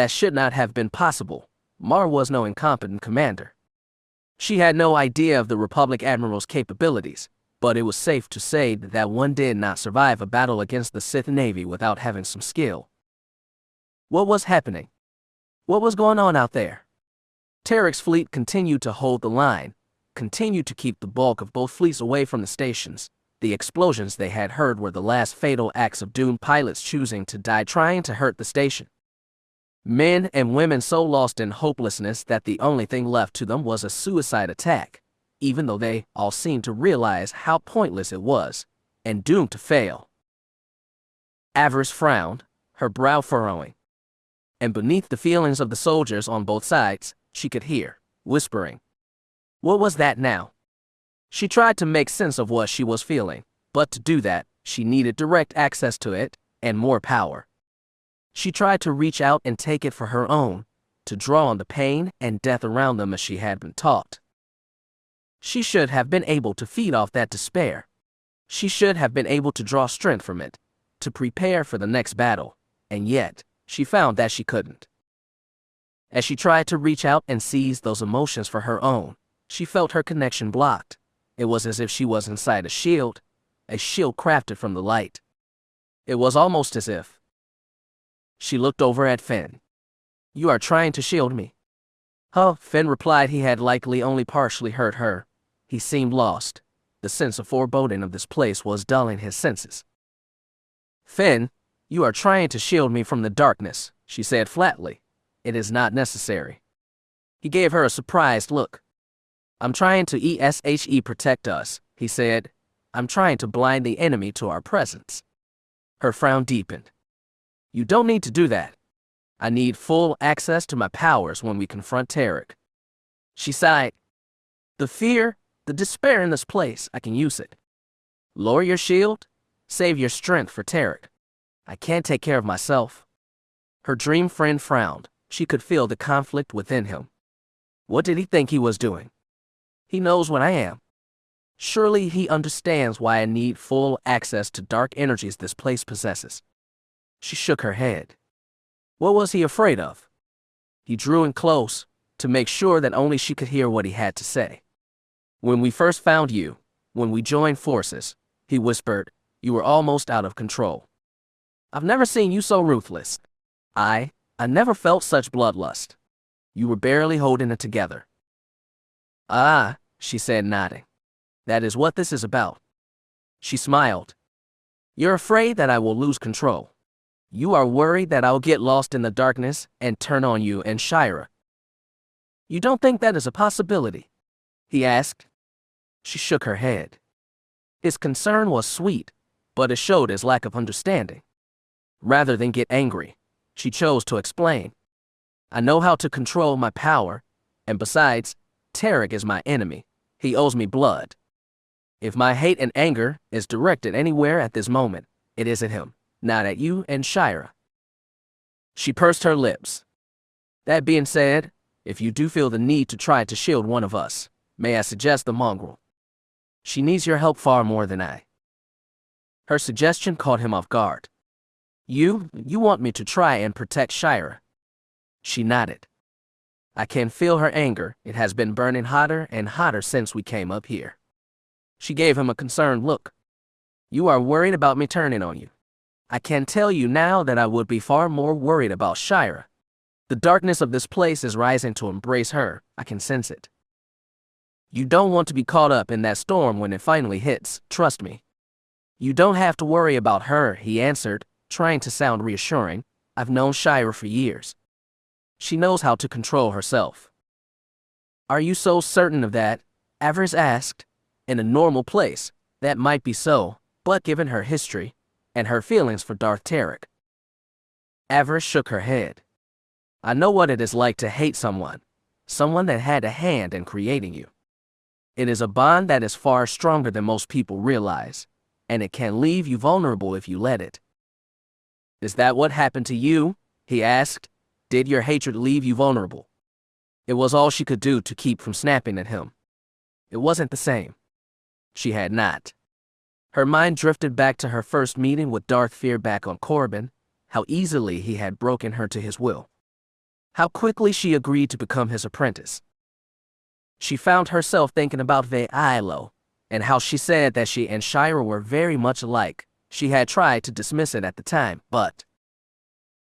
should not have been possible. Mar was no incompetent commander. She had no idea of the Republic Admiral's capabilities, but it was safe to say that one did not survive a battle against the Sith Navy without having some skill. What was happening? What was going on out there? Trik's fleet continued to hold the line, continued to keep the bulk of both fleets away from the stations. The explosions they had heard were the last fatal acts of doomed pilots choosing to die trying to hurt the station. Men and women so lost in hopelessness that the only thing left to them was a suicide attack, even though they all seemed to realize how pointless it was, and doomed to fail. Avaryss frowned, her brow furrowing. And beneath the feelings of the soldiers on both sides, she could hear, whispering. What was that now? She tried to make sense of what she was feeling, but to do that, she needed direct access to it, and more power. She tried to reach out and take it for her own, to draw on the pain and death around them as she had been taught. She should have been able to feed off that despair. She should have been able to draw strength from it, to prepare for the next battle, and yet, she found that she couldn't. As she tried to reach out and seize those emotions for her own, she felt her connection blocked. It was as if she was inside a shield crafted from the light. It was almost as if. She looked over at Finn. You are trying to shield me. Huh, Finn replied. He had likely only partially heard her. He seemed lost. The sense of foreboding of this place was dulling his senses. Finn, you are trying to shield me from the darkness, she said flatly. It is not necessary. He gave her a surprised look. I'm trying to protect us, he said. I'm trying to blind the enemy to our presence. Her frown deepened. You don't need to do that. I need full access to my powers when we confront Trik. She sighed. The fear, the despair in this place, I can use it. Lower your shield, save your strength for Trik. I can't take care of myself. Her dream friend frowned. She could feel the conflict within him. What did he think he was doing? He knows what I am. Surely he understands why I need full access to dark energies this place possesses. She shook her head. What was he afraid of? He drew in close, to make sure that only she could hear what he had to say. When we first found you, when we joined forces, he whispered, you were almost out of control. I've never seen you so ruthless. I never felt such bloodlust. You were barely holding it together. Ah, she said, nodding. That is what this is about. She smiled. You're afraid that I will lose control. You are worried that I'll get lost in the darkness and turn on you and Shira. You don't think that is a possibility? He asked. She shook her head. His concern was sweet, but it showed his lack of understanding. Rather than get angry, she chose to explain. I know how to control my power, and besides, Trik is my enemy. He owes me blood. If my hate and anger is directed anywhere at this moment, it is at him, not at you and Shira. She pursed her lips. That being said, if you do feel the need to try to shield one of us, may I suggest the mongrel? She needs your help far more than I. Her suggestion caught him off guard. You want me to try and protect Shira? She nodded. I can feel her anger. It has been burning hotter and hotter since we came up here. She gave him a concerned look. You are worried about me turning on you. I can tell you now that I would be far more worried about Shira. The darkness of this place is rising to embrace her. I can sense it. You don't want to be caught up in that storm when it finally hits, trust me. You don't have to worry about her, he answered, trying to sound reassuring. I've known Shira for years. She knows how to control herself. Are you so certain of that? Avaryss asked. In a normal place, that might be so, but given her history, and her feelings for Darth Trik. Avaryss shook her head. I know what it is like to hate someone that had a hand in creating you. It is a bond that is far stronger than most people realize, and it can leave you vulnerable if you let it. Is that what happened to you? He asked. Did your hatred leave you vulnerable? It was all she could do to keep from snapping at him. It wasn't the same. She had not. Her mind drifted back to her first meeting with Darth Feer back on Corbin, how easily he had broken her to his will. How quickly she agreed to become his apprentice. She found herself thinking about Betrayal, and how she said that she and Shira were very much alike. She had tried to dismiss it at the time, but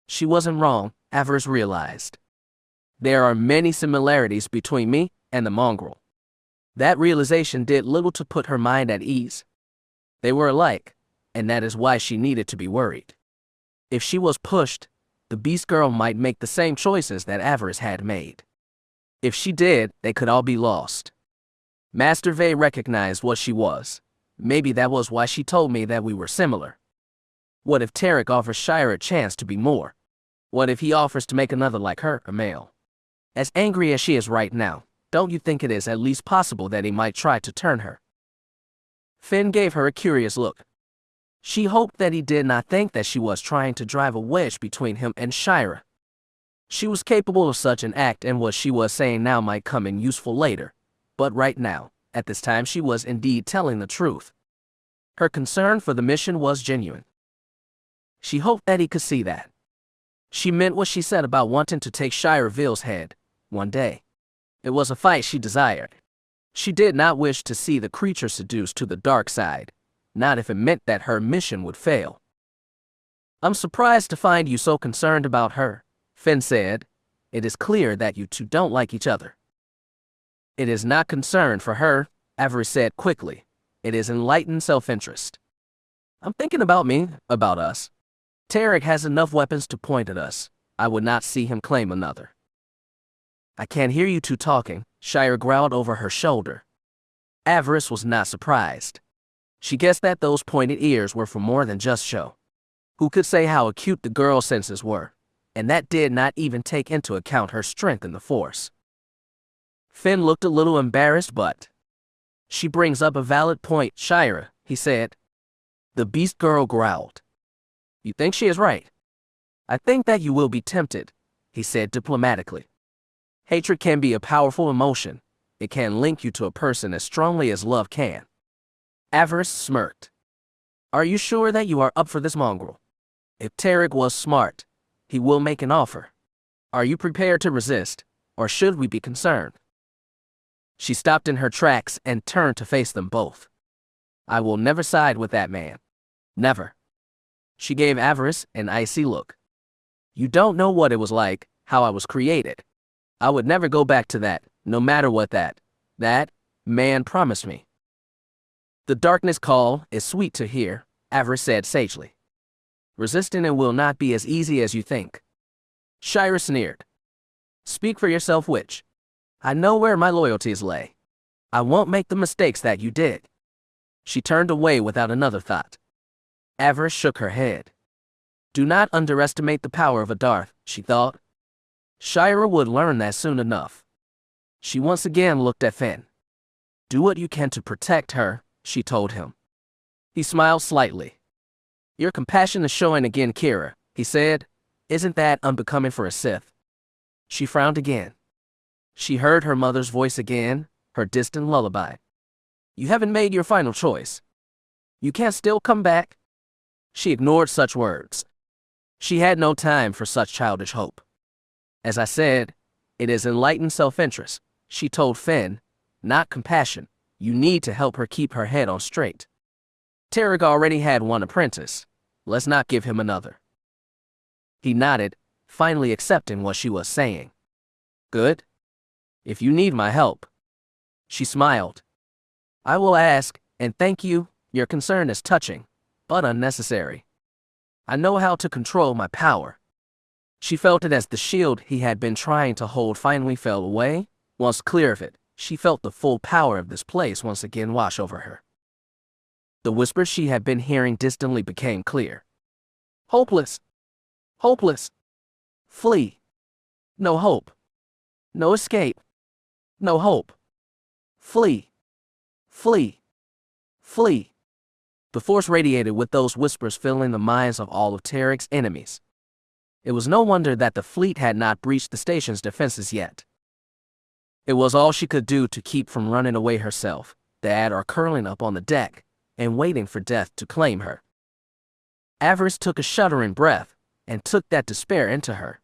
she wasn't wrong, Avaryss realized. There are many similarities between me and the mongrel. That realization did little to put her mind at ease. They were alike, and that is why she needed to be worried. If she was pushed, the beast girl might make the same choices that Avaryss had made. If she did, they could all be lost. Master Vey recognized what she was. Maybe that was why she told me that we were similar. What if Trik offers Shira a chance to be more? What if he offers to make another like her a male? As angry as she is right now, don't you think it is at least possible that he might try to turn her? Finn gave her a curious look. She hoped that he did not think that she was trying to drive a wedge between him and Shira. She was capable of such an act, and what she was saying now might come in useful later. But right now, at this time, she was indeed telling the truth. Her concern for the mission was genuine. She hoped that he could see that. She meant what she said about wanting to take Shira Ville's head, one day. It was a fight she desired. She did not wish to see the creature seduced to the dark side, not if it meant that her mission would fail. "I'm surprised to find you so concerned about her," Finn said. "It is clear that you two don't like each other." "It is not concern for her," Avaryss said quickly. "It is enlightened self-interest. I'm thinking about me, about us. Trik has enough weapons to point at us. I would not see him claim another." "I can't hear you two talking," Shira growled over her shoulder. Avaryss was not surprised. She guessed that those pointed ears were for more than just show. Who could say how acute the girl's senses were? And that did not even take into account her strength in the Force. Finn looked a little embarrassed, but "She brings up a valid point, Shira," he said. The beast girl growled. "You think she is right?" "I think that you will be tempted," he said diplomatically. "Hatred can be a powerful emotion. It can link you to a person as strongly as love can." Avaryss smirked. "Are you sure that you are up for this mongrel? If Trik was smart, he will make an offer. Are you prepared to resist, or should we be concerned?" She stopped in her tracks and turned to face them both. "I will never side with that man. Never." She gave Avaryss an icy look. "You don't know what it was like, how I was created. I would never go back to that, no matter what that man promised me." "The darkness call is sweet to hear," Avaryss said sagely. "Resisting it will not be as easy as you think." Shira sneered. "Speak for yourself, witch. I know where my loyalties lay. I won't make the mistakes that you did." She turned away without another thought. Avaryss shook her head. "Do not underestimate the power of a Darth," she thought. Shira would learn that soon enough. She once again looked at Finn. "Do what you can to protect her," she told him. He smiled slightly. "Your compassion is showing again, Kira," he said. "Isn't that unbecoming for a Sith?" She frowned again. She heard her mother's voice again, her distant lullaby. "You haven't made your final choice. You can't still come back." She ignored such words. She had no time for such childish hope. "As I said, it is enlightened self-interest," she told Finn, "not compassion. You need to help her keep her head on straight. Trik already had one apprentice. Let's not give him another." He nodded, finally accepting what she was saying. "Good. If you need my help." She smiled. "I will ask, and thank you. Your concern is touching, but unnecessary. I know how to control my power." She felt it as the shield he had been trying to hold finally fell away. Once clear of it, she felt the full power of this place once again wash over her. The whispers she had been hearing distantly became clear. "Hopeless. Hopeless. Flee. No hope. No escape. No hope. Flee. Flee. Flee." The Force radiated with those whispers filling the minds of all of Trik's enemies. It was no wonder that the fleet had not breached the station's defenses yet. It was all she could do to keep from running away herself, that or curling up on the deck and waiting for death to claim her. Avaryss took a shuddering breath and took that despair into her.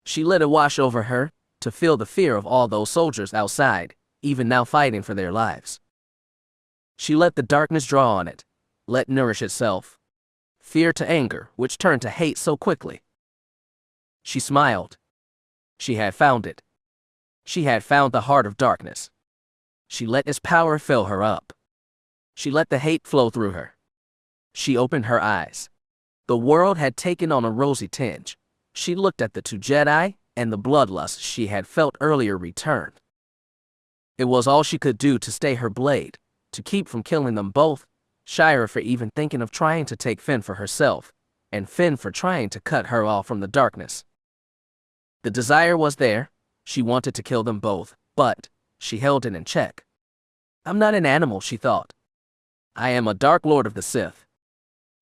She let it wash over her, to feel the fear of all those soldiers outside, even now fighting for their lives. She let the darkness draw on it, let nourish itself. Fear to anger, which turned to hate so quickly. She smiled. She had found it. She had found the heart of darkness. She let its power fill her up. She let the hate flow through her. She opened her eyes. The world had taken on a rosy tinge. She looked at the two Jedi, and the bloodlust she had felt earlier returned. It was all she could do to stay her blade, to keep from killing them both, Shira for even thinking of trying to take Finn for herself, and Finn for trying to cut her off from the darkness. The desire was there. She wanted to kill them both, but she held it in check. I'm not an animal, she thought. I am a Dark Lord of the Sith.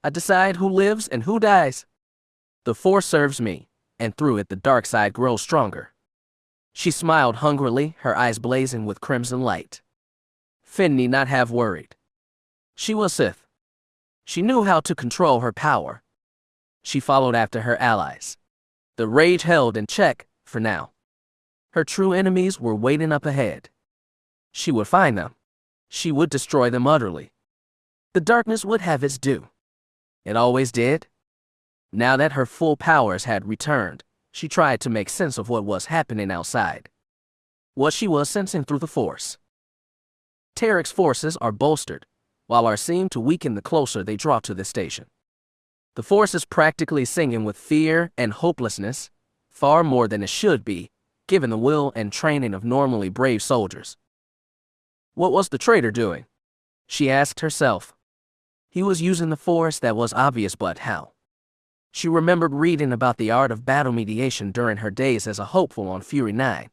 I decide who lives and who dies. The Force serves me, and through it the dark side grows stronger. She smiled hungrily, her eyes blazing with crimson light. Finn need not have worried. She was Sith. She knew how to control her power. She followed after her allies. The rage held in check, for now. Her true enemies were waiting up ahead. She would find them. She would destroy them utterly. The darkness would have its due. It always did. Now that her full powers had returned, she tried to make sense of what was happening outside. What she was sensing through the Force. Tarik's forces are bolstered, while ours seem to weaken the closer they draw to the station. The Force is practically singing with fear and hopelessness, far more than it should be, given the will and training of normally brave soldiers. What was the traitor doing? She asked herself. He was using the Force, that was obvious, but how? She remembered reading about the art of battle mediation during her days as a hopeful on Fury 9.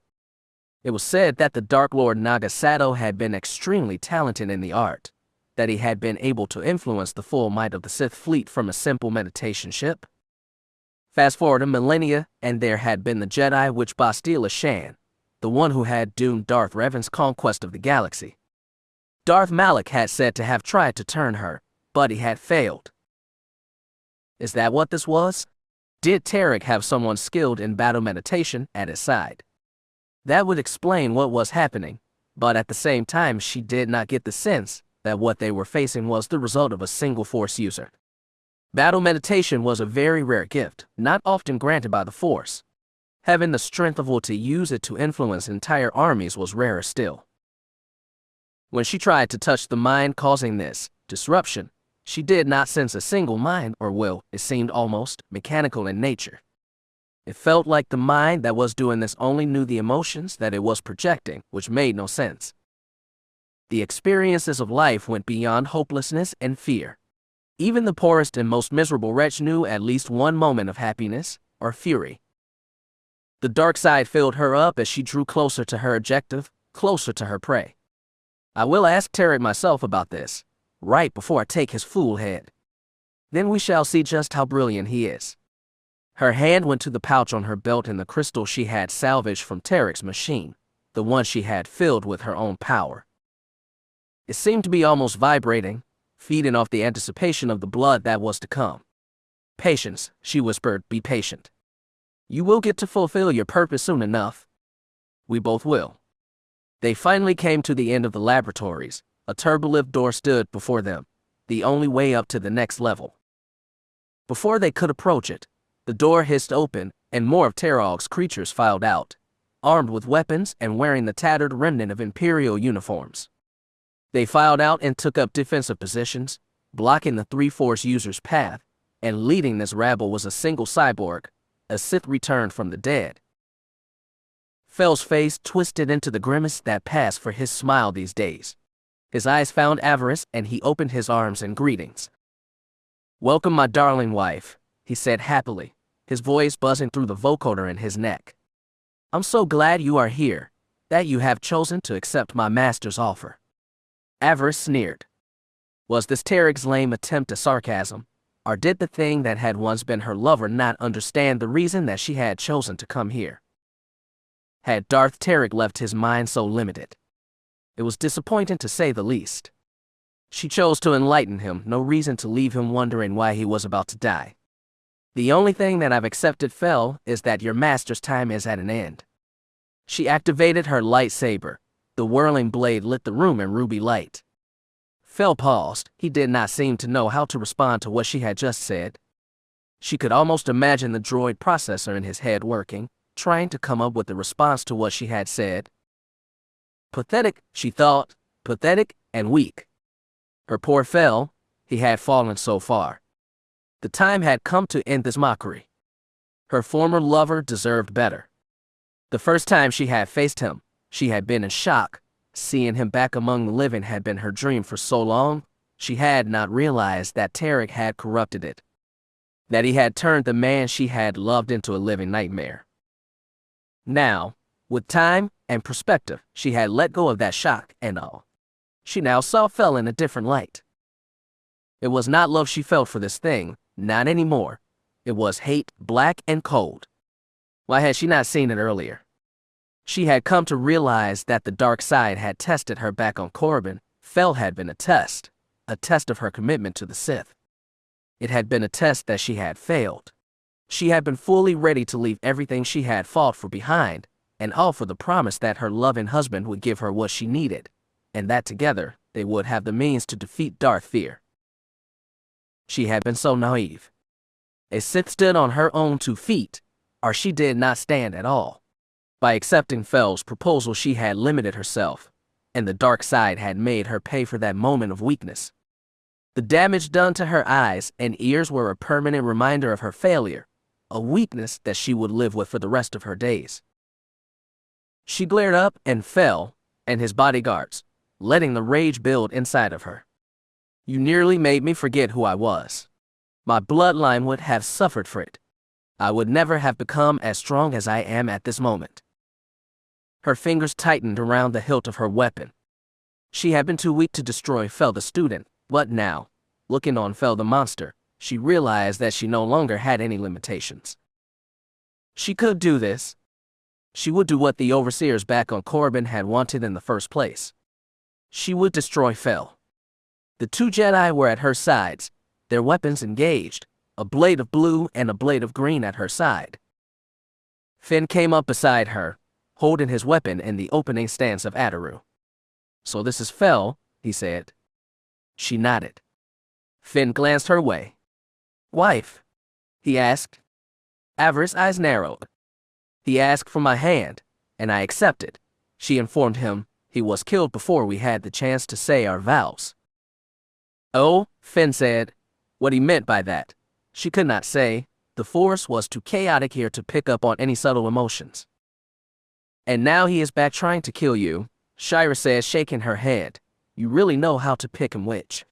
It was said that the Dark Lord Nagasato had been extremely talented in the art, that he had been able to influence the full might of the Sith fleet from a simple meditation ship. Fast forward a millennia, and there had been the Jedi witch Bastila Shan, the one who had doomed Darth Revan's conquest of the galaxy. Darth Malak had said to have tried to turn her, but he had failed. Is that what this was? Did Trik have someone skilled in battle meditation at his side? That would explain what was happening, but at the same time she did not get the sense that what they were facing was the result of a single Force user. Battle meditation was a very rare gift, not often granted by the Force. Having the strength of will to use it to influence entire armies was rarer still. When she tried to touch the mind causing this disruption, she did not sense a single mind or will. It seemed almost mechanical in nature. It felt like the mind that was doing this only knew the emotions that it was projecting, which made no sense. The experiences of life went beyond hopelessness and fear. Even the poorest and most miserable wretch knew at least one moment of happiness or fury. The dark side filled her up as she drew closer to her objective, closer to her prey. I will ask Trik myself about this, right before I take his fool head. Then we shall see just how brilliant he is. Her hand went to the pouch on her belt and the crystal she had salvaged from Tarik's machine, the one she had filled with her own power. It seemed to be almost vibrating, feeding off the anticipation of the blood that was to come. Patience, she whispered, be patient. You will get to fulfill your purpose soon enough. We both will. They finally came to the end of the laboratories. A turbolift door stood before them, the only way up to the next level. Before they could approach it, the door hissed open, and more of Tarog's creatures filed out, armed with weapons and wearing the tattered remnant of Imperial uniforms. They filed out and took up defensive positions, blocking the three Force users' path, and leading this rabble was a single cyborg, a Sith returned from the dead. Fel's face twisted into the grimace that passed for his smile these days. His eyes found Avaryss, and he opened his arms in greetings. Welcome, my darling wife, he said happily, his voice buzzing through the vocoder in his neck. I'm so glad you are here, that you have chosen to accept my master's offer. Avaryss sneered. Was this Tarik's lame attempt at sarcasm, or did the thing that had once been her lover not understand the reason that she had chosen to come here? Had Darth Trik left his mind so limited? It was disappointing to say the least. She chose to enlighten him, no reason to leave him wondering why he was about to die. The only thing that I've accepted, Fel, is that your master's time is at an end. She activated her lightsaber. The whirling blade lit the room in ruby light. Fel paused. He did not seem to know how to respond to what she had just said. She could almost imagine the droid processor in his head working, trying to come up with a response to what she had said. Pathetic, she thought, pathetic and weak. Her poor Fel, he had fallen so far. The time had come to end this mockery. Her former lover deserved better. The first time she had faced him, she had been in shock. Seeing him back among the living had been her dream for so long, she had not realized that Trik had corrupted it. That he had turned the man she had loved into a living nightmare. Now, with time and perspective, she had let go of that shock and all. She now saw Fel in a different light. It was not love she felt for this thing, not anymore. It was hate, black and cold. Why had she not seen it earlier? She had come to realize that the dark side had tested her back on Corbin. Fel had been a test of her commitment to the Sith. It had been a test that she had failed. She had been fully ready to leave everything she had fought for behind, and all for the promise that her loving husband would give her what she needed, and that together they would have the means to defeat Darth Feer. She had been so naive. A Sith stood on her own 2 feet, or she did not stand at all. By accepting Fel's proposal, she had limited herself, and the dark side had made her pay for that moment of weakness. The damage done to her eyes and ears were a permanent reminder of her failure, a weakness that she would live with for the rest of her days. She glared up and Fel and his bodyguards, letting the rage build inside of her. You nearly made me forget who I was. My bloodline would have suffered for it. I would never have become as strong as I am at this moment. Her fingers tightened around the hilt of her weapon. She had been too weak to destroy Fel the student, but now, looking on Fel the monster, she realized that she no longer had any limitations. She could do this. She would do what the overseers back on Corbin had wanted in the first place. She would destroy Fel. The 2 Jedi were at her sides, their weapons engaged, a blade of blue and a blade of green at her side. Finn came up beside her, holding his weapon in the opening stance of Avaryss. So this is Fel, he said. She nodded. Finn glanced her way. Wife? He asked. Avariss' eyes narrowed. He asked for my hand, and I accepted. She informed him. He was killed before we had the chance to say our vows. Oh, Finn said. What he meant by that, she could not say. The Force was too chaotic here to pick up on any subtle emotions. And now he is back trying to kill you, Shira said, shaking her head. You really know how to pick and which.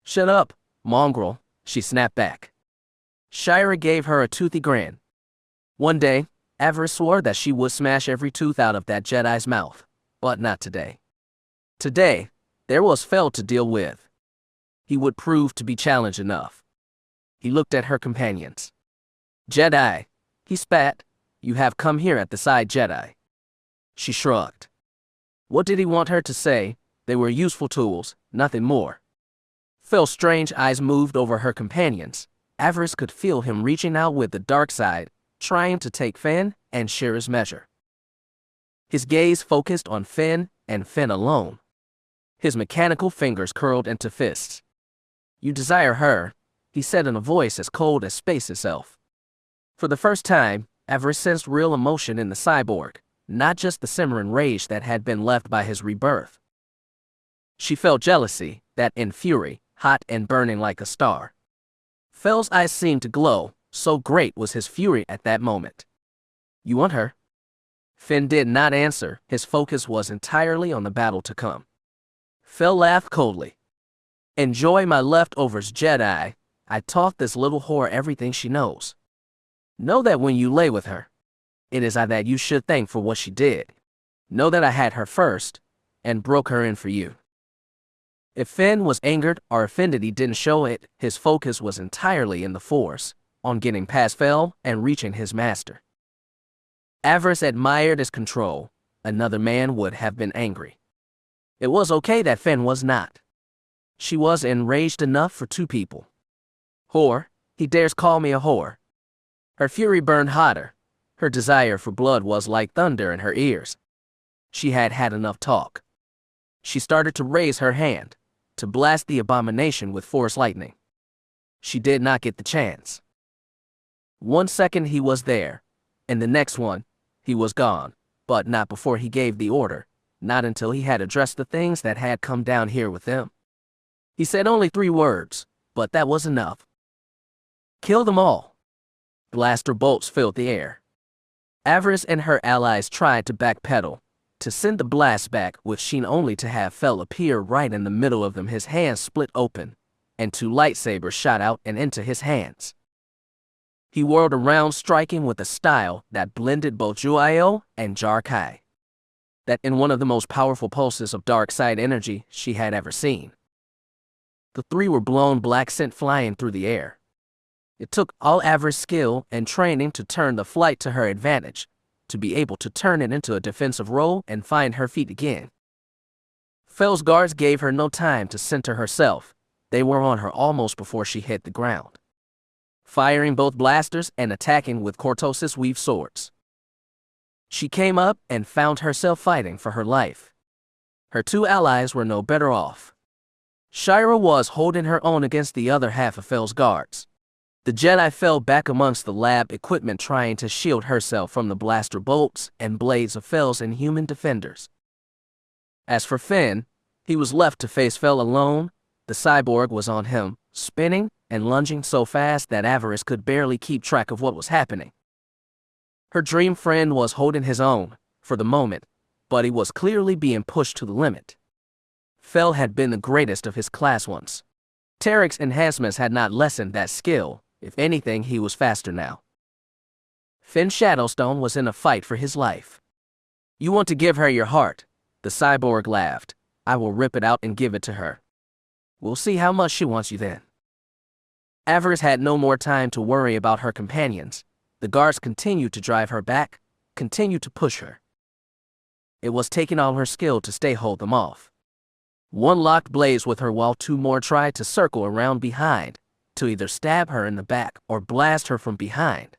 Shut up, mongrel, she snapped back. Shira gave her a toothy grin. One day, Avaryss swore that she would smash every tooth out of that Jedi's mouth, but not today. Today, there was Fel to deal with. He would prove to be challenged enough. He looked at her companions. Jedi, he spat. You have come here at the side Jedi. She shrugged. What did he want her to say? They were useful tools, nothing more. Fel's strange eyes moved over her companions. Avaryss could feel him reaching out with the dark side, trying to take Finn and Shira's measure. His gaze focused on Finn and Finn alone. His mechanical fingers curled into fists. You desire her, he said in a voice as cold as space itself. For the first time, Avaryss sensed real emotion in the cyborg, not just the simmering rage that had been left by his rebirth. She felt jealousy, that in fury, hot and burning like a star. Fel's eyes seemed to glow, so great was his fury at that moment. You want her? Finn did not answer, his focus was entirely on the battle to come. Fel laughed coldly. Enjoy my leftovers, Jedi. I taught this little whore everything she knows. Know that when you lay with her, it is I that you should thank for what she did. Know that I had her first, and broke her in for you. If Finn was angered or offended, he didn't show it. His focus was entirely in the Force, on getting past Fel and reaching his master. Avaryss admired his control. Another man would have been angry. It was okay that Finn was not. She was enraged enough for 2 people. Whore, he dares call me a whore. Her fury burned hotter. Her desire for blood was like thunder in her ears. She had had enough talk. She started to raise her hand, to blast the abomination with Force lightning. She did not get the chance. 1 second he was there, In the next one, he was gone, but not before he gave the order, not until he had addressed the things that had come down here with him. He said only 3 words, but that was enough. Kill them all. Blaster bolts filled the air. Avaryss and her allies tried to backpedal, to send the blast back, with Sheen only to have Fel appear right in the middle of them, his hands split open, and 2 lightsabers shot out and into his hands. He whirled around, striking with a style that blended both Juaio and Jarkai. That in one of the most powerful pulses of dark side energy she had ever seen. The 3 were blown black, sent flying through the air. It took all Avaryss' skill and training to turn the flight to her advantage, to be able to turn it into a defensive roll and find her feet again. Fel's guards gave her no time to center herself. They were on her almost before she hit the ground, firing both blasters and attacking with Cortosis weave swords. She came up and found herself fighting for her life. Her 2 allies were no better off. Shira was holding her own against the other half of Fel's guards. The Jedi fell back amongst the lab equipment, trying to shield herself from the blaster bolts and blades of Fel's inhuman defenders. As for Finn, he was left to face Fel alone. The cyborg was on him, spinning and lunging so fast that Avaryss could barely keep track of what was happening. Her dream friend was holding his own, for the moment, but he was clearly being pushed to the limit. Fel had been the greatest of his class once. Tarik's enhancements had not lessened that skill. If anything, he was faster now. Finn Shadowstone was in a fight for his life. You want to give her your heart? The cyborg laughed. I will rip it out and give it to her. We'll see how much she wants you then. Avaryss had no more time to worry about her companions. The guards continued to drive her back, continued to push her. It was taking all her skill to hold them off. 1 locked blades with her while 2 more tried to circle around behind, to either stab her in the back or blast her from behind.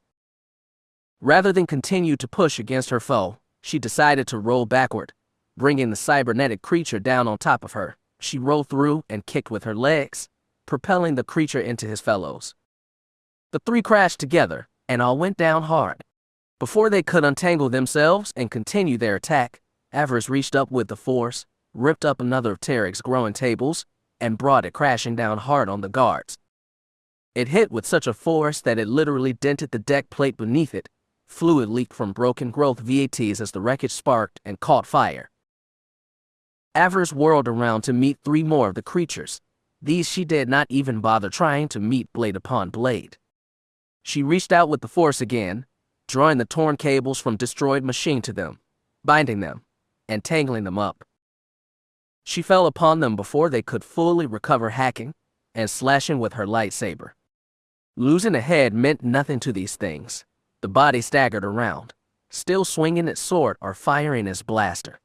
Rather than continue to push against her foe, she decided to roll backward, bringing the cybernetic creature down on top of her. She rolled through and kicked with her legs, propelling the creature into his fellows. The 3 crashed together, and all went down hard. Before they could untangle themselves and continue their attack, Avaryss reached up with the Force, ripped up another of Tarik's growing tables, and brought it crashing down hard on the guards. It hit with such a force that it literally dented the deck plate beneath it. Fluid leaked from broken growth VATs as the wreckage sparked and caught fire. Avaryss whirled around to meet 3 more of the creatures. These she did not even bother trying to meet blade upon blade. She reached out with the Force again, drawing the torn cables from destroyed machine to them, binding them, and tangling them up. She fell upon them before they could fully recover, hacking and slashing with her lightsaber. Losing a head meant nothing to these things. The body staggered around, still swinging its sword or firing its blaster.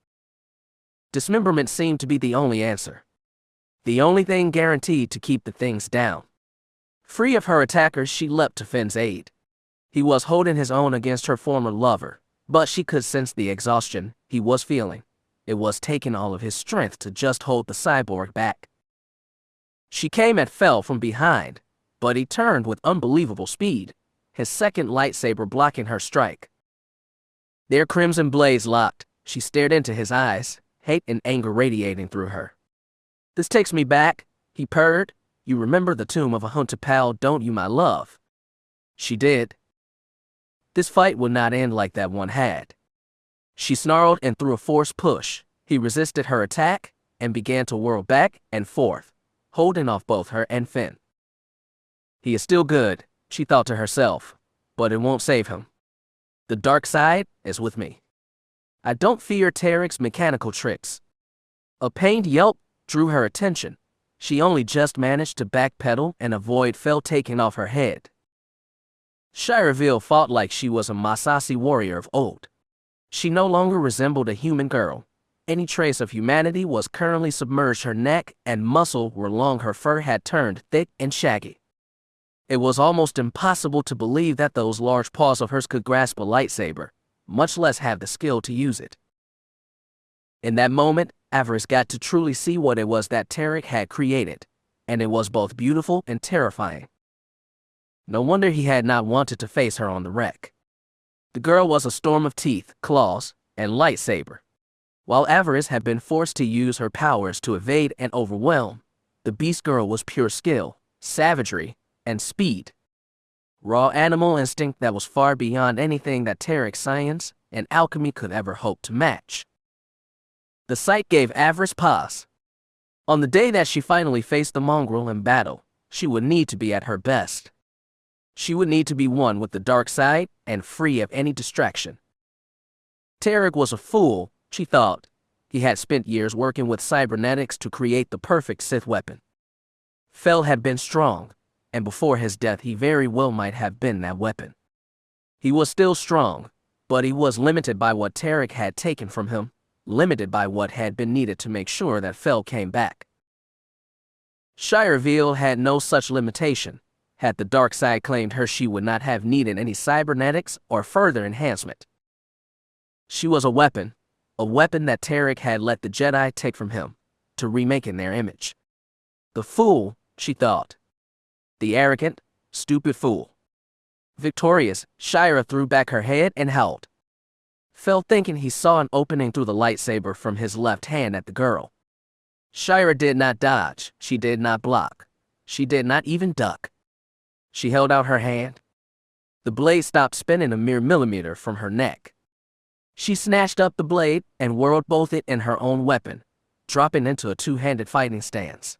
Dismemberment seemed to be the only answer. The only thing guaranteed to keep the things down. Free of her attackers, she leapt to Finn's aid. He was holding his own against her former lover, but she could sense the exhaustion he was feeling. It was taking all of his strength to just hold the cyborg back. She came at Fel from behind, but he turned with unbelievable speed, his second lightsaber blocking her strike. Their crimson blades locked. She stared into his eyes, hate and anger radiating through her. This takes me back, he purred. You remember the tomb of Ahuntapal, don't you, my love? She did. This fight would not end like that one had. She snarled and threw a forced push. He resisted her attack and began to whirl back and forth, holding off both her and Finn. He is still good, she thought to herself, but it won't save him. The dark side is with me. I don't fear Tarik's mechanical tricks. A pained yelp drew her attention. She only just managed to backpedal and avoid Fel taking off her head. Shiraville fought like she was a Masasi warrior of old. She no longer resembled a human girl. Any trace of humanity was currently submerged. Her neck and muscle were long, her fur had turned thick and shaggy. It was almost impossible to believe that those large paws of hers could grasp a lightsaber, much less have the skill to use it. In that moment, Avaryss got to truly see what it was that Trik had created, and it was both beautiful and terrifying. No wonder he had not wanted to face her on the wreck. The girl was a storm of teeth, claws, and lightsaber. While Avaryss had been forced to use her powers to evade and overwhelm, the beast girl was pure skill, savagery, and speed. Raw animal instinct that was far beyond anything that Trik's science and alchemy could ever hope to match. The sight gave Avaryss pause. On the day that she finally faced the mongrel in battle, she would need to be at her best. She would need to be one with the dark side and free of any distraction. Trik was a fool, she thought. He had spent years working with cybernetics to create the perfect Sith weapon. Fel had been strong, and before his death he very well might have been that weapon. He was still strong, but he was limited by what Trik had taken from him, limited by what had been needed to make sure that Fel came back. Shireville had no such limitation. Had the dark side claimed her, she would not have needed any cybernetics or further enhancement. She was a weapon that Trik had let the Jedi take from him, to remake in their image. The fool, she thought. The arrogant, stupid fool. Victorious, Shira threw back her head and howled. Fel thinking he saw an opening through the lightsaber from his left hand at the girl. Shira did not dodge, she did not block, she did not even duck. She held out her hand. The blade stopped spinning a mere millimeter from her neck. She snatched up the blade and whirled both it and her own weapon, dropping into a two-handed fighting stance.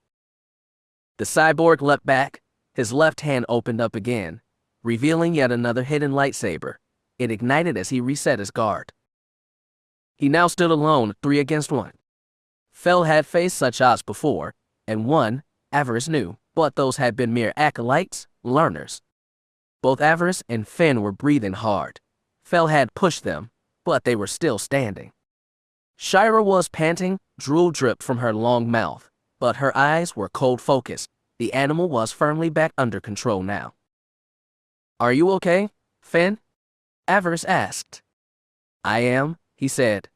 The cyborg leapt back, his left hand opened up again, revealing yet another hidden lightsaber. It ignited as he reset his guard. He now stood alone, 3 against 1. Fel had faced such odds before, and won, Avaryss knew, but those had been mere acolytes, learners. Both Avaryss and Finn were breathing hard. Fel had pushed them, but they were still standing. Shira was panting, drool dripped from her long mouth, but her eyes were cold focused. The animal was firmly back under control now. "Are you okay, Finn?" Avaryss asked. "I am," he said.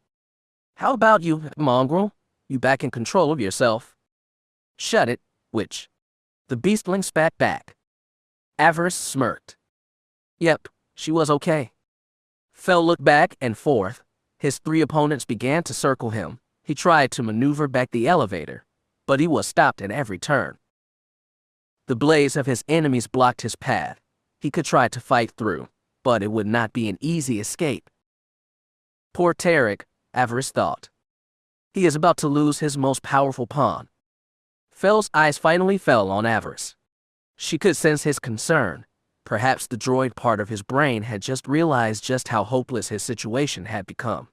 "How about you, mongrel? You back in control of yourself?" "Shut it, witch." The beastling spat back. Avaryss smirked. Yep, she was okay. Fel looked back and forth. His 3 opponents began to circle him. He tried to maneuver back the elevator, but he was stopped at every turn. The blades of his enemies blocked his path. He could try to fight through, but it would not be an easy escape. Poor Trik, Avaryss thought. He is about to lose his most powerful pawn. Fel's eyes finally fell on Avaryss. She could sense his concern. Perhaps the droid part of his brain had just realized just how hopeless his situation had become.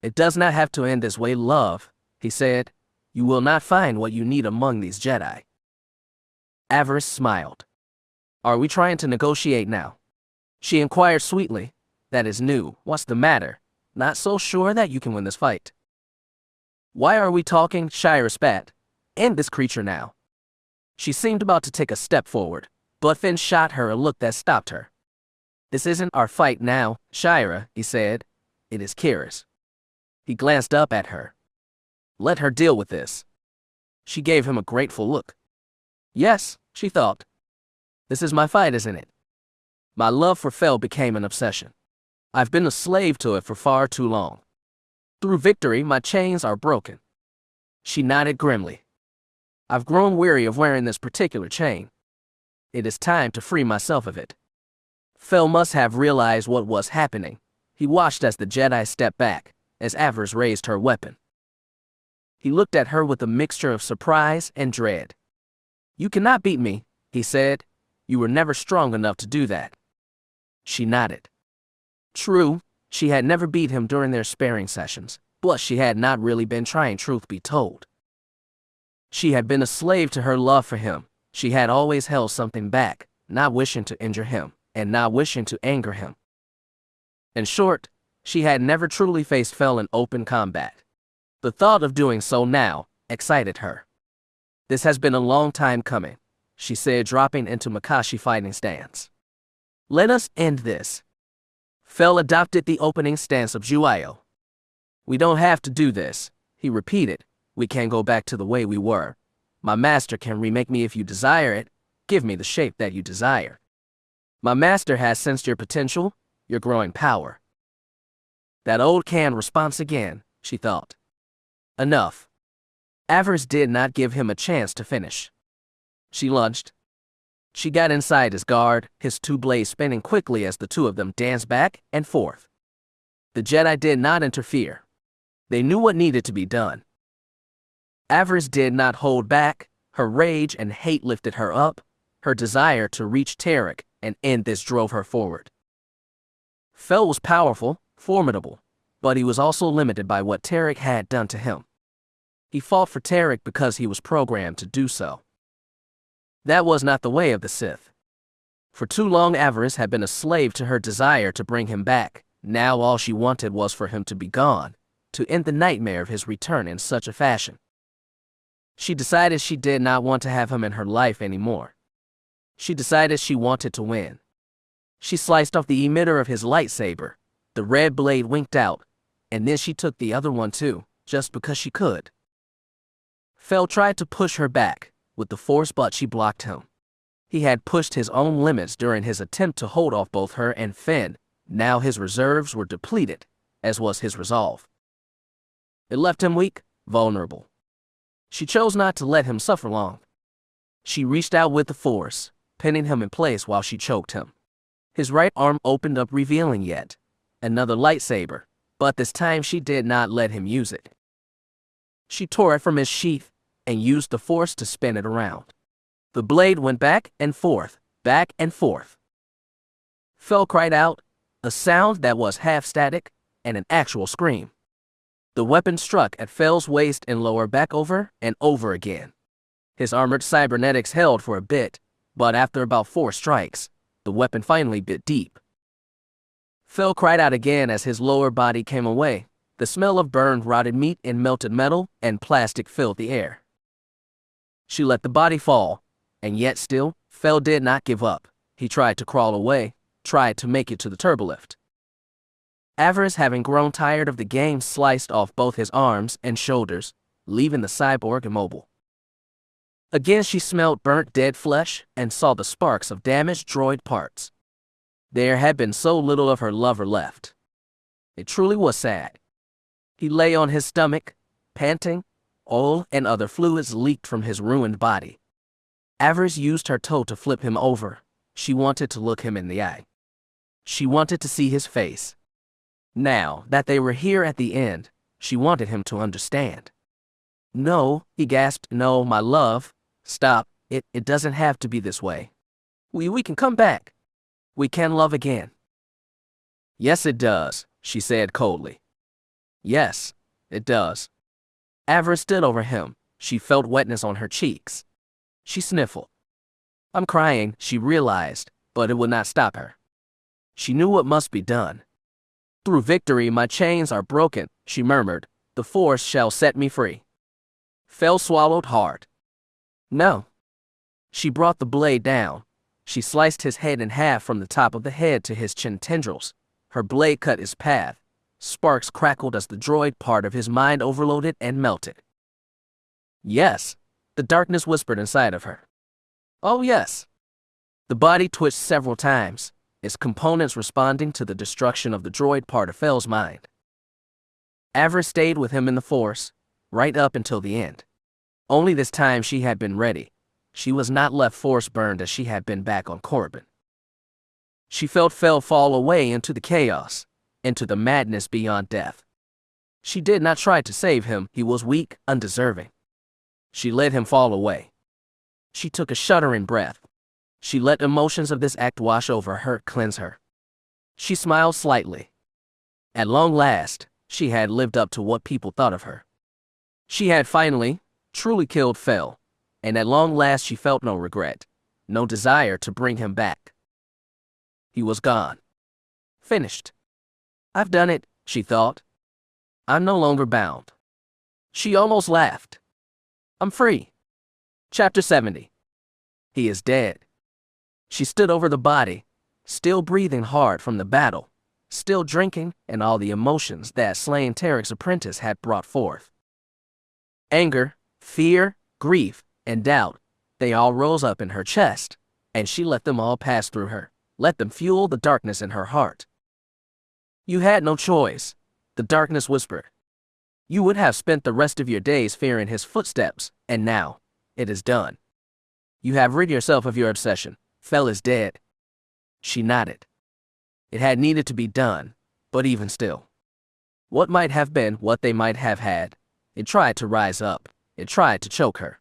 "It does not have to end this way, love," he said. "You will not find what you need among these Jedi." Avaryss smiled. "Are we trying to negotiate now?" She inquired sweetly. "That is new. What's the matter? Not so sure that you can win this fight." "Why are we talking?" Shira spat. "End this creature now." She seemed about to take a step forward, but Finn shot her a look that stopped her. "This isn't our fight now, Shira," he said. "It is Kira's." He glanced up at her. "Let her deal with this." She gave him a grateful look. "Yes," she thought. "This is my fight, isn't it?" My love for Fel became an obsession. I've been a slave to it for far too long. Through victory, my chains are broken. She nodded grimly. I've grown weary of wearing this particular chain. It is time to free myself of it. Fel must have realized what was happening. He watched as the Jedi stepped back, as Avaryss raised her weapon. He looked at her with a mixture of surprise and dread. "You cannot beat me," he said. "You were never strong enough to do that." She nodded. True, she had never beat him during their sparring sessions, but she had not really been trying, truth be told. She had been a slave to her love for him. She had always held something back, not wishing to injure him, and not wishing to anger him. In short, she had never truly faced Fel in open combat. The thought of doing so now excited her. "This has been a long time coming," she said, dropping into Makashi fighting stance. "Let us end this." Fel adopted the opening stance of Juayo. "We don't have to do this," he repeated. "We can go back to the way we were. My master can remake me if you desire it. Give me the shape that you desire. My master has sensed your potential. your growing power. That old canned response again, she thought. Enough. Avaryss did not give him a chance to finish. She lunged. She got inside his guard, his two blades spinning quickly as the two of them danced back and forth. The Jedi did not interfere. They knew what needed to be done. Avaryss did not hold back. Her rage and hate lifted her up. Her desire to reach Trik and end this drove her forward. Fel was powerful, formidable, but he was also limited by what Trik had done to him. He fought for Trik because he was programmed to do so. That was not the way of the Sith. For too long Avaryss had been a slave to her desire to bring him back. Now all she wanted was for him to be gone, to end the nightmare of his return in such a fashion. She decided she did not want to have him in her life anymore. She decided she wanted to win. She sliced off the emitter of his lightsaber. The red blade winked out, and then she took the other one too, just because she could. Fel tried to push her back with the Force, but she blocked him. He had pushed his own limits during his attempt to hold off both her and Finn. Now his reserves were depleted, as was his resolve. It left him weak, vulnerable. She chose not to let him suffer long. She reached out with the Force, pinning him in place while she choked him. His right arm opened up, revealing yet another lightsaber, but this time she did not let him use it. She tore it from his sheath and used the Force to spin it around. The blade went back and forth, back and forth. Fel cried out, a sound that was half static and an actual scream. The weapon struck at Fel's waist and lower back over and over again. His armored cybernetics held for a bit, but after about 4 strikes, the weapon finally bit deep. Fel cried out again as his lower body came away. The smell of burned, rotted meat and melted metal and plastic filled the air. She let the body fall, and yet still, Fel did not give up. He tried to crawl away, tried to make it to the turbolift. Avaryss, having grown tired of the game, sliced off both his arms and shoulders, leaving the cyborg immobile. Again she smelled burnt dead flesh and saw the sparks of damaged droid parts. There had been so little of her lover left. It truly was sad. He lay on his stomach, panting. Oil and other fluids leaked from his ruined body. Avaryss used her toe to flip him over. She wanted to look him in the eye. She wanted to see his face. Now that they were here at the end, she wanted him to understand. No, he gasped, no, my love. Stop, it doesn't have to be this way. We can come back. We can love again. Yes, it does, she said coldly. Yes, it does. Avaryss stood over him. She felt wetness on her cheeks. She sniffled. I'm crying, she realized, but it would not stop her. She knew what must be done. Through victory my chains are broken, she murmured. The Force shall set me free. Fel swallowed hard. No. She brought the blade down. She sliced his head in half from the top of the head to his chin tendrils. Her blade cut his path. Sparks crackled as the droid part of his mind overloaded and melted. Yes, the darkness whispered inside of her. Oh yes. The body twitched several times, its components responding to the destruction of the droid part of Fel's mind. Avaryss stayed with him in the Force, right up until the end. Only this time she had been ready. She was not left Force burned as she had been back on Corbin. She felt Fel fall away into the chaos, into the madness beyond death. She did not try to save him. He was weak, undeserving. She let him fall away. She took a shuddering breath. She let emotions of this act wash over her, cleanse her. She smiled slightly. At long last, she had lived up to what people thought of her. She had finally, truly killed Fel, and at long last she felt no regret, no desire to bring him back. He was gone. Finished. I've done it, she thought. I'm no longer bound. She almost laughed. I'm free. Chapter 70. He is dead. She stood over the body, still breathing hard from the battle, still drinking and all the emotions that slaying Trik's apprentice had brought forth. Anger, fear, grief, and doubt, they all rose up in her chest, and she let them all pass through her, let them fuel the darkness in her heart. You had no choice, the darkness whispered. You would have spent the rest of your days fearing his footsteps, and now, it is done. You have rid yourself of your obsession. Fel is dead. She nodded. It had needed to be done, but even still. What might have been what they might have had? It tried to rise up. It tried to choke her.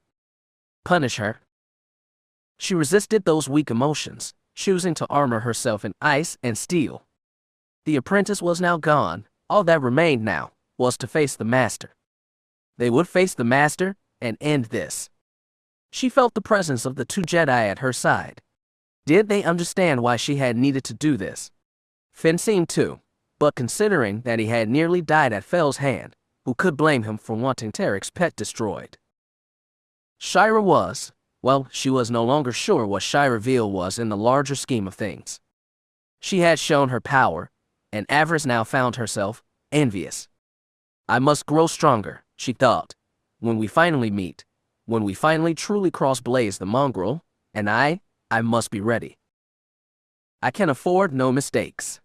Punish her. She resisted those weak emotions, choosing to armor herself in ice and steel. The apprentice was now gone. All that remained now was to face the master. They would face the master and end this. She felt the presence of the two Jedi at her side. Did they understand why she had needed to do this? Finn seemed to, but considering that he had nearly died at Fel's hand, who could blame him for wanting Trik's pet destroyed? Shira was, well, she was no longer sure what Shira Veal was in the larger scheme of things. She had shown her power, and Avaryss now found herself envious. I must grow stronger, she thought, when we finally meet, when we finally truly cross Blaze the mongrel, and I must be ready. I can afford no mistakes.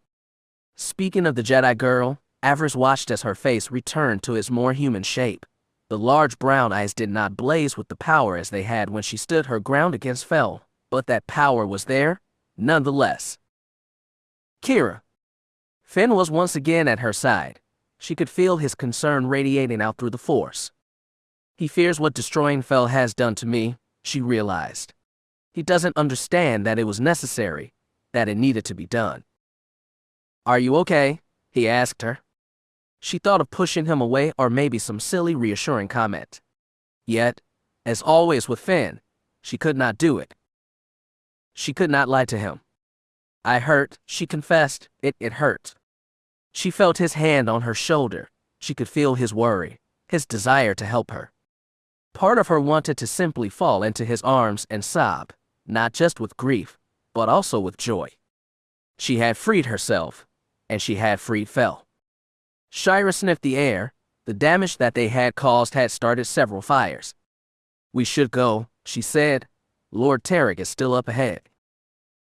Speaking of the Jedi girl, Avaryss watched as her face returned to its more human shape. The large brown eyes did not blaze with the power as they had when she stood her ground against Fel, but that power was there, nonetheless. Kira. Finn was once again at her side. She could feel his concern radiating out through the Force. He fears what destroying Fel has done to me, she realized. He doesn't understand that it was necessary, that it needed to be done. Are you okay? He asked her. She thought of pushing him away or maybe some silly reassuring comment. Yet, as always with Finn, she could not do it. She could not lie to him. I hurt, she confessed. It hurt. She felt his hand on her shoulder. She could feel his worry, his desire to help her. Part of her wanted to simply fall into his arms and sob, not just with grief, but also with joy. She had freed herself, and she had freed Fel. Shira sniffed the air. The damage that they had caused had started several fires. We should go, she said. Lord Trik is still up ahead.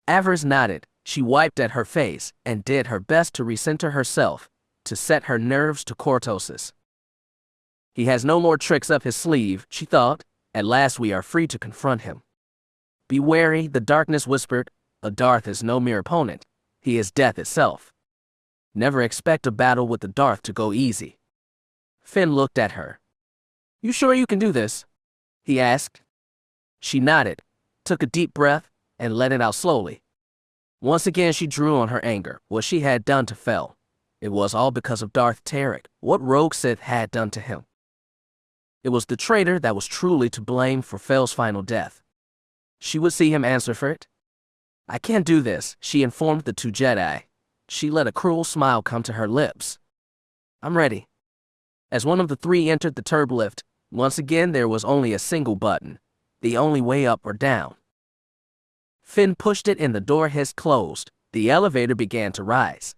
Avaryss nodded. She wiped at her face and did her best to recenter herself, to set her nerves to cortosis. He has no more tricks up his sleeve, she thought. At last we are free to confront him. Be wary, the darkness whispered. A Darth is no mere opponent. He is death itself. Never expect a battle with the Darth to go easy. Finn looked at her. You sure you can do this? He asked. She nodded, took a deep breath, and let it out slowly. Once again she drew on her anger, what she had done to Fel. It was all because of Darth Trik, what rogue Sith had done to him. It was the traitor that was truly to blame for Fel's final death. She would see him answer for it. I can't do this, she informed the two Jedi. She let a cruel smile come to her lips. I'm ready. As one of the three entered the turb lift, once again there was only a single button, the only way up or down. Finn pushed it and the door hissed closed. The elevator began to rise.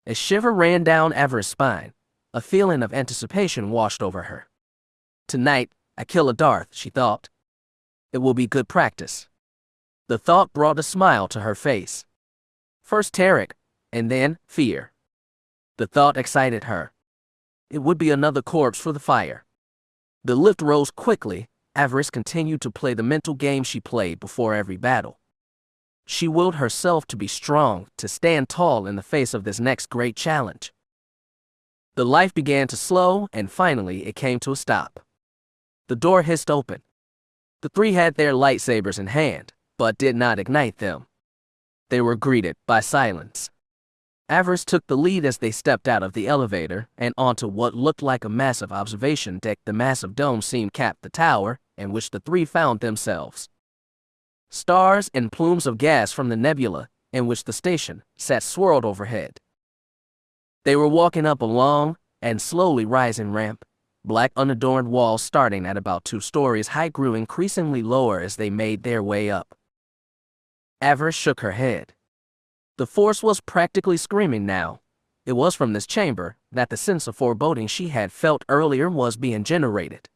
A shiver ran down Avaryss' spine. A feeling of anticipation washed over her. Tonight, I kill a Darth, she thought. It will be good practice. The thought brought a smile to her face. First Trik, and then Feer. The thought excited her. It would be another corpse for the fire. The lift rose quickly. Avaryss continued to play the mental game she played before every battle. She willed herself to be strong, to stand tall in the face of this next great challenge. The life began to slow, and finally it came to a stop. The door hissed open. The three had their lightsabers in hand, but did not ignite them. They were greeted by silence. Avaryss took the lead as they stepped out of the elevator and onto what looked like a massive observation deck. The massive dome seemed capped the tower in which the three found themselves. Stars and plumes of gas from the nebula in which the station sat swirled overhead. They were walking up a long and slowly rising ramp. Black unadorned walls starting at about 2 stories high grew increasingly lower as they made their way up. Avaryss shook her head. The Force was practically screaming now. It was from this chamber that the sense of foreboding she had felt earlier was being generated.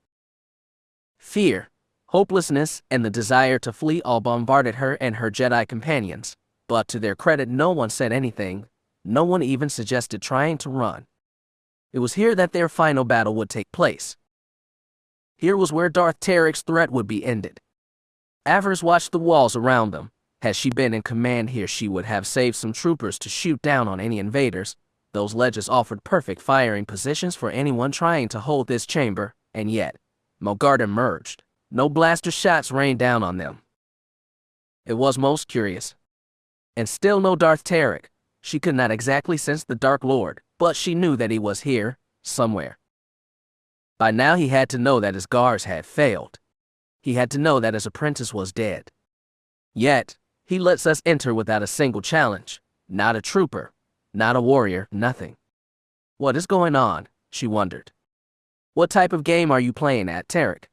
Fear, hopelessness, and the desire to flee all bombarded her and her Jedi companions, but to their credit no one said anything. No one even suggested trying to run. It was here that their final battle would take place. Here was where Darth Tarik's threat would be ended. Avaryss watched the walls around them. Had she been in command here, she would have saved some troopers to shoot down on any invaders. Those ledges offered perfect firing positions for anyone trying to hold this chamber, and yet, Mogart emerged. No blaster shots rained down on them. It was most curious. And still no Darth Tarik. She could not exactly sense the Dark Lord, but she knew that he was here, somewhere. By now he had to know that his guards had failed. He had to know that his apprentice was dead. Yet, he lets us enter without a single challenge. Not a trooper, not a warrior, nothing. What is going on? She wondered. What type of game are you playing at, Trik?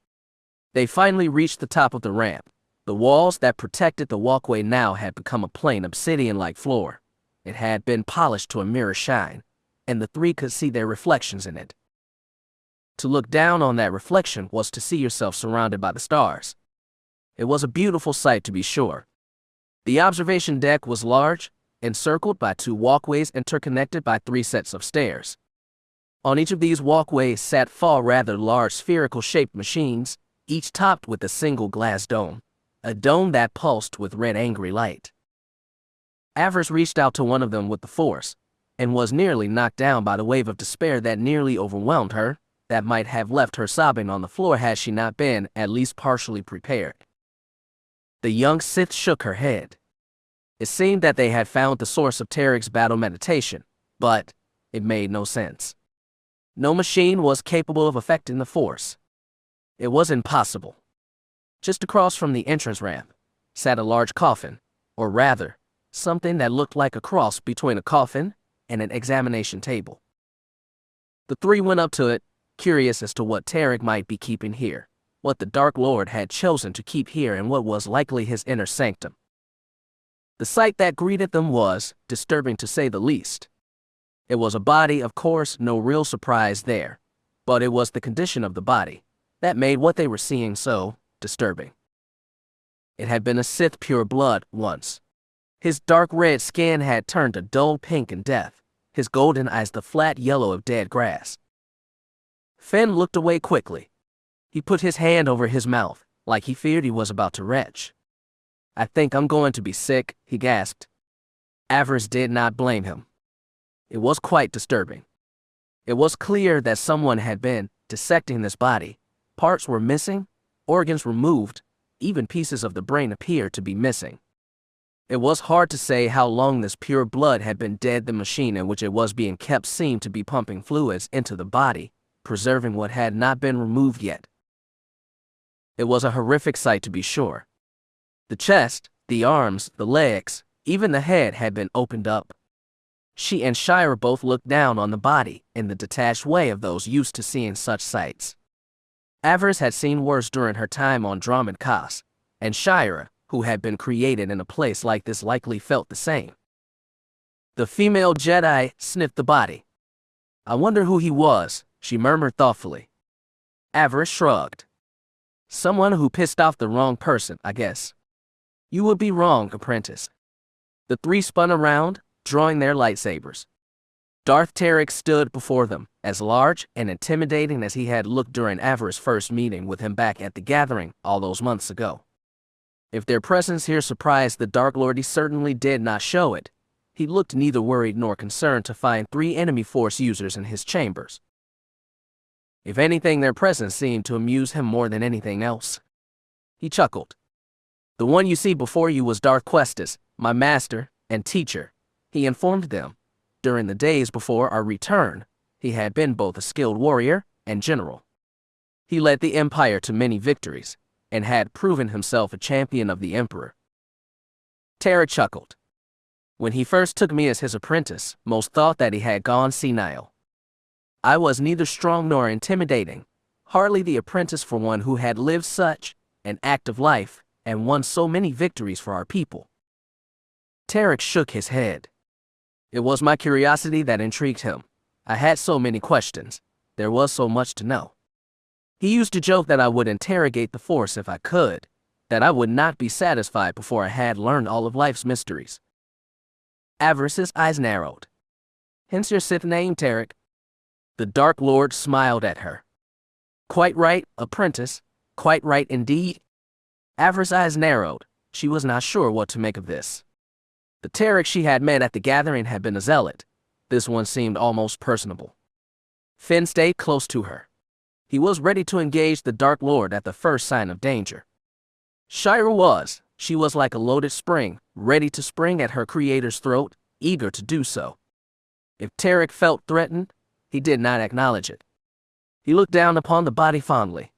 They finally reached the top of the ramp. The walls that protected the walkway now had become a plain obsidian-like floor. It had been polished to a mirror shine, and the three could see their reflections in it. To look down on that reflection was to see yourself surrounded by the stars. It was a beautiful sight, to be sure. The observation deck was large, encircled by 2 walkways interconnected by 3 sets of stairs. On each of these walkways sat 4 rather large spherical-shaped machines, each topped with a single glass dome, a dome that pulsed with red angry light. Avaryss reached out to one of them with the force, and was nearly knocked down by the wave of despair that nearly overwhelmed her, that might have left her sobbing on the floor had she not been at least partially prepared. The young Sith shook her head. It seemed that they had found the source of Tarik's battle meditation, but it made no sense. No machine was capable of affecting the force. It was impossible. Just across from the entrance ramp sat a large coffin, or rather, something that looked like a cross between a coffin and an examination table. The 3 went up to it, curious as to what Tarik might be keeping here, what the Dark Lord had chosen to keep here, and what was likely his inner sanctum. The sight that greeted them was disturbing, to say the least. It was a body, of course, no real surprise there, but it was the condition of the body that made what they were seeing so disturbing. It had been a Sith pure blood once. His dark red skin had turned a dull pink in death, his golden eyes the flat yellow of dead grass. Finn looked away quickly. He put his hand over his mouth, like he feared he was about to retch. "I think I'm going to be sick," he gasped. Avaryss did not blame him. It was quite disturbing. It was clear that someone had been dissecting this body. Parts were missing, organs removed, even pieces of the brain appeared to be missing. It was hard to say how long this pure blood had been dead. The machine in which it was being kept seemed to be pumping fluids into the body, preserving what had not been removed yet. It was a horrific sight, to be sure. The chest, the arms, the legs, even the head had been opened up. She and Shira both looked down on the body in the detached way of those used to seeing such sights. Avaryss had seen worse during her time on Dromund Kaas, and Shira, who had been created in a place like this, likely felt the same. The female Jedi sniffed the body. "I wonder who he was," she murmured thoughtfully. Avaryss shrugged. "Someone who pissed off the wrong person, I guess." "You would be wrong, Apprentice." The 3 spun around, drawing their lightsabers. Darth Tarik stood before them, as large and intimidating as he had looked during Avaryss' first meeting with him back at the gathering all those months ago. If their presence here surprised the Dark Lord, he certainly did not show it. He looked neither worried nor concerned to find 3 enemy force users in his chambers. If anything, their presence seemed to amuse him more than anything else. He chuckled. "The one you see before you was Darth Questus, my master and teacher," he informed them. "During the days before our return, he had been both a skilled warrior and general. He led the Empire to many victories, and had proven himself a champion of the Emperor." Tarik chuckled. "When he first took me as his apprentice, most thought that he had gone senile. I was neither strong nor intimidating, hardly the apprentice for one who had lived such an active life and won so many victories for our people." Tarik shook his head. "It was my curiosity that intrigued him. I had so many questions. There was so much to know. He used to joke that I would interrogate the Force if I could, that I would not be satisfied before I had learned all of life's mysteries." Avaryss's eyes narrowed. Hence your Sith name, Trik. The Dark Lord smiled at her. Quite right, Apprentice. Quite right indeed. Avaryss' eyes narrowed. She was not sure what to make of this. The Trik she had met at the gathering had been a zealot. This one seemed almost personable. Finn stayed close to her. He was ready to engage the Dark Lord at the first sign of danger. Shira was. She was like a loaded spring, ready to spring at her creator's throat, eager to do so. If Trik felt threatened, he did not acknowledge it. He looked down upon the body fondly.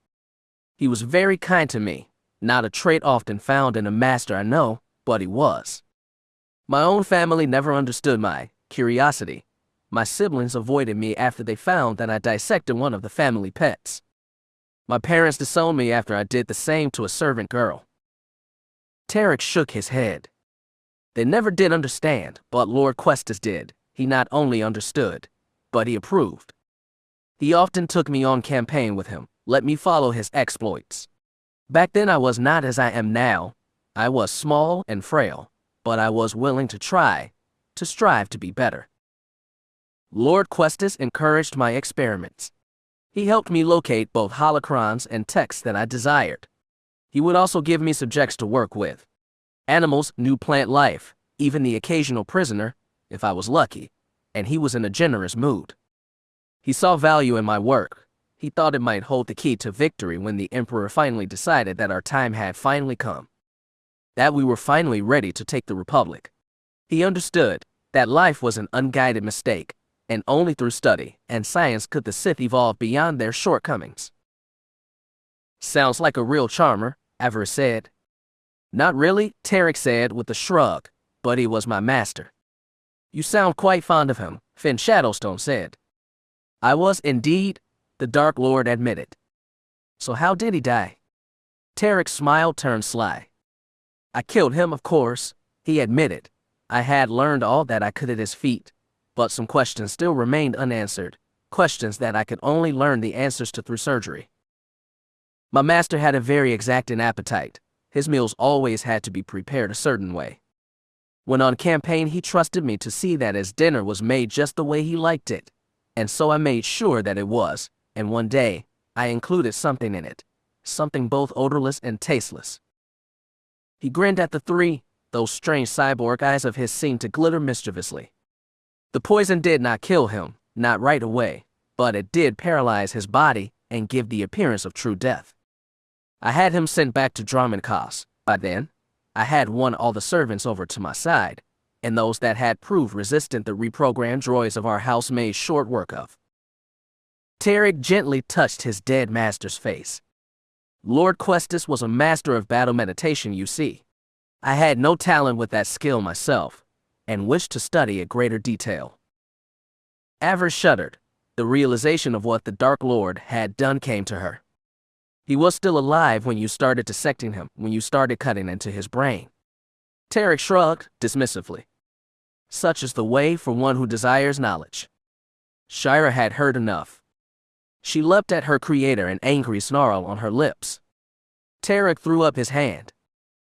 He was very kind to me, not a trait often found in a master I know, but he was. My own family never understood my curiosity. My siblings avoided me after they found that I dissected one of the family pets. My parents disowned me after I did the same to a servant girl. Trik shook his head. They never did understand, but Lord Questus did. He not only understood, but he approved. He often took me on campaign with him, let me follow his exploits. Back then I was not as I am now. I was small and frail, but I was willing to try, to strive to be better. Lord Questus encouraged my experiments. He helped me locate both holocrons and texts that I desired. He would also give me subjects to work with. Animals, new plant life, even the occasional prisoner, if I was lucky, and he was in a generous mood. He saw value in my work. He thought it might hold the key to victory when the Emperor finally decided that our time had finally come. That we were finally ready to take the Republic. He understood that life was an unguided mistake, and only through study and science could the Sith evolve beyond their shortcomings. Sounds like a real charmer, Avaryss said. Not really, Trik said with a shrug, but he was my master. You sound quite fond of him, Finn Shadowstone said. I was indeed, the Dark Lord admitted. So how did he die? Trik's smile turned sly. I killed him, of course, he admitted. I had learned all that I could at his feet, but some questions still remained unanswered, questions that I could only learn the answers to through surgery. My master had a very exacting appetite. His meals always had to be prepared a certain way. When on campaign, he trusted me to see that his dinner was made just the way he liked it, and so I made sure that it was, and one day, I included something in it, something both odorless and tasteless. He grinned at the three. Those strange cyborg eyes of his seemed to glitter mischievously. The poison did not kill him, not right away, but it did paralyze his body and give the appearance of true death. I had him sent back to Dromund Kaas. By then, I had won all the servants over to my side, and those that had proved resistant the reprogrammed droids of our house made short work of. Trik gently touched his dead master's face. Lord Questus was a master of battle meditation, you see. I had no talent with that skill myself, and wished to study at greater detail. Avaryss shuddered. The realization of what the Dark Lord had done came to her. He was still alive when you started dissecting him, when you started cutting into his brain. Trik shrugged dismissively. Such is the way for one who desires knowledge. Shira had heard enough. She leapt at her creator, an angry snarl on her lips. Trik threw up his hand.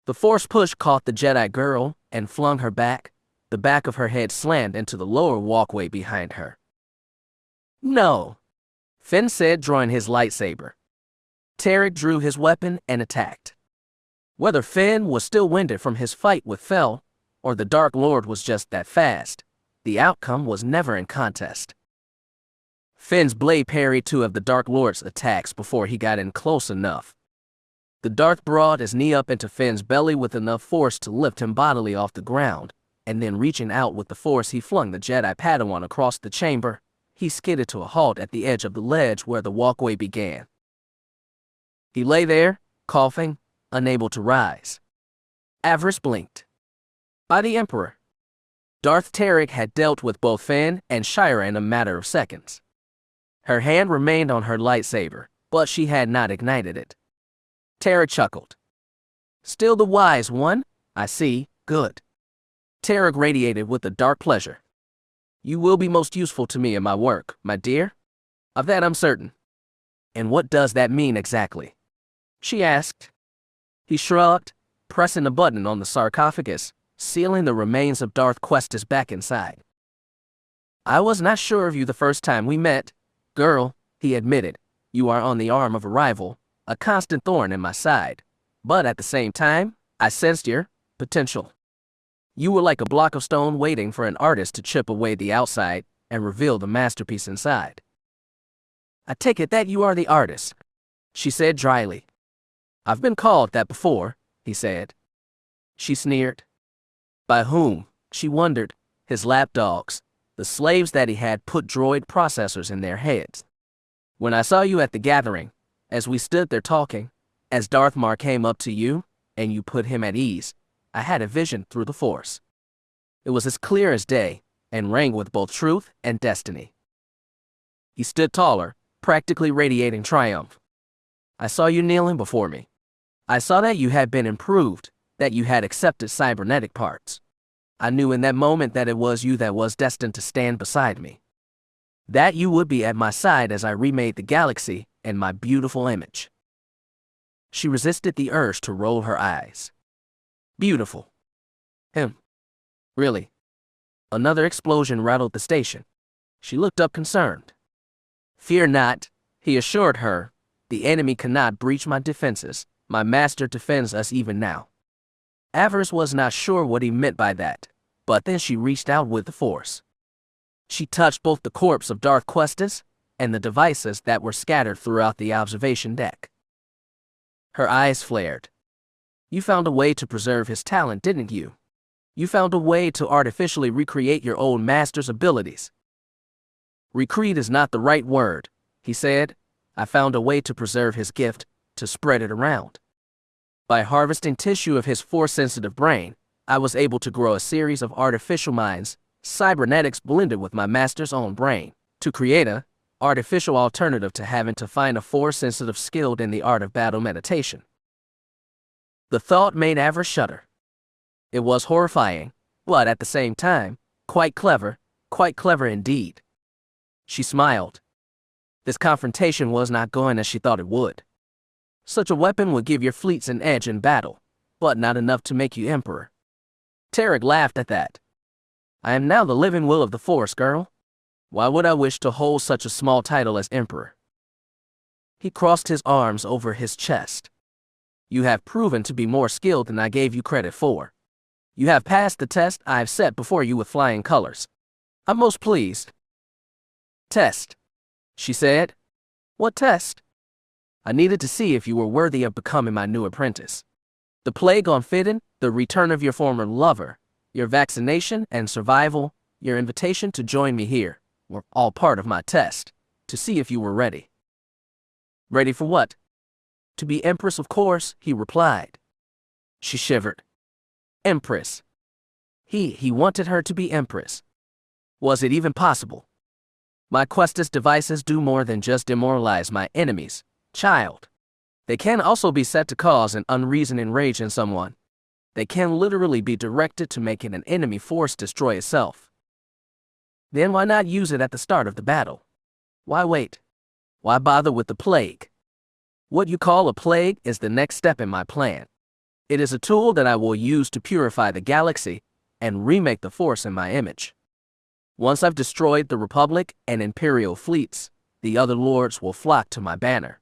The force push caught the Jedi girl and flung her back. The back of her head slammed into the lower walkway behind her. No, Finn said, drawing his lightsaber. Trik drew his weapon and attacked. Whether Finn was still winded from his fight with Fel, or the Dark Lord was just that fast, the outcome was never in contest. Finn's blade parried two of the Dark Lord's attacks before he got in close enough. The Darth brought his knee up into Finn's belly with enough force to lift him bodily off the ground, and then reaching out with the force he flung the Jedi Padawan across the chamber. He skidded to a halt at the edge of the ledge where the walkway began. He lay there, coughing, unable to rise. Avaryss blinked. By the Emperor. Darth Trik had dealt with both Finn and Shira in a matter of seconds. Her hand remained on her lightsaber, but she had not ignited it. Trik chuckled. Still the wise one, I see, good. Trik radiated with a dark pleasure. You will be most useful to me in my work, my dear. Of that I'm certain. And what does that mean exactly? She asked. He shrugged, pressing a button on the sarcophagus, sealing the remains of Darth Questus back inside. I was not sure of you the first time we met. Girl, he admitted, you are on the arm of a rival, a constant thorn in my side. But at the same time, I sensed your potential. You were like a block of stone waiting for an artist to chip away the outside and reveal the masterpiece inside. I take it that you are the artist, she said dryly. I've been called that before, he said. She sneered. By whom? She wondered. His lapdogs, the slaves that he had put droid processors in their heads. When I saw you at the gathering, as we stood there talking, as Darth Mar came up to you, and you put him at ease, I had a vision through the Force. It was as clear as day, and rang with both truth and destiny. He stood taller, practically radiating triumph. I saw you kneeling before me. I saw that you had been improved, that you had accepted cybernetic parts. I knew in that moment that it was you that was destined to stand beside me. That you would be at my side as I remade the galaxy in my beautiful image. She resisted the urge to roll her eyes. Beautiful. Him. Really. Another explosion rattled the station. She looked up concerned. Fear not, he assured her. The enemy cannot breach my defenses. My master defends us even now. Avaryss was not sure what he meant by that, but then she reached out with the Force. She touched both the corpse of Darth Questus and the devices that were scattered throughout the observation deck. Her eyes flared. You found a way to preserve his talent, didn't you? You found a way to artificially recreate your old master's abilities. Recreate is not the right word, he said. I found a way to preserve his gift, to spread it around. By harvesting tissue of his Force-sensitive brain, I was able to grow a series of artificial minds, cybernetics blended with my master's own brain, to create a artificial alternative to having to find a Force-sensitive skilled in the art of battle meditation. The thought made Avaryss shudder. It was horrifying, but at the same time, quite clever indeed. She smiled. This confrontation was not going as she thought it would. Such a weapon would give your fleets an edge in battle, but not enough to make you emperor. Trik laughed at that. I am now the living will of the Force, girl. Why would I wish to hold such a small title as emperor? He crossed his arms over his chest. You have proven to be more skilled than I gave you credit for. You have passed the test I have set before you with flying colors. I'm most pleased. Test, she said. What test? I needed to see if you were worthy of becoming my new apprentice. The plague on Fidden, the return of your former lover, your vaccination and survival, your invitation to join me here, were all part of my test, to see if you were ready. Ready for what? To be Empress, of course, he replied. She shivered. Empress. He wanted her to be Empress. Was it even possible? My Questus devices do more than just demoralize my enemies, child. They can also be set to cause an unreasoning rage in someone. They can literally be directed to making an enemy force destroy itself. Then why not use it at the start of the battle? Why wait? Why bother with the plague? What you call a plague is the next step in my plan. It is a tool that I will use to purify the galaxy and remake the Force in my image. Once I've destroyed the Republic and Imperial fleets, the other lords will flock to my banner.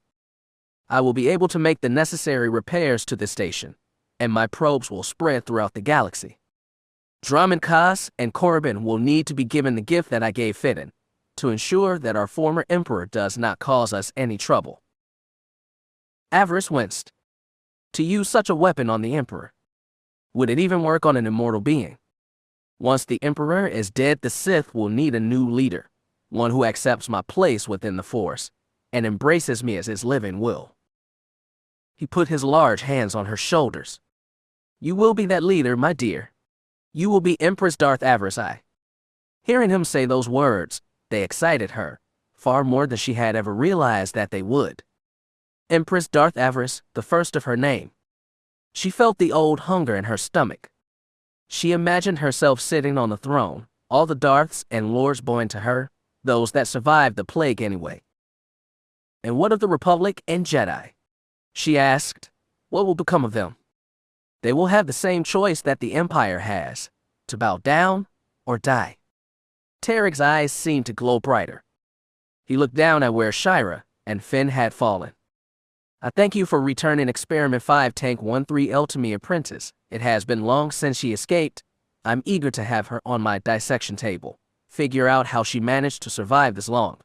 I will be able to make the necessary repairs to the station, and my probes will spread throughout the galaxy. Dromund Kaas and Corbin will need to be given the gift that I gave Fidden, to ensure that our former emperor does not cause us any trouble. Avaryss winced. To use such a weapon on the emperor. Would it even work on an immortal being? Once the emperor is dead, the Sith will need a new leader, one who accepts my place within the Force and embraces me as his living will. He put his large hands on her shoulders. You will be that leader, my dear. You will be Empress Darth Avariss. Hearing him say those words, they excited her, far more than she had ever realized that they would. Empress Darth Avariss, the first of her name. She felt the old hunger in her stomach. She imagined herself sitting on the throne, all the Darths and Lords bowing to her, those that survived the plague anyway. And what of the Republic and Jedi? She asked. What will become of them? They will have the same choice that the Empire has, to bow down or die. Tarik's eyes seemed to glow brighter. He looked down at where Shira and Finn had fallen. I thank you for returning Experiment 5 Tank 13L to me, Apprentice. It has been long since she escaped. I'm eager to have her on my dissection table. Figure out how she managed to survive this long.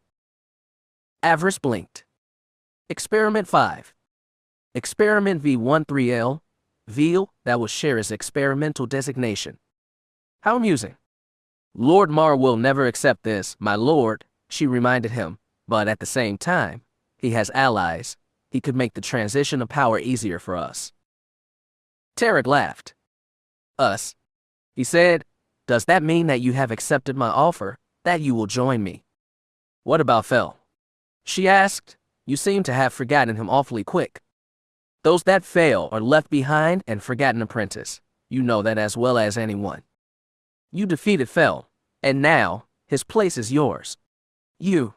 Avaryss blinked. Experiment 5. Experiment V13L. Veal, that was Shira's experimental designation. How amusing. Lord Mar will never accept this, my lord, she reminded him, but at the same time, he has allies. He could make the transition of power easier for us. Trik laughed. Us? He said, does that mean that you have accepted my offer, that you will join me? What about Fel? She asked. You seem to have forgotten him awfully quick. Those that fail are left behind and forgotten, Apprentice. You know that as well as anyone. You defeated Fel, and now his place is yours. You.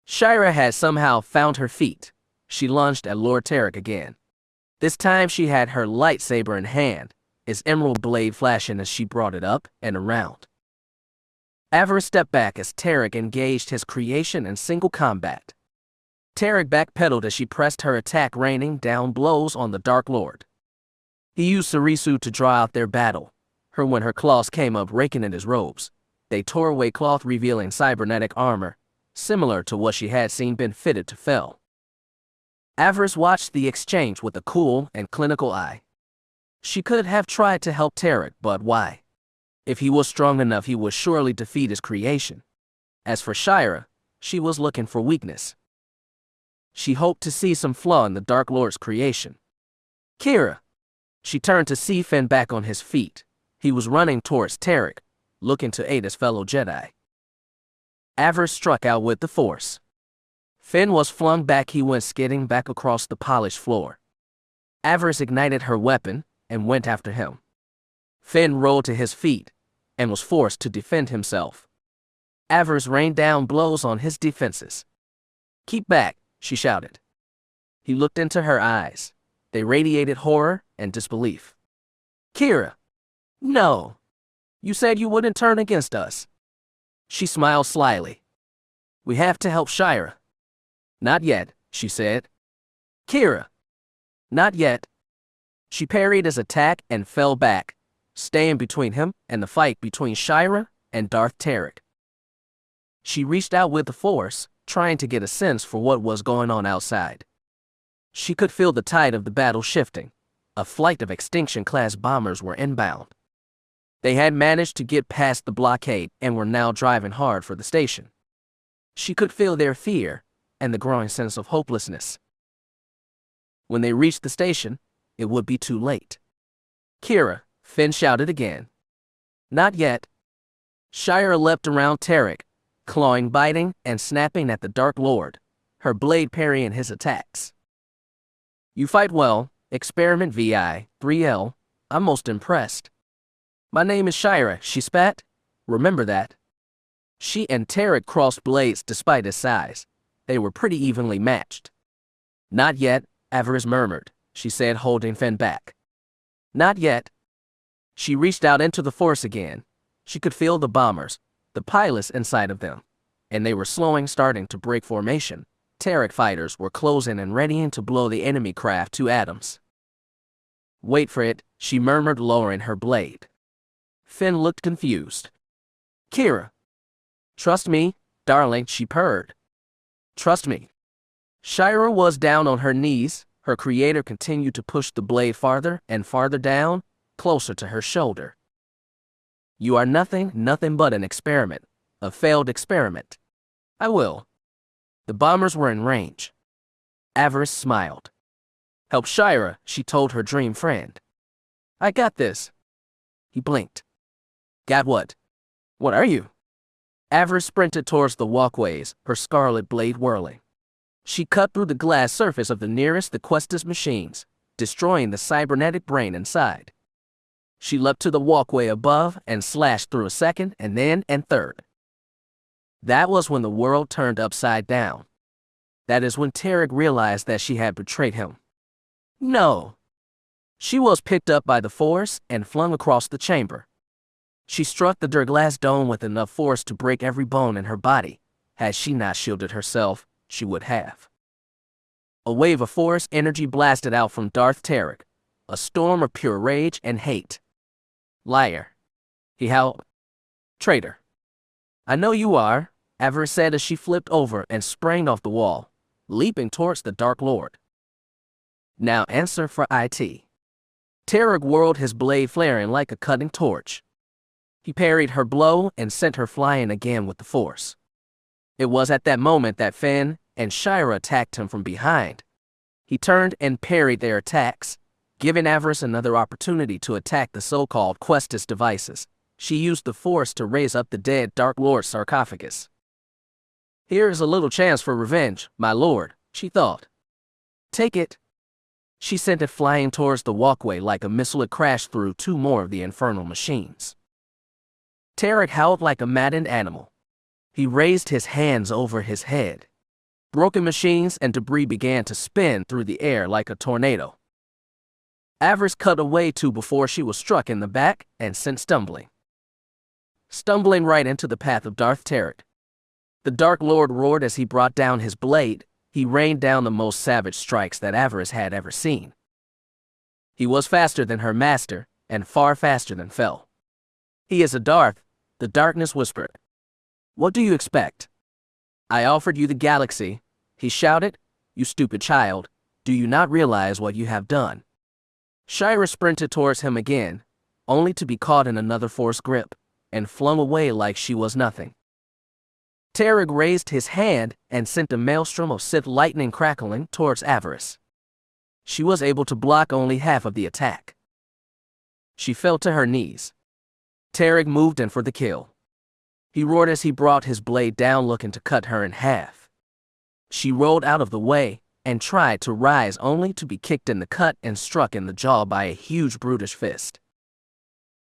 Shira had somehow found her feet. She lunged at Lord Trik again. This time she had her lightsaber in hand, its emerald blade flashing as she brought it up and around. Avaryss stepped back as Trik engaged his creation in single combat. Trik backpedaled as she pressed her attack, raining down blows on the Dark Lord. He used Sarisu to draw out their battle. When her claws came up raking at his robes, they tore away cloth, revealing cybernetic armor, similar to what she had seen been fitted to Fel. Avaryss watched the exchange with a cool and clinical eye. She could have tried to help Trik, but why? If he was strong enough, he would surely defeat his creation. As for Shira, she was looking for weakness. She hoped to see some flaw in the Dark Lord's creation. Kira. She turned to see Finn back on his feet. He was running towards Trik, looking to aid his fellow Jedi. Avaryss struck out with the Force. Finn was flung back. He went skidding back across the polished floor. Avaryss ignited her weapon and went after him. Finn rolled to his feet and was forced to defend himself. Avaryss rained down blows on his defenses. Keep back, she shouted. He looked into her eyes. They radiated horror and disbelief. Kira. No. You said you wouldn't turn against us. She smiled slyly. We have to help Shira. Not yet, she said. Kira. Not yet. She parried his attack and fell back, staying between him and the fight between Shira and Darth Trik. She reached out with the Force, trying to get a sense for what was going on outside. She could feel the tide of the battle shifting. A flight of Extinction-class bombers were inbound. They had managed to get past the blockade and were now driving hard for the station. She could feel their fear and the growing sense of hopelessness. When they reached the station, it would be too late. Kira, Finn shouted again. Not yet. Shira leapt around Trik, clawing, biting, and snapping at the Dark Lord, her blade parrying his attacks. You fight well, Experiment VI 3L. I'm most impressed. My name is Shira, she spat. Remember that. She and Trik crossed blades despite his size. They were pretty evenly matched. Not yet, Avaryss murmured, she said, holding Finn back. Not yet. She reached out into the Force again. She could feel the bombers, the pilots inside of them, and they were starting to break formation. Trik fighters were closing and readying to blow the enemy craft to atoms. Wait for it, she murmured, lowering her blade. Finn looked confused. Kira. Trust me, darling, she purred. Trust me. Shira was down on her knees. Her creator continued to push the blade farther and farther down, closer to her shoulder. You are nothing but an experiment, a failed experiment. I will. The bombers were in range. Avaryss smiled. Help Shira, she told her dream friend. I got this. He blinked. Got what? What are you? Avaryss sprinted towards the walkways, her scarlet blade whirling. She cut through the glass surface of the nearest the Questus machines, destroying the cybernetic brain inside. She leapt to the walkway above and slashed through a second and then a third. That was when the world turned upside down. That is when Trik realized that she had betrayed him. No. She was picked up by the Force and flung across the chamber. She struck the Durglass dome with enough force to break every bone in her body. Had she not shielded herself, she would have. A wave of force energy blasted out from Darth Trik, a storm of pure rage and hate. Liar, he howled. Traitor. I know you are, Avaryss said as she flipped over and sprang off the wall, leaping towards the Dark Lord. Now answer for Itae. Trik whirled his blade flaring like a cutting torch. He parried her blow and sent her flying again with the force. It was at that moment that Finn and Shira attacked him from behind. He turned and parried their attacks, giving Avaryss another opportunity to attack the so-called Questus devices. She used the force to raise up the dead Dark Lord's sarcophagus. Here is a little chance for revenge, my lord, she thought. Take it. She sent it flying towards the walkway like a missile. It crashed through two more of the infernal machines. Trik howled like a maddened animal. He raised his hands over his head. Broken machines and debris began to spin through the air like a tornado. Avaryss cut away two before she was struck in the back and sent stumbling. Stumbling right into the path of Darth Trik. The Dark Lord roared as he brought down his blade. He rained down the most savage strikes that Avaryss had ever seen. He was faster than her master, and far faster than Fel. He is a Darth, the darkness whispered. What do you expect? I offered you the galaxy, he shouted. You stupid child, do you not realize what you have done? Shira sprinted towards him again, only to be caught in another force grip, and flung away like she was nothing. Trik raised his hand and sent a maelstrom of Sith lightning crackling towards Avaryss. She was able to block only half of the attack. She fell to her knees. Trik moved in for the kill. He roared as he brought his blade down, looking to cut her in half. She rolled out of the way and tried to rise, only to be kicked in the cut and struck in the jaw by a huge brutish fist.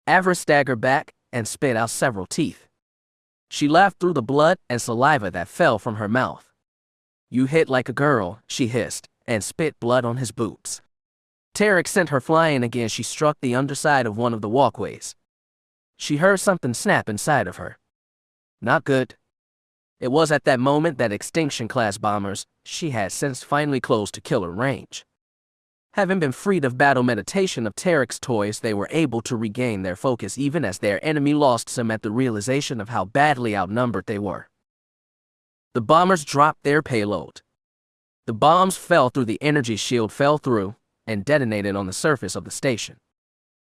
Avaryss staggered back and spit out several teeth. She laughed through the blood and saliva that fell from her mouth. You hit like a girl, she hissed, and spit blood on his boots. Trik sent her flying again. She struck the underside of one of the walkways. She heard something snap inside of her. Not good. It was at that moment that Extinction-class bombers she had since finally closed to killer range. Having been freed of battle meditation of Trik's toys, they were able to regain their focus even as their enemy lost some at the realization of how badly outnumbered they were. The bombers dropped their payload. The bombs fell through the energy shield, fell through, and detonated on the surface of the station.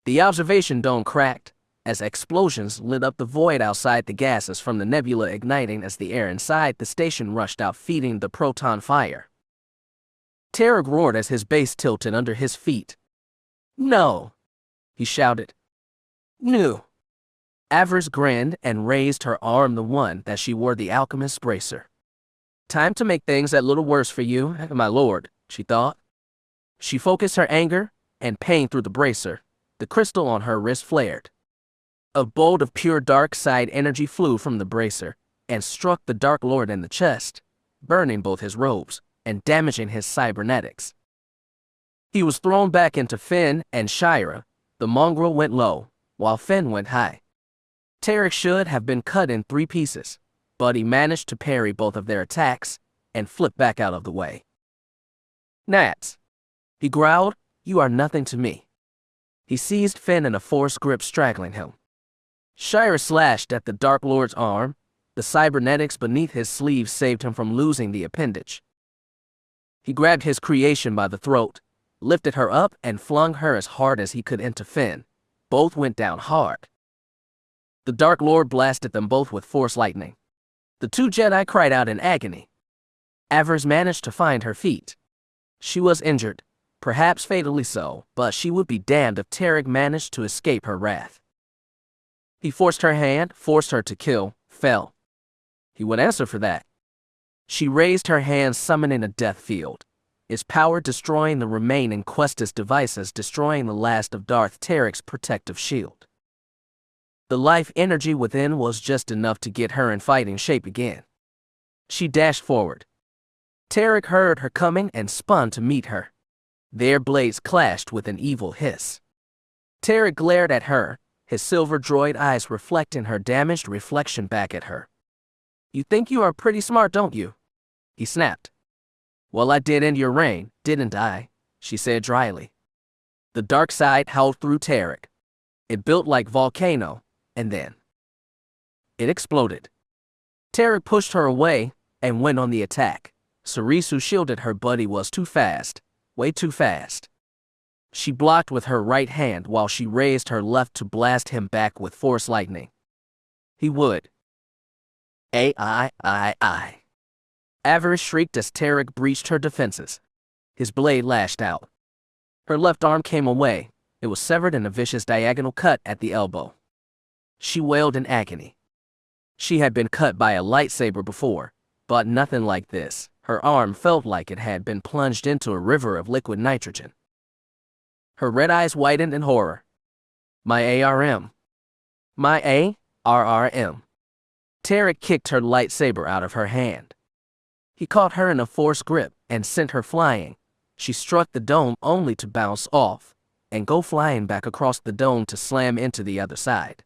The observation dome cracked as explosions lit up the void outside, the gases from the nebula igniting as the air inside the station rushed out, feeding the proton fire. Trik roared as his base tilted under his feet. No, he shouted. No. Avaryss grinned and raised her arm, the one that she wore, the alchemist's bracer. Time to make things a little worse for you, my lord, she thought. She focused her anger and pain through the bracer. The crystal on her wrist flared. A bolt of pure dark side energy flew from the bracer and struck the Dark Lord in the chest, burning both his robes and damaging his cybernetics. He was thrown back into Finn and Shira. The mongrel went low, while Finn went high. Trik should have been cut in 3 pieces, but he managed to parry both of their attacks and flip back out of the way. Nats, he growled, you are nothing to me. He seized Finn in a force grip, strangling him. Shira slashed at the Dark Lord's arm. The cybernetics beneath his sleeve saved him from losing the appendage. He grabbed his creation by the throat, lifted her up, and flung her as hard as he could into Finn. Both went down hard. The Dark Lord blasted them both with force lightning. The 2 Jedi cried out in agony. Avaryss managed to find her feet. She was injured, perhaps fatally so, but she would be damned if Trik managed to escape her wrath. He forced her hand, forced her to kill, fell. He would answer for that. She raised her hand, summoning a death field, its power destroying the remaining Questus devices, destroying the last of Darth Trik's protective shield. The life energy within was just enough to get her in fighting shape again. She dashed forward. Trik heard her coming and spun to meet her. Their blades clashed with an evil hiss. Trik glared at her, his silver droid eyes reflecting her damaged reflection back at her. "You think you are pretty smart, don't you?" he snapped. "Well, I did end your reign, didn't I?" she said dryly. The dark side howled through Trik. It built like volcano, and then it exploded. Trik pushed her away and went on the attack. Cerise, who shielded her buddy, was too fast, way too fast. She blocked with her right hand while she raised her left to blast him back with force lightning. He would. Avaryss shrieked as Trik breached her defenses. His blade lashed out. Her left arm came away. It was severed in a vicious diagonal cut at the elbow. She wailed in agony. She had been cut by a lightsaber before, but nothing like this. Her arm felt like it had been plunged into a river of liquid nitrogen. Her red eyes widened in horror. My ARM. My ARRM. Trik kicked her lightsaber out of her hand. He caught her in a force grip and sent her flying. She struck the dome only to bounce off and go flying back across the dome to slam into the other side.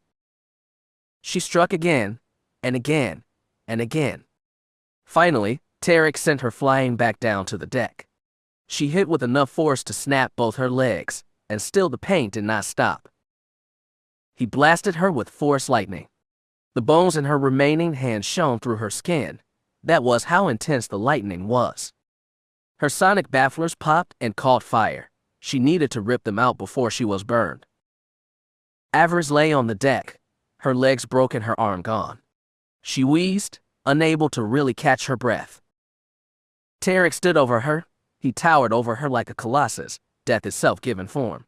She struck again, and again, and again. Finally, Trik sent her flying back down to the deck. She hit with enough force to snap both her legs, and still the pain did not stop. He blasted her with force lightning. The bones in her remaining hand shone through her skin. That was how intense the lightning was. Her sonic bafflers popped and caught fire. She needed to rip them out before she was burned. Avaryss lay on the deck, her legs broken, her arm gone. She wheezed, unable to really catch her breath. Trik stood over her. He towered over her like a colossus, death itself given form.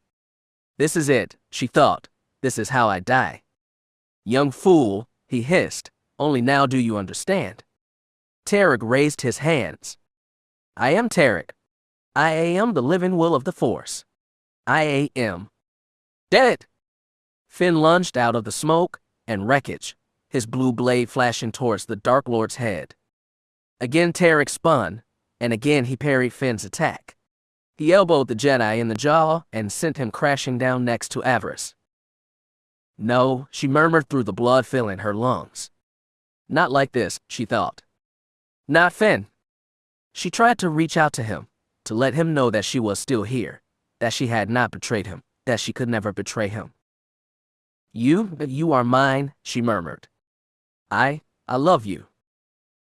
"This is it," she thought. "This is how I die." "Young fool," he hissed, "only now do you understand." Trik raised his hands. "I am Trik. I am the living will of the Force. I am dead." Finn lunged out of the smoke and wreckage, his blue blade flashing towards the Dark Lord's head. Again Trik spun, and again he parried Finn's attack. He elbowed the Jedi in the jaw and sent him crashing down next to Avaryss. "No," she murmured through the blood filling her lungs. "Not like this," she thought. "Not Finn." She tried to reach out to him, to let him know that she was still here, that she had not betrayed him, that she could never betray him. You are mine," she murmured. I love you."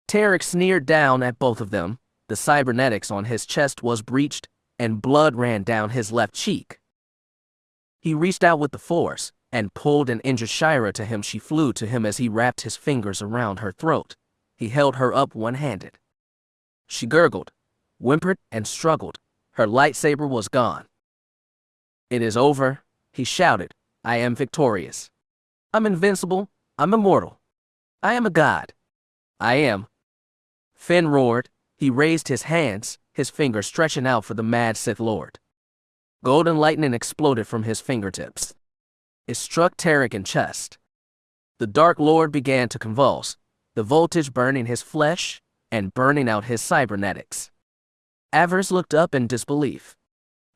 Trik sneered down at both of them. The cybernetics on his chest was breached, and blood ran down his left cheek. He reached out with the force and pulled an injured Shira to him. She flew to him as he wrapped his fingers around her throat. He held her up one-handed. She gurgled, whimpered, and struggled. Her lightsaber was gone. "It is over," he shouted. "I am victorious. I'm invincible. I'm immortal. I am a god. I am." Finn roared. He raised his hands, his fingers stretching out for the mad Sith Lord. Golden lightning exploded from his fingertips. It struck Trik in chest. The Dark Lord began to convulse, the voltage burning his flesh and burning out his cybernetics. Avaryss looked up in disbelief.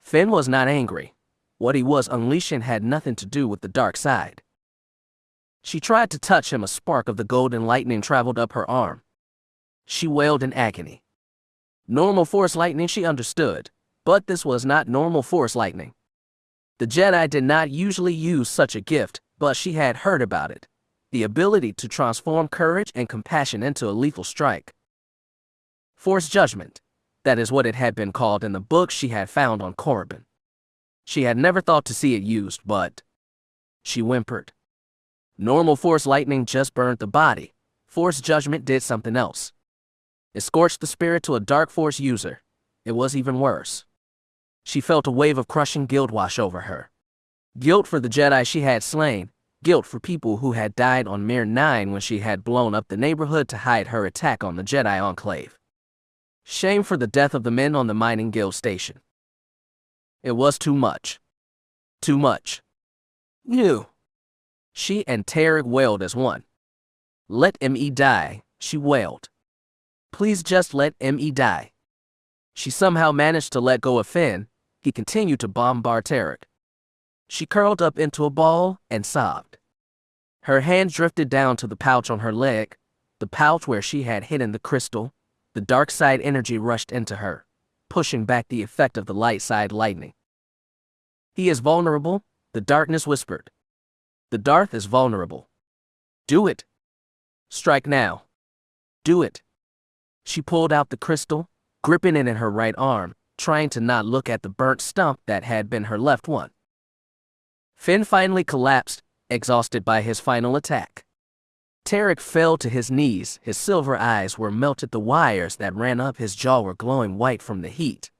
Finn was not angry. What he was unleashing had nothing to do with the dark side. She tried to touch him. A spark of the golden lightning traveled up her arm. She wailed in agony. Normal force lightning, she understood, but this was not normal force lightning. The Jedi did not usually use such a gift, but she had heard about it. The ability to transform courage and compassion into a lethal strike. Force judgment. That is what it had been called in the book she had found on Corbin. She had never thought to see it used, but she whimpered. Normal force lightning just burned the body. Force judgment did something else. It scorched the spirit to a dark force user. It was even worse. She felt a wave of crushing guilt wash over her. Guilt for the Jedi she had slain. Guilt for people who had died on Mir 9 when she had blown up the neighborhood to hide her attack on the Jedi Enclave. Shame for the death of the men on the mining guild station. It was too much. Too much. You. She and Trik wailed as one. "Let me die," she wailed. "Please just let me die." She somehow managed to let go of Finn. He continued to bombard Trik. She curled up into a ball and sobbed. Her hand drifted down to the pouch on her leg, the pouch where she had hidden the crystal. The dark side energy rushed into her, pushing back the effect of the light side lightning. He is vulnerable, the darkness whispered. The Darth is vulnerable. Do it. Strike now. Do it. She pulled out the crystal, gripping it in her right arm, trying to not look at the burnt stump that had been her left one. Finn finally collapsed, exhausted by his final attack. Trik fell to his knees, his silver eyes were melted, the wires that ran up his jaw were glowing white from the heat.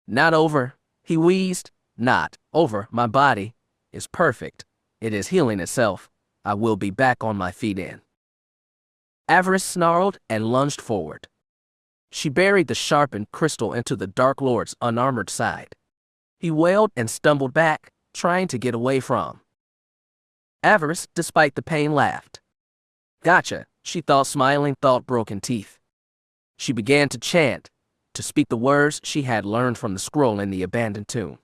Not over, he wheezed. Not over, my body is perfect. It is healing itself. I will be back on my feet in. Avaryss snarled and lunged forward. She buried the sharpened crystal into the Dark Lord's unarmored side. He wailed and stumbled back, trying to get away from. Avaryss, despite the pain, laughed. Gotcha, she thought, smiling thought-broken teeth. She began to chant, to speak the words she had learned from the scroll in the abandoned tomb.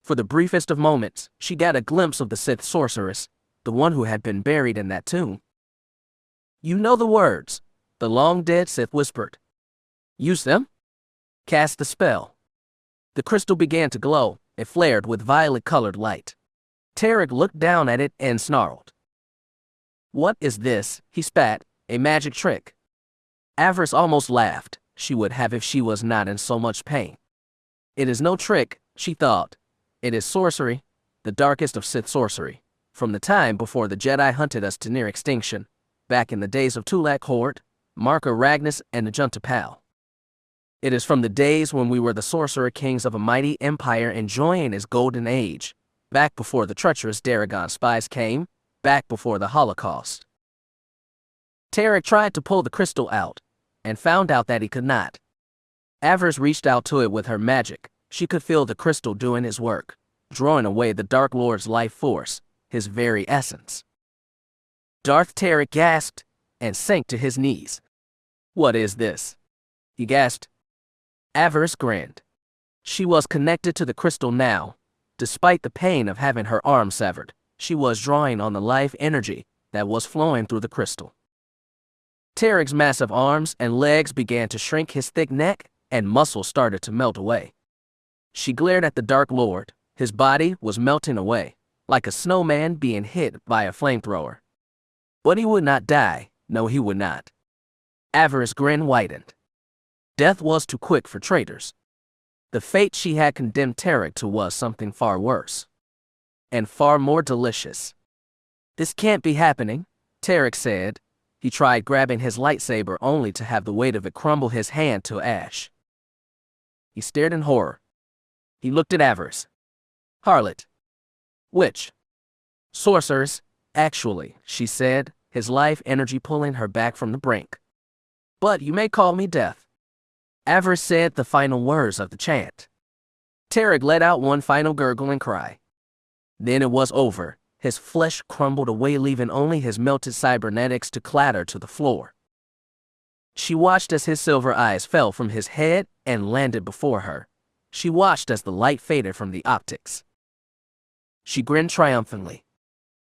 For the briefest of moments, she got a glimpse of the Sith sorceress, the one who had been buried in that tomb. You know the words, the long-dead Sith whispered. Use them? Cast the spell. The crystal began to glow. It flared with violet-colored light. Trik looked down at it and snarled. What is this? He spat. A magic trick. Avaryss almost laughed. She would have if she was not in so much pain. It is no trick, she thought. It is sorcery, the darkest of Sith sorcery, from the time before the Jedi hunted us to near extinction, back in the days of Tulak Horde, Marker Ragnus, and Ajunta Pal. It is from the days when we were the sorcerer kings of a mighty empire enjoying its golden age, back before the treacherous Daragon spies came, back before the Holocaust. Trik tried to pull the crystal out, and found out that he could not. Avaryss reached out to it with her magic. She could feel the crystal doing his work, drawing away the Dark Lord's life force, his very essence. Darth Trik gasped, and sank to his knees. What is this? He gasped. Avaryss grinned. She was connected to the crystal now. Despite the pain of having her arm severed, she was drawing on the life energy that was flowing through the crystal. Trik's massive arms and legs began to shrink, his thick neck and muscles started to melt away. She glared at the Dark Lord. His body was melting away, like a snowman being hit by a flamethrower. But he would not die. No, he would not. Avaryss' grin widened. Death was too quick for traitors. The fate she had condemned Trik to was something far worse. And far more delicious. This can't be happening, Trik said. He tried grabbing his lightsaber only to have the weight of it crumble his hand to ash. He stared in horror. He looked at Avaryss. Harlot. Witch. Sorceress, actually, she said, his life energy pulling her back from the brink. But you may call me Death. Avaryss said the final words of the chant. Trik let out one final gurgling cry. Then it was over. His flesh crumbled away, leaving only his melted cybernetics to clatter to the floor. She watched as his silver eyes fell from his head and landed before her. She watched as the light faded from the optics. She grinned triumphantly.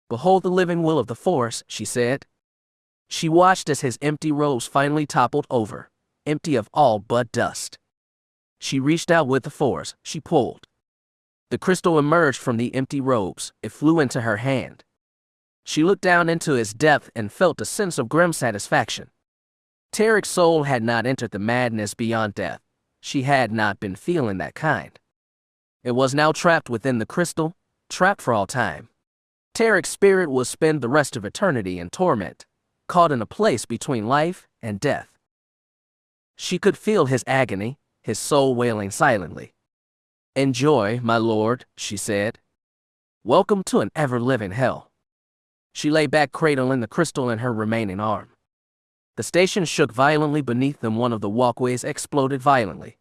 Behold the living will of the Force, she said. She watched as his empty robes finally toppled over, empty of all but dust. She reached out with the Force. She pulled. The crystal emerged from the empty robes. It flew into her hand. She looked down into its depth and felt a sense of grim satisfaction. Trik's soul had not entered the madness beyond death. She had not been feeling that kind. It was now trapped within the crystal, trapped for all time. Trik's spirit would spend the rest of eternity in torment, caught in a place between life and death. She could feel his agony, his soul wailing silently. Enjoy, my lord, she said. Welcome to an ever-living hell. She lay back, cradling the crystal in her remaining arm. The station shook violently beneath them. One of the walkways exploded violently.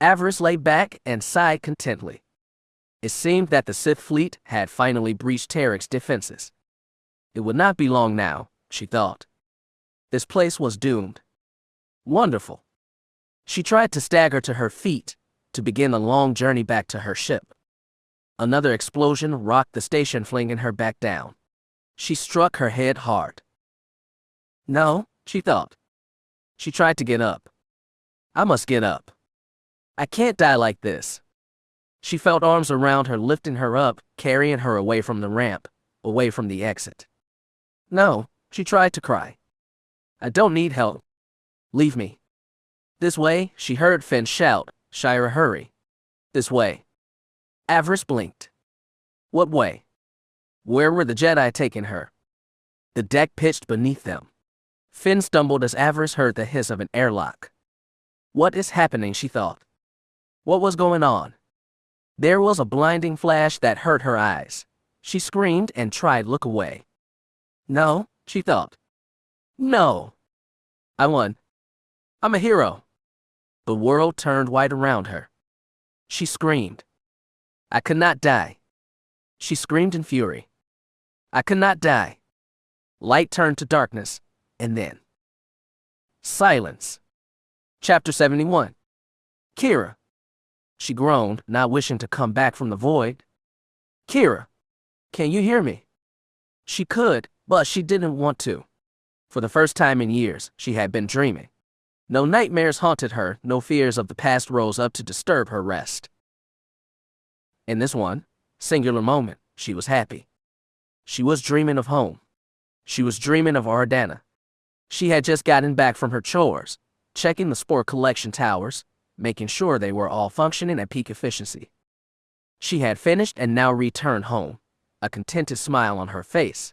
Avaryss lay back and sighed contentedly. It seemed that the Sith fleet had finally breached Trik's defenses. It would not be long now, she thought. This place was doomed. Wonderful. She tried to stagger to her feet, to begin the long journey back to her ship. Another explosion rocked the station, flinging her back down. She struck her head hard. No, she thought. She tried to get up. I must get up. I can't die like this. She felt arms around her, lifting her up, carrying her away from the ramp, away from the exit. No, she tried to cry. I don't need help. Leave me. This way, she heard Finn shout. Shira, hurry. This way. Avaryss blinked. What way? Where were the Jedi taking her? The deck pitched beneath them. Finn stumbled as Avaryss heard the hiss of an airlock. What is happening, she thought. What was going on? There was a blinding flash that hurt her eyes. She screamed and tried to look away. No, she thought. No. I won. I'm a hero. The world turned white around her. She screamed. I could not die. She screamed in fury. I could not die. Light turned to darkness, and then silence. Chapter 71. Kira. She groaned, not wishing to come back from the void. Kira, can you hear me? She could, but she didn't want to. For the first time in years, she had been dreaming. No nightmares haunted her, no fears of the past rose up to disturb her rest. In this one singular moment, she was happy. She was dreaming of home. She was dreaming of Ardana. She had just gotten back from her chores, checking the spore collection towers, making sure they were all functioning at peak efficiency. She had finished and now returned home, a contented smile on her face.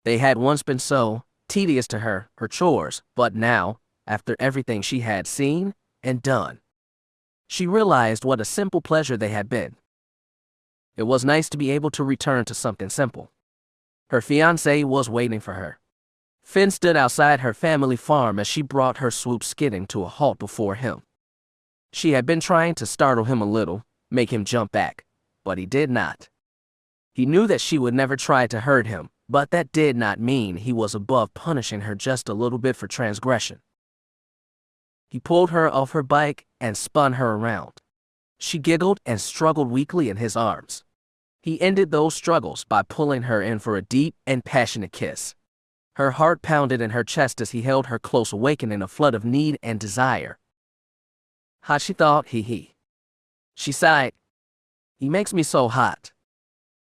They had once been so tedious to her, her chores, but now, after everything she had seen and done, she realized what a simple pleasure they had been. It was nice to be able to return to something simple. Her fiancé was waiting for her. Finn stood outside her family farm as she brought her swoop skidding to a halt before him. She had been trying to startle him a little, make him jump back, but he did not. He knew that she would never try to hurt him, but that did not mean he was above punishing her just a little bit for transgression. He pulled her off her bike and spun her around. She giggled and struggled weakly in his arms. He ended those struggles by pulling her in for a deep and passionate kiss. Her heart pounded in her chest as he held her close, awakening a flood of need and desire. Hot, she thought, he. She sighed. He makes me so hot.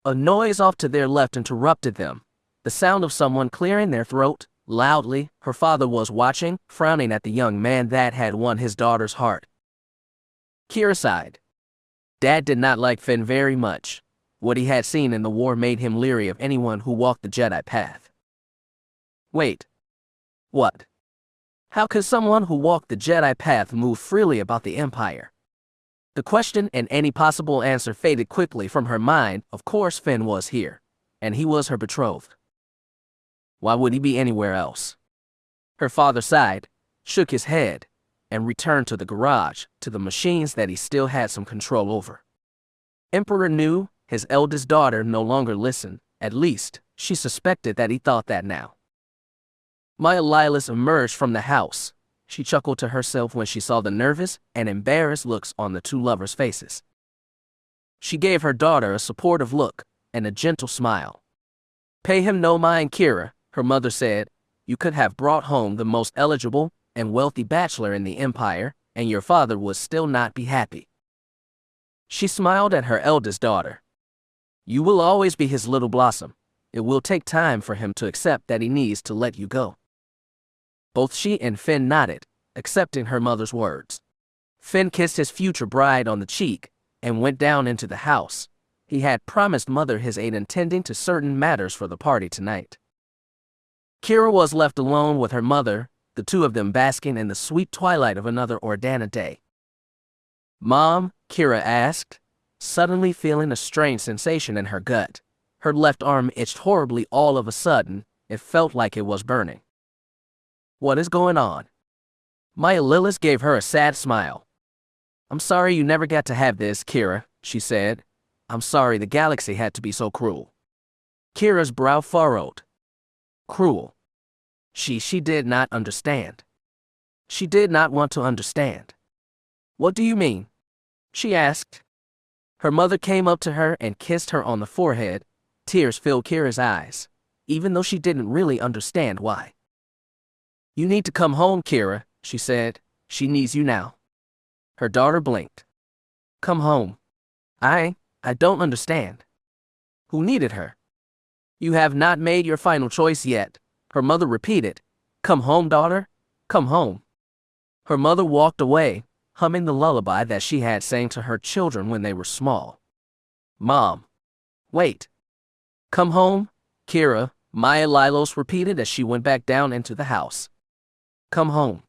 A noise off to their left interrupted them, the sound of someone clearing their throat, loudly. Her father was watching, frowning at the young man that had won his daughter's heart. Kira sighed. Dad did not like Finn very much. What he had seen in the war made him leery of anyone who walked the Jedi path. Wait. What? How could someone who walked the Jedi path move freely about the Empire? The question and any possible answer faded quickly from her mind. Of course Finn was here, and he was her betrothed. Why would he be anywhere else? Her father sighed, shook his head, and returned to the garage, to the machines that he still had some control over. Emperor knew his eldest daughter no longer listened. At least, she suspected that he thought that now. Maya Lilas emerged from the house. She chuckled to herself when she saw the nervous and embarrassed looks on the two lovers' faces. She gave her daughter a supportive look and a gentle smile. Pay him no mind, Kira, her mother said. You could have brought home the most eligible and wealthy bachelor in the Empire, and your father would still not be happy. She smiled at her eldest daughter. You will always be his little blossom. It will take time for him to accept that he needs to let you go. Both she and Finn nodded, accepting her mother's words. Finn kissed his future bride on the cheek and went down into the house. He had promised Mother his aid in tending to certain matters for the party tonight. Kira was left alone with her mother, the two of them basking in the sweet twilight of another Ardana day. Mom, Kira asked, suddenly feeling a strange sensation in her gut. Her left arm itched horribly all of a sudden. It felt like it was burning. What is going on? Maya Lilas gave her a sad smile. I'm sorry you never got to have this, Kira, she said. I'm sorry the galaxy had to be so cruel. Kira's brow furrowed. Cruel. She did not understand. She did not want to understand. What do you mean? She asked. Her mother came up to her and kissed her on the forehead. Tears filled Kira's eyes, even though she didn't really understand why. "You need to come home, Kira," she said. "She needs you now." Her daughter blinked. "Come home? I don't understand. Who needed her?" "You have not made your final choice yet," her mother repeated. "Come home, daughter. Come home." Her mother walked away, humming the lullaby that she had sang to her children when they were small. "Mom. Wait. Come home, Kira," Maya Lilos repeated as she went back down into the house. "Come home."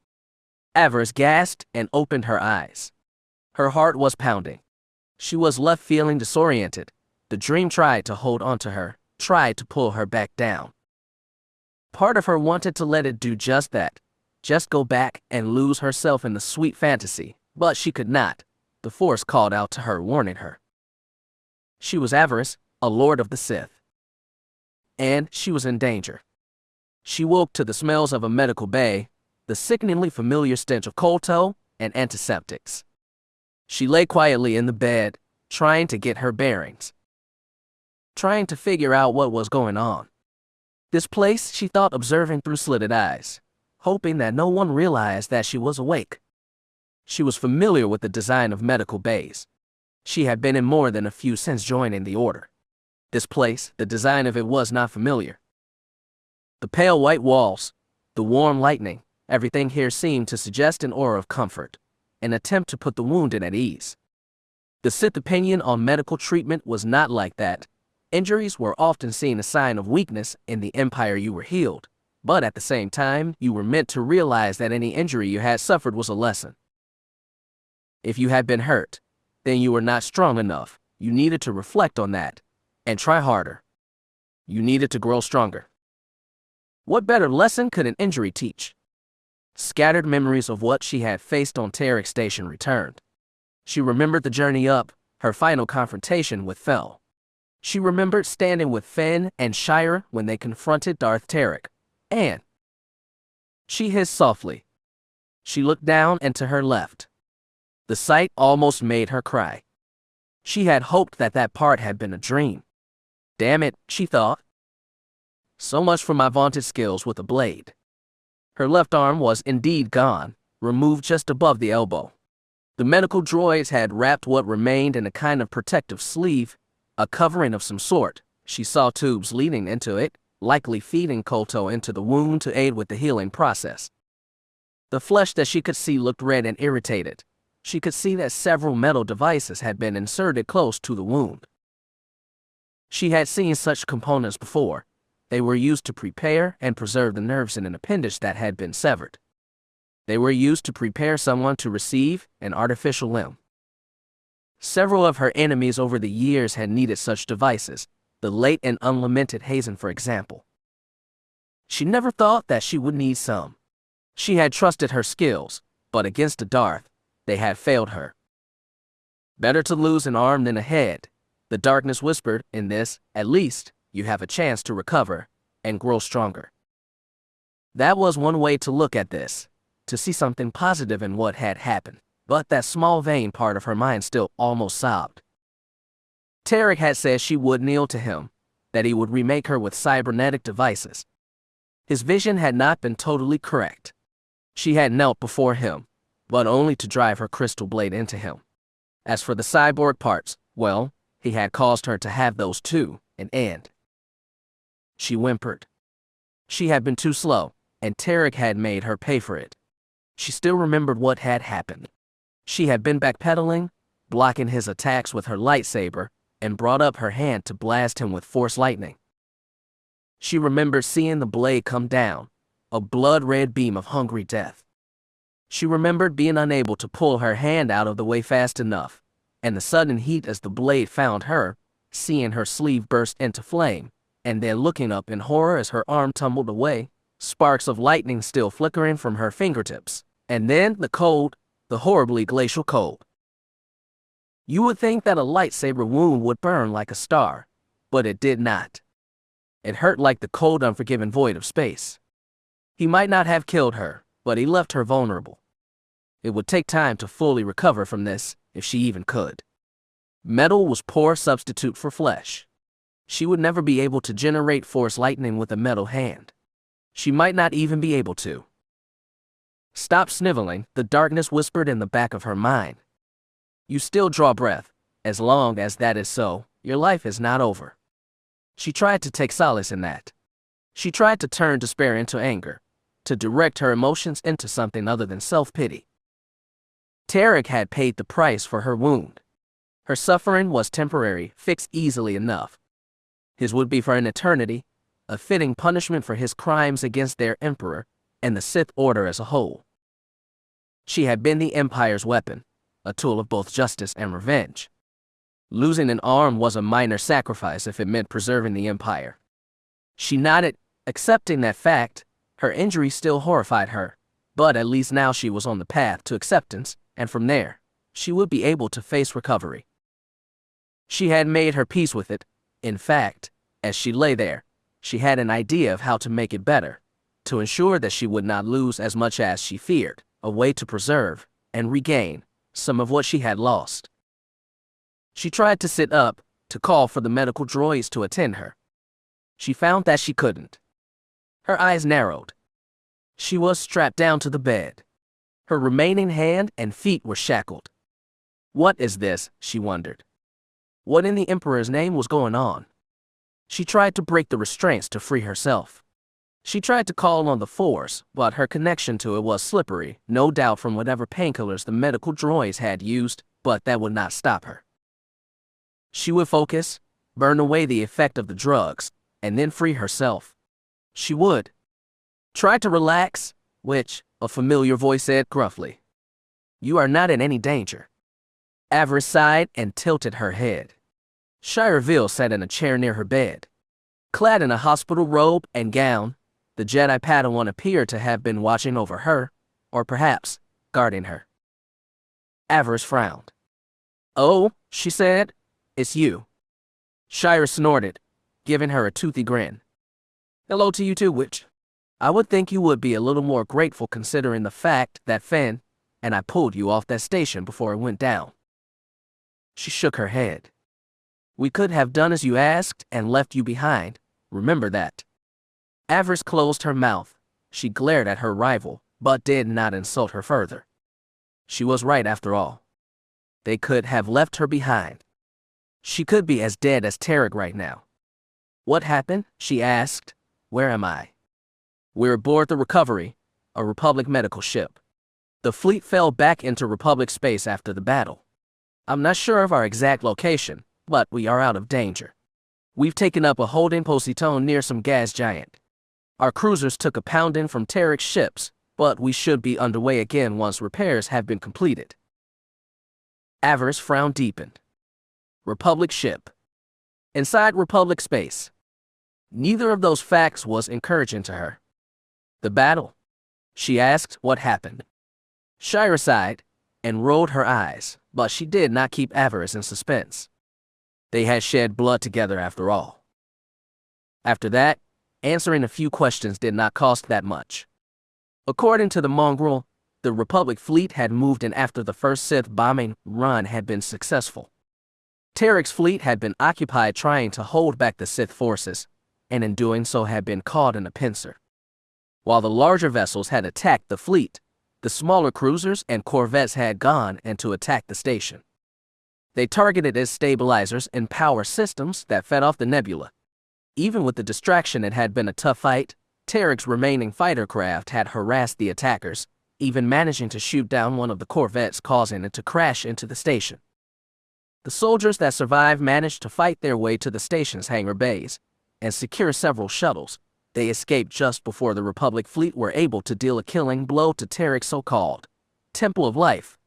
Avaryss gasped and opened her eyes. Her heart was pounding. She was left feeling disoriented. The dream tried to hold onto her, tried to pull her back down. Part of her wanted to let it do just that, just go back and lose herself in the sweet fantasy, but she could not. The Force called out to her, warning her. She was Avaryss, a lord of the Sith. And she was in danger. She woke to the smells of a medical bay, the sickeningly familiar stench of colto and antiseptics. She lay quietly in the bed, trying to get her bearings, trying to figure out what was going on. This place, she thought, observing through slitted eyes, hoping that no one realized that she was awake. She was familiar with the design of medical bays. She had been in more than a few since joining the Order. This place, the design of it was not familiar. The pale white walls, the warm lighting, everything here seemed to suggest an aura of comfort, an attempt to put the wounded at ease. The Sith opinion on medical treatment was not like that. Injuries were often seen as a sign of weakness. In the Empire you were healed, but at the same time you were meant to realize that any injury you had suffered was a lesson. If you had been hurt, then you were not strong enough. You needed to reflect on that and try harder. You needed to grow stronger. What better lesson could an injury teach? Scattered memories of what she had faced on Trik Station returned. She remembered the journey up, her final confrontation with Fel. She remembered standing with Finn and Shira when they confronted Darth Trik, and she hissed softly. She looked down and to her left. The sight almost made her cry. She had hoped that that part had been a dream. Damn it, she thought. So much for my vaunted skills with a blade. Her left arm was indeed gone, removed just above the elbow. The medical droids had wrapped what remained in a kind of protective sleeve, a covering of some sort. She saw tubes leading into it, likely feeding colto into the wound to aid with the healing process. The flesh that she could see looked red and irritated. She could see that several metal devices had been inserted close to the wound. She had seen such components before. They were used to prepare and preserve the nerves in an appendage that had been severed. They were used to prepare someone to receive an artificial limb. Several of her enemies over the years had needed such devices, the late and unlamented Hazen, for example. She never thought that she would need some. She had trusted her skills, but against the Darth, they had failed her. Better to lose an arm than a head, the darkness whispered. In this, at least, you have a chance to recover and grow stronger. That was one way to look at this, to see something positive in what had happened, but that small vain part of her mind still almost sobbed. Trik had said she would kneel to him, that he would remake her with cybernetic devices. His vision had not been totally correct. She had knelt before him, but only to drive her crystal blade into him. As for the cyborg parts, well, he had caused her to have those too, and she whimpered. She had been too slow, and Trik had made her pay for it. She still remembered what had happened. She had been backpedaling, blocking his attacks with her lightsaber, and brought up her hand to blast him with force lightning. She remembered seeing the blade come down, a blood-red beam of hungry death. She remembered being unable to pull her hand out of the way fast enough, and the sudden heat as the blade found her, seeing her sleeve burst into flame, and then looking up in horror as her arm tumbled away, sparks of lightning still flickering from her fingertips, and then the cold, the horribly glacial cold. You would think that a lightsaber wound would burn like a star, but it did not. It hurt like the cold, unforgiving void of space. He might not have killed her, but he left her vulnerable. It would take time to fully recover from this, if she even could. Metal was poor substitute for flesh. She would never be able to generate force lightning with a metal hand. She might not even be able to. Stop sniveling, the darkness whispered in the back of her mind. You still draw breath. As long as that is so, your life is not over. She tried to take solace in that. She tried to turn despair into anger, to direct her emotions into something other than self-pity. Trik had paid the price for her wound. Her suffering was temporary, fixed easily enough. His would be for an eternity, a fitting punishment for his crimes against their emperor and the Sith Order as a whole. She had been the Empire's weapon, a tool of both justice and revenge. Losing an arm was a minor sacrifice if it meant preserving the Empire. She nodded, accepting that fact. Her injury still horrified her, but at least now she was on the path to acceptance, and from there, she would be able to face recovery. She had made her peace with it. In fact, as she lay there, she had an idea of how to make it better, to ensure that she would not lose as much as she feared, a way to preserve and regain some of what she had lost. She tried to sit up, to call for the medical droids to attend her. She found that she couldn't. Her eyes narrowed. She was strapped down to the bed. Her remaining hand and feet were shackled. What is this, she wondered. What in the Emperor's name was going on? She tried to break the restraints to free herself. She tried to call on the Force, but her connection to it was slippery, no doubt from whatever painkillers the medical droids had used, but that would not stop her. She would focus, burn away the effect of the drugs, and then free herself. She would. Try to relax, which, a familiar voice said gruffly. You are not in any danger. Avaryss sighed and tilted her head. Shireville sat in a chair near her bed. Clad in a hospital robe and gown, the Jedi Padawan appeared to have been watching over her, or perhaps, guarding her. Avaryss frowned. Oh, she said, it's you. Shira snorted, giving her a toothy grin. Hello to you too, witch. I would think you would be a little more grateful considering the fact that Finn and I pulled you off that station before it went down. She shook her head. We could have done as you asked and left you behind, remember that. Avaryss closed her mouth. She glared at her rival, but did not insult her further. She was right after all. They could have left her behind. She could be as dead as Trik right now. What happened? She asked. Where am I? We're aboard the Recovery, a Republic medical ship. The fleet fell back into Republic space after the battle. I'm not sure of our exact location, but we are out of danger. We've taken up a holding position near some gas giant. Our cruisers took a pounding from Trik's ships, but we should be underway again once repairs have been completed. Avaryss' frown deepened. Republic ship. Inside Republic space. Neither of those facts was encouraging to her. The battle? She asked what happened. Shira sighed and rolled her eyes, but she did not keep Avaryss in suspense. They had shed blood together after all. After that, answering a few questions did not cost that much. According to the mongrel, the Republic fleet had moved in after the first Sith bombing run had been successful. Trik's fleet had been occupied trying to hold back the Sith forces, and in doing so had been caught in a pincer. While the larger vessels had attacked the fleet, the smaller cruisers and corvettes had gone in to attack the station. They targeted its stabilizers and power systems that fed off the nebula. Even with the distraction, it had been a tough fight. Trik's remaining fighter craft had harassed the attackers, even managing to shoot down one of the corvettes, causing it to crash into the station. The soldiers that survived managed to fight their way to the station's hangar bays and secure several shuttles. They escaped just before the Republic fleet were able to deal a killing blow to Trik's so-called Temple of Life.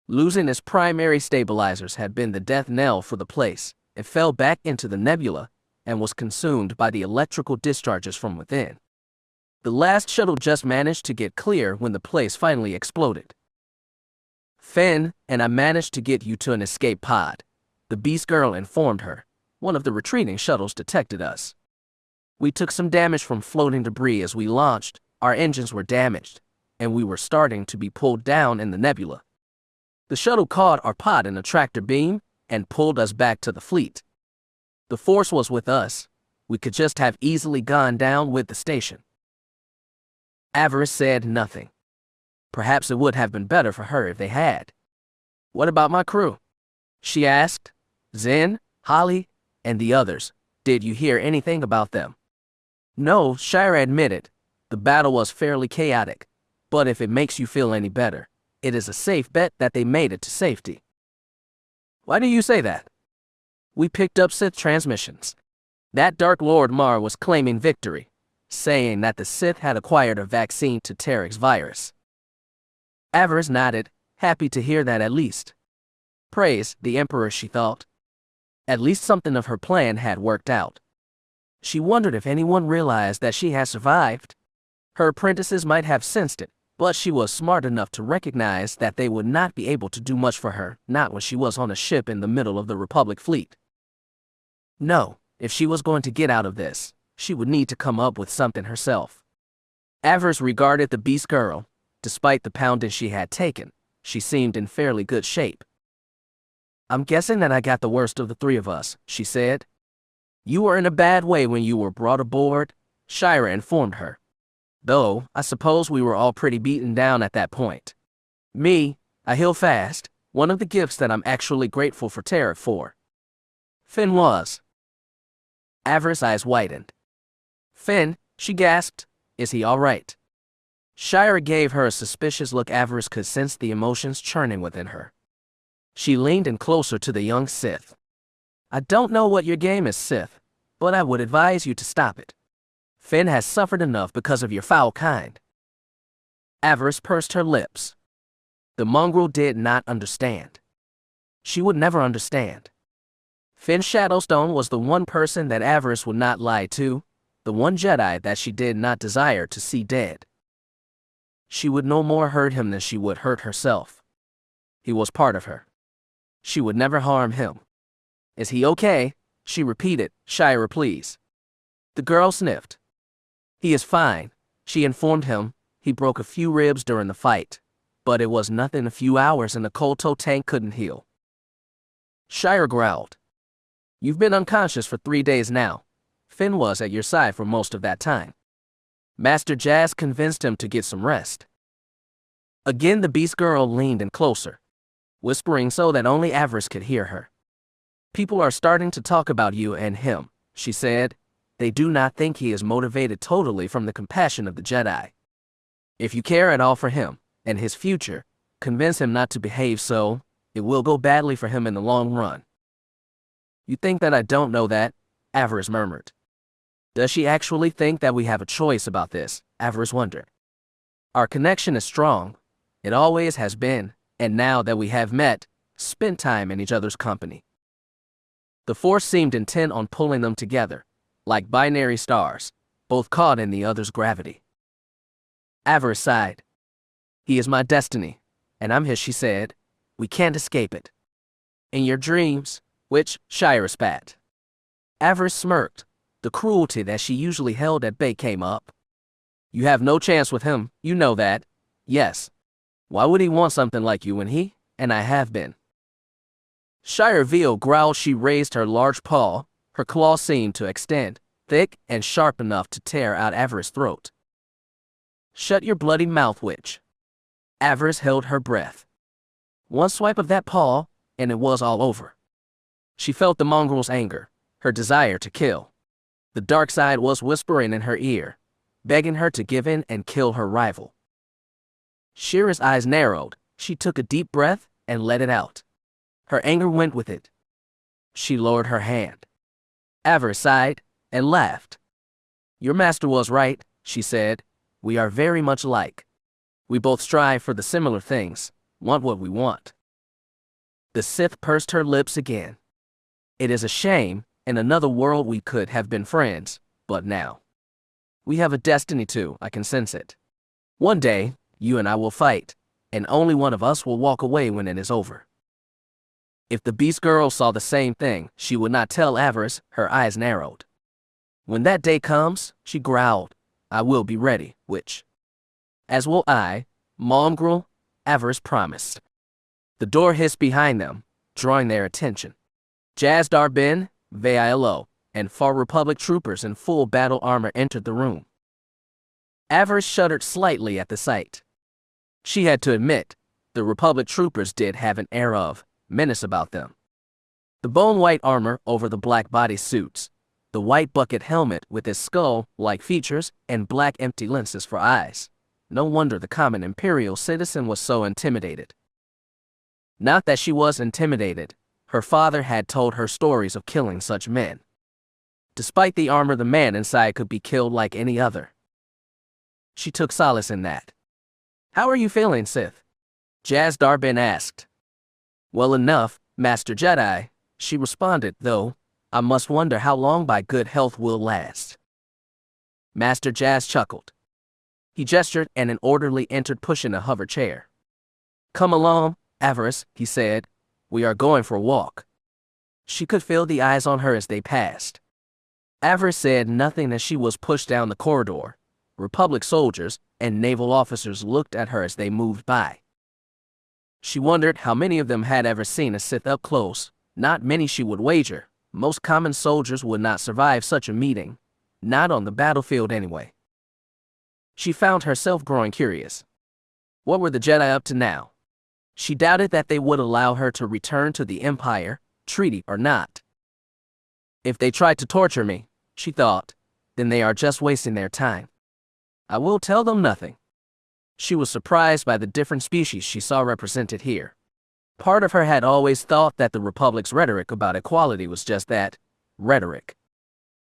Losing its primary stabilizers had been the death knell for the place. It fell back into the nebula and was consumed by the electrical discharges from within. The last shuttle just managed to get clear when the place finally exploded. Finn and I managed to get you to an escape pod, the Beast Girl informed her. One of the retreating shuttles detected us. We took some damage from floating debris as we launched. Our engines were damaged, and we were starting to be pulled down in the nebula. The shuttle caught our pod in a tractor beam and pulled us back to the fleet. The Force was with us. We could just have easily gone down with the station. Avaryss said nothing. Perhaps it would have been better for her if they had. What about my crew? She asked. Zen, Holly, and the others. Did you hear anything about them? No, Shira admitted. The battle was fairly chaotic. But if it makes you feel any better, it is a safe bet that they made it to safety. Why do you say that? We picked up Sith transmissions. That Dark Lord Mar was claiming victory, saying that the Sith had acquired a vaccine to Trik's virus. Avaryss nodded, happy to hear that at least. Praise the Emperor, she thought. At least something of her plan had worked out. She wondered if anyone realized that she had survived. Her apprentices might have sensed it, but she was smart enough to recognize that they would not be able to do much for her, not when she was on a ship in the middle of the Republic fleet. No, if she was going to get out of this, she would need to come up with something herself. Avaryss regarded the beast girl. Despite the pounding she had taken, she seemed in fairly good shape. I'm guessing that I got the worst of the three of us, she said. You were in a bad way when you were brought aboard, Shira informed her. Though, I suppose we were all pretty beaten down at that point. Me, I heal fast, one of the gifts that I'm actually grateful for Trik for. Finn was. Avaryss' eyes widened. Finn, she gasped, is he all right? Shira gave her a suspicious look. Avaryss could sense the emotions churning within her. She leaned in closer to the young Sith. I don't know what your game is, Sith, but I would advise you to stop it. Finn has suffered enough because of your foul kind. Avaryss pursed her lips. The mongrel did not understand. She would never understand. Finn Shadowstone was the one person that Avaryss would not lie to, the one Jedi that she did not desire to see dead. She would no more hurt him than she would hurt herself. He was part of her. She would never harm him. Is he okay? She repeated, Shira, please. The girl sniffed. He is fine, she informed him. He broke a few ribs during the fight, but it was nothing a few hours and the Kolto tank couldn't heal. Shira growled. You've been unconscious for 3 days now. Finn was at your side for most of that time. Master Jazz convinced him to get some rest. Again the beast girl leaned in closer, whispering so that only Avaryss could hear her. People are starting to talk about you and him, she said. They do not think he is motivated totally from the compassion of the Jedi. If you care at all for him and his future, convince him not to behave so. It will go badly for him in the long run. You think that I don't know that? Avaryss murmured. Does she actually think that we have a choice about this? Avaryss wondered. Our connection is strong. It always has been, and now that we have met, spent time in each other's company. The Force seemed intent on pulling them together, like binary stars, both caught in the other's gravity. Avaryss sighed. He is my destiny, and I'm his, she said. We can't escape it. In your dreams, which Shira spat. Avaryss smirked. The cruelty that she usually held at bay came up. You have no chance with him, you know that. Yes. Why would he want something like you when he and I have been? Shira Veal growled. She raised her large paw. Her claw seemed to extend, thick and sharp enough to tear out Avaryss' throat. Shut your bloody mouth, witch. Avaryss held her breath. One swipe of that paw, and it was all over. She felt the mongrel's anger, her desire to kill. The dark side was whispering in her ear, begging her to give in and kill her rival. Shira's eyes narrowed. She took a deep breath and let it out. Her anger went with it. She lowered her hand. Avaryss sighed and laughed. Your master was right, she said. We are very much alike. We both strive for the similar things, want what we want. The Sith pursed her lips again. It is a shame. In another world we could have been friends, but now. We have a destiny too, I can sense it. One day, you and I will fight, and only one of us will walk away when it is over. If the beast girl saw the same thing, she would not tell Avaryss. Her eyes narrowed. When that day comes, she growled, I will be ready, witch. As will I, mongrel, Avaryss promised. The door hissed behind them, drawing their attention. Jaz Darbin, Veilo, and 4 Republic troopers in full battle armor entered the room. Avaryss shuddered slightly at the sight. She had to admit, the Republic troopers did have an air of menace about them. The bone-white armor over the black body suits, the white bucket helmet with its skull-like features, and black empty lenses for eyes. No wonder the common Imperial citizen was so intimidated. Not that she was intimidated. Her father had told her stories of killing such men. Despite the armor, the man inside could be killed like any other. She took solace in that. "How are you feeling, Sith?" Jaz Darbin asked. "Well enough, Master Jedi," she responded, "though I must wonder how long my good health will last." Master Jaz chuckled. He gestured and an orderly entered pushing a hover chair. "Come along, Avaryss," he said. "We are going for a walk." She could feel the eyes on her as they passed. Avaryss said nothing as she was pushed down the corridor. Republic soldiers and naval officers looked at her as they moved by. She wondered how many of them had ever seen a Sith up close. Not many, she would wager. Most common soldiers would not survive such a meeting. Not on the battlefield anyway. She found herself growing curious. What were the Jedi up to now? She doubted that they would allow her to return to the Empire, treaty or not. If they tried to torture me, she thought, then they are just wasting their time. I will tell them nothing. She was surprised by the different species she saw represented here. Part of her had always thought that the Republic's rhetoric about equality was just that, rhetoric.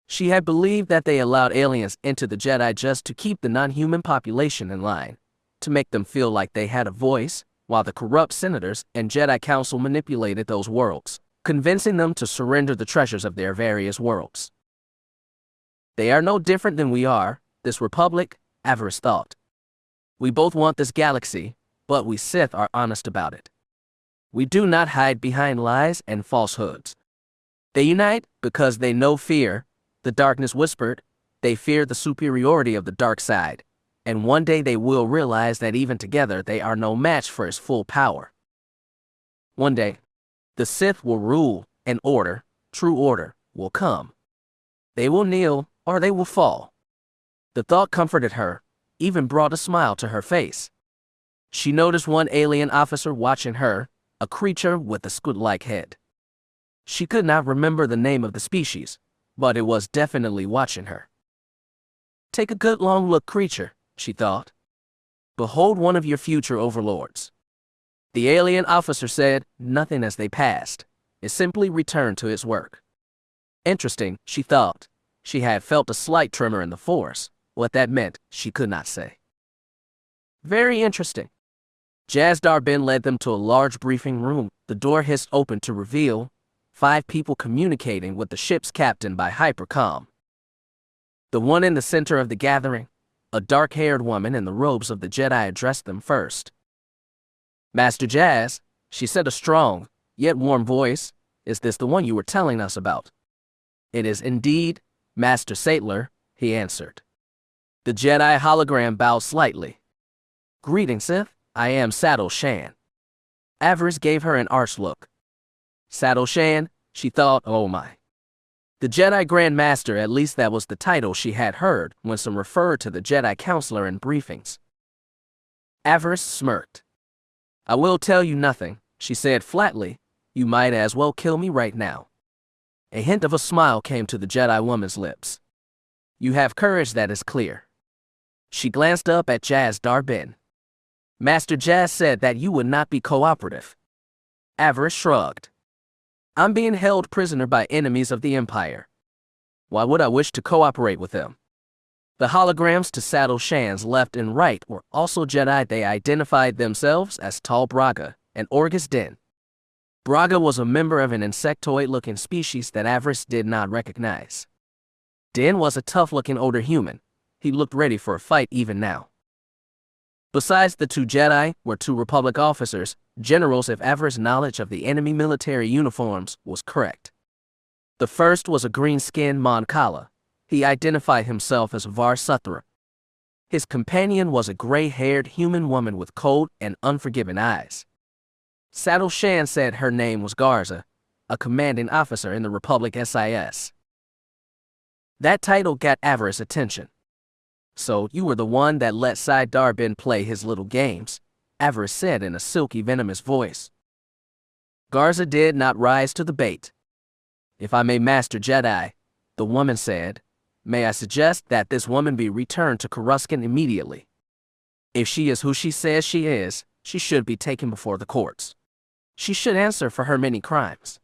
She had believed that they allowed aliens into the Jedi just to keep the non-human population in line, to make them feel like they had a voice, while the corrupt senators and Jedi Council manipulated those worlds, convincing them to surrender the treasures of their various worlds. They are no different than we are, this Republic, Avaryss thought. We both want this galaxy, but we Sith are honest about it. We do not hide behind lies and falsehoods. They unite because they know fear, the darkness whispered. They fear the superiority of the dark side, and one day they will realize that even together they are no match for its full power. One day, the Sith will rule, and order, true order, will come. They will kneel, or they will fall. The thought comforted her, even brought a smile to her face. She noticed one alien officer watching her, a creature with a squid-like head. She could not remember the name of the species, but it was definitely watching her. Take a good long look, creature, she thought. Behold one of your future overlords. The alien officer said nothing as they passed. It simply returned to its work. Interesting, she thought. She had felt a slight tremor in the force. What that meant, she could not say. Very interesting. Jaz Darbin led them to a large briefing room. The door hissed open to reveal 5 people communicating with the ship's captain by hypercom. The one in the center of the gathering, a dark-haired woman in the robes of the Jedi, addressed them first. Master Jaz, she said, a strong, yet warm voice, is this the one you were telling us about? It is indeed, Master Sattler, he answered. The Jedi hologram bowed slightly. Greetings, Sith. I am Saddle Shan. Avaryss gave her an arch look. Saddle Shan, she thought, oh my. The Jedi Grand Master, at least that was the title she had heard when some referred to the Jedi Counselor in briefings. Avaryss smirked. I will tell you nothing, she said flatly. You might as well kill me right now. A hint of a smile came to the Jedi woman's lips. You have courage, that is clear. She glanced up at Jaz Darbin. Master Jaz said that you would not be cooperative. Avaryss shrugged. I'm being held prisoner by enemies of the Empire. Why would I wish to cooperate with them? The holograms to Saddle Shan's left and right were also Jedi. They identified themselves as Tal Braga and Orgus Din. Braga was a member of an insectoid-looking species that Avaryss did not recognize. Din was a tough-looking older human. He looked ready for a fight even now. Besides the 2 Jedi were 2 Republic officers, generals, if Avaryss' knowledge of the enemy military uniforms was correct. The first was a green-skinned Mon Cala. He identified himself as Var Suthra. His companion was a gray-haired human woman with cold and unforgiving eyes. Saddle Shan said her name was Garza, a commanding officer in the Republic SIS. That title got Avaryss' attention. So you were the one that let Side Darbin play his little games, Avaryss said in a silky, venomous voice. Garza did not rise to the bait. If I may, Master Jedi, the woman said, may I suggest that this woman be returned to Coruscant immediately. If she is who she says she is, she should be taken before the courts. She should answer for her many crimes.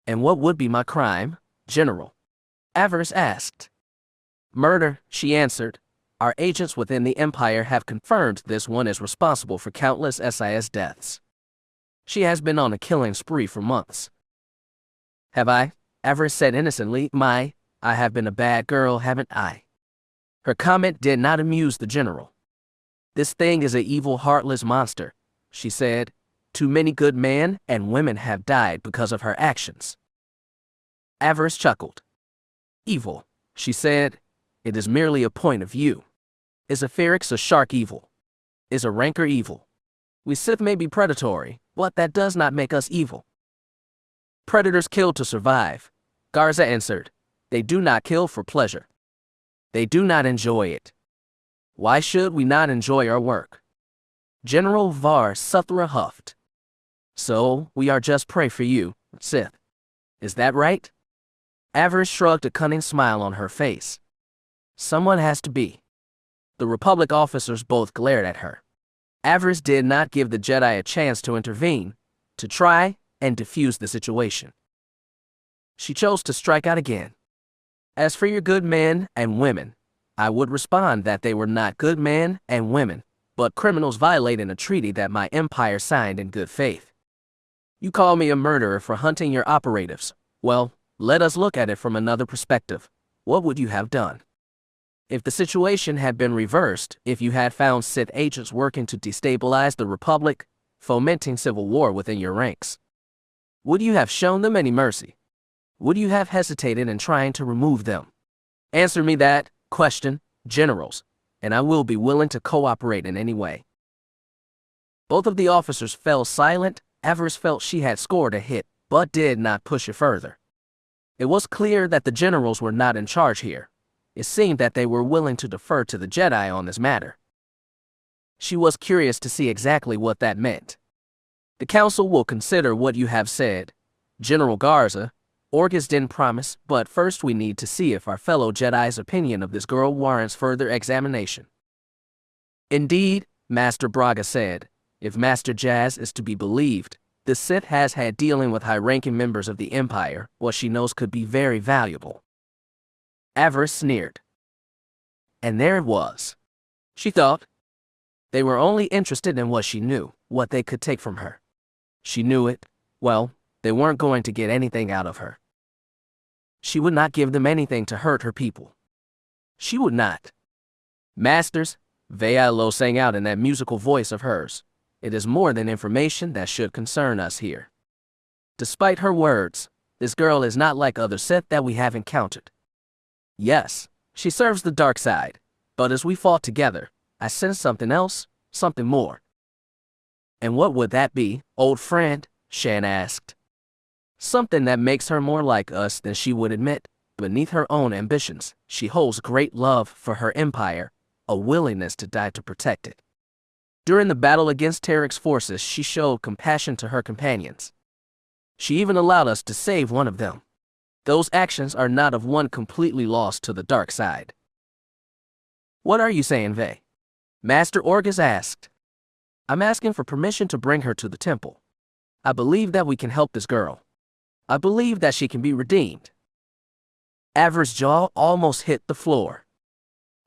And what would be my crime, General? Avaryss asked. Murder, she answered. Our agents within the Empire have confirmed this one is responsible for countless SIS deaths. She has been on a killing spree for months. Have I? Avaryss said innocently. I have been a bad girl, haven't I? Her comment did not amuse the general. This thing is an evil, heartless monster, she said. Too many good men and women have died because of her actions. Avaryss chuckled. Evil, she said. It is merely a point of view. Is a Feryx a shark evil? Is a rancor evil? We Sith may be predatory, but that does not make us evil. Predators kill to survive, Garza answered. They do not kill for pleasure. They do not enjoy it. Why should we not enjoy our work? General Var Suthra huffed. So, we are just prey for you, Sith. Is that right? Avaryss shrugged, a cunning smile on her face. Someone has to be. The Republic officers both glared at her. Avaryss did not give the Jedi a chance to intervene, to try and defuse the situation. She chose to strike out again. As for your good men and women, I would respond that they were not good men and women, but criminals violating a treaty that my empire signed in good faith. You call me a murderer for hunting your operatives. Well, let us look at it from another perspective. What would you have done? If the situation had been reversed, if you had found Sith agents working to destabilize the Republic, fomenting civil war within your ranks, would you have shown them any mercy? Would you have hesitated in trying to remove them? Answer me that question, generals, and I will be willing to cooperate in any way. Both of the officers fell silent. Avaryss felt she had scored a hit, but did not push it further. It was clear that the generals were not in charge here. It seemed that they were willing to defer to the Jedi on this matter. She was curious to see exactly what that meant. The council will consider what you have said, General Garza. Orgaz didn't promise, but first we need to see if our fellow Jedi's opinion of this girl warrants further examination. Indeed, Master Braga said, if Master Jazz is to be believed, the Sith has had dealing with high-ranking members of the Empire. What she knows could be very valuable. Avaryss sneered. And there it was. She thought. They were only interested in what she knew, what they could take from her. She knew it. Well, they weren't going to get anything out of her. She would not give them anything to hurt her people. She would not. Masters, Vealo sang out in that musical voice of hers, it is more than information that should concern us here. Despite her words, this girl is not like other Sith that we have encountered. Yes, she serves the dark side, but as we fought together, I sensed something else, something more. And what would that be, old friend? Shan asked. Something that makes her more like us than she would admit. Beneath her own ambitions, she holds great love for her empire, a willingness to die to protect it. During the battle against Tarik's forces, she showed compassion to her companions. She even allowed us to save one of them. Those actions are not of one completely lost to the dark side. What are you saying, Vey? Master Orgaz asked. I'm asking for permission to bring her to the temple. I believe that we can help this girl. I believe that she can be redeemed. Avaryss' jaw almost hit the floor.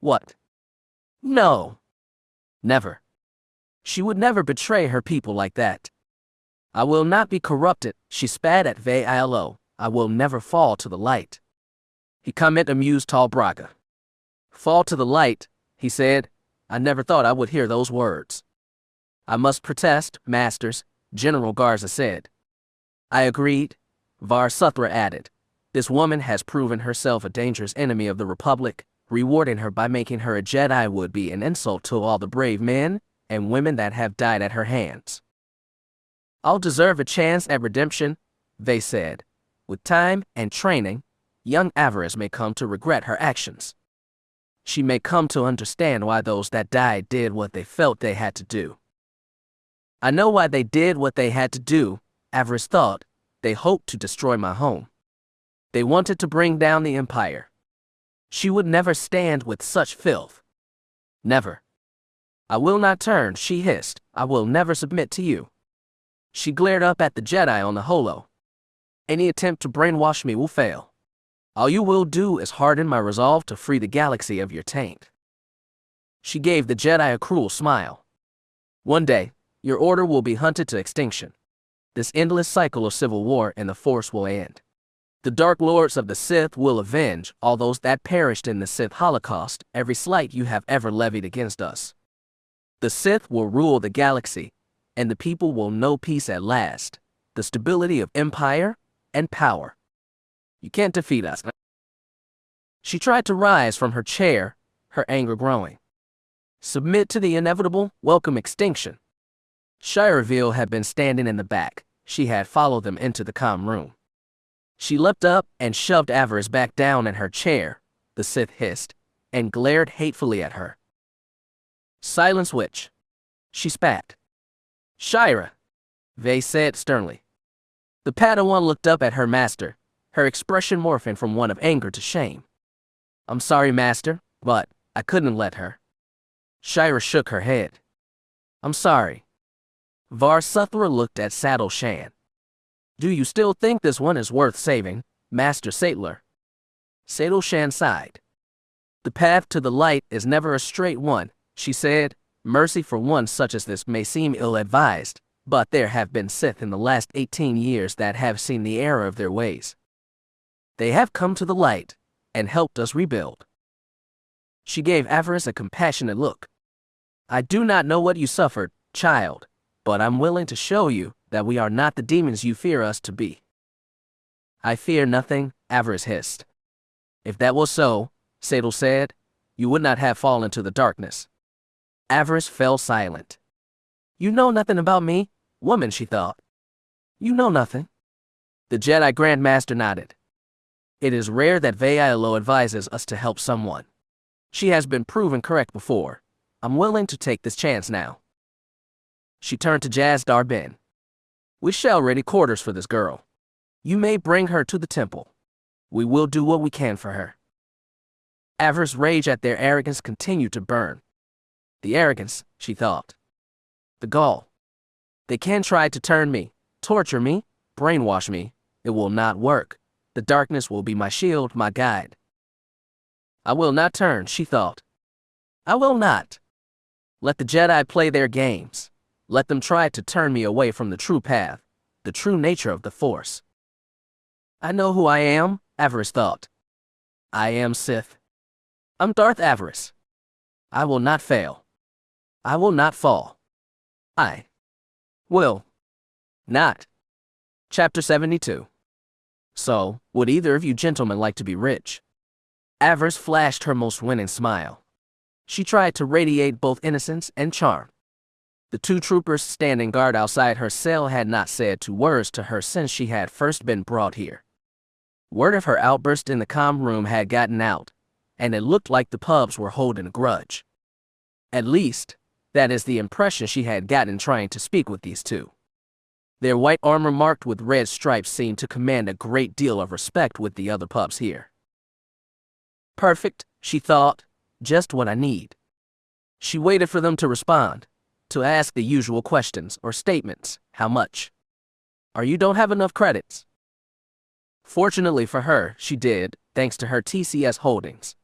What? No. Never. She would never betray her people like that. I will not be corrupted, she spat at Veilo. I will never fall to the light. He commented, amused Tall Braga. Fall to the light, he said. I never thought I would hear those words. I must protest, masters, General Garza said. I agreed, Var Suthra added. This woman has proven herself a dangerous enemy of the Republic. Rewarding her by making her a Jedi would be an insult to all the brave men and women that have died at her hands. I'll deserve a chance at redemption, they said. With time and training, young Avaryss may come to regret her actions. She may come to understand why those that died did what they felt they had to do. I know why they did what they had to do, Avaryss thought. They hoped to destroy my home. They wanted to bring down the Empire. She would never stand with such filth. Never. I will not turn, she hissed. I will never submit to you. She glared up at the Jedi on the holo. Any attempt to brainwash me will fail. All you will do is harden my resolve to free the galaxy of your taint. She gave the Jedi a cruel smile. One day, your order will be hunted to extinction. This endless cycle of civil war in the Force will end. The Dark Lords of the Sith will avenge all those that perished in the Sith Holocaust, every slight you have ever levied against us. The Sith will rule the galaxy, and the people will know peace at last, the stability of empire and power. You can't defeat us. She tried to rise from her chair, her anger growing. Submit to the inevitable, welcome extinction. Shireville had been standing in the back. She had followed them into the comm room. She leapt up and shoved Avaryss back down in her chair, the Sith hissed, and glared hatefully at her. Silence, witch. She spat. Shira, they said sternly. The Padawan looked up at her master, her expression morphing from one of anger to shame. I'm sorry, master, but I couldn't let her. Shira shook her head. I'm sorry. Var Suthra looked at Saddle Shan. Do you still think this one is worth saving, Master Sattler? Saddle Shan sighed. The path to the light is never a straight one, she said. Mercy for one such as this may seem ill-advised, but there have been Sith in the last 18 years that have seen the error of their ways. They have come to the light and helped us rebuild. She gave Avaryss a compassionate look. I do not know what you suffered, child, but I'm willing to show you that we are not the demons you fear us to be. I fear nothing, Avaryss hissed. If that was so, Saddle said, you would not have fallen to the darkness. Avaryss fell silent. You know nothing about me, woman, she thought. You know nothing. The Jedi Grandmaster nodded. It is rare that Vayilo advises us to help someone. She has been proven correct before. I'm willing to take this chance now. She turned to Jaz Darbin. We shall ready quarters for this girl. You may bring her to the temple. We will do what we can for her. Avaryss' rage at their arrogance continued to burn. The arrogance, she thought. The gall. They can try to turn me, torture me, brainwash me. It will not work. The darkness will be my shield, my guide. I will not turn, she thought. I will not. Let the Jedi play their games. Let them try to turn me away from the true path, the true nature of the Force. I know who I am, Avaryss thought. I am Sith. I'm Darth Avaryss. I will not fail. I will not fall. I will not. Chapter 72. So, would either of you gentlemen like to be rich? Avaryss flashed her most winning smile. She tried to radiate both innocence and charm. The two troopers standing guard outside her cell had not said 2 words to her since she had first been brought here. Word of her outburst in the comm room had gotten out, and it looked like the pubs were holding a grudge. At least, that is the impression she had gotten trying to speak with these two. Their white armor marked with red stripes seemed to command a great deal of respect with the other pubs here. Perfect, she thought, just what I need. She waited for them to respond, to ask the usual questions or statements. How much? Or you don't have enough credits? Fortunately for her, she did, thanks to her TCS holdings.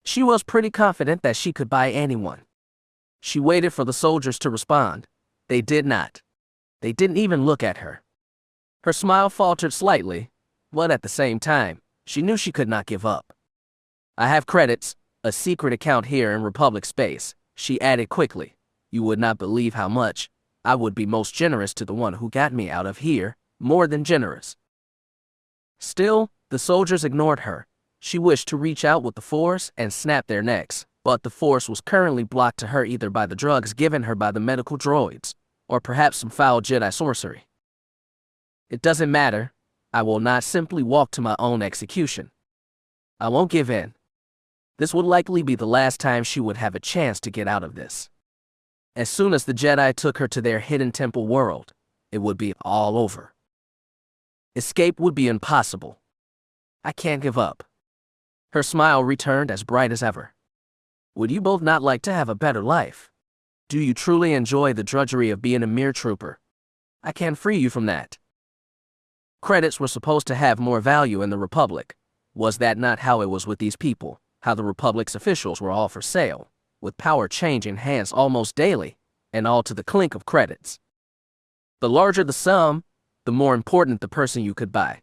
She was pretty confident that she could buy anyone. She waited for the soldiers to respond. They did not. They didn't even look at her. Her smile faltered slightly, but at the same time, she knew she could not give up. I have credits, a secret account here in Republic space, she added quickly. You would not believe how much. I would be most generous to the one who got me out of here, more than generous. Still, the soldiers ignored her. She wished to reach out with the Force and snap their necks, but the Force was currently blocked to her either by the drugs given her by the medical droids, or perhaps some foul Jedi sorcery. It doesn't matter. I will not simply walk to my own execution. I won't give in. This would likely be the last time she would have a chance to get out of this. As soon as the Jedi took her to their hidden temple world, it would be all over. Escape would be impossible. I can't give up. Her smile returned as bright as ever. Would you both not like to have a better life? Do you truly enjoy the drudgery of being a mere trooper? I can't free you from that. Credits were supposed to have more value in the Republic. Was that not how it was with these people? How the Republic's officials were all for sale, with power changing hands almost daily, and all to the clink of credits. The larger the sum, the more important the person you could buy.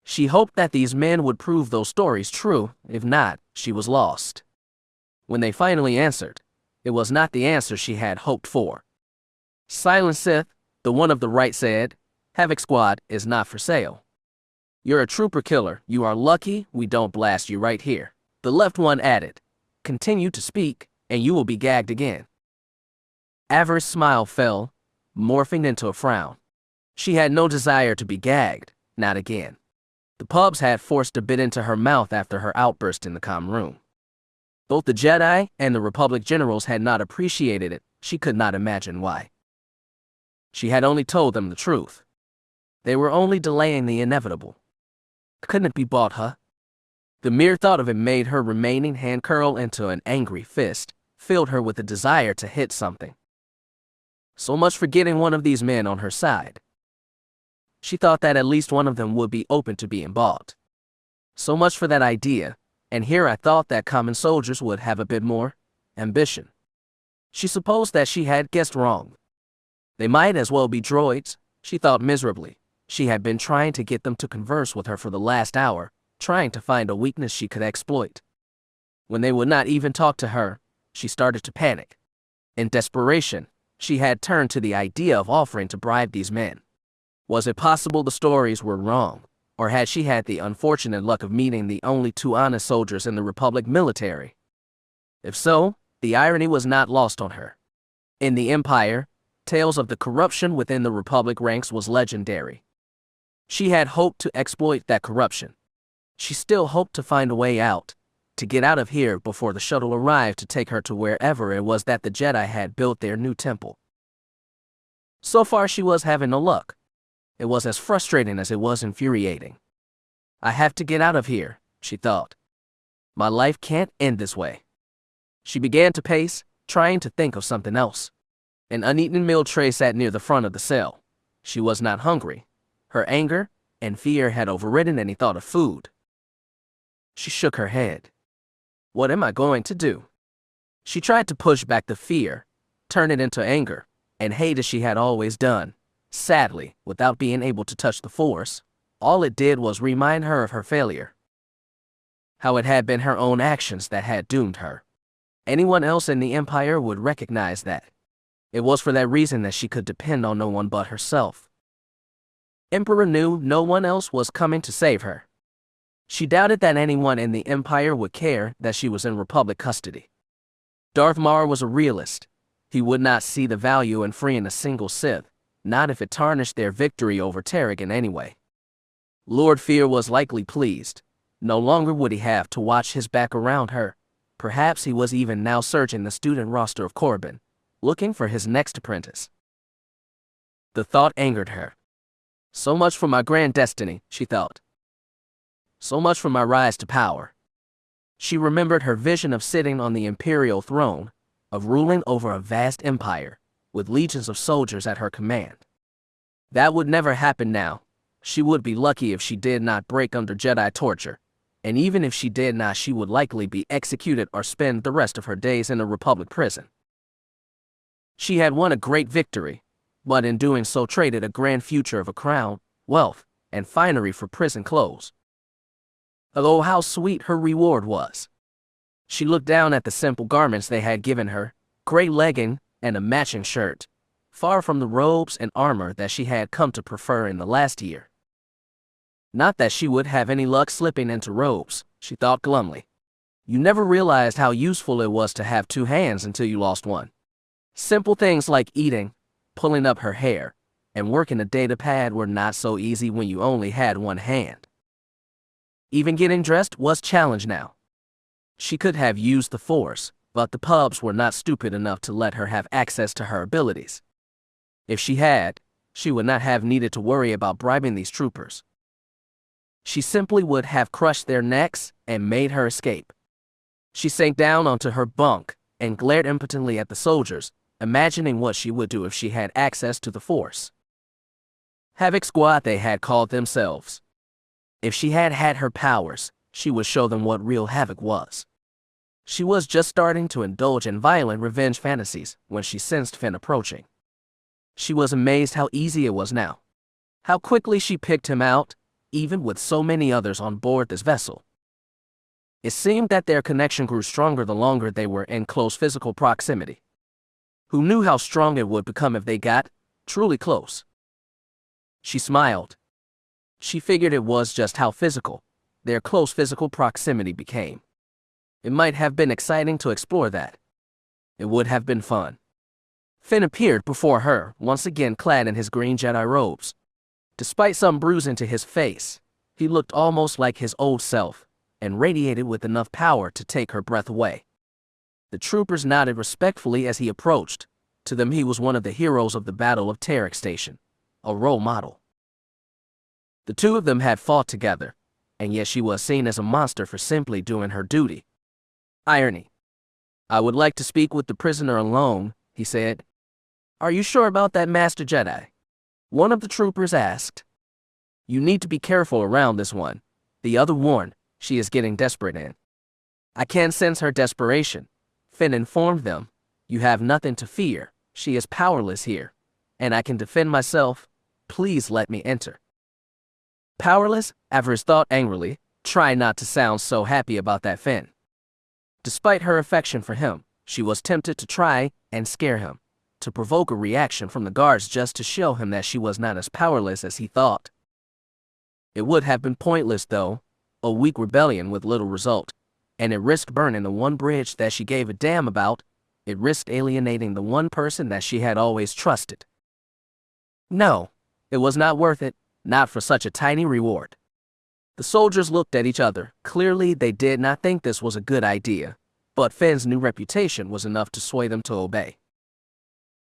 She hoped that these men would prove those stories true. If not, she was lost. When they finally answered, it was not the answer she had hoped for. Silent Sith, the one of the right, said, Havoc Squad is not for sale. You're a trooper killer. You are lucky we don't blast you right here. The left one added, Continue to speak, and you will be gagged again. Avaryss' smile fell, morphing into a frown. She had no desire to be gagged, not again. The pubs had forced a bit into her mouth after her outburst in the comm room. Both the Jedi and the Republic generals had not appreciated it. She could not imagine why. She had only told them the truth. They were only delaying the inevitable. Couldn't it be bought, huh? The mere thought of it made her remaining hand curl into an angry fist, filled her with a desire to hit something. So much for getting one of these men on her side. She thought that at least one of them would be open to being bought. So much for that idea, and here I thought that common soldiers would have a bit more ambition. She supposed that she had guessed wrong. They might as well be droids, she thought miserably. She had been trying to get them to converse with her for the last hour, trying to find a weakness she could exploit. When they would not even talk to her, she started to panic. In desperation, she had turned to the idea of offering to bribe these men. Was it possible the stories were wrong, or had she had the unfortunate luck of meeting the only two honest soldiers in the Republic military? If so, the irony was not lost on her. In the Empire, tales of the corruption within the Republic ranks was legendary. She had hoped to exploit that corruption. She still hoped to find a way out, to get out of here before the shuttle arrived to take her to wherever it was that the Jedi had built their new temple. So far she was having no luck. It was as frustrating as it was infuriating. I have to get out of here, she thought. My life can't end this way. She began to pace, trying to think of something else. An uneaten meal tray sat near the front of the cell. She was not hungry. Her anger and fear had overridden any thought of food. She shook her head. What am I going to do? She tried to push back the fear, turn it into anger, and hate as she had always done. Sadly, without being able to touch the Force, all it did was remind her of her failure. How it had been her own actions that had doomed her. Anyone else in the Empire would recognize that. It was for that reason that she could depend on no one but herself. Emperor knew no one else was coming to save her. She doubted that anyone in the Empire would care that she was in Republic custody. Darth Maul was a realist. He would not see the value in freeing a single Sith, not if it tarnished their victory over Trik in any way. Lord Feer was likely pleased. No longer would he have to watch his back around her. Perhaps he was even now searching the student roster of Corbin, looking for his next apprentice. The thought angered her. So much for my grand destiny, she thought. So much for my rise to power. She remembered her vision of sitting on the imperial throne, of ruling over a vast empire, with legions of soldiers at her command. That would never happen now. She would be lucky if she did not break under Jedi torture, and even if she did not, she would likely be executed or spend the rest of her days in a Republic prison. She had won a great victory, but in doing so traded a grand future of a crown, wealth, and finery for prison clothes. Oh, how sweet her reward was. She looked down at the simple garments they had given her, gray legging and a matching shirt, far from the robes and armor that she had come to prefer in the last year. Not that she would have any luck slipping into robes, she thought glumly. You never realized how useful it was to have two hands until you lost one. Simple things like eating, pulling up her hair, and working a data pad were not so easy when you only had one hand. Even getting dressed was challenge now. She could have used the Force, but the pubs were not stupid enough to let her have access to her abilities. If she had, she would not have needed to worry about bribing these troopers. She simply would have crushed their necks and made her escape. She sank down onto her bunk and glared impotently at the soldiers, imagining what she would do if she had access to the Force. Havoc Squad they had called themselves. If she had had her powers, she would show them what real havoc was. She was just starting to indulge in violent revenge fantasies when she sensed Finn approaching. She was amazed how easy it was now. How quickly she picked him out, even with so many others on board this vessel. It seemed that their connection grew stronger the longer they were in close physical proximity. Who knew how strong it would become if they got truly close? She smiled. She figured it was just how physical their close physical proximity became. It might have been exciting to explore that. It would have been fun. Finn appeared before her, once again clad in his green Jedi robes. Despite some bruising to his face, he looked almost like his old self, and radiated with enough power to take her breath away. The troopers nodded respectfully as he approached. To them he was one of the heroes of the Battle of Trik Station, a role model. The two of them had fought together, and yet she was seen as a monster for simply doing her duty. Irony. "I would like to speak with the prisoner alone," he said. "Are you sure about that, Master Jedi?" One of the troopers asked. "You need to be careful around this one," the other warned. "She is getting desperate in." "I can sense her desperation," Finn informed them. "You have nothing to fear. She is powerless here, and I can defend myself. Please let me enter." Powerless, Avaryss thought angrily, trying not to sound so happy about that Finn. Despite her affection for him, she was tempted to try and scare him, to provoke a reaction from the guards just to show him that she was not as powerless as he thought. It would have been pointless, though, a weak rebellion with little result, and it risked burning the one bridge that she gave a damn about. It risked alienating the one person that she had always trusted. No, it was not worth it, not for such a tiny reward. The soldiers looked at each other. Clearly, they did not think this was a good idea, but Finn's new reputation was enough to sway them to obey.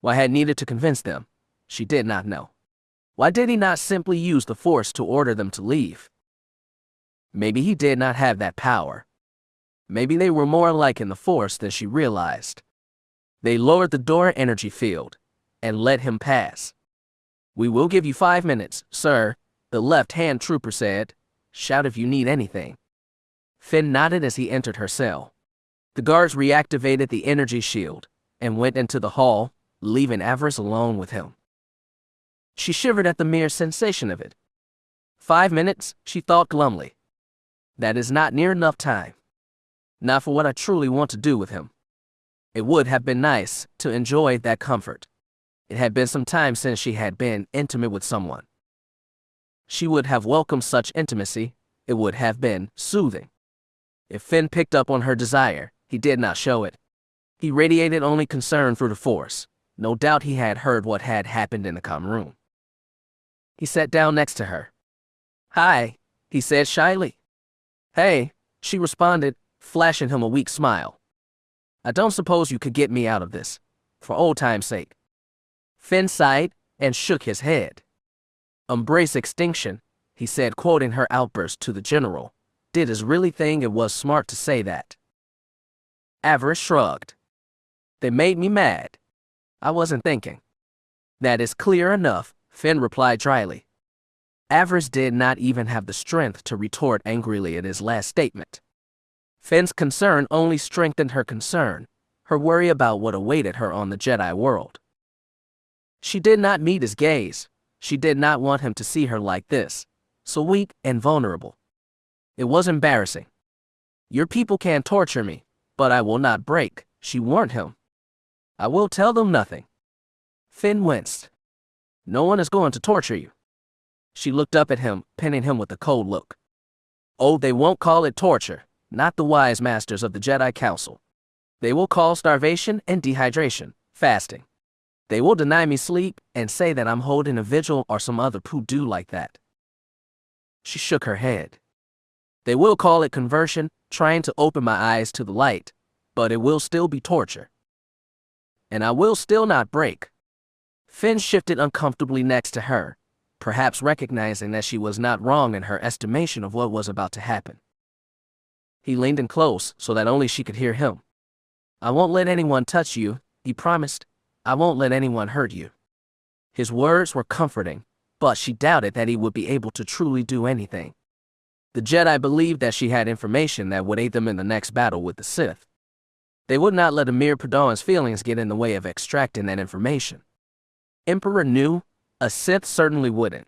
Why had needed to convince them? She did not know. Why did he not simply use the Force to order them to leave? Maybe he did not have that power. Maybe they were more alike in the Force than she realized. They lowered the door energy field and let him pass. "We will give you 5 minutes, sir," the left-hand trooper said. "Shout if you need anything." Finn nodded as he entered her cell. The guards reactivated the energy shield and went into the hall, leaving Avaryss alone with him. She shivered at the mere sensation of it. 5 minutes, she thought glumly. That is not near enough time. Not for what I truly want to do with him. It would have been nice to enjoy that comfort. It had been some time since she had been intimate with someone. She would have welcomed such intimacy. It would have been soothing. If Finn picked up on her desire, he did not show it. He radiated only concern through the Force. No doubt he had heard what had happened in the comm room. He sat down next to her. "Hi," he said shyly. "Hey," she responded, flashing him a weak smile. "I don't suppose you could get me out of this, for old time's sake." Finn sighed and shook his head. "Embrace extinction," he said, quoting her outburst to the general. "Did his really think it was smart to say that?" Avaryss shrugged. "They made me mad. I wasn't thinking." "That is clear enough," Finn replied dryly. Avaryss did not even have the strength to retort angrily at his last statement. Finn's concern only strengthened her concern, her worry about what awaited her on the Jedi world. She did not meet his gaze. She did not want him to see her like this, so weak and vulnerable. It was embarrassing. "Your people can torture me, but I will not break," she warned him. "I will tell them nothing." Finn winced. "No one is going to torture you." She looked up at him, pinning him with a cold look. "Oh, they won't call it torture, not the wise masters of the Jedi Council. They will call starvation and dehydration fasting. They will deny me sleep and say that I'm holding a vigil or some other poo-doo like that. She shook her head. They will call it conversion, trying to open my eyes to the light, but it will still be torture. And I will still not break. Finn shifted uncomfortably next to her, perhaps recognizing that she was not wrong in her estimation of what was about to happen. He leaned in close so that only she could hear him. I won't let anyone touch you, he promised. I won't let anyone hurt you. His words were comforting, but she doubted that he would be able to truly do anything. The Jedi believed that she had information that would aid them in the next battle with the Sith. They would not let a mere Padawan's feelings get in the way of extracting that information. Emperor knew, a Sith certainly wouldn't.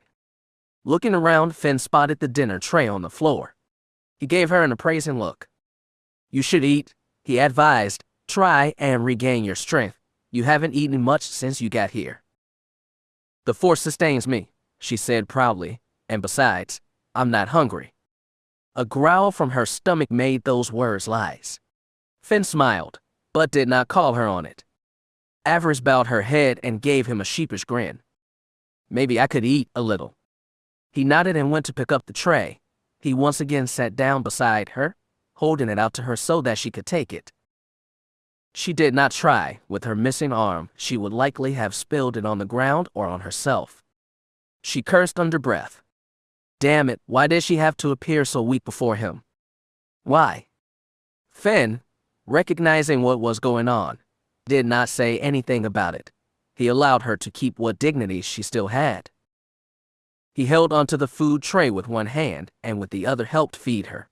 Looking around, Finn spotted the dinner tray on the floor. He gave her an appraising look. You should eat, he advised. Try and regain your strength. You haven't eaten much since you got here. The Force sustains me, she said proudly, and besides, I'm not hungry. A growl from her stomach made those words lies. Finn smiled, but did not call her on it. Avaryss bowed her head and gave him a sheepish grin. Maybe I could eat a little. He nodded and went to pick up the tray. He once again sat down beside her, holding it out to her so that she could take it. She did not try. With her missing arm, she would likely have spilled it on the ground or on herself. She cursed under breath. Damn it, why did she have to appear so weak before him? Why? Finn, recognizing what was going on, did not say anything about it. He allowed her to keep what dignity she still had. He held onto the food tray with one hand and with the other helped feed her.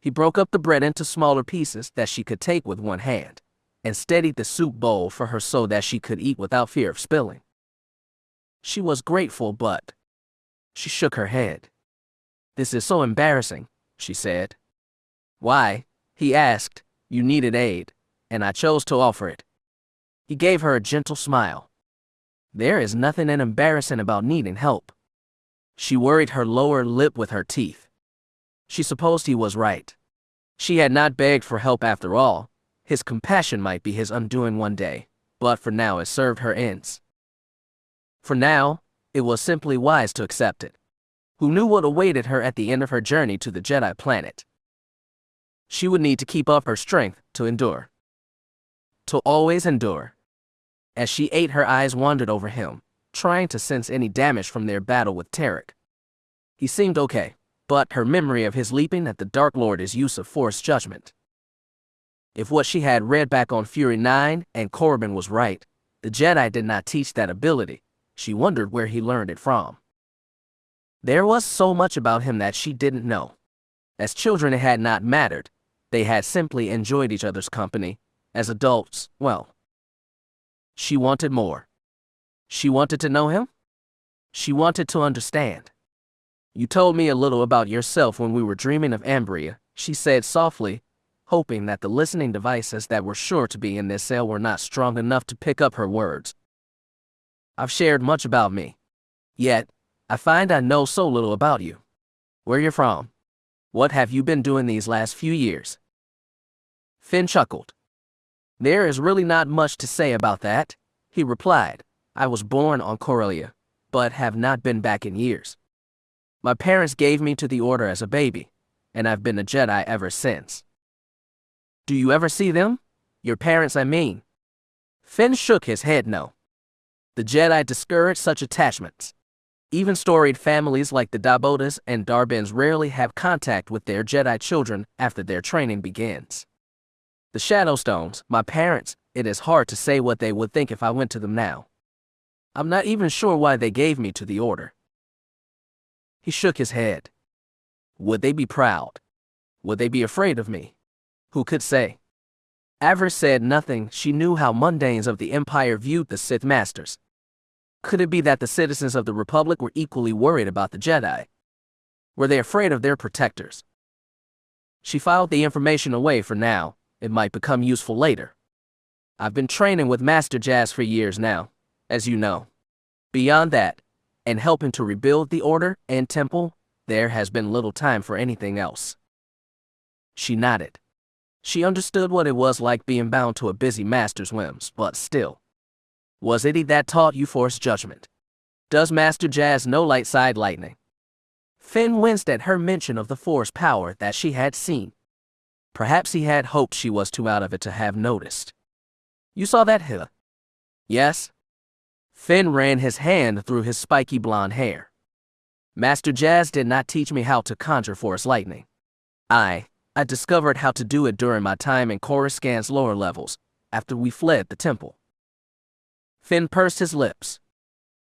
He broke up the bread into smaller pieces that she could take with one hand, and steadied the soup bowl for her so that she could eat without fear of spilling. She was grateful, but she shook her head. This is so embarrassing, she said. Why? He asked. You needed aid, and I chose to offer it. He gave her a gentle smile. There is nothing embarrassing about needing help. She worried her lower lip with her teeth. She supposed he was right. She had not begged for help after all. His compassion might be his undoing one day, but for now it served her ends. For now, it was simply wise to accept it. Who knew what awaited her at the end of her journey to the Jedi planet? She would need to keep up her strength to endure. To always endure. As she ate, her eyes wandered over him, trying to sense any damage from their battle with Trik. He seemed okay, but her memory of his leaping at the Dark Lord's use of Force judgment. If what she had read back on Fury 9 and Corbin was right, the Jedi did not teach that ability. She wondered where he learned it from. There was so much about him that she didn't know. As children, it had not mattered. They had simply enjoyed each other's company. As adults, well, she wanted more. She wanted to know him. She wanted to understand. You told me a little about yourself when we were dreaming of Ambria, she said softly, hoping that the listening devices that were sure to be in this cell were not strong enough to pick up her words. I've shared much about me. Yet, I find I know so little about you. Where you're from. What have you been doing these last few years? Finn chuckled. There is really not much to say about that, he replied. I was born on Corellia, but have not been back in years. My parents gave me to the Order as a baby, and I've been a Jedi ever since. Do you ever see them? Your parents, I mean. Finn shook his head no. The Jedi discourage such attachments. Even storied families like the Dabotas and Darbins rarely have contact with their Jedi children after their training begins. The Shadowstones, my parents, it is hard to say what they would think if I went to them now. I'm not even sure why they gave me to the Order. He shook his head. Would they be proud? Would they be afraid of me? Who could say? Avaryss said nothing. She knew how mundanes of the Empire viewed the Sith Masters. Could it be that the citizens of the Republic were equally worried about the Jedi? Were they afraid of their protectors? She filed the information away for now. It might become useful later. I've been training with Master Jazz for years now, as you know. Beyond that, and helping to rebuild the Order and Temple, there has been little time for anything else. She nodded. She understood what it was like being bound to a busy master's whims, but still. Was Itae that taught you Force judgment? Does Master Jazz know light side lightning? Finn winced at her mention of the Force power that she had seen. Perhaps he had hoped she was too out of it to have noticed. You saw that, huh? Yes. Finn ran his hand through his spiky blonde hair. Master Jazz did not teach me how to conjure Force lightning. I discovered how to do it during my time in Coruscant's lower levels, after we fled the temple. Finn pursed his lips.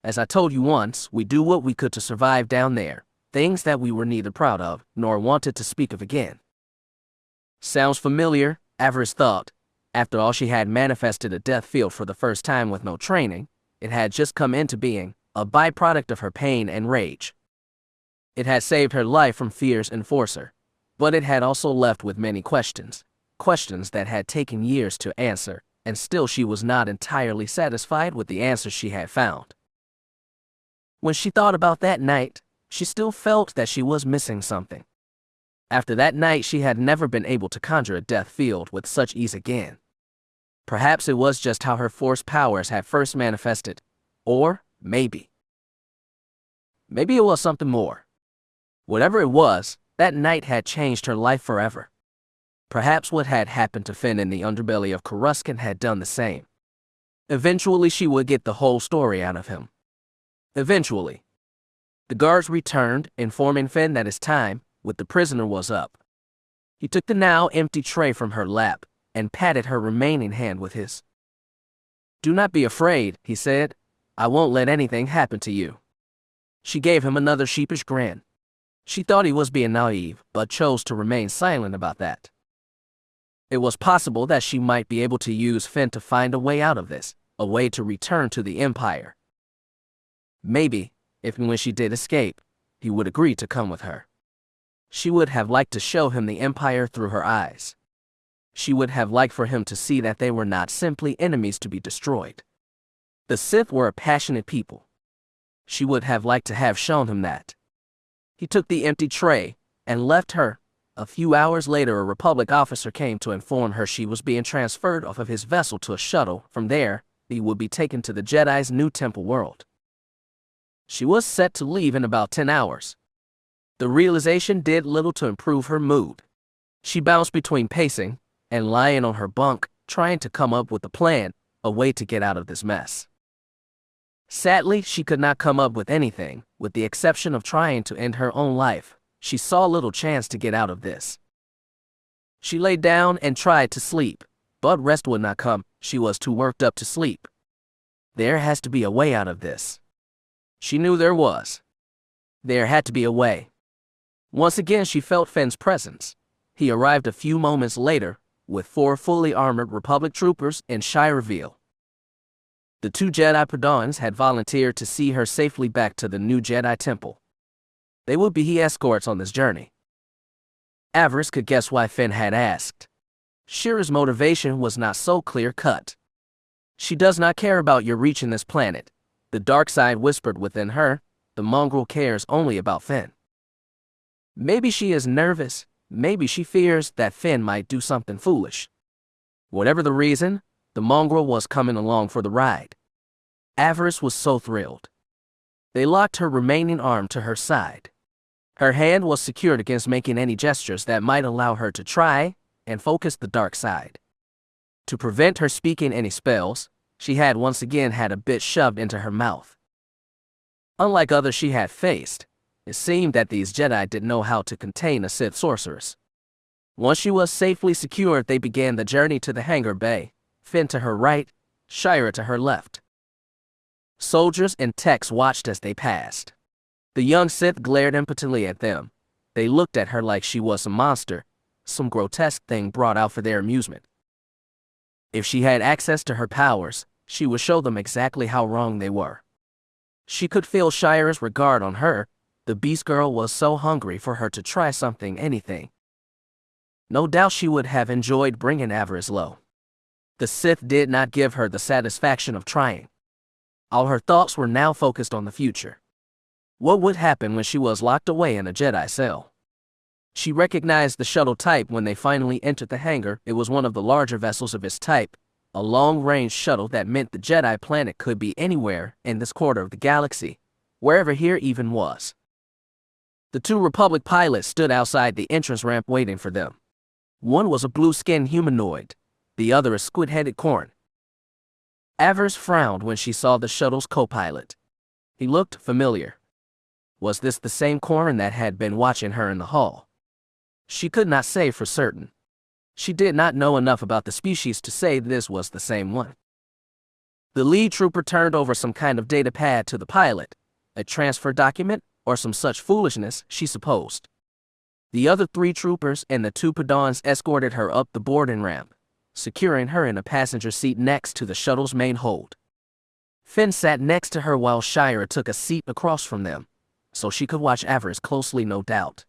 As I told you once, we do what we could to survive down there, things that we were neither proud of nor wanted to speak of again. Sounds familiar, Avaryss thought. After all, she had manifested a death field for the first time with no training. It had just come into being, a byproduct of her pain and rage. It had saved her life from Feer's enforcer, but it had also left with many questions, questions that had taken years to answer, and still she was not entirely satisfied with the answers she had found. When she thought about that night, she still felt that she was missing something. After that night, she had never been able to conjure a death field with such ease again. Perhaps it was just how her Force powers had first manifested, or maybe it was something more. Whatever it was, that night had changed her life forever. Perhaps what had happened to Finn in the underbelly of Coruscant had done the same. Eventually she would get the whole story out of him. Eventually. The guards returned, informing Finn that his time with the prisoner was up. He took the now empty tray from her lap and patted her remaining hand with his. Do not be afraid, he said. I won't let anything happen to you. She gave him another sheepish grin. She thought he was being naive, but chose to remain silent about that. It was possible that she might be able to use Finn to find a way out of this, a way to return to the Empire. Maybe, if and when she did escape, he would agree to come with her. She would have liked to show him the Empire through her eyes. She would have liked for him to see that they were not simply enemies to be destroyed. The Sith were a passionate people. She would have liked to have shown him that. He took the empty tray and left her. A few hours later, a Republic officer came to inform her she was being transferred off of his vessel to a shuttle. From there, he would be taken to the Jedi's new temple world. She was set to leave in about 10 hours. The realization did little to improve her mood. She bounced between pacing and lying on her bunk, trying to come up with a plan, a way to get out of this mess. Sadly, she could not come up with anything, with the exception of trying to end her own life. She saw little chance to get out of this. She lay down and tried to sleep, but rest would not come. She was too worked up to sleep. There has to be a way out of this. She knew there was. There had to be a way. Once again, she felt Finn's presence. He arrived a few moments later, with 4 fully armored Republic troopers in Shireville. The 2 Jedi Padawans had volunteered to see her safely back to the new Jedi temple. They would be his escorts on this journey. Avaryss could guess why Finn had asked. Shira's motivation was not so clear-cut. She does not care about your reaching this planet. The dark side whispered within her. The mongrel cares only about Finn. Maybe she is nervous. Maybe she fears that Finn might do something foolish. Whatever the reason, the mongrel was coming along for the ride. Avaryss was so thrilled. They locked her remaining arm to her side. Her hand was secured against making any gestures that might allow her to try and focus the dark side. To prevent her speaking any spells, she had once again had a bit shoved into her mouth. Unlike others she had faced, it seemed that these Jedi didn't know how to contain a Sith sorceress. Once she was safely secured, they began the journey to the hangar bay, Finn to her right, Shira to her left. Soldiers and techs watched as they passed. The young Sith glared impotently at them. They looked at her like she was a monster, some grotesque thing brought out for their amusement. If she had access to her powers, she would show them exactly how wrong they were. She could feel Shira's regard on her. The beast girl was so hungry for her to try something, anything. No doubt she would have enjoyed bringing Avaryss low. The Sith did not give her the satisfaction of trying. All her thoughts were now focused on the future. What would happen when she was locked away in a Jedi cell? She recognized the shuttle type when they finally entered the hangar. It was one of the larger vessels of its type, a long-range shuttle that meant the Jedi planet could be anywhere in this quarter of the galaxy, wherever here even was. The two Republic pilots stood outside the entrance ramp waiting for them. One was a blue-skinned humanoid, the other a squid-headed corn. Avaryss frowned when she saw the shuttle's co-pilot. He looked familiar. Was this the same corn that had been watching her in the hall? She could not say for certain. She did not know enough about the species to say this was the same one. The lead trooper turned over some kind of data pad to the pilot, a transfer document or some such foolishness, she supposed. The other 3 troopers and the 2 Padawans escorted her up the boarding ramp, securing her in a passenger seat next to the shuttle's main hold. Finn sat next to her while Shira took a seat across from them, so she could watch Avaryss closely, no doubt.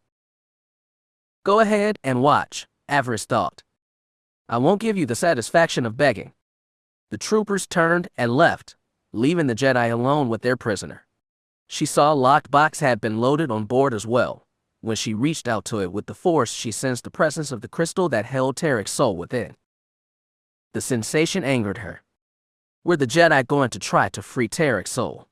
Go ahead and watch, Avaryss thought. I won't give you the satisfaction of begging. The troopers turned and left, leaving the Jedi alone with their prisoner. She saw a locked box had been loaded on board as well. When she reached out to it with the force, she sensed the presence of the crystal that held Trik's soul within. The sensation angered her. Were the Jedi going to try to free Trik's soul?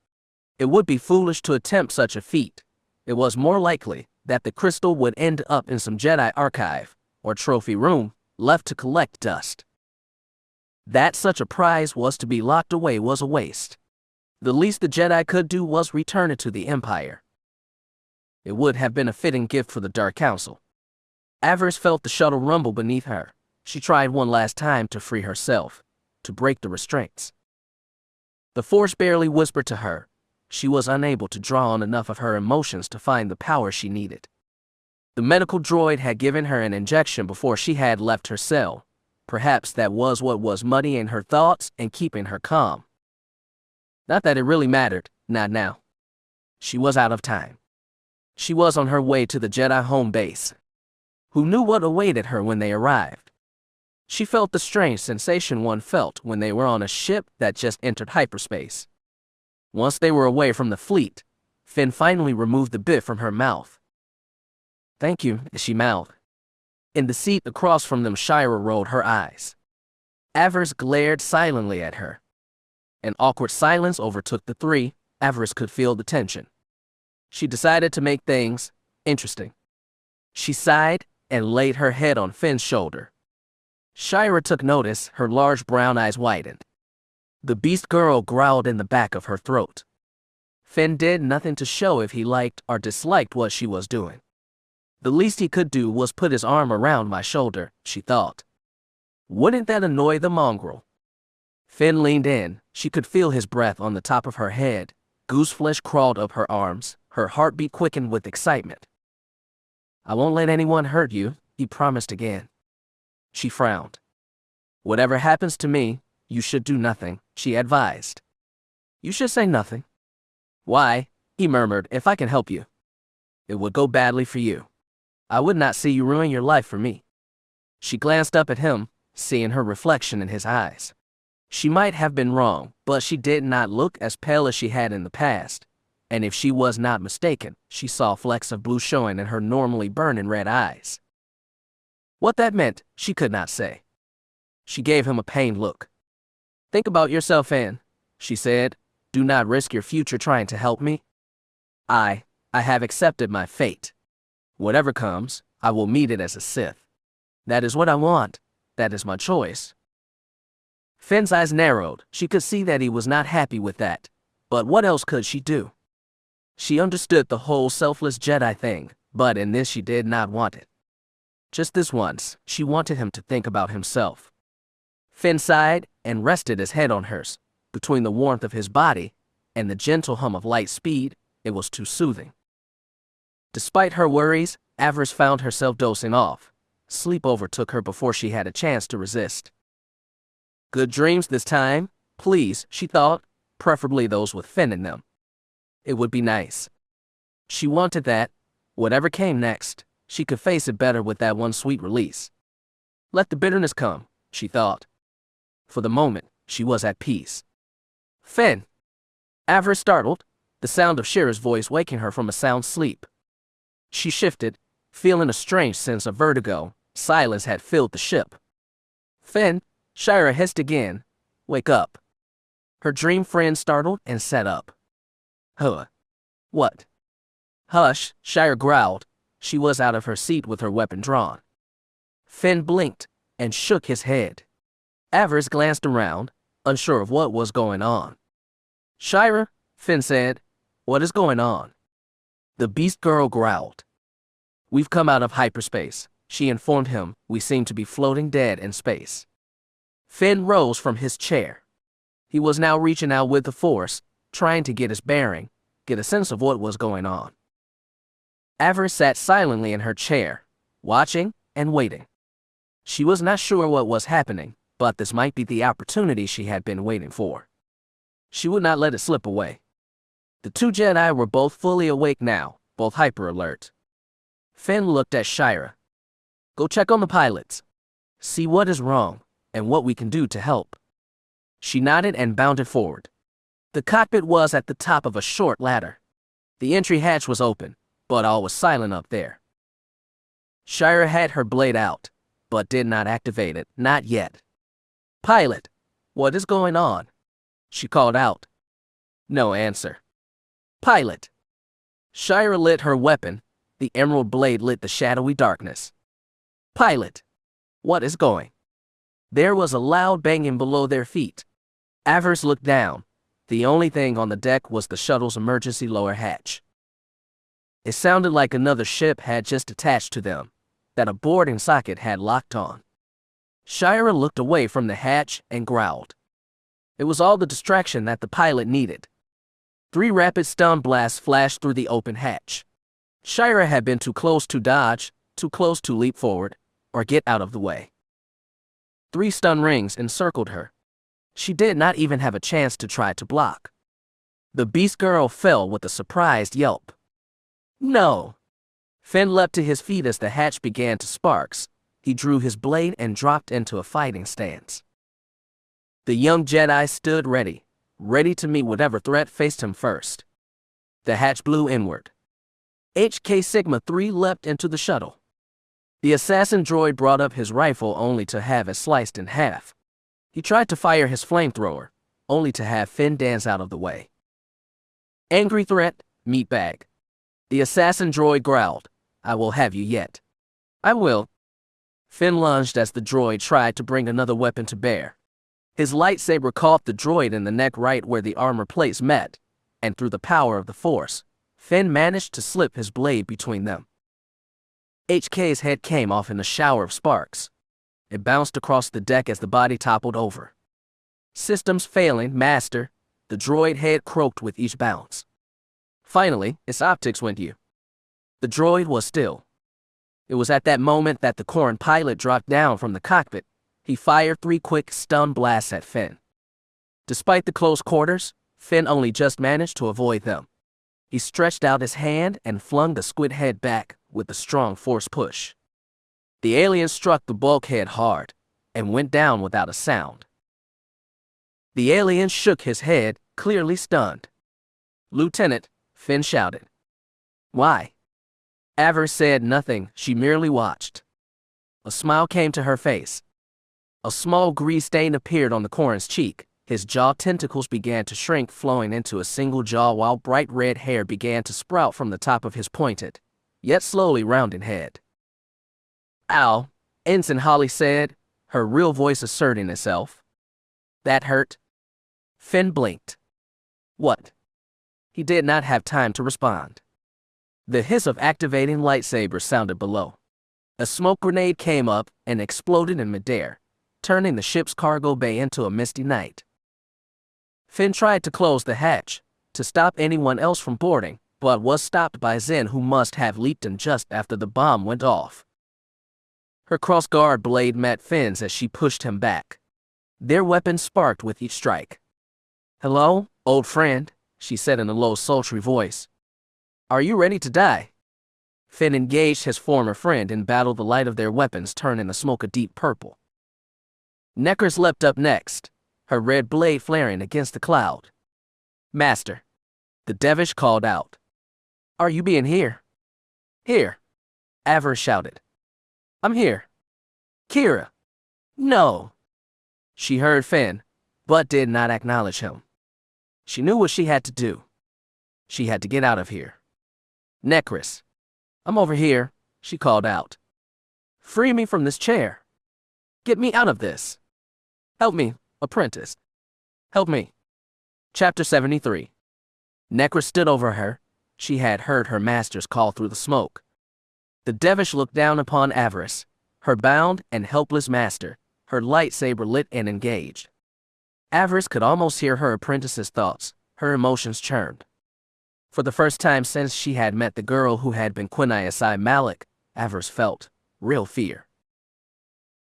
It would be foolish to attempt such a feat. It was more likely that the crystal would end up in some Jedi archive or trophy room left to collect dust. That such a prize was to be locked away was a waste. The least the Jedi could do was return it to the Empire. It would have been a fitting gift for the Dark Council. Avaryss felt the shuttle rumble beneath her. She tried one last time to free herself, to break the restraints. The Force barely whispered to her. She was unable to draw on enough of her emotions to find the power she needed. The medical droid had given her an injection before she had left her cell. Perhaps that was what was muddying her thoughts and keeping her calm. Not that it really mattered, not now. She was out of time. She was on her way to the Jedi home base. Who knew what awaited her when they arrived? She felt the strange sensation one felt when they were on a ship that just entered hyperspace. Once they were away from the fleet, Finn finally removed the bit from her mouth. Thank you, she mouthed. In the seat across from them, Shira rolled her eyes. Avaryss glared silently at her. An awkward silence overtook the 3. Avaryss could feel the tension. She decided to make things interesting. She sighed and laid her head on Finn's shoulder. Shira took notice, her large brown eyes widened. The beast girl growled in the back of her throat. Finn did nothing to show if he liked or disliked what she was doing. The least he could do was put his arm around my shoulder, she thought. Wouldn't that annoy the mongrel? Finn leaned in. She could feel his breath on the top of her head. Gooseflesh crawled up her arms. Her heartbeat quickened with excitement. I won't let anyone hurt you, he promised again. She frowned. Whatever happens to me, you should do nothing, she advised. You should say nothing. Why, he murmured, if I can help you. It would go badly for you. I would not see you ruin your life for me. She glanced up at him, seeing her reflection in his eyes. She might have been wrong, but she did not look as pale as she had in the past. And if she was not mistaken, she saw flecks of blue showing in her normally burning red eyes. What that meant, she could not say. She gave him a pained look. Think about yourself, Anne, she said. Do not risk your future trying to help me. I have accepted my fate. Whatever comes, I will meet it as a Sith. That is what I want. That is my choice. Finn's eyes narrowed. She could see that he was not happy with that. But what else could she do? She understood the whole selfless Jedi thing, but in this she did not want it. Just this once, she wanted him to think about himself. Finn sighed and rested his head on hers. Between the warmth of his body and the gentle hum of light speed, it was too soothing. Despite her worries, Avaryss found herself dozing off. Sleep overtook her before she had a chance to resist. Good dreams this time, please, she thought, preferably those with Finn in them. It would be nice. She wanted that. Whatever came next, she could face it better with that one sweet release. Let the bitterness come, she thought. For the moment, she was at peace. Finn! Avaryss startled, the sound of Shira's voice waking her from a sound sleep. She shifted, feeling a strange sense of vertigo. Silence had filled the ship. Finn, Shira hissed again. Wake up. Her dream friend startled and sat up. Huh. What? Hush, Shira growled. She was out of her seat with her weapon drawn. Finn blinked and shook his head. Avaryss glanced around, unsure of what was going on. Shira, Finn said, what is going on? The beast girl growled. We've come out of hyperspace, she informed him. We seem to be floating dead in space. Finn rose from his chair. He was now reaching out with the Force, trying to get his bearing, get a sense of what was going on. Avaryss sat silently in her chair, watching and waiting. She was not sure what was happening, but this might be the opportunity she had been waiting for. She would not let it slip away. The two Jedi were both fully awake now, both hyper-alert. Finn looked at Shira. Go check on the pilots. See what is wrong, and what we can do to help. She nodded and bounded forward. The cockpit was at the top of a short ladder. The entry hatch was open, but all was silent up there. Shira had her blade out, but did not activate it, not yet. Pilot, what is going on? She called out. No answer. Pilot. Shira lit her weapon. The emerald blade lit the shadowy darkness. Pilot. What is going? There was a loud banging below their feet. Avaryss looked down. The only thing on the deck was the shuttle's emergency lower hatch. It sounded like another ship had just attached to them, that a boarding socket had locked on. Shira looked away from the hatch and growled. It was all the distraction that the pilot needed. 3 rapid stun blasts flashed through the open hatch. Shira had been too close to dodge, too close to leap forward, or get out of the way. 3 stun rings encircled her. She did not even have a chance to try to block. The beast girl fell with a surprised yelp. No! Finn leapt to his feet as the hatch began to sparks. He drew his blade and dropped into a fighting stance. The young Jedi stood ready to meet whatever threat faced him first. The hatch blew inward. HK Sigma 3 leapt into the shuttle. The assassin droid brought up his rifle only to have it sliced in half. He tried to fire his flamethrower, only to have Finn dance out of the way. Angry threat, meatbag. The assassin droid growled, I will have you yet. I will. Finn lunged as the droid tried to bring another weapon to bear. His lightsaber caught the droid in the neck right where the armor plates met, and through the power of the Force, Finn managed to slip his blade between them. HK's head came off in a shower of sparks. It bounced across the deck as the body toppled over. Systems failing, Master, the droid head croaked with each bounce. Finally, its optics went you. The droid was still. It was at that moment that the Corran pilot dropped down from the cockpit. He fired 3 quick stun blasts at Finn. Despite the close quarters, Finn only just managed to avoid them. He stretched out his hand and flung the squid head back with a strong force push. The alien struck the bulkhead hard and went down without a sound. The alien shook his head, clearly stunned. Lieutenant, Finn shouted. Why? Avaryss said nothing, she merely watched. A smile came to her face. A small grease stain appeared on the Corran's cheek. His jaw tentacles began to shrink, flowing into a single jaw while bright red hair began to sprout from the top of his pointed, yet slowly rounded head. Ow, Ensign Holly said, her real voice asserting itself. That hurt? Finn blinked. What? He did not have time to respond. The hiss of activating lightsabers sounded below. A smoke grenade came up and exploded in midair, turning the ship's cargo bay into a misty night. Finn tried to close the hatch, to stop anyone else from boarding, but was stopped by Zen, who must have leaped in just after the bomb went off. Her crossguard blade met Finn's as she pushed him back. Their weapons sparked with each strike. Hello, old friend, she said in a low, sultry voice. Are you ready to die? Finn engaged his former friend in battle. The light of their weapons turning the smoke a deep purple. Neckers leapt up next, her red blade flaring against the cloud. Master, the Devish called out. Are you being here? Here, Avaryss shouted. I'm here. Kira. No. She heard Finn, but did not acknowledge him. She knew what she had to do. She had to get out of here. Necromancy. I'm over here, she called out. Free me from this chair. Get me out of this. Help me, Apprentice. Help me. Chapter 73. Necromancy stood over her. She had heard her master's call through the smoke. The Devish looked down upon Avaryss, her bound and helpless master, her lightsaber lit and engaged. Avaryss could almost hear her apprentice's thoughts, her emotions churned. For the first time since she had met the girl who had been Quinai Malik, Avaryss felt real fear.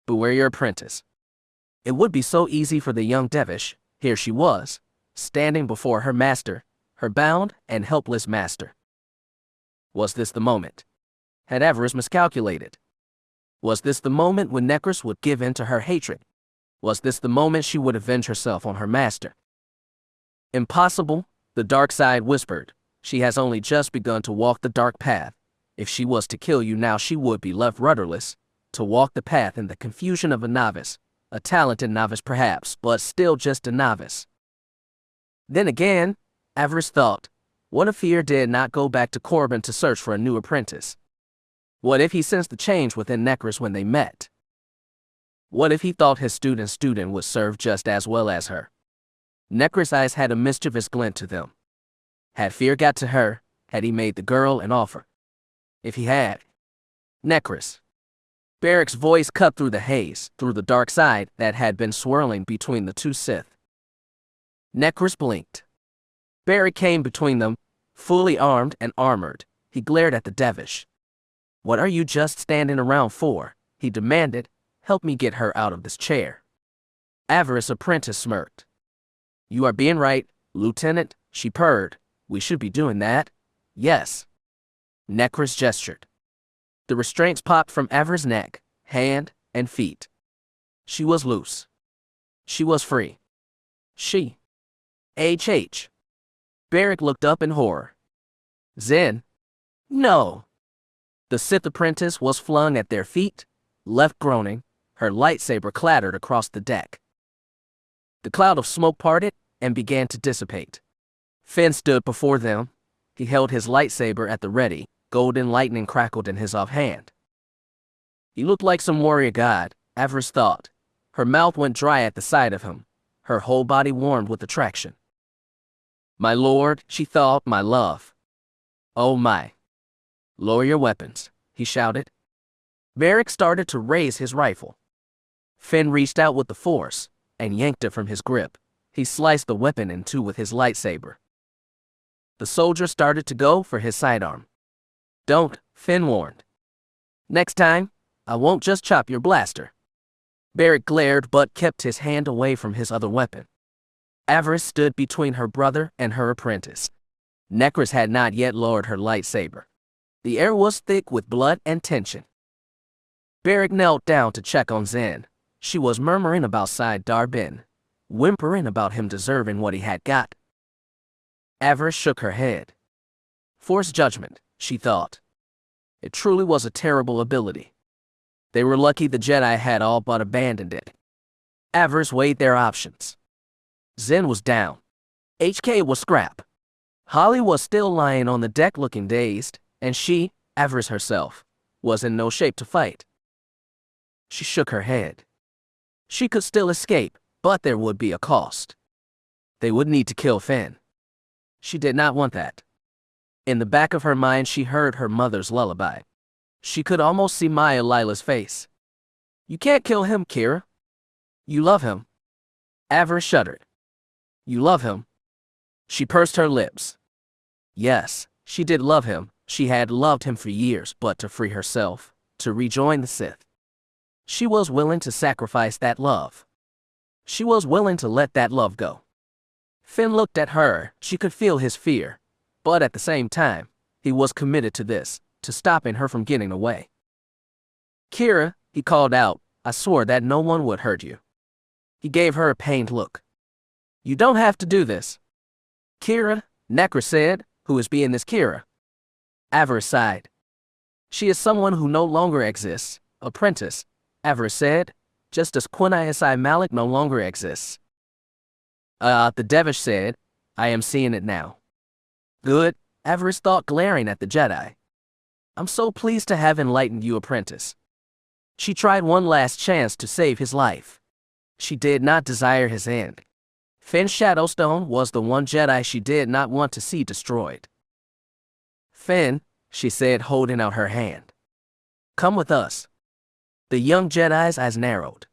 Beware your apprentice. It would be so easy for the young Devish. Here she was, standing before her master, her bound and helpless master. Was this the moment? Had Avaryss miscalculated? Was this the moment when Necromancy would give in to her hatred? Was this the moment she would avenge herself on her master? Impossible, the dark side whispered. She has only just begun to walk the dark path. If she was to kill you now, she would be left rudderless, to walk the path in the confusion of a novice, a talented novice perhaps, but still just a novice. Then again, Avaryss thought, what if Feer did not go back to Corbin to search for a new apprentice? What if he sensed the change within Necromancy when they met? What if he thought his student would serve just as well as her? Necromancy's eyes had a mischievous glint to them. Had Feer got to her, had he made the girl an offer? If he had. Necromancy. Barrick's voice cut through the haze, through the dark side that had been swirling between the two Sith. Necromancy blinked. Barrick came between them, fully armed and armored. He glared at the Devish. What are you just standing around for? He demanded. Help me get her out of this chair. Avaryss apprentice smirked. You are being right, Lieutenant, she purred. We should be doing that. Yes. Necromancy gestured. The restraints popped from Avaryss' neck, hand, and feet. She was loose. She was free. She. H. Barrick looked up in horror. Zen. No. The Sith apprentice was flung at their feet, left groaning, her lightsaber clattered across the deck. The cloud of smoke parted and began to dissipate. Finn stood before them. He held his lightsaber at the ready, golden lightning crackled in his offhand. He looked like some warrior god, Avaryss thought. Her mouth went dry at the sight of him. Her whole body warmed with attraction. My lord, she thought, my love. Oh my. Lower your weapons, he shouted. Barrick started to raise his rifle. Finn reached out with the force and yanked it from his grip. He sliced the weapon in two with his lightsaber. The soldier started to go for his sidearm. Don't, Finn warned. Next time, I won't just chop your blaster. Barrick glared but kept his hand away from his other weapon. Avaryss stood between her brother and her apprentice. Necromancy had not yet lowered her lightsaber. The air was thick with blood and tension. Barrick knelt down to check on Zen. She was murmuring about Side Darbin, whimpering about him deserving what he had got. Avaryss shook her head. Force judgment, she thought. It truly was a terrible ability. They were lucky the Jedi had all but abandoned it. Avaryss weighed their options. Zen was down. HK was scrap. Holly was still lying on the deck looking dazed, and she, Avaryss herself, was in no shape to fight. She shook her head. She could still escape, but there would be a cost. They would need to kill Finn. She did not want that. In the back of her mind she heard her mother's lullaby. She could almost see Maya Lila's face. You can't kill him, Kira. You love him. Avaryss shuddered. You love him. She pursed her lips. Yes, she did love him. She had loved him for years, but to free herself, to rejoin the Sith, she was willing to sacrifice that love. She was willing to let that love go. Finn looked at her. She could feel his fear, but at the same time, he was committed to this, to stopping her from getting away. Kira, he called out, I swore that no one would hurt you. He gave her a pained look. You don't have to do this. Kira, Necromancy said, who is being this Kira? Avaryss sighed. She is someone who no longer exists, Apprentice, Avaryss said. just as Quinai Malik no longer exists. The Devish said, I am seeing it now. Good, Avaryss thought, glaring at the Jedi. I'm so pleased to have enlightened you, Apprentice. She tried one last chance to save his life. She did not desire his end. Finn Shadowstone was the one Jedi she did not want to see destroyed. Finn, she said, holding out her hand. Come with us. The young Jedi's eyes narrowed.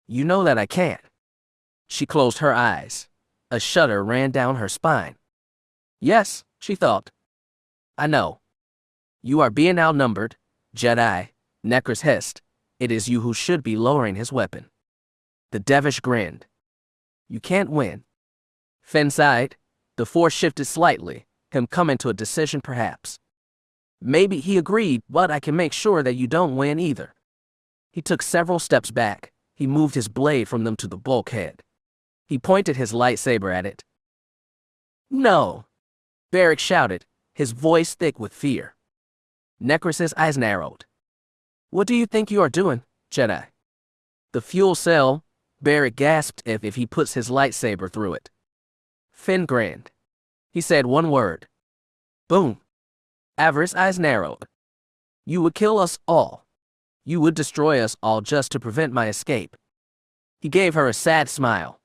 You know that I can't. She closed her eyes. A shudder ran down her spine. Yes, she thought. I know. You are being outnumbered, Jedi, Necro's hissed. It is you who should be lowering his weapon. The Devish grinned. You can't win. Finn sighed. The force shifted slightly, him coming to a decision perhaps. Maybe, he agreed, but I can make sure that you don't win either. He took several steps back. He moved his blade from them to the bulkhead. He pointed his lightsaber at it. No! Beric shouted, his voice thick with fear. Necros's eyes narrowed. What do you think you are doing, Jedi? The fuel cell, Beric gasped if he puts his lightsaber through it. Finn grinned. He said one word. Boom. Avaryss' eyes narrowed. You would kill us all. You would destroy us all just to prevent my escape. He gave her a sad smile.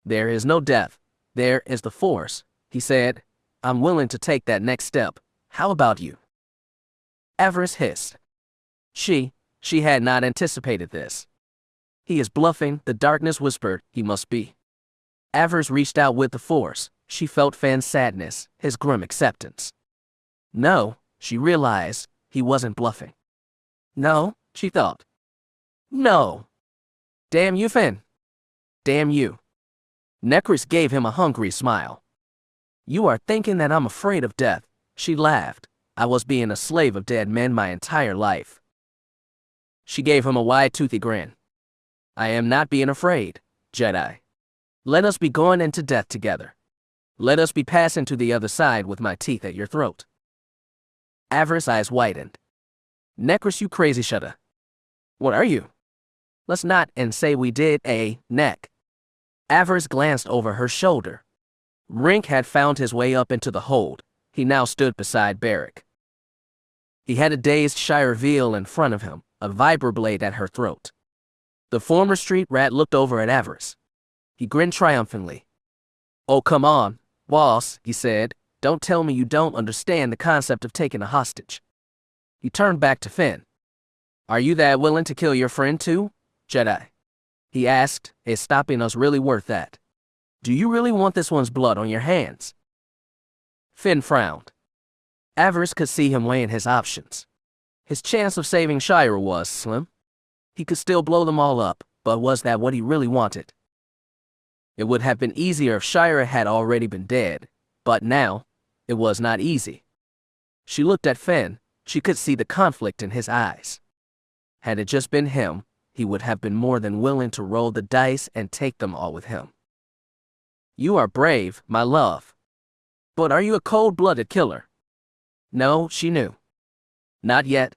There is no death. There is the Force, he said. I'm willing to take that next step. How about you? Avaryss hissed. She had not anticipated this. He is bluffing, the darkness whispered, he must be. Avaryss reached out with the Force. She felt Finn's sadness, his grim acceptance. No, she realized, he wasn't bluffing. No, she thought. No. Damn you, Finn. Damn you. Necros gave him a hungry smile. You are thinking that I'm afraid of death, she laughed. I was being a slave of dead men my entire life. She gave him a wide-toothy grin. I am not being afraid, Jedi. Let us be going into death together. Let us be passing to the other side with my teeth at your throat. Avaryss' eyes widened. Necros, you crazy shudder. What are you? Let's not and say we did, neck. Avaryss glanced over her shoulder. Brink had found his way up into the hold. He now stood beside Beric. He had a dazed Shire Veal in front of him, a viper blade at her throat. The former street rat looked over at Avaryss. He grinned triumphantly. Oh, come on, boss, he said. Don't tell me you don't understand the concept of taking a hostage. He turned back to Finn. Are you that willing to kill your friend too, Jedi? He asked, is stopping us really worth that? Do you really want this one's blood on your hands? Finn frowned. Avaryss could see him weighing his options. His chance of saving Shire was slim. He could still blow them all up, but was that what he really wanted? It would have been easier if Shire had already been dead, but now, it was not easy. She looked at Finn. She could see the conflict in his eyes. Had it just been him, he would have been more than willing to roll the dice and take them all with him. You are brave, my love. But are you a cold-blooded killer? No, she knew. Not yet.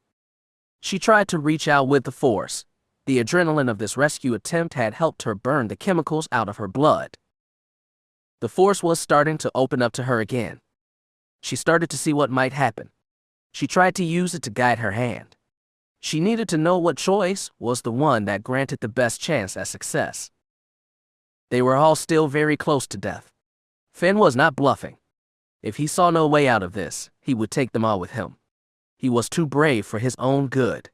She tried to reach out with the Force. The adrenaline of this rescue attempt had helped her burn the chemicals out of her blood. The Force was starting to open up to her again. She started to see what might happen. She tried to use it to guide her hand. She needed to know what choice was the one that granted the best chance at success. They were all still very close to death. Finn was not bluffing. If he saw no way out of this, he would take them all with him. He was too brave for his own good.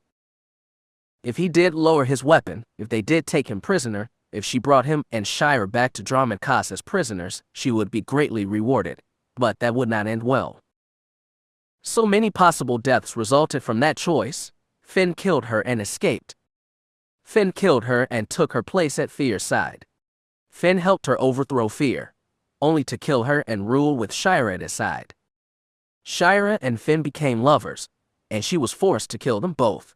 If he did lower his weapon, if they did take him prisoner, if she brought him and Shire back to Dromund Kaas as prisoners, she would be greatly rewarded, but that would not end well. So many possible deaths resulted from that choice. Finn killed her and escaped. Finn killed her and took her place at Feer's side. Finn helped her overthrow Feer, only to kill her and rule with Shire at his side. Shire and Finn became lovers, and she was forced to kill them both.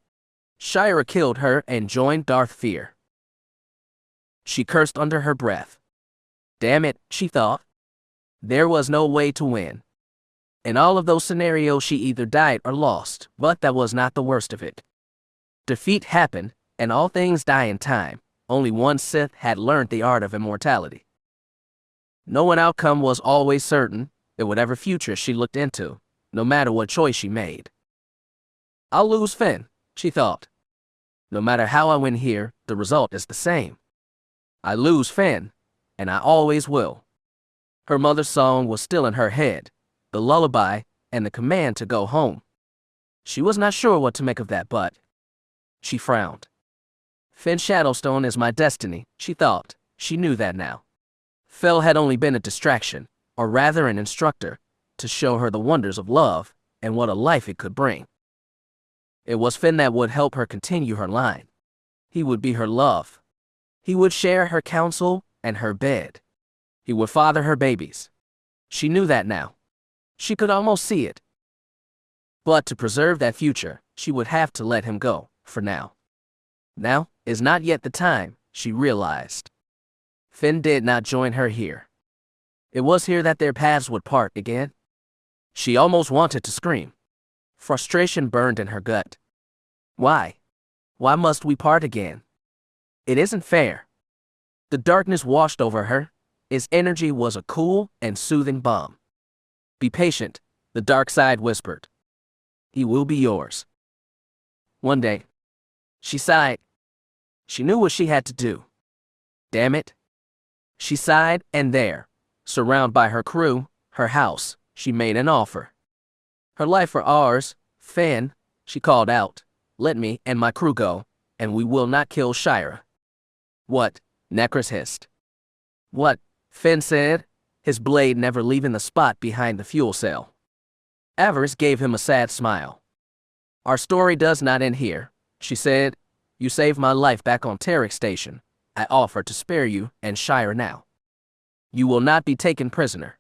Shire killed her and joined Darth Feer. She cursed under her breath. Damn it, she thought. There was no way to win. In all of those scenarios she either died or lost, but that was not the worst of it. Defeat happened, and all things die in time. Only one Sith had learned the art of immortality. No one outcome was always certain in whatever future she looked into, no matter what choice she made. I'll lose Finn, she thought. No matter how I win here, the result is the same. I lose Finn, and I always will. Her mother's song was still in her head, the lullaby and the command to go home. She was not sure what to make of that, but she frowned. Finn Shadowstone is my destiny, she thought. She knew that now. Fel had only been a distraction, or rather an instructor, to show her the wonders of love and what a life it could bring. It was Finn that would help her continue her line. He would be her love. He would share her counsel and her bed. He would father her babies. She knew that now. She could almost see it. But to preserve that future, she would have to let him go, for now. Now is not yet the time, she realized. Finn did not join her here. It was here that their paths would part again. She almost wanted to scream. Frustration burned in her gut. Why? Why must we part again? It isn't fair. The darkness washed over her. Its energy was a cool and soothing balm. Be patient, the dark side whispered. He will be yours. One day. She sighed. She knew what she had to do. Damn it. She sighed, and there, surrounded by her crew, her house, she made an offer. Her life for ours, Finn, she called out. Let me and my crew go, and we will not kill Shira. What? Necros hissed. What? Finn said, his blade never leaving the spot behind the fuel cell. Avaryss gave him a sad smile. Our story does not end here, she said. You saved my life back on Trik Station. I offer to spare you and Shira now. You will not be taken prisoner.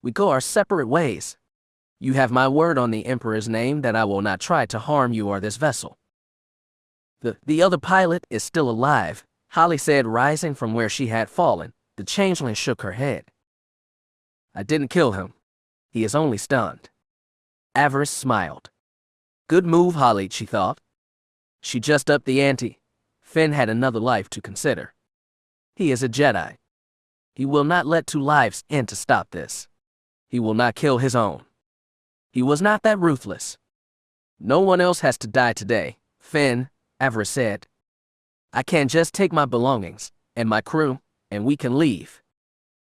We go our separate ways. You have my word on the Emperor's name that I will not try to harm you or this vessel. The other pilot is still alive, Holly said, rising from where she had fallen. The changeling shook her head. I didn't kill him. He is only stunned. Avaryss smiled. Good move, Holly, she thought. She just upped the ante. Finn had another life to consider. He is a Jedi. He will not let two lives end to stop this. He will not kill his own. He was not that ruthless. No one else has to die today, Finn, Avaryss said. I can just take my belongings and my crew, and we can leave.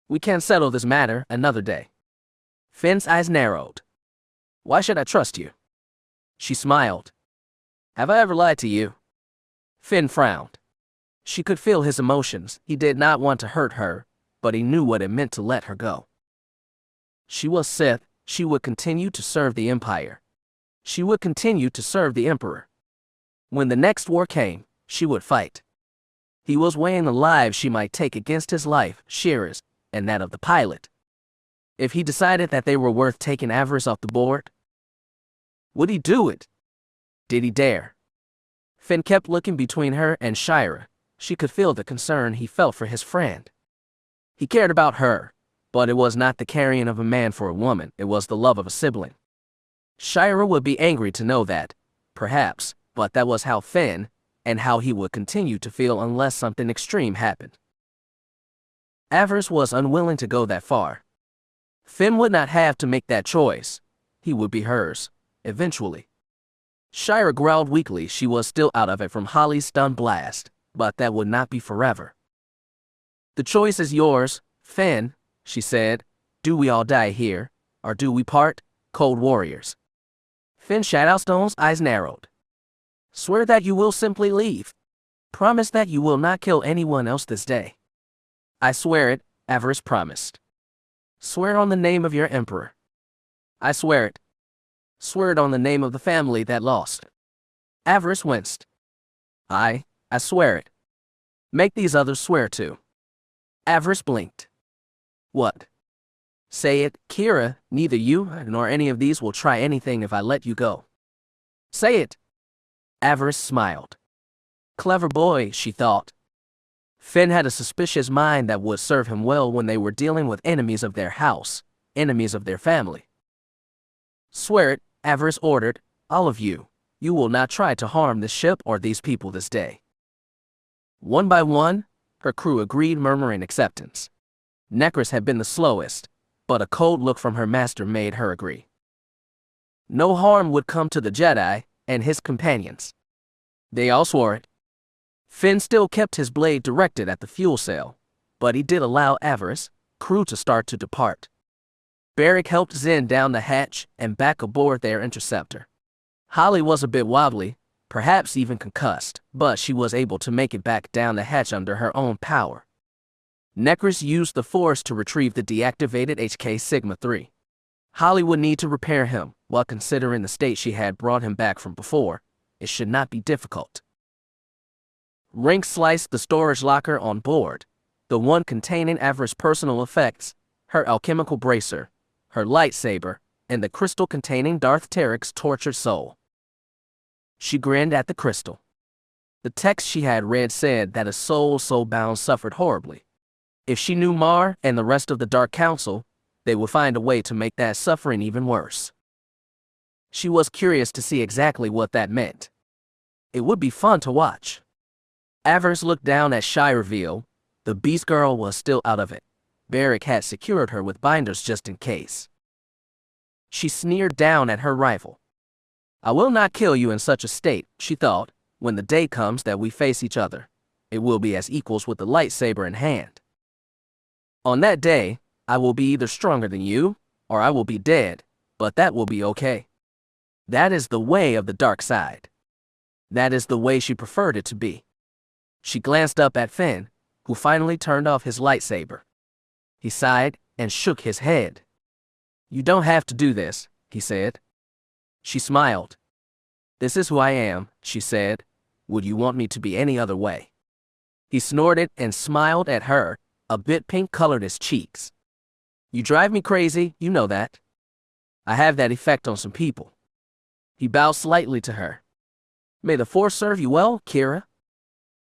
We can settle this matter another day. Finn's eyes narrowed. Why should I trust you? She smiled. Have I ever lied to you? Finn frowned. She could feel his emotions. He did not want to hurt her, but he knew what it meant to let her go. She was Sith. She would continue to serve the Empire. She would continue to serve the Emperor. When the next war came, she would fight. He was weighing the lives she might take against his life, Shira's, and that of the pilot. If he decided that they were worth taking Avaryss off the board, would he do it? Did he dare? Finn kept looking between her and Shira. She could feel the concern he felt for his friend. He cared about her, but it was not the carrying of a man for a woman, it was the love of a sibling. Shira would be angry to know that, perhaps, but that was how Finn, and how he would continue to feel unless something extreme happened. Avaryss was unwilling to go that far. Finn would not have to make that choice. He would be hers, eventually. Shira growled weakly. She was still out of it from Holly's stun blast, but that would not be forever. The choice is yours, Finn, she said. Do we all die here, or do we part, cold warriors? Finn Shadowstone's eyes narrowed. Swear that you will simply leave. Promise that you will not kill anyone else this day. I swear it, Avaryss promised. Swear on the name of your emperor. I swear it. Swear it on the name of the family that lost. Avaryss winced. I swear it. Make these others swear too. Avaryss blinked. What? Say it, Kira. Neither you nor any of these will try anything if I let you go. Say it. Avaryss smiled. Clever boy, she thought. Finn had a suspicious mind that would serve him well when they were dealing with enemies of their house, enemies of their family. Swear it, Avaryss ordered, all of you. You will not try to harm this ship or these people this day. One by one, her crew agreed, murmuring acceptance. Necromancy had been the slowest, but a cold look from her master made her agree. No harm would come to the Jedi and his companions. They all swore it. Finn still kept his blade directed at the fuel cell, but he did allow Avaryss' crew to start to depart. Beric helped Zen down the hatch and back aboard their interceptor. Holly was a bit wobbly, perhaps even concussed, but she was able to make it back down the hatch under her own power. Necromancy used the Force to retrieve the deactivated HK Sigma-3. Holly would need to repair him, while considering the state she had brought him back from before, it should not be difficult. Rink sliced the storage locker on board, the one containing Avaryss' personal effects, her alchemical bracer, her lightsaber, and the crystal containing Darth Tarik's tortured soul. She grinned at the crystal. The text she had read said that a soul so bound suffered horribly. If she knew Mar and the rest of the Dark Council, they would find a way to make that suffering even worse. She was curious to see exactly what that meant. It would be fun to watch. Avaryss looked down at Shireville. The Beast Girl was still out of it. Beric had secured her with binders just in case. She sneered down at her rival. I will not kill you in such a state, she thought. When the day comes that we face each other, it will be as equals with the lightsaber in hand. On that day, I will be either stronger than you, or I will be dead, but that will be okay. That is the way of the dark side. That is the way she preferred it to be. She glanced up at Finn, who finally turned off his lightsaber. He sighed and shook his head. You don't have to do this, he said. She smiled. This is who I am, she said. Would you want me to be any other way? He snorted and smiled at her, a bit pink-colored his cheeks. You drive me crazy, you know that. I have that effect on some people. He bowed slightly to her. May the Force serve you well, Kira.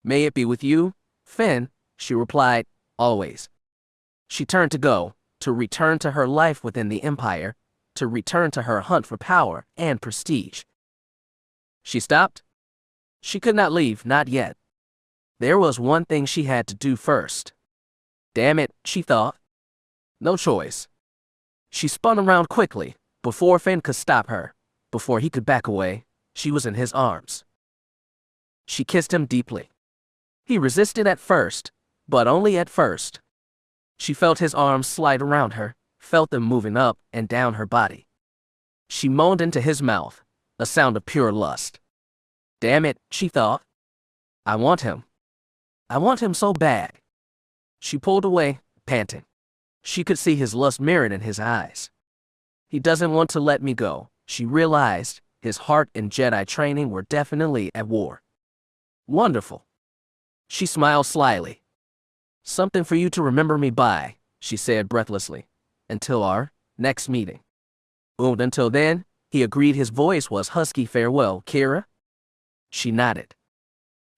May it be with you, Finn, she replied, always. She turned to go, to return to her life within the Empire, to return to her hunt for power and prestige. She stopped. She could not leave, not yet. There was one thing she had to do first. Damn it, she thought. No choice. She spun around quickly, before Finn could stop her. Before he could back away, she was in his arms. She kissed him deeply. He resisted at first, but only at first. She felt his arms slide around her, felt them moving up and down her body. She moaned into his mouth, a sound of pure lust. Damn it, she thought. I want him. I want him so bad. She pulled away, panting. She could see his lust mirrored in his eyes. He doesn't want to let me go, she realized. His heart and Jedi training were definitely at war. Wonderful. She smiled slyly. Something for you to remember me by, she said breathlessly. Until our next meeting. And until then, he agreed. His voice was husky. Farewell, Kira. She nodded.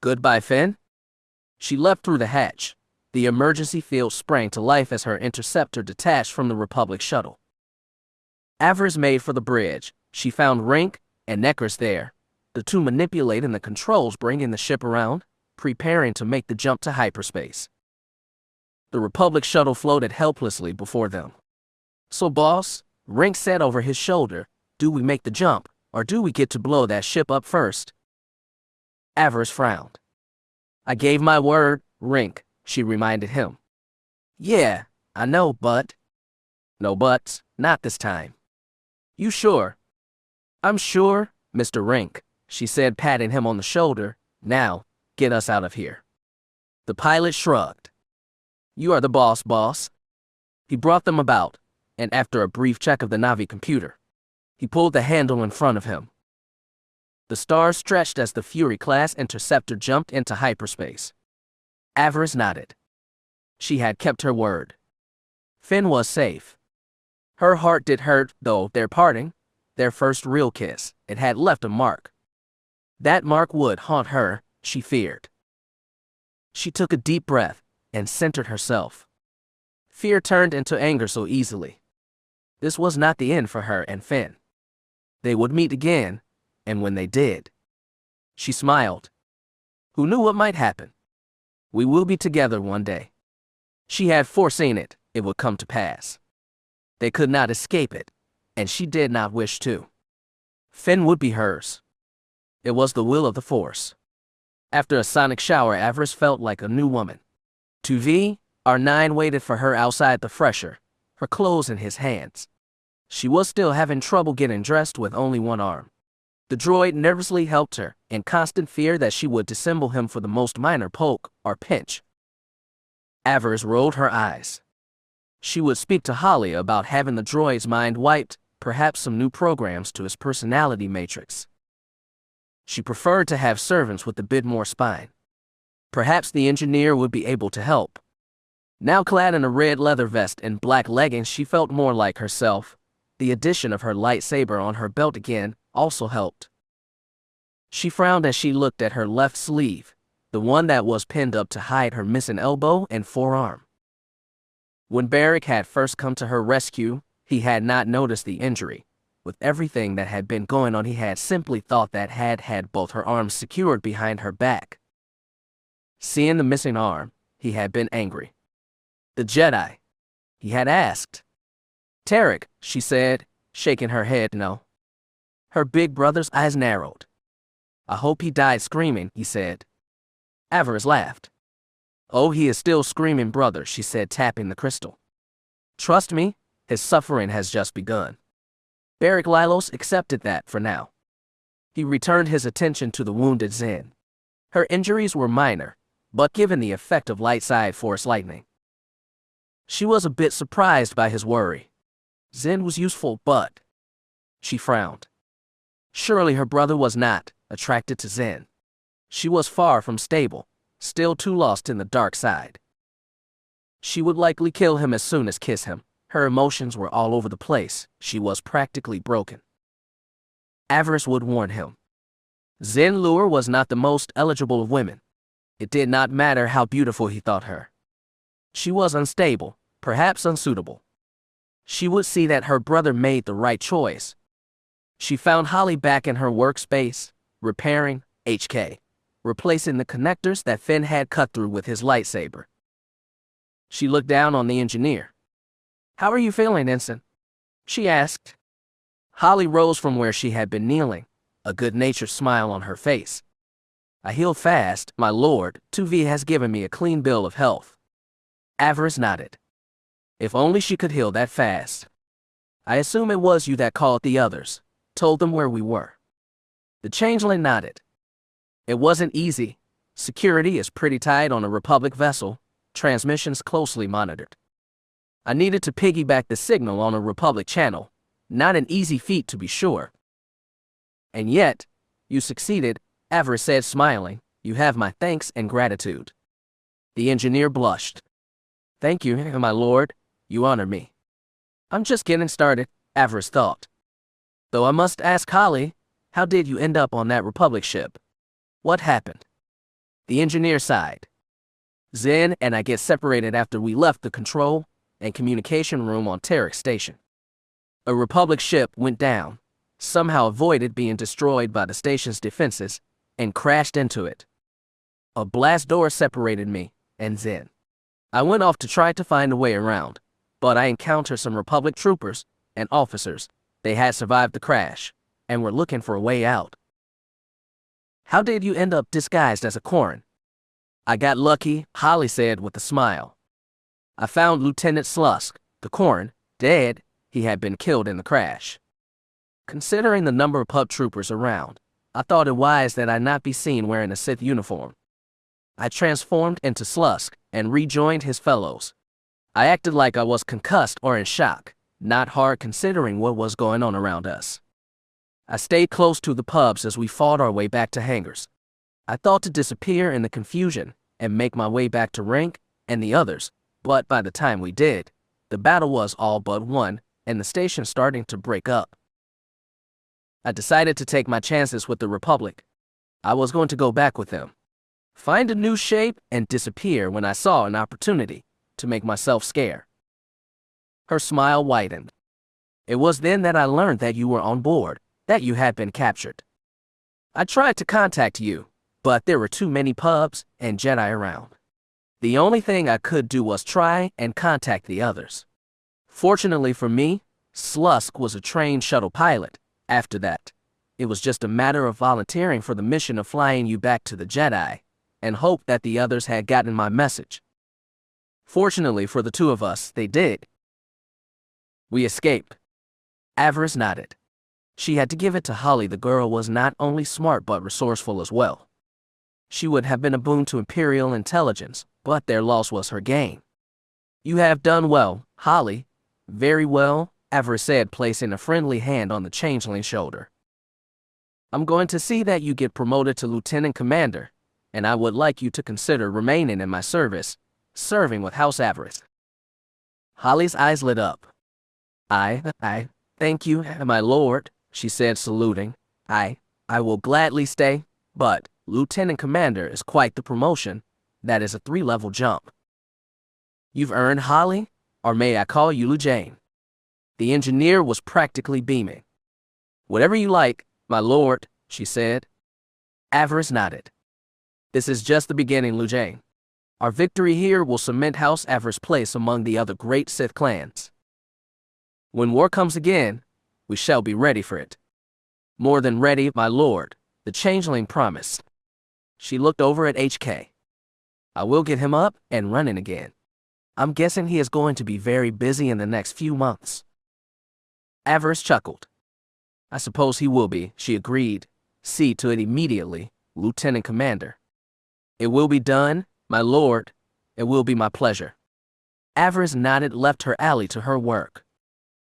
Goodbye, Finn. She left through the hatch. The emergency field sprang to life as her interceptor detached from the Republic shuttle. Avaryss made for the bridge. She found Rink and Necromancy there, the two manipulating the controls, bringing the ship around, preparing to make the jump to hyperspace. The Republic shuttle floated helplessly before them. So, boss, Rink said over his shoulder, do we make the jump, or do we get to blow that ship up first? Avaryss frowned. I gave my word, Rink, she reminded him. Yeah, I know, but... No buts, not this time. You sure? I'm sure, Mr. Rink, she said, patting him on the shoulder. Now, get us out of here. The pilot shrugged. You are the boss, boss. He brought them about, and after a brief check of the Navi computer, he pulled the handle in front of him. The stars stretched as the Fury-class interceptor jumped into hyperspace. Avaryss nodded. She had kept her word. Finn was safe. Her heart did hurt, though. Their parting, their first real kiss, it had left a mark. That mark would haunt her, she feared. She took a deep breath and centered herself. Fear turned into anger so easily. This was not the end for her and Finn. They would meet again, and when they did, she smiled. Who knew what might happen? We will be together one day. She had foreseen it would come to pass. They could not escape it, and she did not wish to. Finn would be hers. It was the will of the Force. After a sonic shower, Avaryss felt like a new woman. 2V, R9 waited for her outside the fresher, her clothes in his hands. She was still having trouble getting dressed with only one arm. The droid nervously helped her, in constant fear that she would dissemble him for the most minor poke or pinch. Avaryss rolled her eyes. She would speak to Holly about having the droid's mind wiped, perhaps some new programs to his personality matrix. She preferred to have servants with a bit more spine. Perhaps the engineer would be able to help. Now clad in a red leather vest and black leggings, she felt more like herself. The addition of her lightsaber on her belt again also helped. She frowned as she looked at her left sleeve, the one that was pinned up to hide her missing elbow and forearm. When Beric had first come to her rescue, he had not noticed the injury. With everything that had been going on, he had simply thought that had both her arms secured behind her back. Seeing the missing arm, he had been angry. The Jedi? He had asked. Trik, she said, shaking her head no. Her big brother's eyes narrowed. I hope he died screaming, he said. Avaryss laughed. Oh, he is still screaming, brother, she said, tapping the crystal. Trust me, his suffering has just begun. Beric Lilos accepted that for now. He returned his attention to the wounded Zen. Her injuries were minor, but given the effect of light-side force lightning. She was a bit surprised by his worry. Zen was useful, but... She frowned. Surely her brother was not attracted to Zen. She was far from stable, still too lost in the dark side. She would likely kill him as soon as kiss him. Her emotions were all over the place. She was practically broken. Avaryss would warn him. Zen Lure was not the most eligible of women. It did not matter how beautiful he thought her. She was unstable, perhaps unsuitable. She would see that her brother made the right choice. She found Holly back in her workspace, repairing HK, replacing the connectors that Finn had cut through with his lightsaber. She looked down on the engineer. How are you feeling, Ensign? She asked. Holly rose from where she had been kneeling, a good-natured smile on her face. I heal fast, my lord. 2V has given me a clean bill of health. Avaryss nodded. If only she could heal that fast. I assume it was you that called the others, told them where we were. The changeling nodded. It wasn't easy. Security is pretty tight on a Republic vessel, transmissions closely monitored. I needed to piggyback the signal on a Republic channel. Not an easy feat, to be sure. And yet, you succeeded, Avaryss said, smiling. You have my thanks and gratitude. The engineer blushed. Thank you, my lord. You honor me. I'm just getting started, Avaryss thought. Though I must ask Holly, how did you end up on that Republic ship? What happened? The engineer sighed. Zen and I get separated after we left the control and communication room on Trik Station. A Republic ship went down, somehow avoided being destroyed by the station's defenses, and crashed into it. A blast door separated me and Zen. I went off to try to find a way around, but I encountered some Republic troopers and officers. They had survived the crash and were looking for a way out. How did you end up disguised as a Quarren? I got lucky, Holly said with a smile. I found Lieutenant Slusk, the Quarren, dead. He had been killed in the crash. Considering the number of pub troopers around, I thought it wise that I not be seen wearing a Sith uniform. I transformed into Slusk and rejoined his fellows. I acted like I was concussed or in shock, not hard considering what was going on around us. I stayed close to the pubs as we fought our way back to hangars. I thought to disappear in the confusion and make my way back to Rank and the others, but by the time we did, the battle was all but won and the station starting to break up. I decided to take my chances with the Republic. I was going to go back with them, find a new shape, and disappear when I saw an opportunity to make myself scare. Her smile widened. It was then that I learned that you were on board, that you had been captured. I tried to contact you, but there were too many pubs and Jedi around. The only thing I could do was try and contact the others. Fortunately for me, Slusk was a trained shuttle pilot. After that, it was just a matter of volunteering for the mission of flying you back to the Jedi, and hope that the others had gotten my message. Fortunately for the two of us, they did. We escaped. Avaryss nodded. She had to give it to Holly. The girl was not only smart but resourceful as well. She would have been a boon to Imperial intelligence, but their loss was her gain. You have done well, Holly. Very well, Avaryss said, placing a friendly hand on the changeling's shoulder. I'm going to see that you get promoted to Lieutenant Commander, and I would like you to consider remaining in my service, serving with House Avaryss. Holly's eyes lit up. I thank you, my lord, she said, saluting. I will gladly stay, but Lieutenant Commander is quite the promotion. That is a 3-level jump. You've earned Holly, or may I call you Lujane? The engineer was practically beaming. Whatever you like, my lord, she said. Avaryss nodded. This is just the beginning, Lujane. Our victory here will cement House Avaryss' place among the other great Sith clans. When war comes again, we shall be ready for it. More than ready, my lord, the changeling promised. She looked over at HK. I will get him up and running again. I'm guessing he is going to be very busy in the next few months. Avaryss chuckled. I suppose he will be, she agreed. See to it immediately, Lieutenant Commander. It will be done, my lord. It will be my pleasure. Avaryss nodded, left her alley to her work.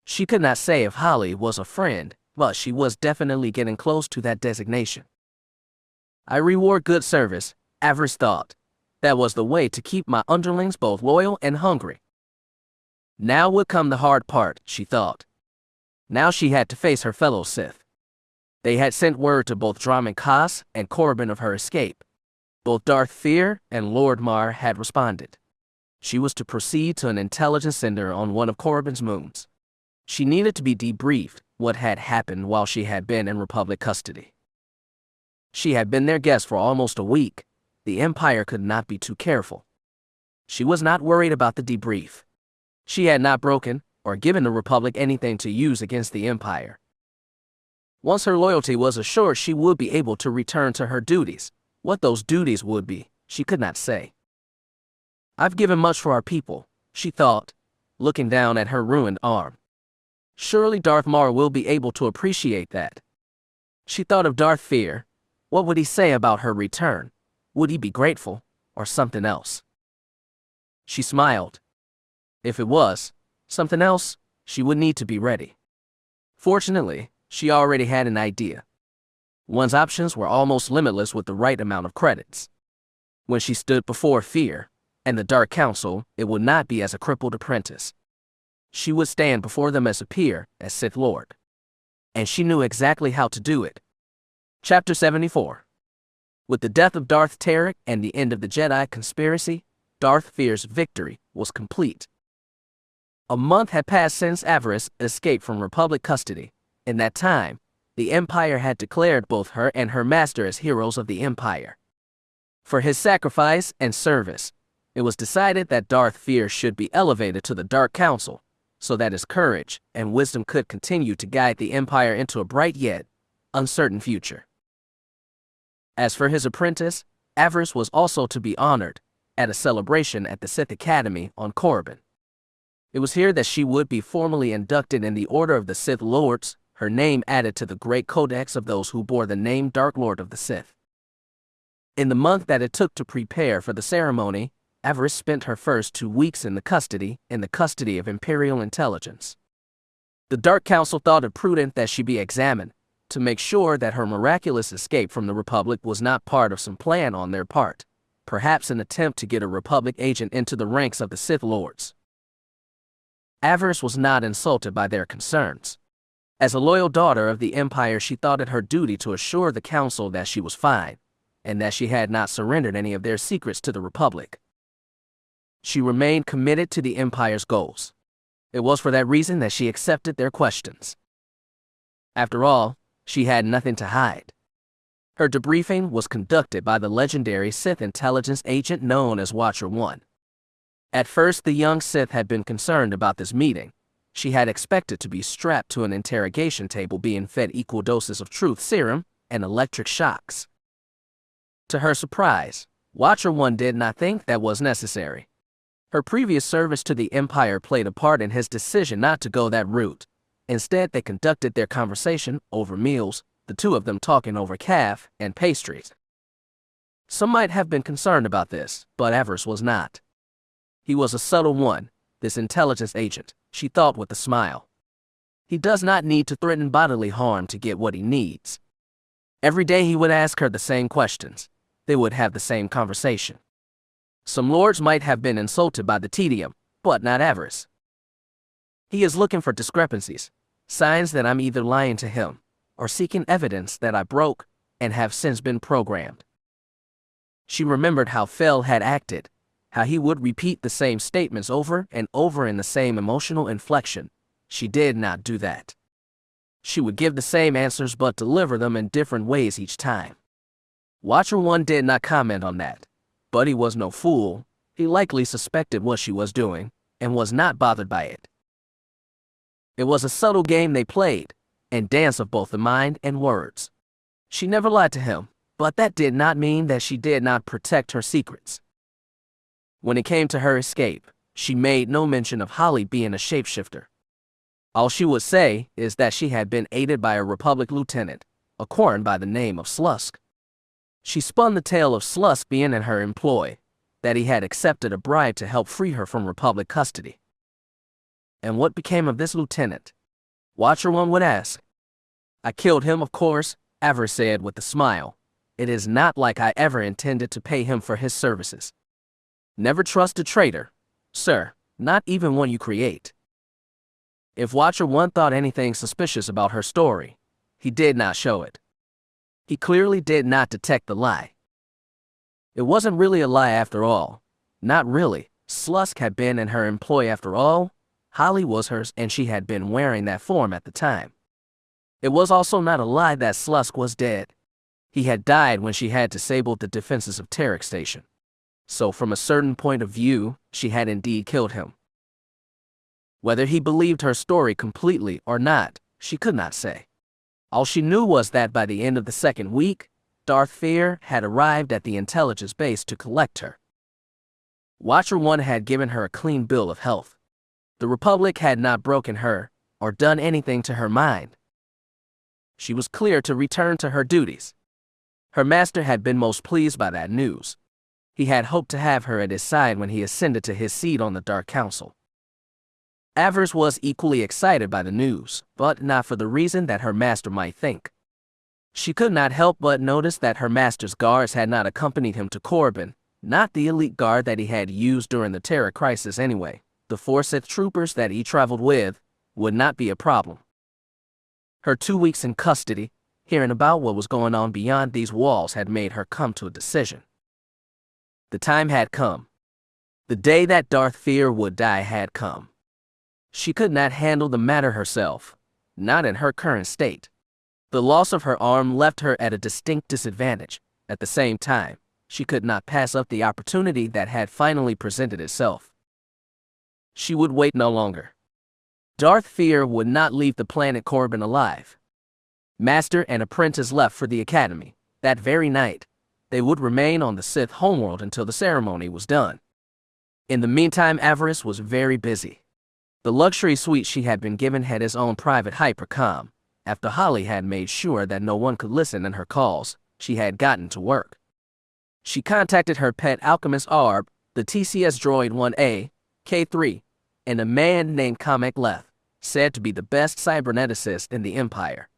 She could not say if Holly was a friend, but she was definitely getting close to that designation. I reward good service, Avaryss thought. That was the way to keep my underlings both loyal and hungry. Now would come the hard part, she thought. Now she had to face her fellow Sith. They had sent word to both Dromund Kaas and Corbin of her escape. Both Darth Feer and Lord Mar had responded. She was to proceed to an intelligence center on one of Corbin's moons. She needed to be debriefed what had happened while she had been in Republic custody. She had been their guest for almost a week. The Empire could not be too careful. She was not worried about the debrief. She had not broken or given the Republic anything to use against the Empire. Once her loyalty was assured, she would be able to return to her duties. What those duties would be, she could not say. I've given much for our people, she thought, looking down at her ruined arm. Surely Darth Mar will be able to appreciate that. She thought of Darth Feer. What would he say about her return? Would he be grateful, or something else? She smiled. If it was something else, she would need to be ready. Fortunately, she already had an idea. One's options were almost limitless with the right amount of credits. When she stood before Feer and the Dark Council, it would not be as a crippled apprentice. She would stand before them as a peer, as Sith Lord. And she knew exactly how to do it. Chapter 74. With the death of Darth Trik and the end of the Jedi conspiracy, Darth Feer's victory was complete. A month had passed since Avaryss escaped from Republic custody. In that time, the Empire had declared both her and her master as heroes of the Empire. For his sacrifice and service, it was decided that Darth Feer should be elevated to the Dark Council, so that his courage and wisdom could continue to guide the Empire into a bright yet uncertain future. As for his apprentice, Avaryss was also to be honored at a celebration at the Sith Academy on Corbin. It was here that she would be formally inducted in the Order of the Sith Lords, her name added to the great codex of those who bore the name Dark Lord of the Sith. In the month that it took to prepare for the ceremony, Avaryss spent her first 2 weeks in the custody of Imperial intelligence. The Dark Council thought it prudent that she be examined, to make sure that her miraculous escape from the Republic was not part of some plan on their part, perhaps an attempt to get a Republic agent into the ranks of the Sith Lords. Avaryss was not insulted by their concerns. As a loyal daughter of the Empire, she thought it her duty to assure the Council that she was fine, and that she had not surrendered any of their secrets to the Republic. She remained committed to the Empire's goals. It was for that reason that she accepted their questions. After all, she had nothing to hide. Her debriefing was conducted by the legendary Sith intelligence agent known as Watcher 1, At first, the young Sith had been concerned about this meeting. She had expected to be strapped to an interrogation table being fed equal doses of truth serum and electric shocks. To her surprise, Watcher 1 did not think that was necessary. Her previous service to the Empire played a part in his decision not to go that route. Instead, they conducted their conversation over meals, the two of them talking over calf and pastries. Some might have been concerned about this, but Avaryss was not. He was a subtle one, this intelligence agent, she thought with a smile. He does not need to threaten bodily harm to get what he needs. Every day he would ask her the same questions. They would have the same conversation. Some lords might have been insulted by the tedium, but not Avaryss. He is looking for discrepancies, signs that I'm either lying to him, or seeking evidence that I broke and have since been programmed. She remembered how Fel had acted, how he would repeat the same statements over and over in the same emotional inflection. She did not do that. She would give the same answers but deliver them in different ways each time. Watcher 1 did not comment on that, but he was no fool. He likely suspected what she was doing and was not bothered by it. It was a subtle game they played, and dance of both the mind and words. She never lied to him, but that did not mean that she did not protect her secrets. When it came to her escape, she made no mention of Holly being a shapeshifter. All she would say is that she had been aided by a Republic lieutenant, a Quarren by the name of Slusk. She spun the tale of Slusk being in her employ, that he had accepted a bribe to help free her from Republic custody. And what became of this lieutenant? Watcher 1 would ask. I killed him, of course, Avaryss said with a smile. It is not like I ever intended to pay him for his services. Never trust a traitor, sir, not even one you create. If Watcher 1 thought anything suspicious about her story, he did not show it. He clearly did not detect the lie. It wasn't really a lie after all. Not really. Slusk had been in her employ after all. Holly was hers and she had been wearing that form at the time. It was also not a lie that Slusk was dead. He had died when she had disabled the defenses of Trik Station. So from a certain point of view, she had indeed killed him. Whether he believed her story completely or not, she could not say. All she knew was that by the end of the second week, Darth Feer had arrived at the intelligence base to collect her. Watcher 1 had given her a clean bill of health. The Republic had not broken her or done anything to her mind. She was clear to return to her duties. Her master had been most pleased by that news. He had hoped to have her at his side when he ascended to his seat on the Dark Council. Avaryss was equally excited by the news, but not for the reason that her master might think. She could not help but notice that her master's guards had not accompanied him to Corbin, not the elite guard that he had used during the Terror Crisis anyway. The 4 Sith troopers that he traveled with would not be a problem. Her 2 weeks in custody, hearing about what was going on beyond these walls had made her come to a decision. The time had come. The day that Darth Feer would die had come. She could not handle the matter herself, not in her current state. The loss of her arm left her at a distinct disadvantage. At the same time, she could not pass up the opportunity that had finally presented itself. She would wait no longer. Darth Feer would not leave the planet Corbin alive. Master and Apprentice left for the Academy. That very night, they would remain on the Sith homeworld until the ceremony was done. In the meantime, Avaryss was very busy. The luxury suite she had been given had its own private hypercom. After Holly had made sure that no one could listen in her calls, she had gotten to work. She contacted her pet alchemist Arb, the TCS droid 1A, K3, and a man named Kamek Leth, said to be the best cyberneticist in the Empire.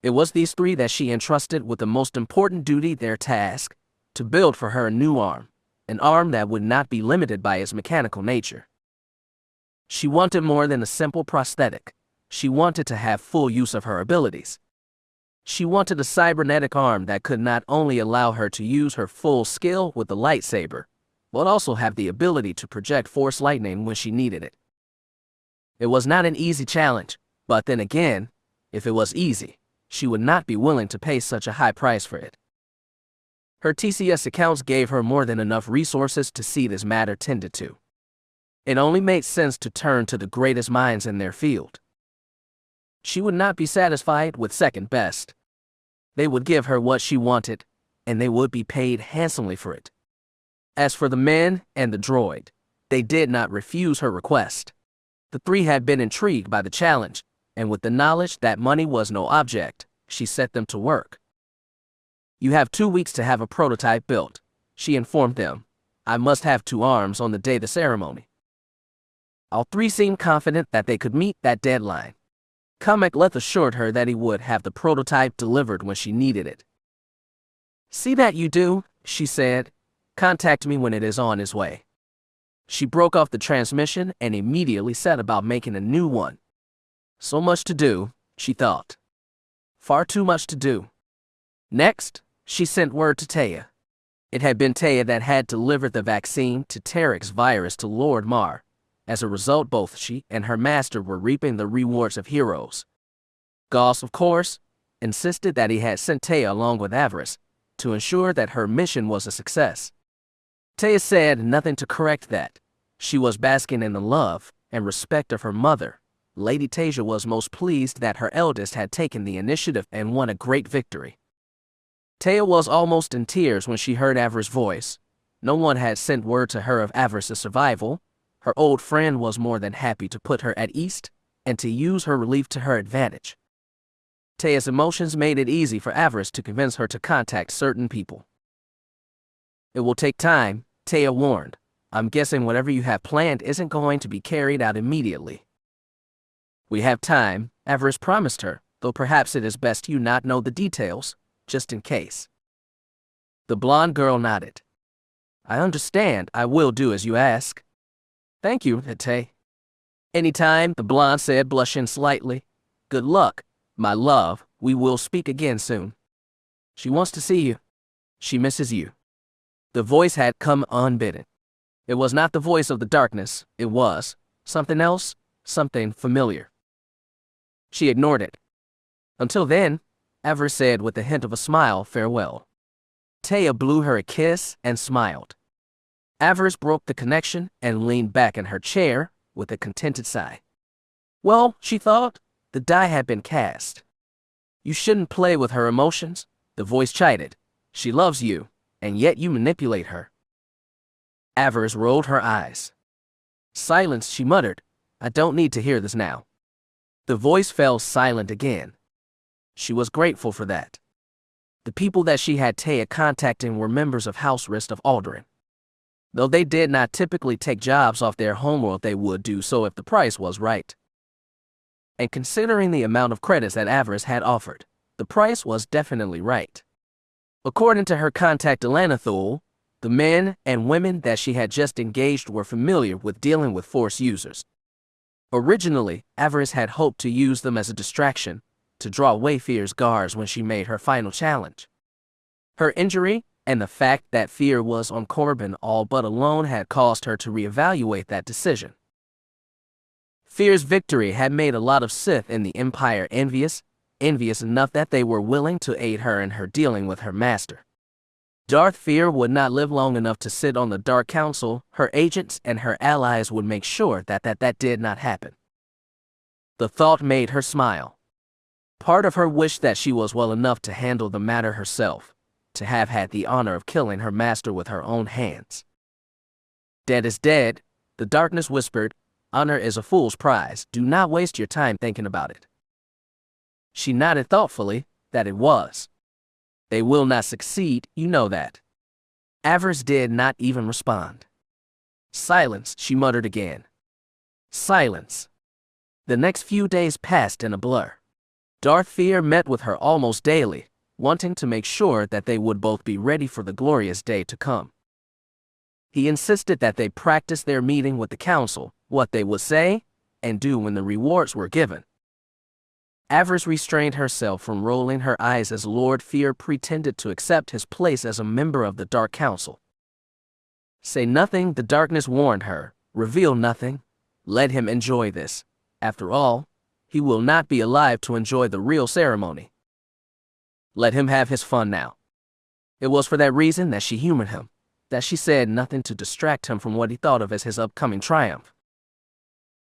It was these 3 that she entrusted with the most important duty, their task, to build for her a new arm, an arm that would not be limited by its mechanical nature. She wanted more than a simple prosthetic. She wanted to have full use of her abilities. She wanted a cybernetic arm that could not only allow her to use her full skill with the lightsaber, but also have the ability to project force lightning when she needed it. It was not an easy challenge, but then again, if it was easy, she would not be willing to pay such a high price for it. Her TCS accounts gave her more than enough resources to see this matter tended to. It only made sense to turn to the greatest minds in their field. She would not be satisfied with second best. They would give her what she wanted, and they would be paid handsomely for it. As for the men and the droid, they did not refuse her request. The three had been intrigued by the challenge, and with the knowledge that money was no object, she set them to work. You have 2 weeks to have a prototype built, she informed them. I must have 2 arms on the day of the ceremony. All three seemed confident that they could meet that deadline. Kamek assured her that he would have the prototype delivered when she needed it. See that you do, she said. Contact me when it is on its way. She broke off the transmission and immediately set about making a new one. So much to do, she thought. Far too much to do. Next, she sent word to Itae. It had been Itae that had delivered the vaccine to Trik's virus to Lord Mar. As a result, both she and her master were reaping the rewards of heroes. Kaas, of course, insisted that he had sent Itae along with Avaryss to ensure that her mission was a success. Itae said nothing to correct that. She was basking in the love and respect of her mother. Lady Tasia was most pleased that her eldest had taken the initiative and won a great victory. Itae was almost in tears when she heard Avaryss' voice. No one had sent word to her of Avaryss' survival. Her old friend was more than happy to put her at ease and to use her relief to her advantage. Itae's emotions made it easy for Avaryss to convince her to contact certain people. It will take time, Itae warned. I'm guessing whatever you have planned isn't going to be carried out immediately. We have time, Avaryss promised her, though perhaps it is best you not know the details, just in case. The blonde girl nodded. I understand. I will do as you ask. Thank you, Itae. Anytime, the blonde said, blushing slightly. Good luck, my love. We will speak again soon. She wants to see you. She misses you. The voice had come unbidden. It was not the voice of the darkness. It was something else, something familiar. She ignored it. Until then, Avaryss said with a hint of a smile, farewell. Itae blew her a kiss and smiled. Avaryss broke the connection and leaned back in her chair with a contented sigh. Well, she thought, the die had been cast. You shouldn't play with her emotions, the voice chided. She loves you, and yet you manipulate her. Avaryss rolled her eyes. Silence, she muttered. I don't need to hear this now. The voice fell silent again. She was grateful for that. The people that she had Itae contacting were members of House Rist of Alderaan. Though they did not typically take jobs off their homeworld, they would do so if the price was right. And considering the amount of credits that Avaryss had offered, the price was definitely right. According to her contact Elanathul, the men and women that she had just engaged were familiar with dealing with Force users. Originally, Avaryss had hoped to use them as a distraction, to draw away Feer's guards when she made her final challenge. Her injury and the fact that Feer was on Corbin all but alone had caused her to reevaluate that decision. Feer's victory had made a lot of Sith in the Empire envious enough that they were willing to aid her in her dealing with her master. Darth Feer would not live long enough to sit on the Dark Council. Her agents and her allies would make sure that did not happen. The thought made her smile. Part of her wished that she was well enough to handle the matter herself, to have had the honor of killing her master with her own hands. Dead is dead, the darkness whispered. Honor is a fool's prize. Do not waste your time thinking about it. She nodded thoughtfully that it was. They will not succeed, you know that. Avaryss did not even respond. Silence, she muttered again. Silence. The next few days passed in a blur. Darth Feer met with her almost daily, wanting to make sure that they would both be ready for the glorious day to come. He insisted that they practice their meeting with the council, what they would say and do when the rewards were given. Avaryss restrained herself from rolling her eyes as Lord Feer pretended to accept his place as a member of the Dark Council. Say nothing, the darkness warned her. Reveal nothing. Let him enjoy this. After all, he will not be alive to enjoy the real ceremony. Let him have his fun now. It was for that reason that she humored him, that she said nothing to distract him from what he thought of as his upcoming triumph.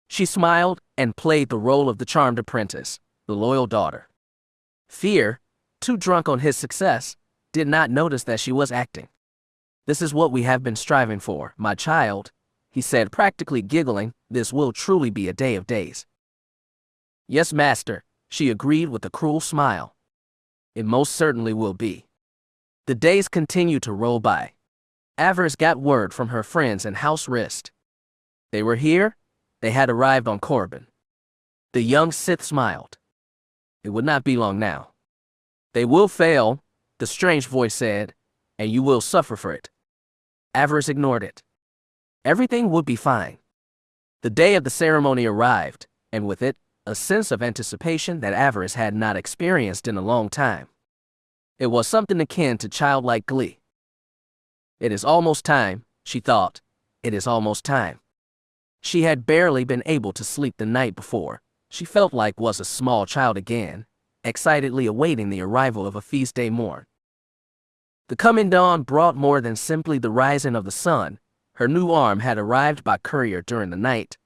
She smiled and played the role of the charmed apprentice, the loyal daughter. Feer, too drunk on his success, did not notice that she was acting. "This is what we have been striving for, my child," he said, practically giggling. "This will truly be a day of days." "Yes, master," she agreed with a cruel smile. "It most certainly will be." The days continued to roll by. Avaryss got word from her friends in House Rist. They were here. They had arrived on Corbin. The young Sith smiled. It would not be long now. "They will fail," the strange voice said, "and you will suffer for it." Avaryss ignored it. Everything would be fine. The day of the ceremony arrived, and with it, a sense of anticipation that Avaryss had not experienced in a long time. It was something akin to childlike glee. "It is almost time," she thought. "It is almost time." She had barely been able to sleep the night before. She felt like was a small child again, excitedly awaiting the arrival of a feast day morn. The coming dawn brought more than simply the rising of the sun. Her new arm had arrived by courier during the night.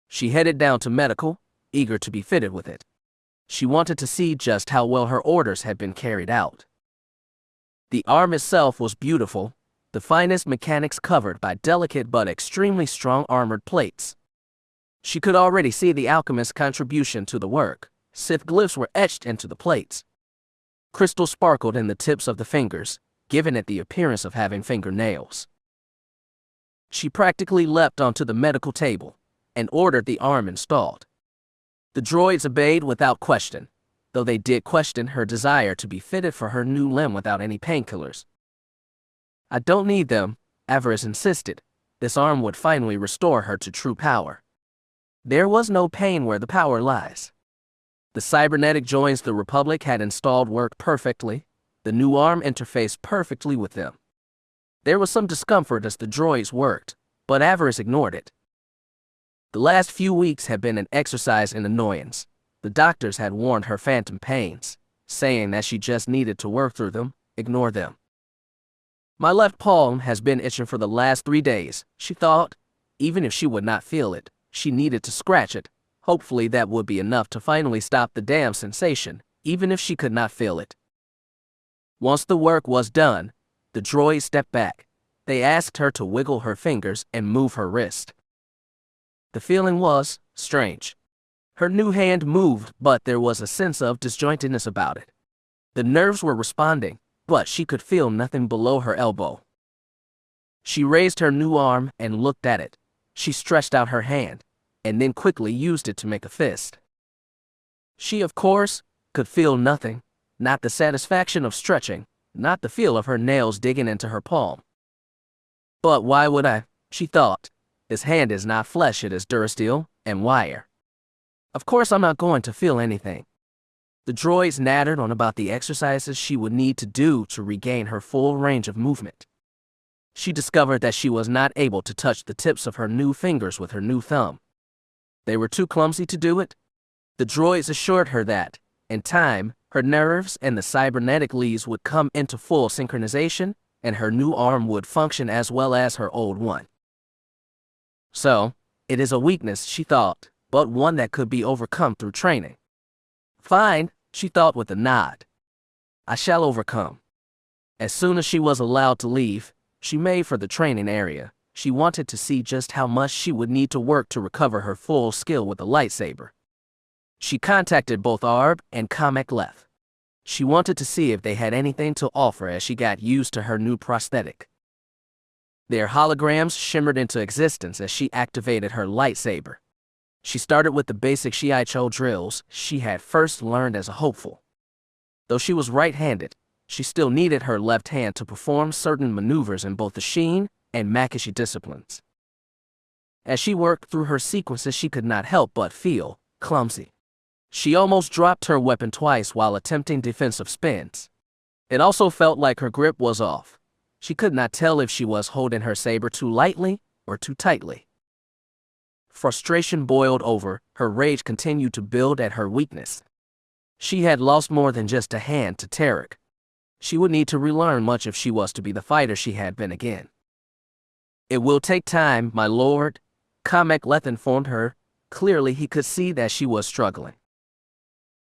She headed down to medical, eager to be fitted with it. She wanted to see just how well her orders had been carried out. The arm itself was beautiful, the finest mechanics covered by delicate but extremely strong armored plates. She could already see the alchemist's contribution to the work. Sith glyphs were etched into the plates. Crystal sparkled in the tips of the fingers, giving it the appearance of having fingernails. She practically leapt onto the medical table and ordered the arm installed. The droids obeyed without question, though they did question her desire to be fitted for her new limb without any painkillers. "I don't need them," Avaryss insisted. This arm would finally restore her to true power. There was no pain where the power lies. The cybernetic joints the Republic had installed worked perfectly. The new arm interfaced perfectly with them. There was some discomfort as the droids worked, but Avaryss ignored it. The last few weeks had been an exercise in annoyance. The doctors had warned her phantom pains, saying that she just needed to work through them, ignore them. "My left palm has been itching for the last 3 days," she thought. Even if she would not feel it, she needed to scratch it. Hopefully that would be enough to finally stop the damn sensation, even if she could not feel it. Once the work was done, the droid stepped back. They asked her to wiggle her fingers and move her wrist. The feeling was strange. Her new hand moved, but there was a sense of disjointedness about it. The nerves were responding, but she could feel nothing below her elbow. She raised her new arm and looked at it. She stretched out her hand, and then quickly used it to make a fist. She, of course, could feel nothing, not the satisfaction of stretching, not the feel of her nails digging into her palm. "But why would I?" she thought. "This hand is not flesh, it is durasteel and wire. Of course I'm not going to feel anything." The droids nattered on about the exercises she would need to do to regain her full range of movement. She discovered that she was not able to touch the tips of her new fingers with her new thumb. They were too clumsy to do it. The droids assured her that, in time, her nerves and the cybernetic leads would come into full synchronization, and her new arm would function as well as her old one. So, it is a weakness, she thought, but one that could be overcome through training. "Fine," she thought with a nod. "I shall overcome." As soon as she was allowed to leave, she made for the training area. She wanted to see just how much she would need to work to recover her full skill with the lightsaber. She contacted both Arb and Kamek Leth. She wanted to see if they had anything to offer as she got used to her new prosthetic. Their holograms shimmered into existence as she activated her lightsaber. She started with the basic Shiicho drills she had first learned as a hopeful. Though she was right-handed, she still needed her left hand to perform certain maneuvers in both the Sheen and Makishi disciplines. As she worked through her sequences, she could not help but feel clumsy. She almost dropped her weapon twice while attempting defensive spins. It also felt like her grip was off. She could not tell if she was holding her saber too lightly or too tightly. Frustration boiled over, her rage continued to build at her weakness. She had lost more than just a hand to Trik. She would need to relearn much if she was to be the fighter she had been again. It will take time, my lord, Kamek informed her. Clearly he could see that she was struggling.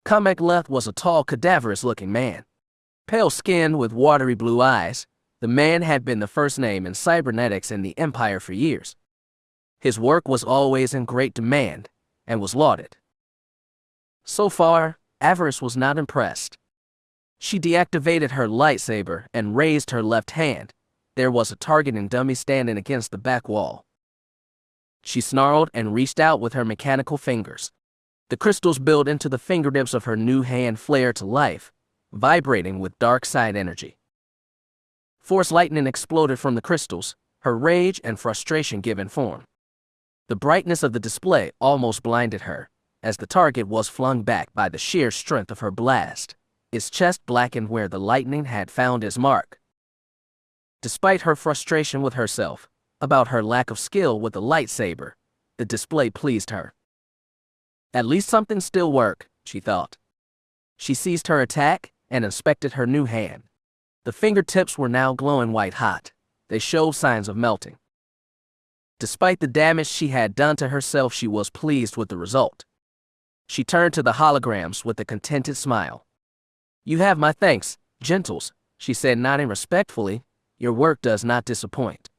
Kamek was a tall, cadaverous-looking man. Pale-skinned with watery blue eyes, the man had been the first name in cybernetics in the Empire for years. His work was always in great demand, and was lauded. So far, Avaryss was not impressed. She deactivated her lightsaber and raised her left hand. There was a targeting dummy standing against the back wall. She snarled and reached out with her mechanical fingers. The crystals built into the fingertips of her new hand flared to life, vibrating with dark side energy. Force lightning exploded from the crystals, her rage and frustration giving form. The brightness of the display almost blinded her, as the target was flung back by the sheer strength of her blast, its chest blackened where the lightning had found its mark. Despite her frustration with herself about her lack of skill with the lightsaber, the display pleased her. At least something still worked, she thought. She ceased her attack and inspected her new hand. The fingertips were now glowing white-hot. They showed signs of melting. Despite the damage she had done to herself, she was pleased with the result. She turned to the holograms with a contented smile. "You have my thanks, gentles," she said, nodding respectfully. "Your work does not disappoint."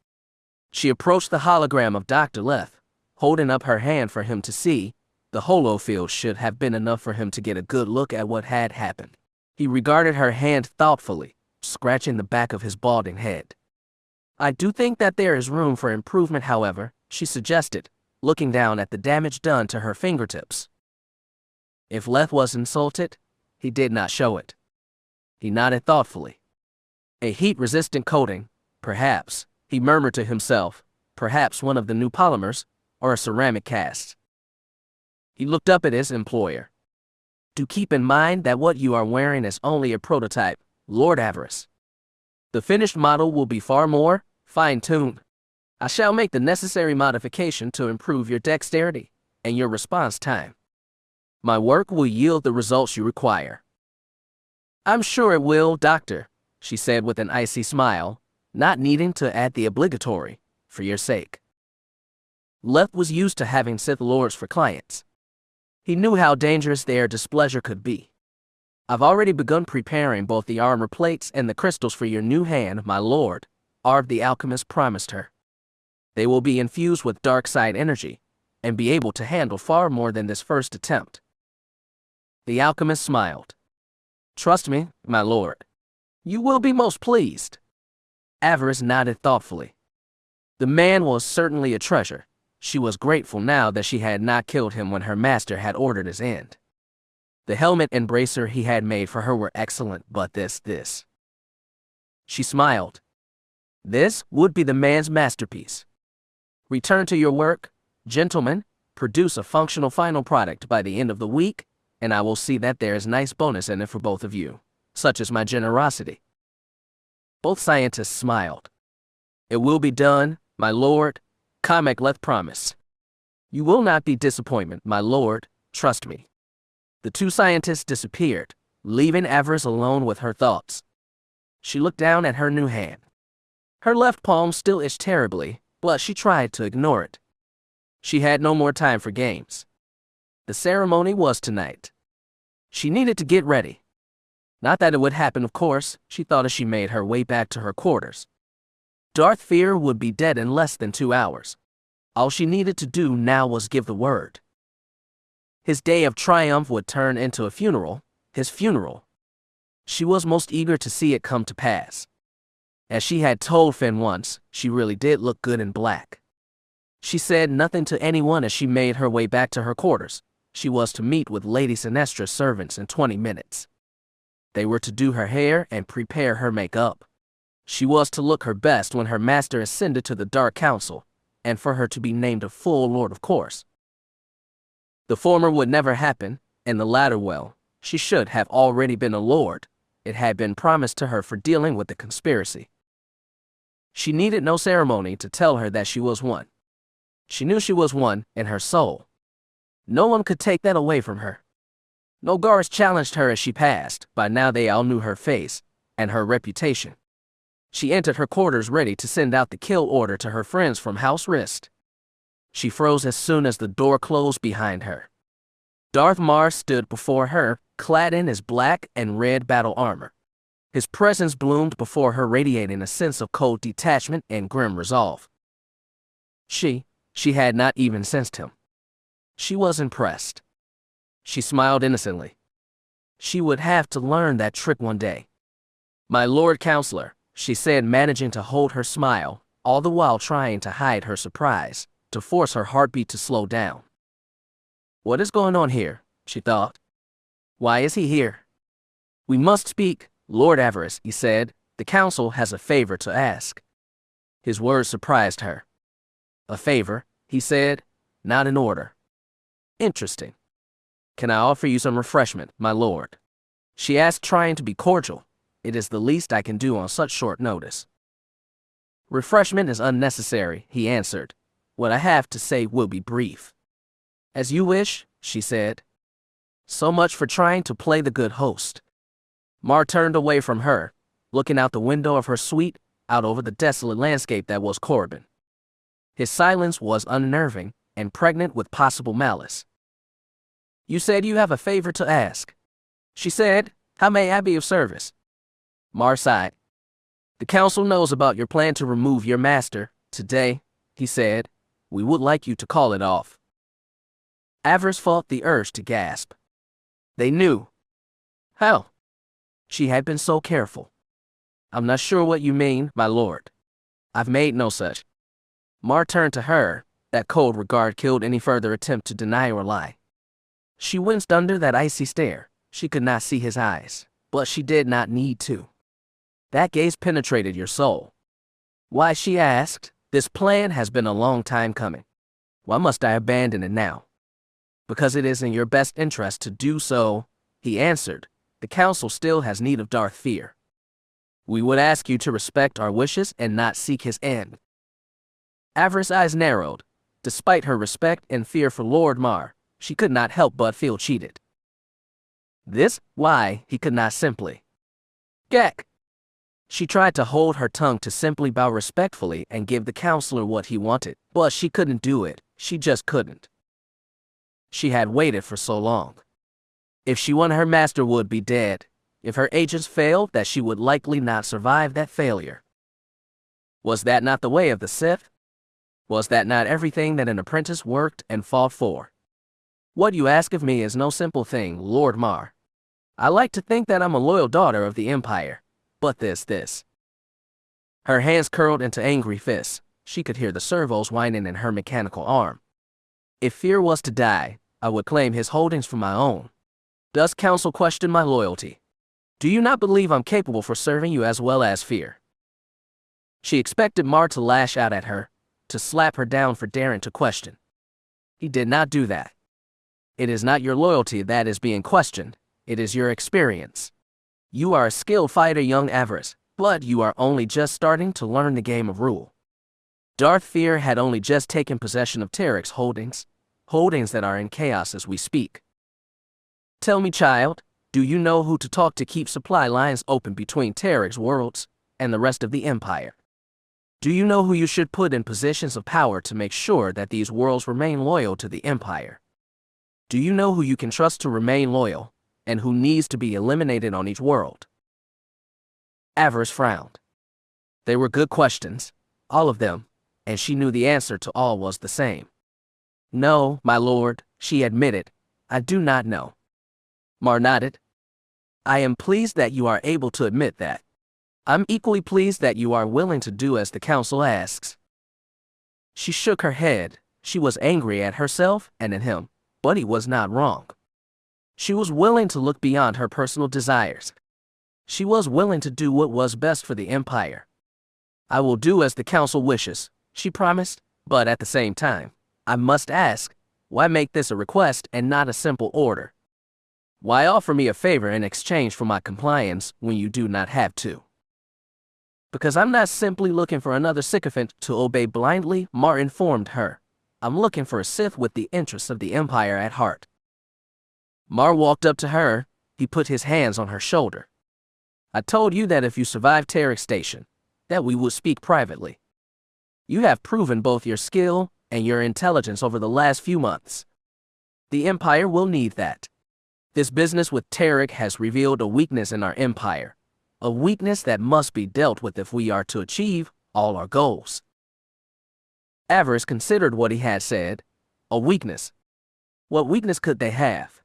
She approached the hologram of Dr. Leth, holding up her hand for him to see. The holofield should have been enough for him to get a good look at what had happened. He regarded her hand thoughtfully, scratching the back of his balding head. "I do think that there is room for improvement, however," she suggested, looking down at the damage done to her fingertips. If Leth was insulted, he did not show it. He nodded thoughtfully. "A heat-resistant coating, perhaps," he murmured to himself, "perhaps one of the new polymers, or a ceramic cast." He looked up at his employer. "Do keep in mind that what you are wearing is only a prototype, Lord Avaryss. The finished model will be far more fine-tuned. I shall make the necessary modification to improve your dexterity and your response time. My work will yield the results you require." "I'm sure it will, Doctor," she said with an icy smile, not needing to add the obligatory, "for your sake." Leth was used to having Sith Lords for clients. He knew how dangerous their displeasure could be. "I've already begun preparing both the armor plates and the crystals for your new hand, my lord," Arv the alchemist promised her. "They will be infused with dark side energy, and be able to handle far more than this first attempt." The alchemist smiled. "Trust me, my lord. You will be most pleased." Avaryss nodded thoughtfully. The man was certainly a treasure. She was grateful now that she had not killed him when her master had ordered his end. The helmet and bracer he had made for her were excellent, but this. She smiled. This would be the man's masterpiece. "Return to your work, gentlemen. Produce a functional final product by the end of the week, and I will see that there is nice bonus in it for both of you, such as my generosity." Both scientists smiled. "It will be done, my lord," Kamek promised. "You will not be disappointed, my lord, trust me." The two scientists disappeared, leaving Avaryss alone with her thoughts. She looked down at her new hand. Her left palm still itched terribly, but she tried to ignore it. She had no more time for games. The ceremony was tonight. She needed to get ready. Not that it would happen, of course, she thought as she made her way back to her quarters. Darth Feer would be dead in less than 2 hours. All she needed to do now was give the word. His day of triumph would turn into a funeral, his funeral. She was most eager to see it come to pass. As she had told Finn once, she really did look good in black. She said nothing to anyone as she made her way back to her quarters. She was to meet with Lady Sinestra's servants in 20 minutes. They were to do her hair and prepare her makeup. She was to look her best when her master ascended to the Dark Council, and for her to be named a full lord, of course. The former would never happen, and the latter, well, she should have already been a lord. It had been promised to her for dealing with the conspiracy. She needed no ceremony to tell her that she was one. She knew she was one in her soul. No one could take that away from her. No guards challenged her as she passed. By now they all knew her face, and her reputation. She entered her quarters ready to send out the kill order to her friends from House Rist. She froze as soon as the door closed behind her. Darth Mars stood before her, clad in his black and red battle armor. His presence bloomed before her, radiating a sense of cold detachment and grim resolve. She had not even sensed him. She was impressed. She smiled innocently. She would have to learn that trick one day. "My Lord Counselor," she said, managing to hold her smile, all the while trying to hide her surprise, to force her heartbeat to slow down. What is going on here? She thought. Why is he here? "We must speak, Lord Avaryss," he said. "The council has a favor to ask." His words surprised her. "A favor," he said, "not an order." "Interesting. Can I offer you some refreshment, my lord?" she asked, trying to be cordial. "It is the least I can do on such short notice." "Refreshment is unnecessary," he answered. "What I have to say will be brief." "As you wish," she said. "So much for trying to play the good host." Mar turned away from her, looking out the window of her suite, out over the desolate landscape that was Corbin. His silence was unnerving and pregnant with possible malice. "You said you have a favor to ask," she said. "How may I be of service?" Mar sighed. "The council knows about your plan to remove your master today," he said. "We would like you to call it off." Avaryss fought the urge to gasp. They knew. How? She had been so careful. "I'm not sure what you mean, my lord. I've made no such." Mar turned to her. That cold regard killed any further attempt to deny or lie. She winced under that icy stare. She could not see his eyes, but she did not need to. That gaze penetrated your soul. "Why?" she asked. "This plan has been a long time coming. Why must I abandon it now?" "Because it is in your best interest to do so," he answered. "The council still has need of Darth Feer. We would ask you to respect our wishes and not seek his end." Avaryss' eyes narrowed. Despite her respect and fear for Lord Mar, she could not help but feel cheated. Why, he could not simply. Gak. She tried to hold her tongue to simply bow respectfully and give the counselor what he wanted, but she couldn't do it. She just couldn't. She had waited for so long. If she won, her master would be dead. If her agents failed, that she would likely not survive that failure. Was that not the way of the Sith? Was that not everything that an apprentice worked and fought for? "What you ask of me is no simple thing, Lord Mar. I like to think that I'm a loyal daughter of the Empire. But this. Her hands curled into angry fists. She could hear the servos whining in her mechanical arm. "If Feer was to die, I would claim his holdings for my own. Does council question my loyalty? Do you not believe I'm capable for serving you as well as Feer?" She expected Mar to lash out at her, to slap her down for daring to question. He did not do that. "It is not your loyalty that is being questioned. It is your experience. You are a skilled fighter, young Avaryss, but you are only just starting to learn the game of rule. Darth Feer had only just taken possession of Trik's holdings that are in chaos as we speak. Tell me, child, do you know who to talk to keep supply lines open between Trik's worlds and the rest of the Empire? Do you know who you should put in positions of power to make sure that these worlds remain loyal to the Empire? Do you know who you can trust to remain loyal, and who needs to be eliminated on each world?" Avaryss frowned. They were good questions, all of them, and she knew the answer to all was the same. "No, my lord," she admitted. "I do not know." Mar nodded. "I am pleased that you are able to admit that. I'm equally pleased that you are willing to do as the council asks." She shook her head. She was angry at herself and at him, but he was not wrong. She was willing to look beyond her personal desires. She was willing to do what was best for the Empire. "I will do as the council wishes," she promised, "but at the same time, I must ask, why make this a request and not a simple order? Why offer me a favor in exchange for my compliance when you do not have to?" "Because I'm not simply looking for another sycophant to obey blindly," Mar informed her. "I'm looking for a Sith with the interests of the Empire at heart." Mar walked up to her. He put his hands on her shoulder. I told you that if you survive Trik Station, that we would speak privately. You have proven both your skill and your intelligence over the last few months. The Empire will need that. This business with Trik has revealed a weakness in our Empire, a weakness that must be dealt with if we are to achieve all our goals. Avaryss considered what he had said. A weakness. What weakness could they have?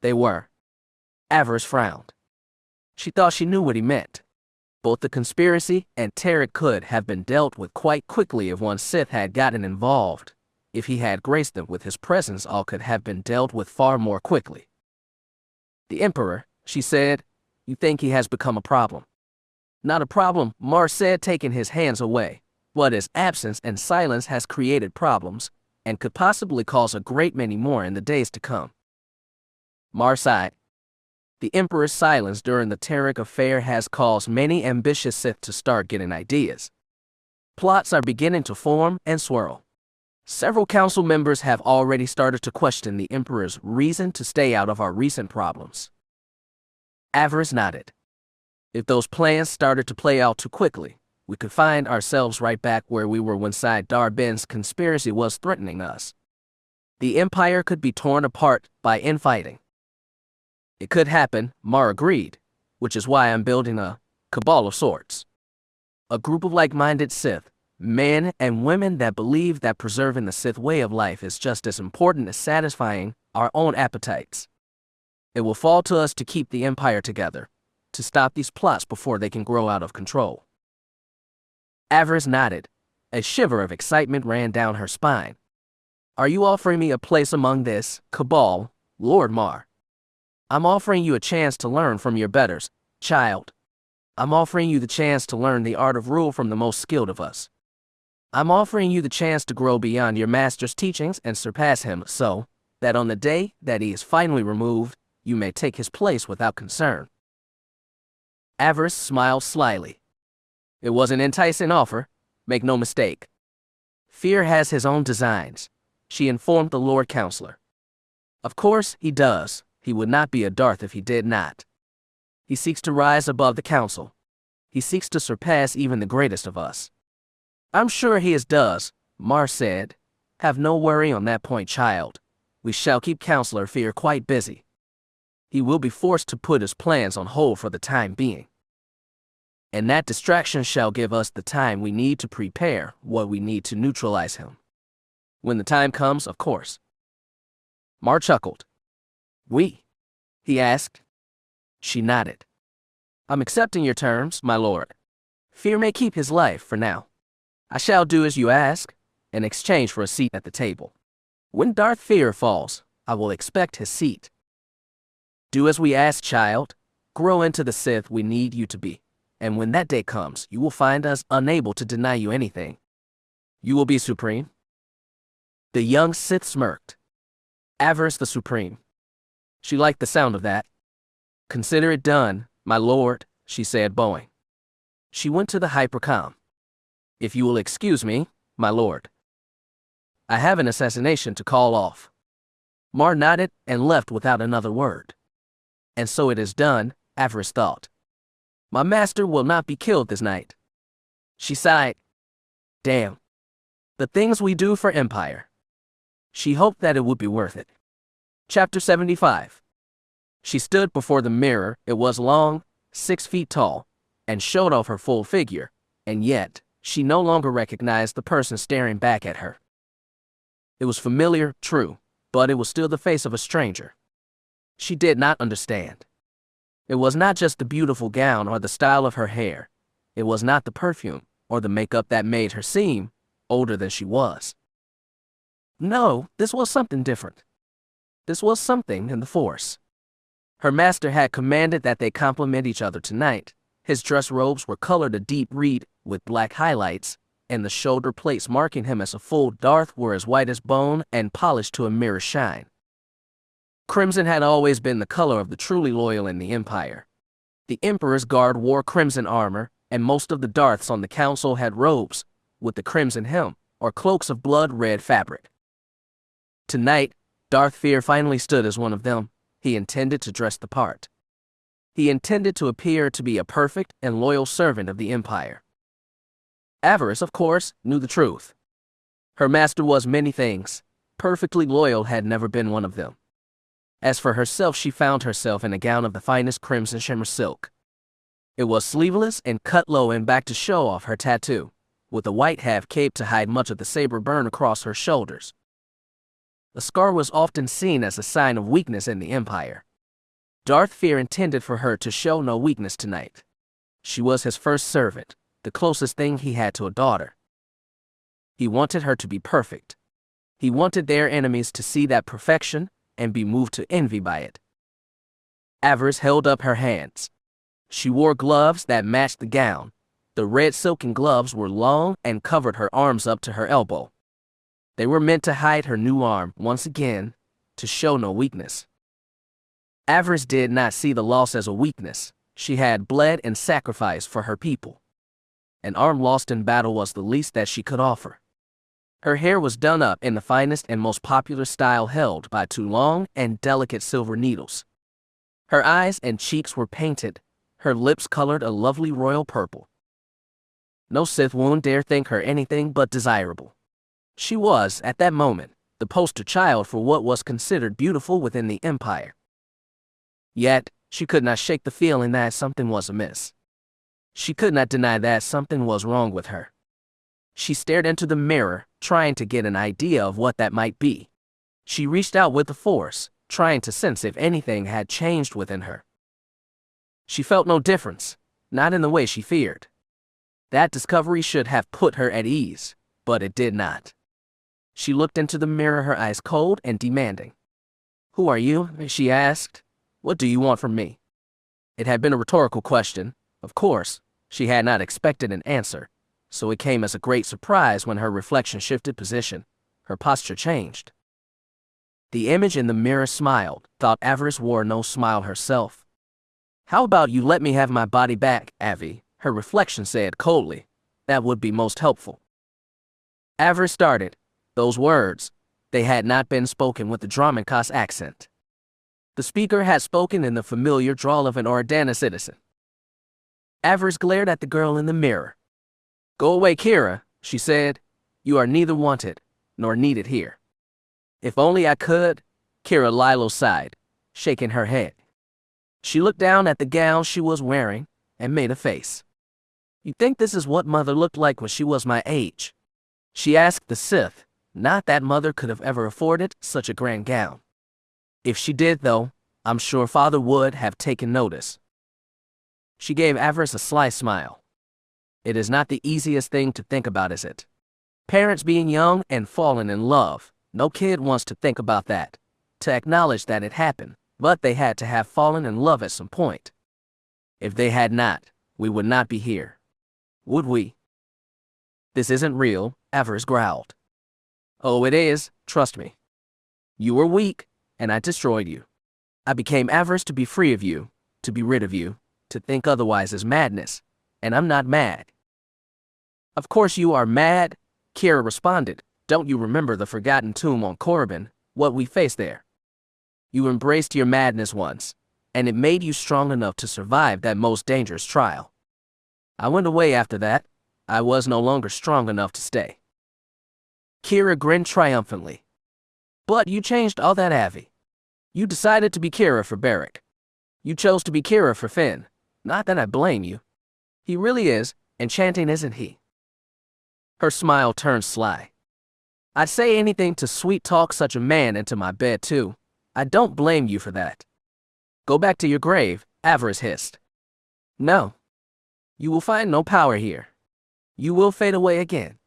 They were. Avaryss frowned. She thought she knew what he meant. Both the conspiracy and Trik could have been dealt with quite quickly if one Sith had gotten involved. If he had graced them with his presence, all could have been dealt with far more quickly. The Emperor, she said, you think he has become a problem? Not a problem, Mar said, taking his hands away. But his absence and silence has created problems, and could possibly cause a great many more in the days to come. Mar sighed. The Emperor's silence during the Trik affair has caused many ambitious Sith to start getting ideas. Plots are beginning to form and swirl. Several council members have already started to question the Emperor's reason to stay out of our recent problems. Avaryss nodded. If those plans started to play out too quickly, we could find ourselves right back where we were when Dar Ben's conspiracy was threatening us. The Empire could be torn apart by infighting. It could happen, Mar agreed, which is why I'm building a cabal of sorts. A group of like-minded Sith, men and women that believe that preserving the Sith way of life is just as important as satisfying our own appetites. It will fall to us to keep the Empire together, to stop these plots before they can grow out of control. Avaryss nodded. A shiver of excitement ran down her spine. Are you offering me a place among this cabal, Lord Mar? I'm offering you a chance to learn from your betters, child. I'm offering you the chance to learn the art of rule from the most skilled of us. I'm offering you the chance to grow beyond your master's teachings and surpass him so that on the day that he is finally removed, you may take his place without concern. Avaryss smiled slyly. It was an enticing offer, make no mistake. Feer has his own designs, she informed the Lord Counselor. Of course he does. He would not be a Darth if he did not. He seeks to rise above the Council. He seeks to surpass even the greatest of us. I'm sure he does, Mar said. Have no worry on that point, child. We shall keep Counselor Feer quite busy. He will be forced to put his plans on hold for the time being. And that distraction shall give us the time we need to prepare what we need to neutralize him. When the time comes, of course. Mar chuckled. We? He asked. She nodded. I'm accepting your terms, my lord. Feer may keep his life for now. I shall do as you ask, in exchange for a seat at the table. When Darth Feer falls, I will expect his seat. Do as we ask, child. Grow into the Sith we need you to be. And when that day comes, you will find us unable to deny you anything. You will be supreme. The young Sith smirked. Avaryss the Supreme. She liked the sound of that. Consider it done, my lord, she said, bowing. She went to the hypercom. If you will excuse me, my lord. I have an assassination to call off. Mar nodded and left without another word. And so it is done, Avaryss thought. My master will not be killed this night. She sighed. Damn. The things we do for Empire. She hoped that it would be worth it. Chapter 75. She stood before the mirror. It was long, 6 feet tall, and showed off her full figure, and yet she no longer recognized the person staring back at her. It was familiar, true, but it was still the face of a stranger. She did not understand. It was not just the beautiful gown or the style of her hair. It was not the perfume or the makeup that made her seem older than she was. No, this was something different. This was something in the Force. Her master had commanded that they complement each other tonight. His dress robes were colored a deep red with black highlights, and the shoulder plates marking him as a full Darth were as white as bone and polished to a mirror shine. Crimson had always been the color of the truly loyal in the Empire. The Emperor's guard wore crimson armor, and most of the Darths on the council had robes with the crimson hem, or cloaks of blood-red fabric. Tonight, Darth Feer finally stood as one of them. He intended to dress the part. He intended to appear to be a perfect and loyal servant of the Empire. Avaryss, of course, knew the truth. Her master was many things. Perfectly loyal had never been one of them. As for herself, she found herself in a gown of the finest crimson shimmer silk. It was sleeveless and cut low and back to show off her tattoo, with a white half cape to hide much of the saber burn across her shoulders. The scar was often seen as a sign of weakness in the Empire. Darth Feer intended for her to show no weakness tonight. She was his first servant, the closest thing he had to a daughter. He wanted her to be perfect. He wanted their enemies to see that perfection and be moved to envy by it. Avaryss held up her hands. She wore gloves that matched the gown. The red silken gloves were long and covered her arms up to her elbow. They were meant to hide her new arm once again, to show no weakness. Avaryss did not see the loss as a weakness. She had bled and sacrificed for her people. An arm lost in battle was the least that she could offer. Her hair was done up in the finest and most popular style, held by 2 long and delicate silver needles. Her eyes and cheeks were painted, her lips colored a lovely royal purple. No Sith woman dare think her anything but desirable. She was, at that moment, the poster child for what was considered beautiful within the Empire. Yet, she could not shake the feeling that something was amiss. She could not deny that something was wrong with her. She stared into the mirror, trying to get an idea of what that might be. She reached out with the force, trying to sense if anything had changed within her. She felt no difference, not in the way she feared. That discovery should have put her at ease, but it did not. She looked into the mirror, her eyes cold and demanding. "Who are you?" she asked. "What do you want from me?" It had been a rhetorical question. Of course, she had not expected an answer, so it came as a great surprise when her reflection shifted position. Her posture changed. The image in the mirror smiled, thought Avaryss wore no smile herself. "How about you let me have my body back, Avi?" her reflection said coldly. "That would be most helpful." Avaryss started. Those words, they had not been spoken with the Dromund Kaas accent. The speaker had spoken in the familiar drawl of an Ordana citizen. Avaryss glared at the girl in the mirror. "Go away, Kira," she said. "You are neither wanted nor needed here." "If only I could," Kira Lilo sighed, shaking her head. She looked down at the gown she was wearing and made a face. "You think this is what Mother looked like when she was my age?" she asked the Sith. Not that Mother could have ever afforded such a grand gown. If she did, though, I'm sure Father would have taken notice. She gave Avaryss a sly smile. "It is not the easiest thing to think about, is it? Parents being young and falling in love. No kid wants to think about that, to acknowledge that it happened, but they had to have fallen in love at some point. If they had not, we would not be here. Would we?" "This isn't real," Avaryss growled. "Oh, it is, trust me. You were weak, and I destroyed you. I became Avaryss to be free of you, to be rid of you. To think otherwise is madness, and I'm not mad." "Of course you are mad," Kira responded. "Don't you remember the forgotten tomb on Corbin, what we faced there? You embraced your madness once, and it made you strong enough to survive that most dangerous trial. I went away after that. I was no longer strong enough to stay." Kira grinned triumphantly. "But you changed all that, Avi. You decided to be Kira for Beric. You chose to be Kira for Finn. Not that I blame you. He really is enchanting, isn't he?" Her smile turned sly. "I'd say anything to sweet-talk such a man into my bed, too. I don't blame you for that." "Go back to your grave," Avaryss hissed. "No. You will find no power here. You will fade away again."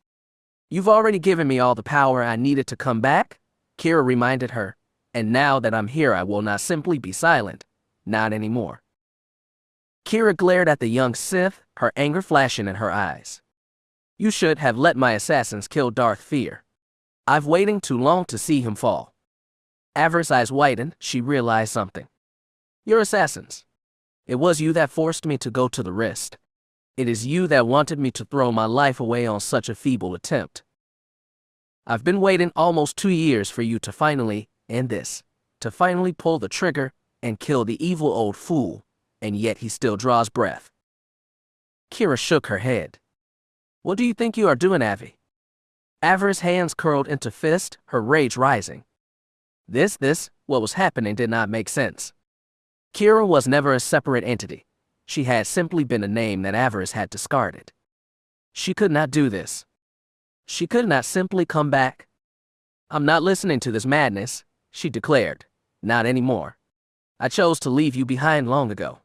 "You've already given me all the power I needed to come back," Kira reminded her. "And now that I'm here, I will not simply be silent. Not anymore." Kira glared at the young Sith, her anger flashing in her eyes. "You should have let my assassins kill Darth Feer. I've waiting too long to see him fall." Avaryss' eyes widened. She realized something. "Your assassins. It was you that forced me to go to the wrist. It is you that wanted me to throw my life away on such a feeble attempt. I've been waiting almost 2 years for you to finally end this, to finally pull the trigger and kill the evil old fool, and yet he still draws breath. Kira shook her head. What do you think you are doing, Avi? Avaryss' hands curled into fist, her rage rising. What was happening did not make sense. Kira was never a separate entity. She had simply been a name that Avaryss had discarded. She could not do this. She could not simply come back. I'm not listening to this madness, she declared. Not anymore. I chose to leave you behind long ago.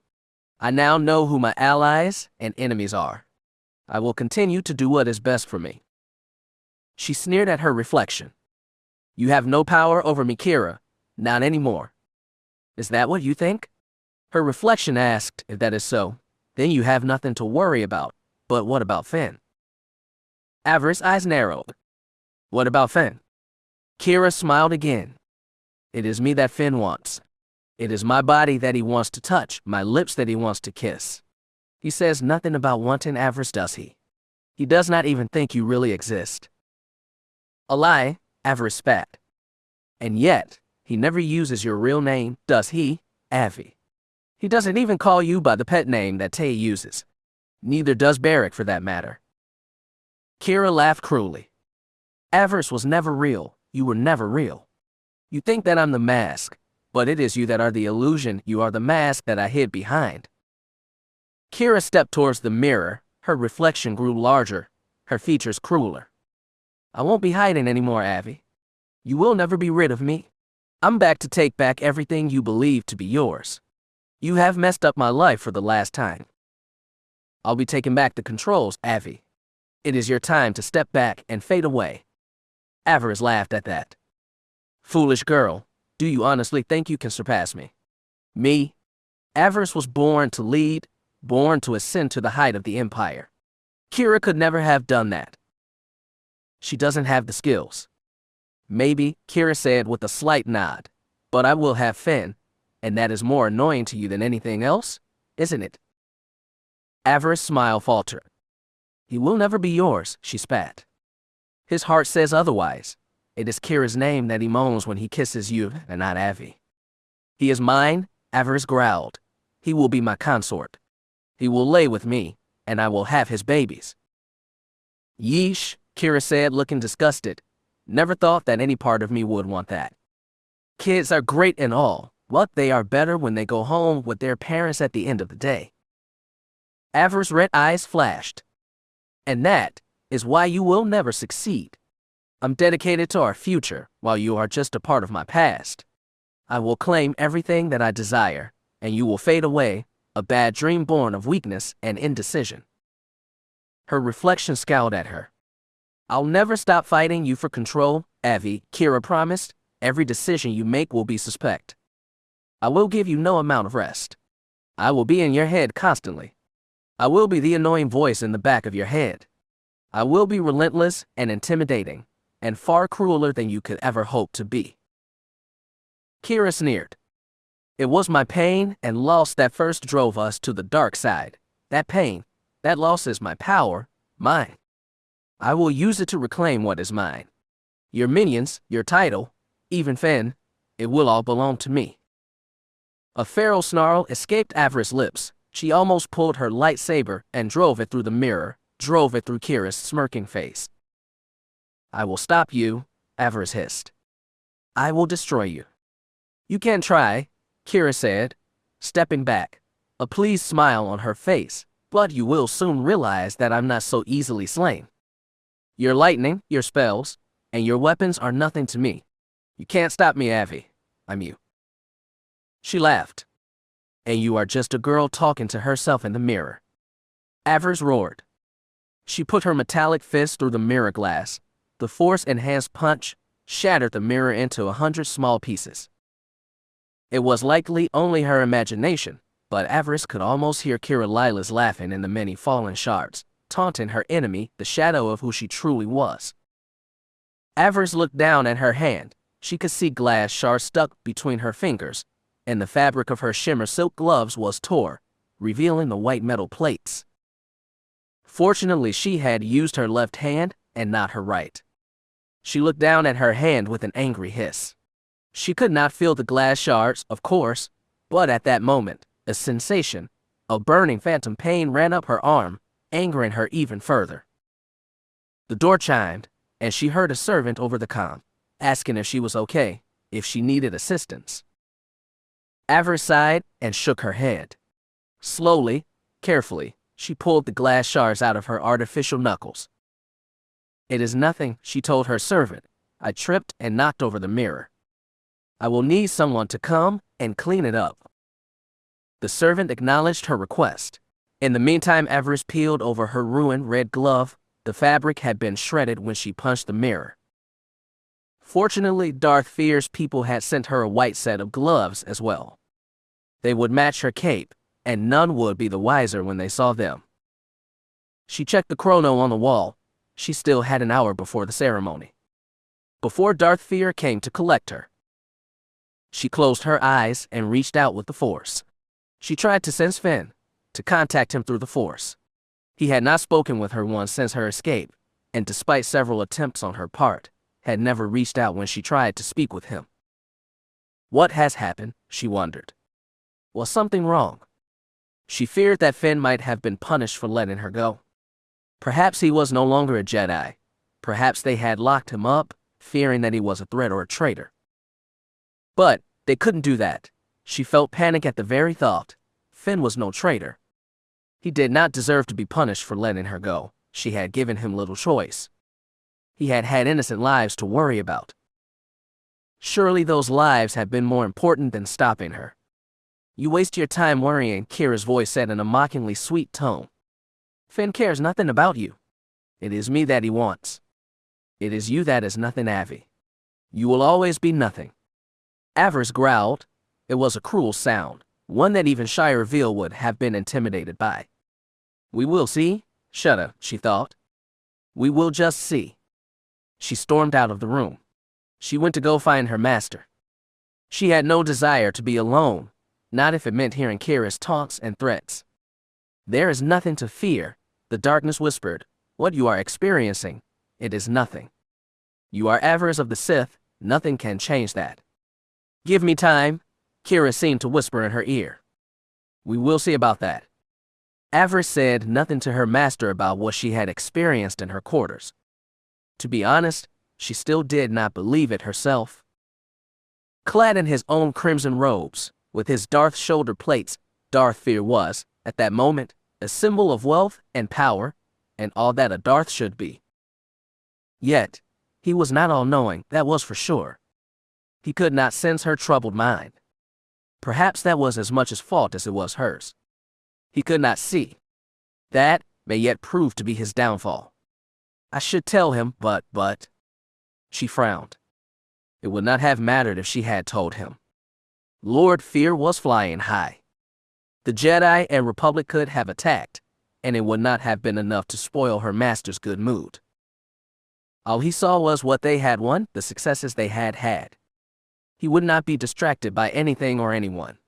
I now know who my allies and enemies are. I will continue to do what is best for me. She sneered at her reflection. You have no power over me, Kira. Not anymore. Is that what you think? Her reflection asked, if that is so, then you have nothing to worry about. But what about Finn? Avaryss' eyes narrowed. What about Finn? Kira smiled again. It is me that Finn wants. It is my body that he wants to touch, my lips that he wants to kiss. He says nothing about wanting Avaryss, does he? He does not even think you really exist. A lie, Avaryss spat. And yet, he never uses your real name, does he, Avi? He doesn't even call you by the pet name that Itae uses. Neither does Beric, for that matter. Kira laughed cruelly. Avaryss was never real. You were never real. You think that I'm the mask, but it is you that are the illusion. You are the mask that I hid behind. Kira stepped towards the mirror. Her reflection grew larger, her features crueler. I won't be hiding anymore, Avi. You will never be rid of me. I'm back to take back everything you believe to be yours. You have messed up my life for the last time. I'll be taking back the controls, Avi. It is your time to step back and fade away. Avaryss laughed at that. Foolish girl, do you honestly think you can surpass me? Me? Avaryss was born to lead, born to ascend to the height of the Empire. Kira could never have done that. She doesn't have the skills. Maybe, Kira said with a slight nod, but I will have Finn, and that is more annoying to you than anything else, isn't it? Avaryss' smile faltered. He will never be yours, she spat. His heart says otherwise. It is Kira's name that he moans when he kisses you, and not Avi. He is mine, Avaryss growled. He will be my consort. He will lay with me, and I will have his babies. Yeesh, Kira said, looking disgusted. Never thought that any part of me would want that. Kids are great and all, but they are better when they go home with their parents at the end of the day. Avaryss' red eyes flashed. And that is why you will never succeed. I'm dedicated to our future, while you are just a part of my past. I will claim everything that I desire, and you will fade away, a bad dream born of weakness and indecision. Her reflection scowled at her. I'll never stop fighting you for control, Avi, Kira promised. Every decision you make will be suspect. I will give you no amount of rest. I will be in your head constantly. I will be the annoying voice in the back of your head. I will be relentless and intimidating, and far crueler than you could ever hope to be. Kira sneered. It was my pain and loss that first drove us to the dark side. That pain, that loss is my power, mine. I will use it to reclaim what is mine. Your minions, your title, even Finn, it will all belong to me. A feral snarl escaped Avaryss' lips. She almost pulled her lightsaber and drove it through the mirror, drove it through Kira's smirking face. I will stop you, Avaryss hissed. I will destroy you. You can try, Kira said, stepping back, a pleased smile on her face, but you will soon realize that I'm not so easily slain. Your lightning, your spells, and your weapons are nothing to me. You can't stop me, Avi. I'm you. She laughed. And you are just a girl talking to herself in the mirror. Avaryss roared. She put her metallic fist through the mirror glass. The force-enhanced punch shattered the mirror into 100 small pieces. It was likely only her imagination, but Avaryss could almost hear Kira Lila's laughing in the many fallen shards, taunting her enemy, the shadow of who she truly was. Avaryss looked down at her hand. She could see glass shards stuck between her fingers, and the fabric of her shimmer silk gloves was torn, revealing the white metal plates. Fortunately, she had used her left hand and not her right. She looked down at her hand with an angry hiss. She could not feel the glass shards, of course, but at that moment, A sensation, a burning phantom pain ran up her arm, angering her even further. The door chimed, and she heard a servant over the comm, asking if she was okay, if she needed assistance. Avaryss sighed and shook her head. Slowly, carefully, she pulled the glass shards out of her artificial knuckles. "It is nothing," she told her servant. "I tripped and knocked over the mirror. I will need someone to come and clean it up." The servant acknowledged her request. In the meantime, Avaryss peeled over her ruined red glove. The fabric had been shredded when she punched the mirror. Fortunately, Darth Feer's people had sent her a white set of gloves as well. They would match her cape, and none would be the wiser when they saw them. She checked the chrono on the wall. She still had an hour before the ceremony. Before Darth Feer came to collect her. She closed her eyes and reached out with the Force. She tried to sense Finn, to contact him through the Force. He had not spoken with her once since her escape, and despite several attempts on her part, had never reached out when she tried to speak with him. What has happened, she wondered. Was something wrong? She feared that Finn might have been punished for letting her go. Perhaps he was no longer a Jedi. Perhaps they had locked him up, fearing that he was a threat or a traitor. But they couldn't do that. She felt panic at the very thought. Finn was no traitor. He did not deserve to be punished for letting her go. She had given him little choice. He had had innocent lives to worry about. Surely those lives had been more important than stopping her. "You waste your time worrying," Kira's voice said in a mockingly sweet tone. "Finn cares nothing about you. It is me that he wants. It is you that is nothing, Avi. You will always be nothing." Avaryss growled. It was a cruel sound, one that even Shire Veal would have been intimidated by. "We will see, Shudda," she thought. "We will just see." She stormed out of the room. She went to go find her master. She had no desire to be alone, not if it meant hearing Kira's taunts and threats. "There is nothing to fear," the darkness whispered. "What you are experiencing, it is nothing. You are Avaryss of the Sith, nothing can change that." "Give me time," Kira seemed to whisper in her ear. "We will see about that." Avaryss said nothing to her master about what she had experienced in her quarters. To be honest, she still did not believe it herself. Clad in his own crimson robes, with his Darth shoulder plates, Darth Feer was, at that moment, a symbol of wealth and power, and all that a Darth should be. Yet, he was not all-knowing, that was for sure. He could not sense her troubled mind. Perhaps that was as much his fault as it was hers. He could not see. That may yet prove to be his downfall. "I should tell him, but... She frowned. It would not have mattered if she had told him. Lord Feer was flying high. The Jedi and Republic could have attacked, and it would not have been enough to spoil her master's good mood. All he saw was what they had won, the successes they had had. He would not be distracted by anything or anyone.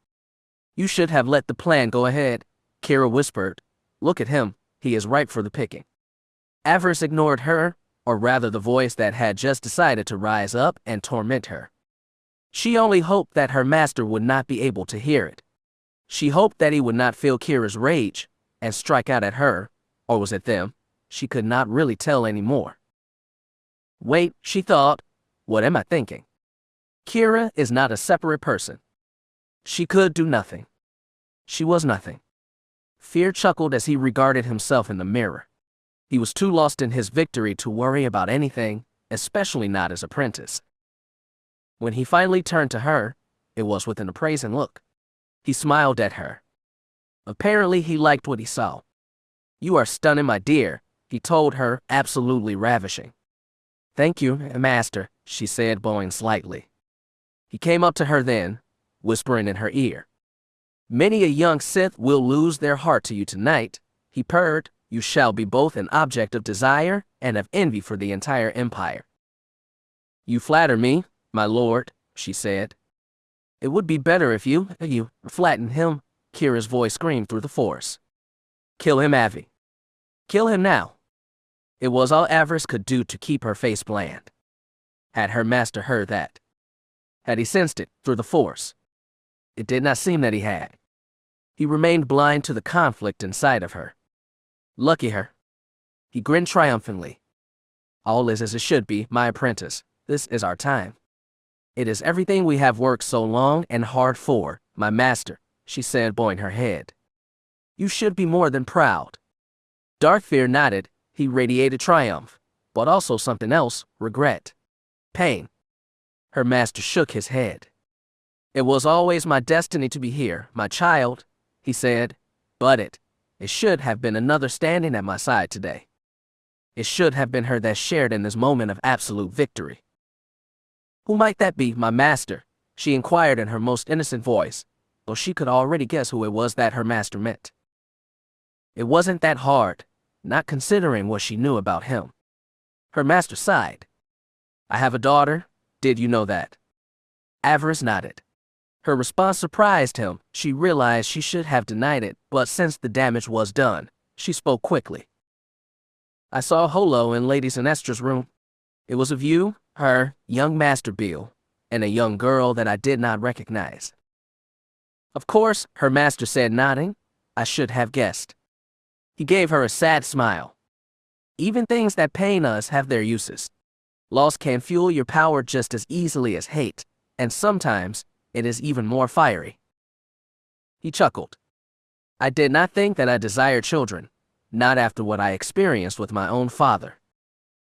"You should have let the plan go ahead," Kira whispered. "Look at him, he is ripe for the picking." Avaryss ignored her, or rather the voice that had just decided to rise up and torment her. She only hoped that her master would not be able to hear it. She hoped that he would not feel Kira's rage and strike out at her, or was it them? She could not really tell anymore. Wait, she thought, what am I thinking? Kira is not a separate person. She could do nothing. She was nothing. Feer chuckled as he regarded himself in the mirror. He was too lost in his victory to worry about anything, especially not his apprentice. When he finally turned to her, it was with an appraising look. He smiled at her. Apparently he liked what he saw. "You are stunning, my dear," he told her, absolutely ravishing. "Thank you, master," she said, bowing slightly. He came up to her then, whispering in her ear. "Many a young Sith will lose their heart to you tonight," he purred. "You shall be both an object of desire and of envy for the entire Empire." "You flatter me, my lord," she said. "It would be better if you flattened him," Kira's voice screamed through the Force. "Kill him, Avi. Kill him now." It was all Avaryss could do to keep her face bland. Had her master heard that? Had he sensed it through the Force? It did not seem that he had. He remained blind to the conflict inside of her. Lucky her. He grinned triumphantly. All is as it should be, my apprentice. This is our time. It is everything we have worked so long and hard for, my master, she said, bowing her head. You should be more than proud. Darth Feer nodded. He radiated triumph, but also something else, regret. Pain. Her master shook his head. It was always my destiny to be here, my child, he said, but it should have been another standing at my side today. It should have been her that shared in this moment of absolute victory. Who might that be, my master? She inquired in her most innocent voice, though she could already guess who it was that her master meant. It wasn't that hard, not considering what she knew about him. Her master sighed. I have a daughter, did you know that? Avaryss nodded. Her response surprised him. She realized she should have denied it, but since the damage was done, she spoke quickly. I saw Holo in Lady Sinestra's room. It was of you, her, young Master Beal, and a young girl that I did not recognize. Of course, her master said, nodding. I should have guessed. He gave her a sad smile. Even things that pain us have their uses. Loss can fuel your power just as easily as hate, and sometimes it is even more fiery. He chuckled. I did not think that I desired children, not after what I experienced with my own father.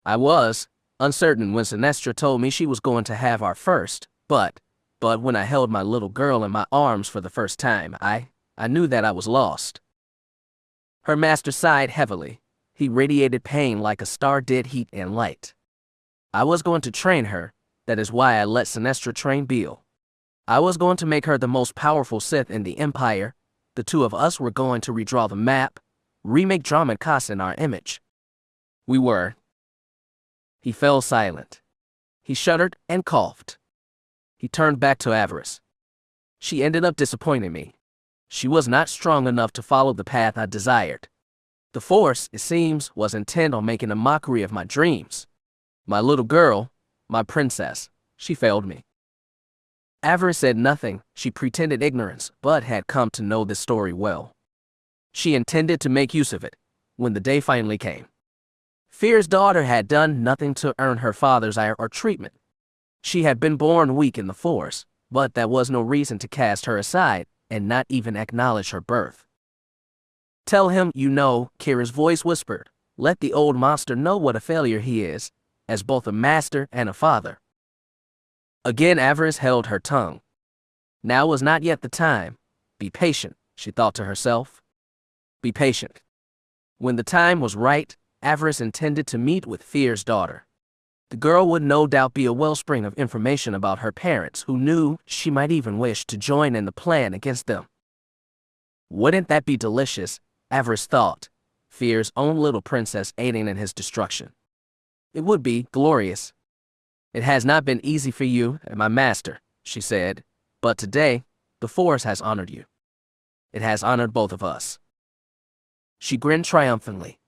I was uncertain when Sinestra told me she was going to have our first, but when I held my little girl in my arms for the first time, I knew that I was lost. Her master sighed heavily. He radiated pain like a star did heat and light. I was going to train her. That is why I let Sinestra train Beal. I was going to make her the most powerful Sith in the Empire. The two of us were going to redraw the map, remake Dromund Kaas in our image. We were. He fell silent. He shuddered and coughed. He turned back to Avaryss. She ended up disappointing me. She was not strong enough to follow the path I desired. The Force, it seems, was intent on making a mockery of my dreams. My little girl, my princess, she failed me. Avaryss said nothing. She pretended ignorance, but had come to know this story well. She intended to make use of it, when the day finally came. Feer's daughter had done nothing to earn her father's ire or treatment. She had been born weak in the Force, but that was no reason to cast her aside and not even acknowledge her birth. Tell him you know, Kira's voice whispered. Let the old monster know what a failure he is, as both a master and a father. Again Avaryss held her tongue. Now was not yet the time. Be patient, she thought to herself. Be patient. When the time was right, Avaryss intended to meet with Feer's daughter. The girl would no doubt be a wellspring of information about her parents, who knew she might even wish to join in the plan against them. Wouldn't that be delicious, Avaryss thought, Feer's own little princess aiding in his destruction. It would be glorious. It has not been easy for you, my master, she said, but today, the Force has honored you. It has honored both of us. She grinned triumphantly.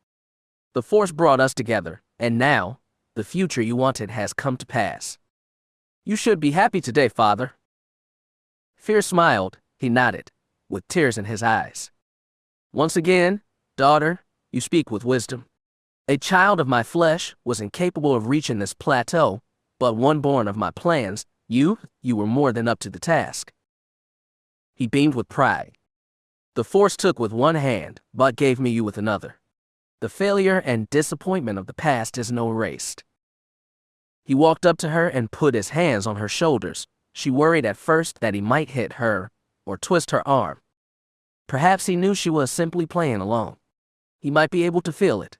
The Force brought us together, and now, the future you wanted has come to pass. You should be happy today, father. Feer smiled. He nodded, with tears in his eyes. Once again, daughter, you speak with wisdom. A child of my flesh was incapable of reaching this plateau, but one born of my plans, you were more than up to the task. He beamed with pride. The Force took with one hand, but gave me you with another. The failure and disappointment of the past is no erased. He walked up to her and put his hands on her shoulders. She worried at first that he might hit her or twist her arm. Perhaps he knew she was simply playing along. He might be able to feel it.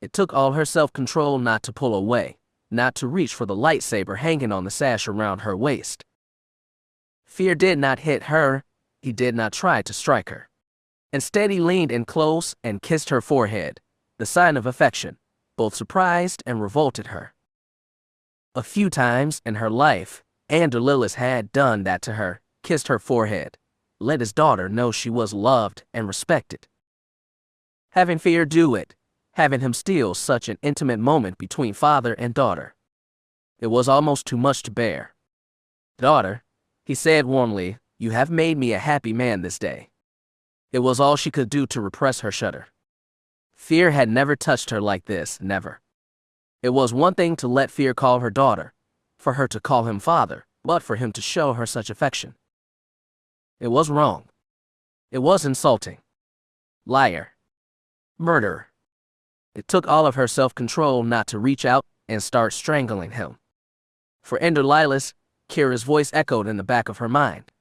It took all her self-control not to pull away, not to reach for the lightsaber hanging on the sash around her waist. Feer did not hit her. He did not try to strike her. Instead, he leaned in close and kissed her forehead, the sign of affection, both surprised and revolted her. A few times in her life, Lilith had done that to her, kissed her forehead, let his daughter know she was loved and respected. Having Feer do it, having him steal such an intimate moment between father and daughter. It was almost too much to bear. Daughter, he said warmly, You have made me a happy man this day." It was all she could do to repress her shudder. Fear had never touched her like this, never. It was one thing to let Feer call her daughter, for her to call him father, but for him to show her such affection. It was wrong. It was insulting. Liar. Murderer. It took all of her self-control not to reach out and start strangling him. For Ender Lilas, Kira's voice echoed in the back of her mind.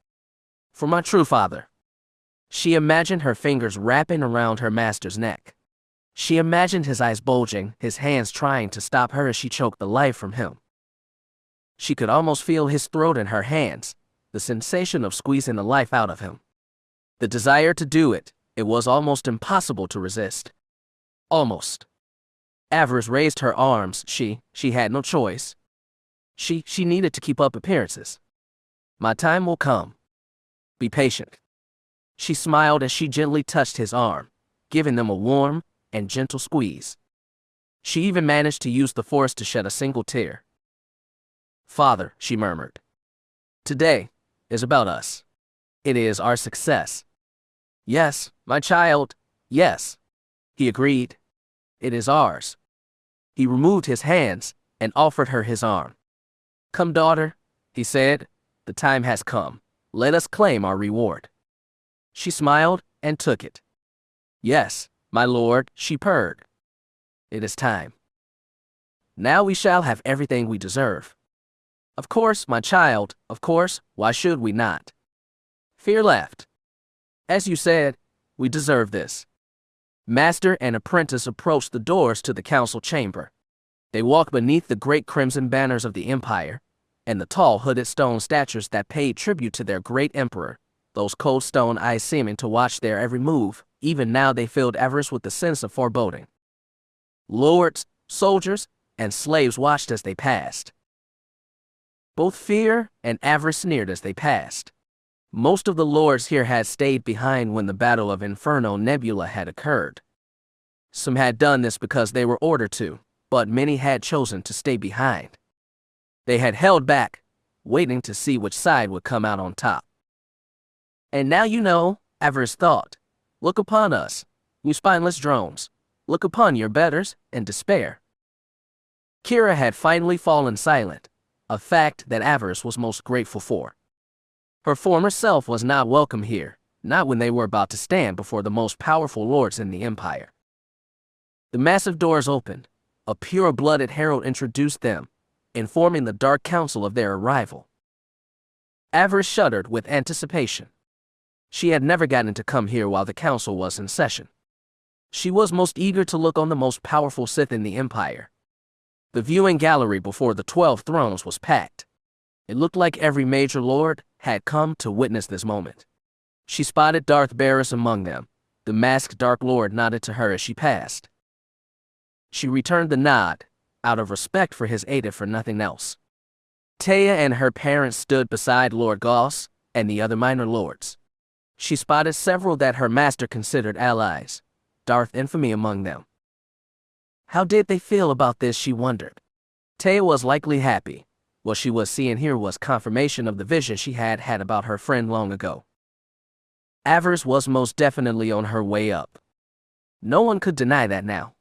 For my true father. She imagined her fingers wrapping around her master's neck. She imagined his eyes bulging, his hands trying to stop her as she choked the life from him. She could almost feel his throat in her hands, the sensation of squeezing the life out of him. The desire to do it, it was almost impossible to resist. Almost. Avaryss raised her arms. She had no choice. She needed to keep up appearances. My time will come. Be patient. She smiled as she gently touched his arm, giving them a warm and gentle squeeze. She even managed to use the force to shed a single tear. Father, she murmured. Today is about us. It is our success. Yes, my child, yes. He agreed. It is ours. He removed his hands and offered her his arm. Come, daughter, he said. The time has come. Let us claim our reward. She smiled and took it. Yes, my lord, she purred. It is time. Now we shall have everything we deserve. Of course, my child, of course, why should we not? Feer laughed. As you said, we deserve this. Master and apprentice approached the doors to the council chamber. They walked beneath the great crimson banners of the Empire, and the tall hooded stone statues that paid tribute to their great emperor, those cold stone eyes seeming to watch their every move. Even now they filled Avaryss with the sense of foreboding. Lords, soldiers, and slaves watched as they passed. Both Feer and Avaryss sneered as they passed. Most of the lords here had stayed behind when the Battle of Inferno Nebula had occurred. Some had done this because they were ordered to, but many had chosen to stay behind. They had held back, waiting to see which side would come out on top. And now you know, Avaryss thought. Look upon us, you spineless drones. Look upon your betters in despair. Kira had finally fallen silent, a fact that Avaryss was most grateful for. Her former self was not welcome here, not when they were about to stand before the most powerful lords in the Empire. The massive doors opened. A pure-blooded herald introduced them, informing the Dark Council of their arrival. Avaryss shuddered with anticipation. She had never gotten to come here while the council was in session. She was most eager to look on the most powerful Sith in the Empire. The viewing gallery before the 12 thrones was packed. It looked like every major lord had come to witness this moment. She spotted Darth Barriss among them. The masked Dark Lord nodded to her as she passed. She returned the nod, out of respect for his aid if for nothing else. Taya and her parents stood beside Lord Kaas and the other minor lords. She spotted several that her master considered allies, Darth Infamy among them. How did they feel about this, she wondered. Taya was likely happy. What she was seeing here was confirmation of the vision she had had about her friend long ago. Avaryss was most definitely on her way up. No one could deny that now.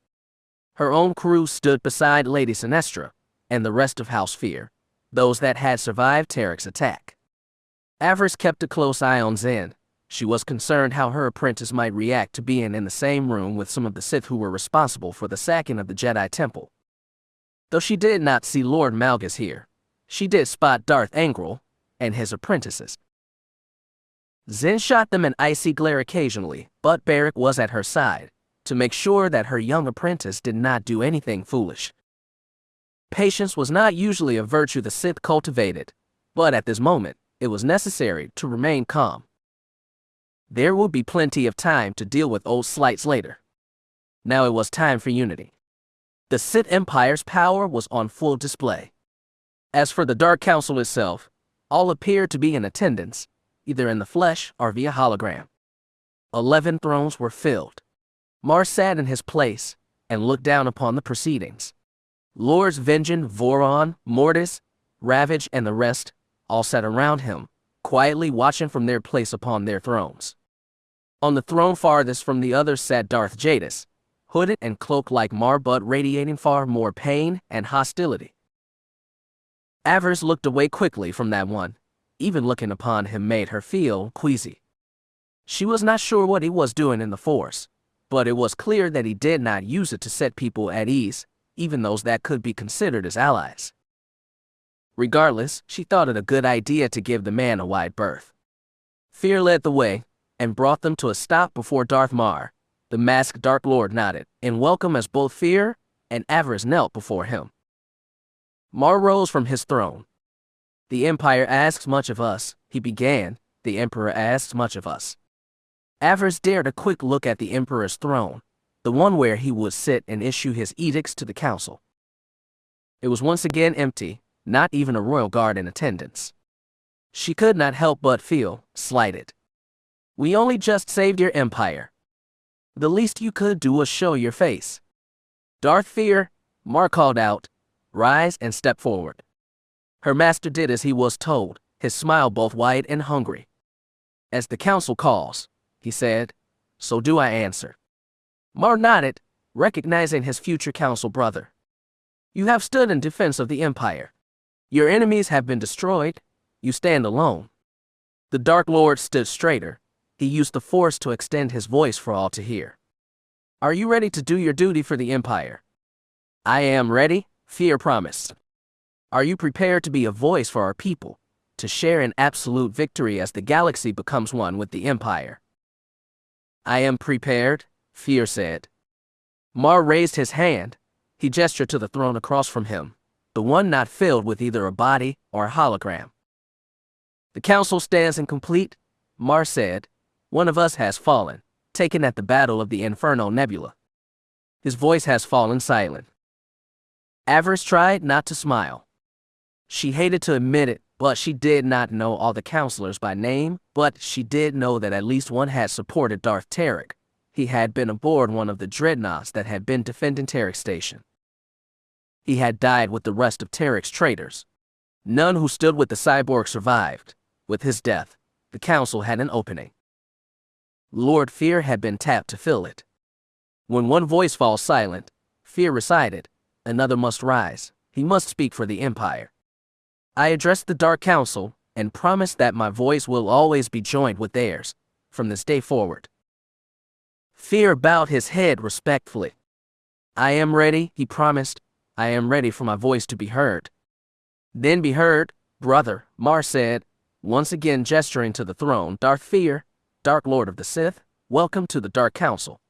Her own crew stood beside Lady Sinestra and the rest of House Feer, those that had survived Tarik's attack. Avaryss kept a close eye on Zen. She was concerned how her apprentice might react to being in the same room with some of the Sith who were responsible for the sacking of the Jedi Temple. Though she did not see Lord Malgus here, she did spot Darth Angral and his apprentices. Zen shot them an icy glare occasionally, but Beric was at her side to make sure that her young apprentice did not do anything foolish. Patience was not usually a virtue the Sith cultivated, but at this moment, it was necessary to remain calm. There would be plenty of time to deal with old slights later. Now it was time for unity. The Sith Empire's power was on full display. As for the Dark Council itself, all appeared to be in attendance, either in the flesh or via hologram. 11 thrones were filled. Mars sat in his place and looked down upon the proceedings. Lords Vengeance, Voron, Mortis, Ravage, and the rest all sat around him, quietly watching from their place upon their thrones. On the throne farthest from the others sat Darth Jadis, hooded and cloaked like Mar but radiating far more pain and hostility. Avaryss looked away quickly from that one. Even looking upon him made her feel queasy. She was not sure what he was doing in the Force, but it was clear that he did not use it to set people at ease, even those that could be considered as allies. Regardless, she thought it a good idea to give the man a wide berth. Feer led the way, and brought them to a stop before Darth Mar. The masked Dark Lord nodded in welcome as both Feer and Avaryss knelt before him. Mar rose from his throne. "The Empire asks much of us," he began. "The Emperor asks much of us." Avaryss dared a quick look at the Emperor's throne, the one where he would sit and issue his edicts to the council. It was once again empty, not even a royal guard in attendance. She could not help but feel slighted. "We only just saved your empire. The least you could do was show your face." "Darth Feer," Mar called out, "rise and step forward." Her master did as he was told, his smile both wide and hungry. "As the council calls," he said, "so do I answer." Mar nodded, recognizing his future council brother. "You have stood in defense of the Empire. Your enemies have been destroyed. You stand alone." The Dark Lord stood straighter. He used the Force to extend his voice for all to hear. "Are you ready to do your duty for the Empire?" "I am ready," Feer promised. "Are you prepared to be a voice for our people, to share in absolute victory as the galaxy becomes one with the Empire?" "I am prepared," Feer said. Mar raised his hand. He gestured to the throne across from him, the one not filled with either a body or a hologram. "The council stands incomplete," Mar said. "One of us has fallen, taken at the battle of the Inferno Nebula." His voice has fallen silent. Avaryss tried not to smile. She hated to admit it, but she did not know all the counselors by name, but she did know that at least one had supported Darth Trik. He had been aboard one of the dreadnoughts that had been defending Trik's station. He had died with the rest of Trik's traitors. None who stood with the cyborg survived. With his death, the council had an opening. Lord Feer had been tapped to fill it. When one voice falls silent, Feer recited, another must rise. He must speak for the Empire. I addressed the Dark Council and promised that my voice will always be joined with theirs, from this day forward. Feer bowed his head respectfully. "I am ready," he promised. "I am ready for my voice to be heard." "Then be heard, brother," Mar said, once again gesturing to the throne. "Darth Feer, Dark Lord of the Sith, welcome to the Dark Council."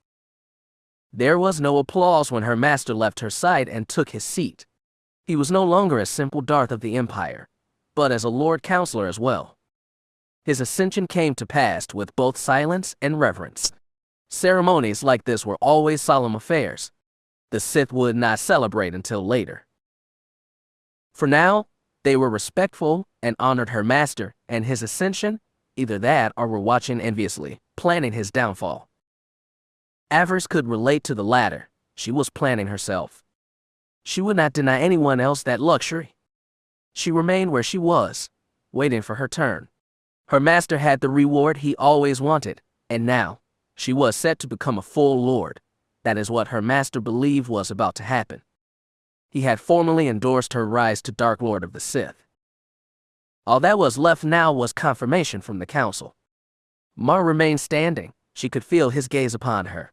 There was no applause when her master left her side and took his seat. He was no longer a simple Darth of the Empire, but as a Lord Counselor as well. His ascension came to pass with both silence and reverence. Ceremonies like this were always solemn affairs. The Sith would not celebrate until later. For now, they were respectful and honored her master and his ascension, either that or were watching enviously, planning his downfall. Avaryss could relate to the latter. She was planning herself. She would not deny anyone else that luxury. She remained where she was, waiting for her turn. Her master had the reward he always wanted, and now, she was set to become a full lord. That is what her master believed was about to happen. He had formally endorsed her rise to Dark Lord of the Sith. All that was left now was confirmation from the council. Mar remained standing. She could feel his gaze upon her.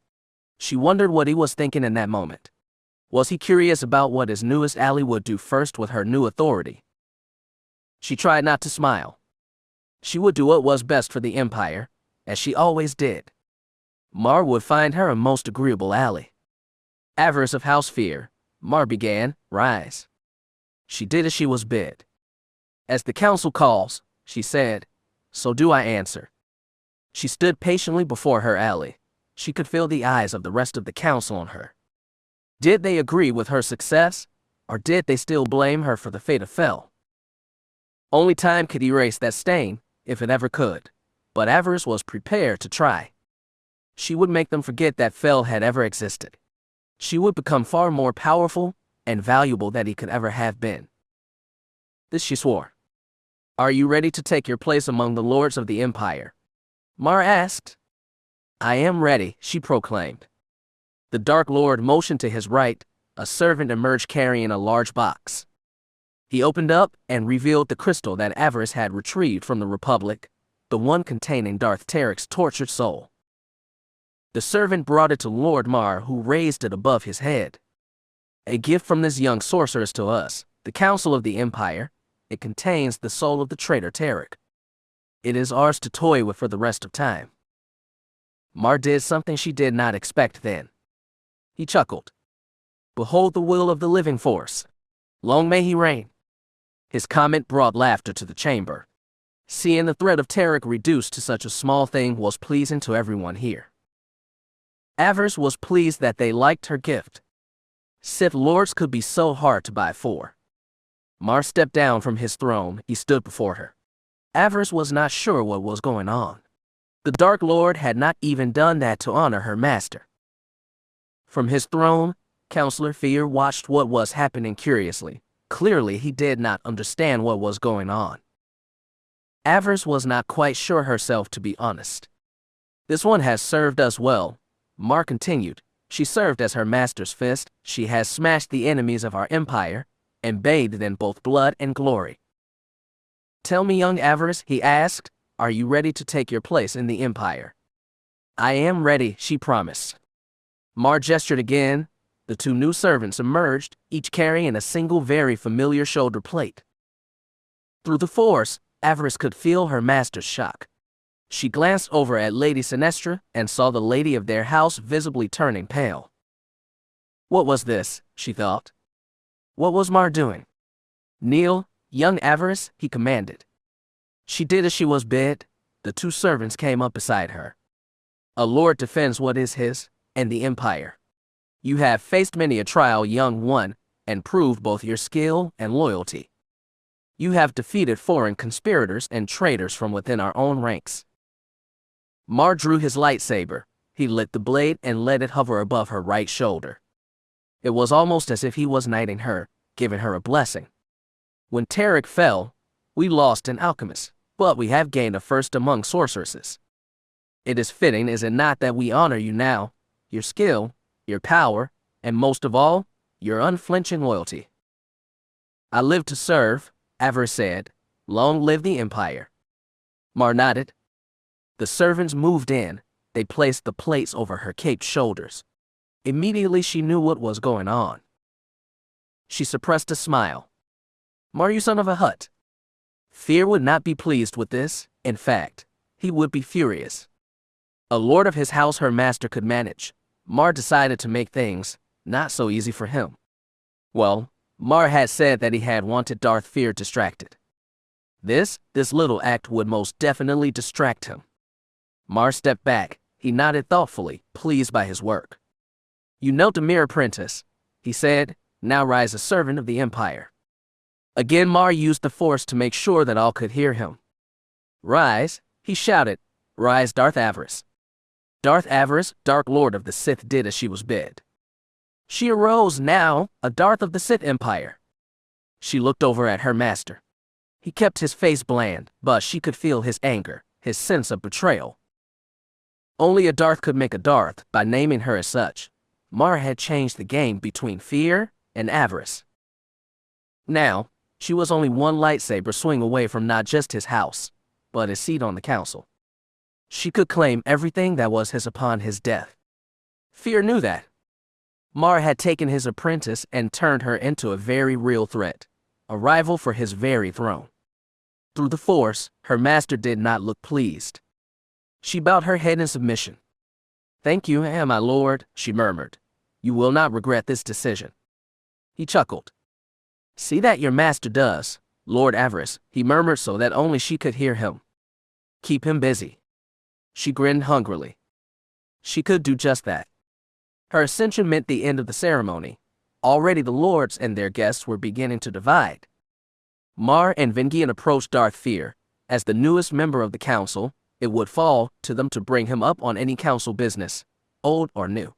She wondered what he was thinking in that moment. Was he curious about what his newest ally would do first with her new authority? She tried not to smile. She would do what was best for the Empire, as she always did. Mar would find her a most agreeable ally. Avaryss of House Feer, Mar began, rise. She did as she was bid. As the council calls, she said, so do I answer. She stood patiently before her ally. She could feel the eyes of the rest of the council on her. Did they agree with her success, or did they still blame her for the fate of Fel? Only time could erase that stain, if it ever could, but Avaryss was prepared to try. She would make them forget that Fel had ever existed. She would become far more powerful and valuable than he could ever have been. This she swore. Are you ready to take your place among the lords of the Empire? Mar asked. I am ready, she proclaimed. The Dark Lord motioned to his right. A servant emerged carrying a large box. He opened up and revealed the crystal that Avaryss had retrieved from the Republic, the one containing Darth Tarik's tortured soul. The servant brought it to Lord Mar, who raised it above his head. A gift from this young sorceress to us, the Council of the Empire. It contains the soul of the traitor Trik. It is ours to toy with for the rest of time. Mar did something she did not expect then. He chuckled. Behold the will of the living force. Long may he reign. His comment brought laughter to the chamber. Seeing the threat of Trik reduced to such a small thing was pleasing to everyone here. Avaryss was pleased that they liked her gift. Sith Lords could be so hard to buy for. Mar stepped down from his throne. He stood before her. Avaryss was not sure what was going on. The Dark Lord had not even done that to honor her master. From his throne, Counselor Feer watched what was happening curiously. Clearly, he did not understand what was going on. Avaryss was not quite sure herself, to be honest. This one has served us well, Mar continued. She served as her master's fist. She has smashed the enemies of our empire and bathed in both blood and glory. Tell me, young Avaryss, he asked, are you ready to take your place in the empire? I am ready, she promised. Mar gestured again. The two new servants emerged, each carrying a single very familiar shoulder plate. Through the force, Avaryss could feel her master's shock. She glanced over at Lady Sinestra and saw the lady of their house visibly turning pale. What was this, she thought. What was Mar doing? Kneel, young Avaryss, he commanded. She did as she was bid. The two servants came up beside her. A lord defends what is his, and the empire. You have faced many a trial, young one, and proved both your skill and loyalty. You have defeated foreign conspirators and traitors from within our own ranks. Mar drew his lightsaber. He lit the blade and let it hover above her right shoulder. It was almost as if he was knighting her, giving her a blessing. When Trik fell, we lost an alchemist, but we have gained a first among sorceresses. It is fitting, is it not, that we honor you now, your skill, your power, and most of all, your unflinching loyalty. I live to serve, Avaryss said. Long live the Empire. Mar nodded. The servants moved in. They placed the plates over her caped shoulders. Immediately she knew what was going on. She suppressed a smile. Mar, you son of a hut. Feer would not be pleased with this. In fact, he would be furious. A lord of his house her master could manage. Mar decided to make things not so easy for him. Well, Mar had said that he had wanted Darth Feer distracted. This little act would most definitely distract him. Mar stepped back. He nodded thoughtfully, pleased by his work. You knelt a mere apprentice, he said. Now rise a servant of the Empire. Again Mar used the force to make sure that all could hear him. Rise, he shouted. Rise, Darth Avaryss. Darth Avaryss, Dark Lord of the Sith, did as she was bid. She arose now, a Darth of the Sith Empire. She looked over at her master. He kept his face bland, but she could feel his anger, his sense of betrayal. Only a Darth could make a Darth by naming her as such. Mar had changed the game between Feer and Avaryss. Now, she was only one lightsaber swing away from not just his house, but his seat on the council. She could claim everything that was his upon his death. Feer knew that. Mar had taken his apprentice and turned her into a very real threat, a rival for his very throne. Through the force, her master did not look pleased. She bowed her head in submission. Thank you, my lord, she murmured. You will not regret this decision. He chuckled. See that your master does, Lord Avaryss, he murmured so that only she could hear him. Keep him busy. She grinned hungrily. She could do just that. Her ascension meant the end of the ceremony. Already the lords and their guests were beginning to divide. Mar and Vengian approached Darth Feer. As the newest member of the council, it would fall to them to bring him up on any council business, old or new.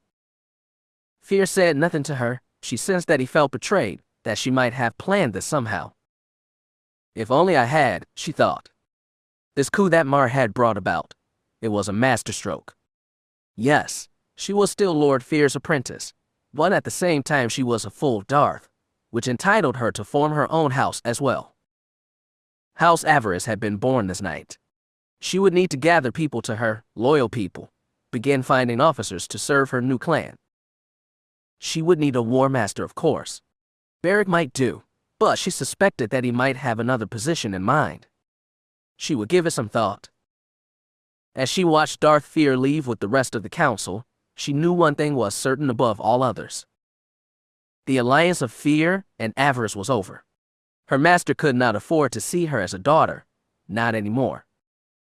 Feer said nothing to her. She sensed that he felt betrayed, that she might have planned this somehow. If only I had, she thought. This coup that Mar had brought about, it was a masterstroke. Yes, she was still Lord Feer's apprentice, but at the same time she was a full Darth, which entitled her to form her own house as well. House Avaryss had been born this night. She would need to gather people to her, loyal people, begin finding officers to serve her new clan. She would need a war master, of course. Beric might do, but she suspected that he might have another position in mind. She would give it some thought. As she watched Darth Feer leave with the rest of the council, she knew one thing was certain above all others. The alliance of Feer and Avaryss was over. Her master could not afford to see her as a daughter, not anymore.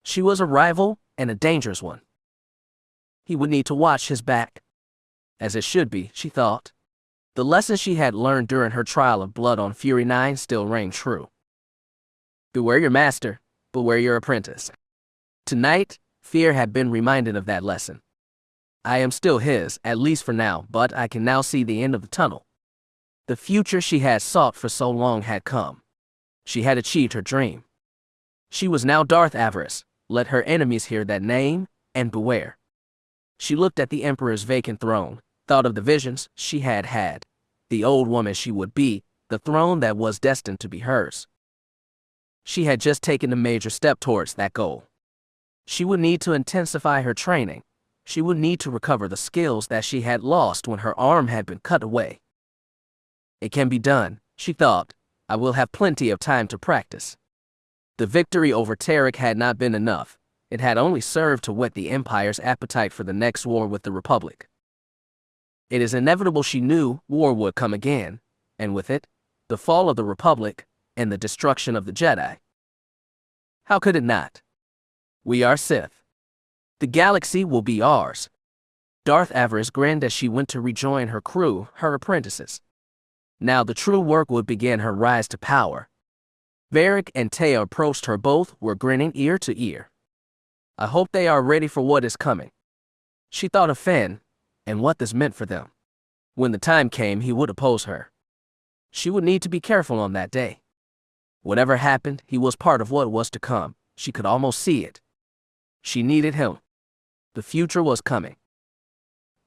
She was a rival, and a dangerous one. He would need to watch his back. As it should be, she thought. The lessons she had learned during her trial of blood on Fury 9 still rang true. Beware your master, beware your apprentice. Tonight, Feer had been reminded of that lesson. I am still his, at least for now, but I can now see the end of the tunnel. The future she had sought for so long had come. She had achieved her dream. She was now Darth Avaryss. Let her enemies hear that name, and beware. She looked at the Emperor's vacant throne, thought of the visions she had had, the old woman she would be, the throne that was destined to be hers. She had just taken a major step towards that goal. She would need to intensify her training. She would need to recover the skills that she had lost when her arm had been cut away. It can be done, she thought. I will have plenty of time to practice. The victory over Trik had not been enough. It had only served to whet the Empire's appetite for the next war with the Republic. It is inevitable, she knew, war would come again, and with it, the fall of the Republic and the destruction of the Jedi. How could it not? We are Sith. The galaxy will be ours. Darth Avaryss grinned as she went to rejoin her crew, her apprentices. Now the true work would begin her rise to power. Beric and Itae approached her. Both were grinning ear to ear. I hope they are ready for what is coming. She thought of Finn, and what this meant for them. When the time came, he would oppose her. She would need to be careful on that day. Whatever happened, he was part of what was to come. She could almost see it. She needed him. The future was coming.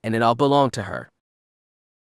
And it all belonged to her.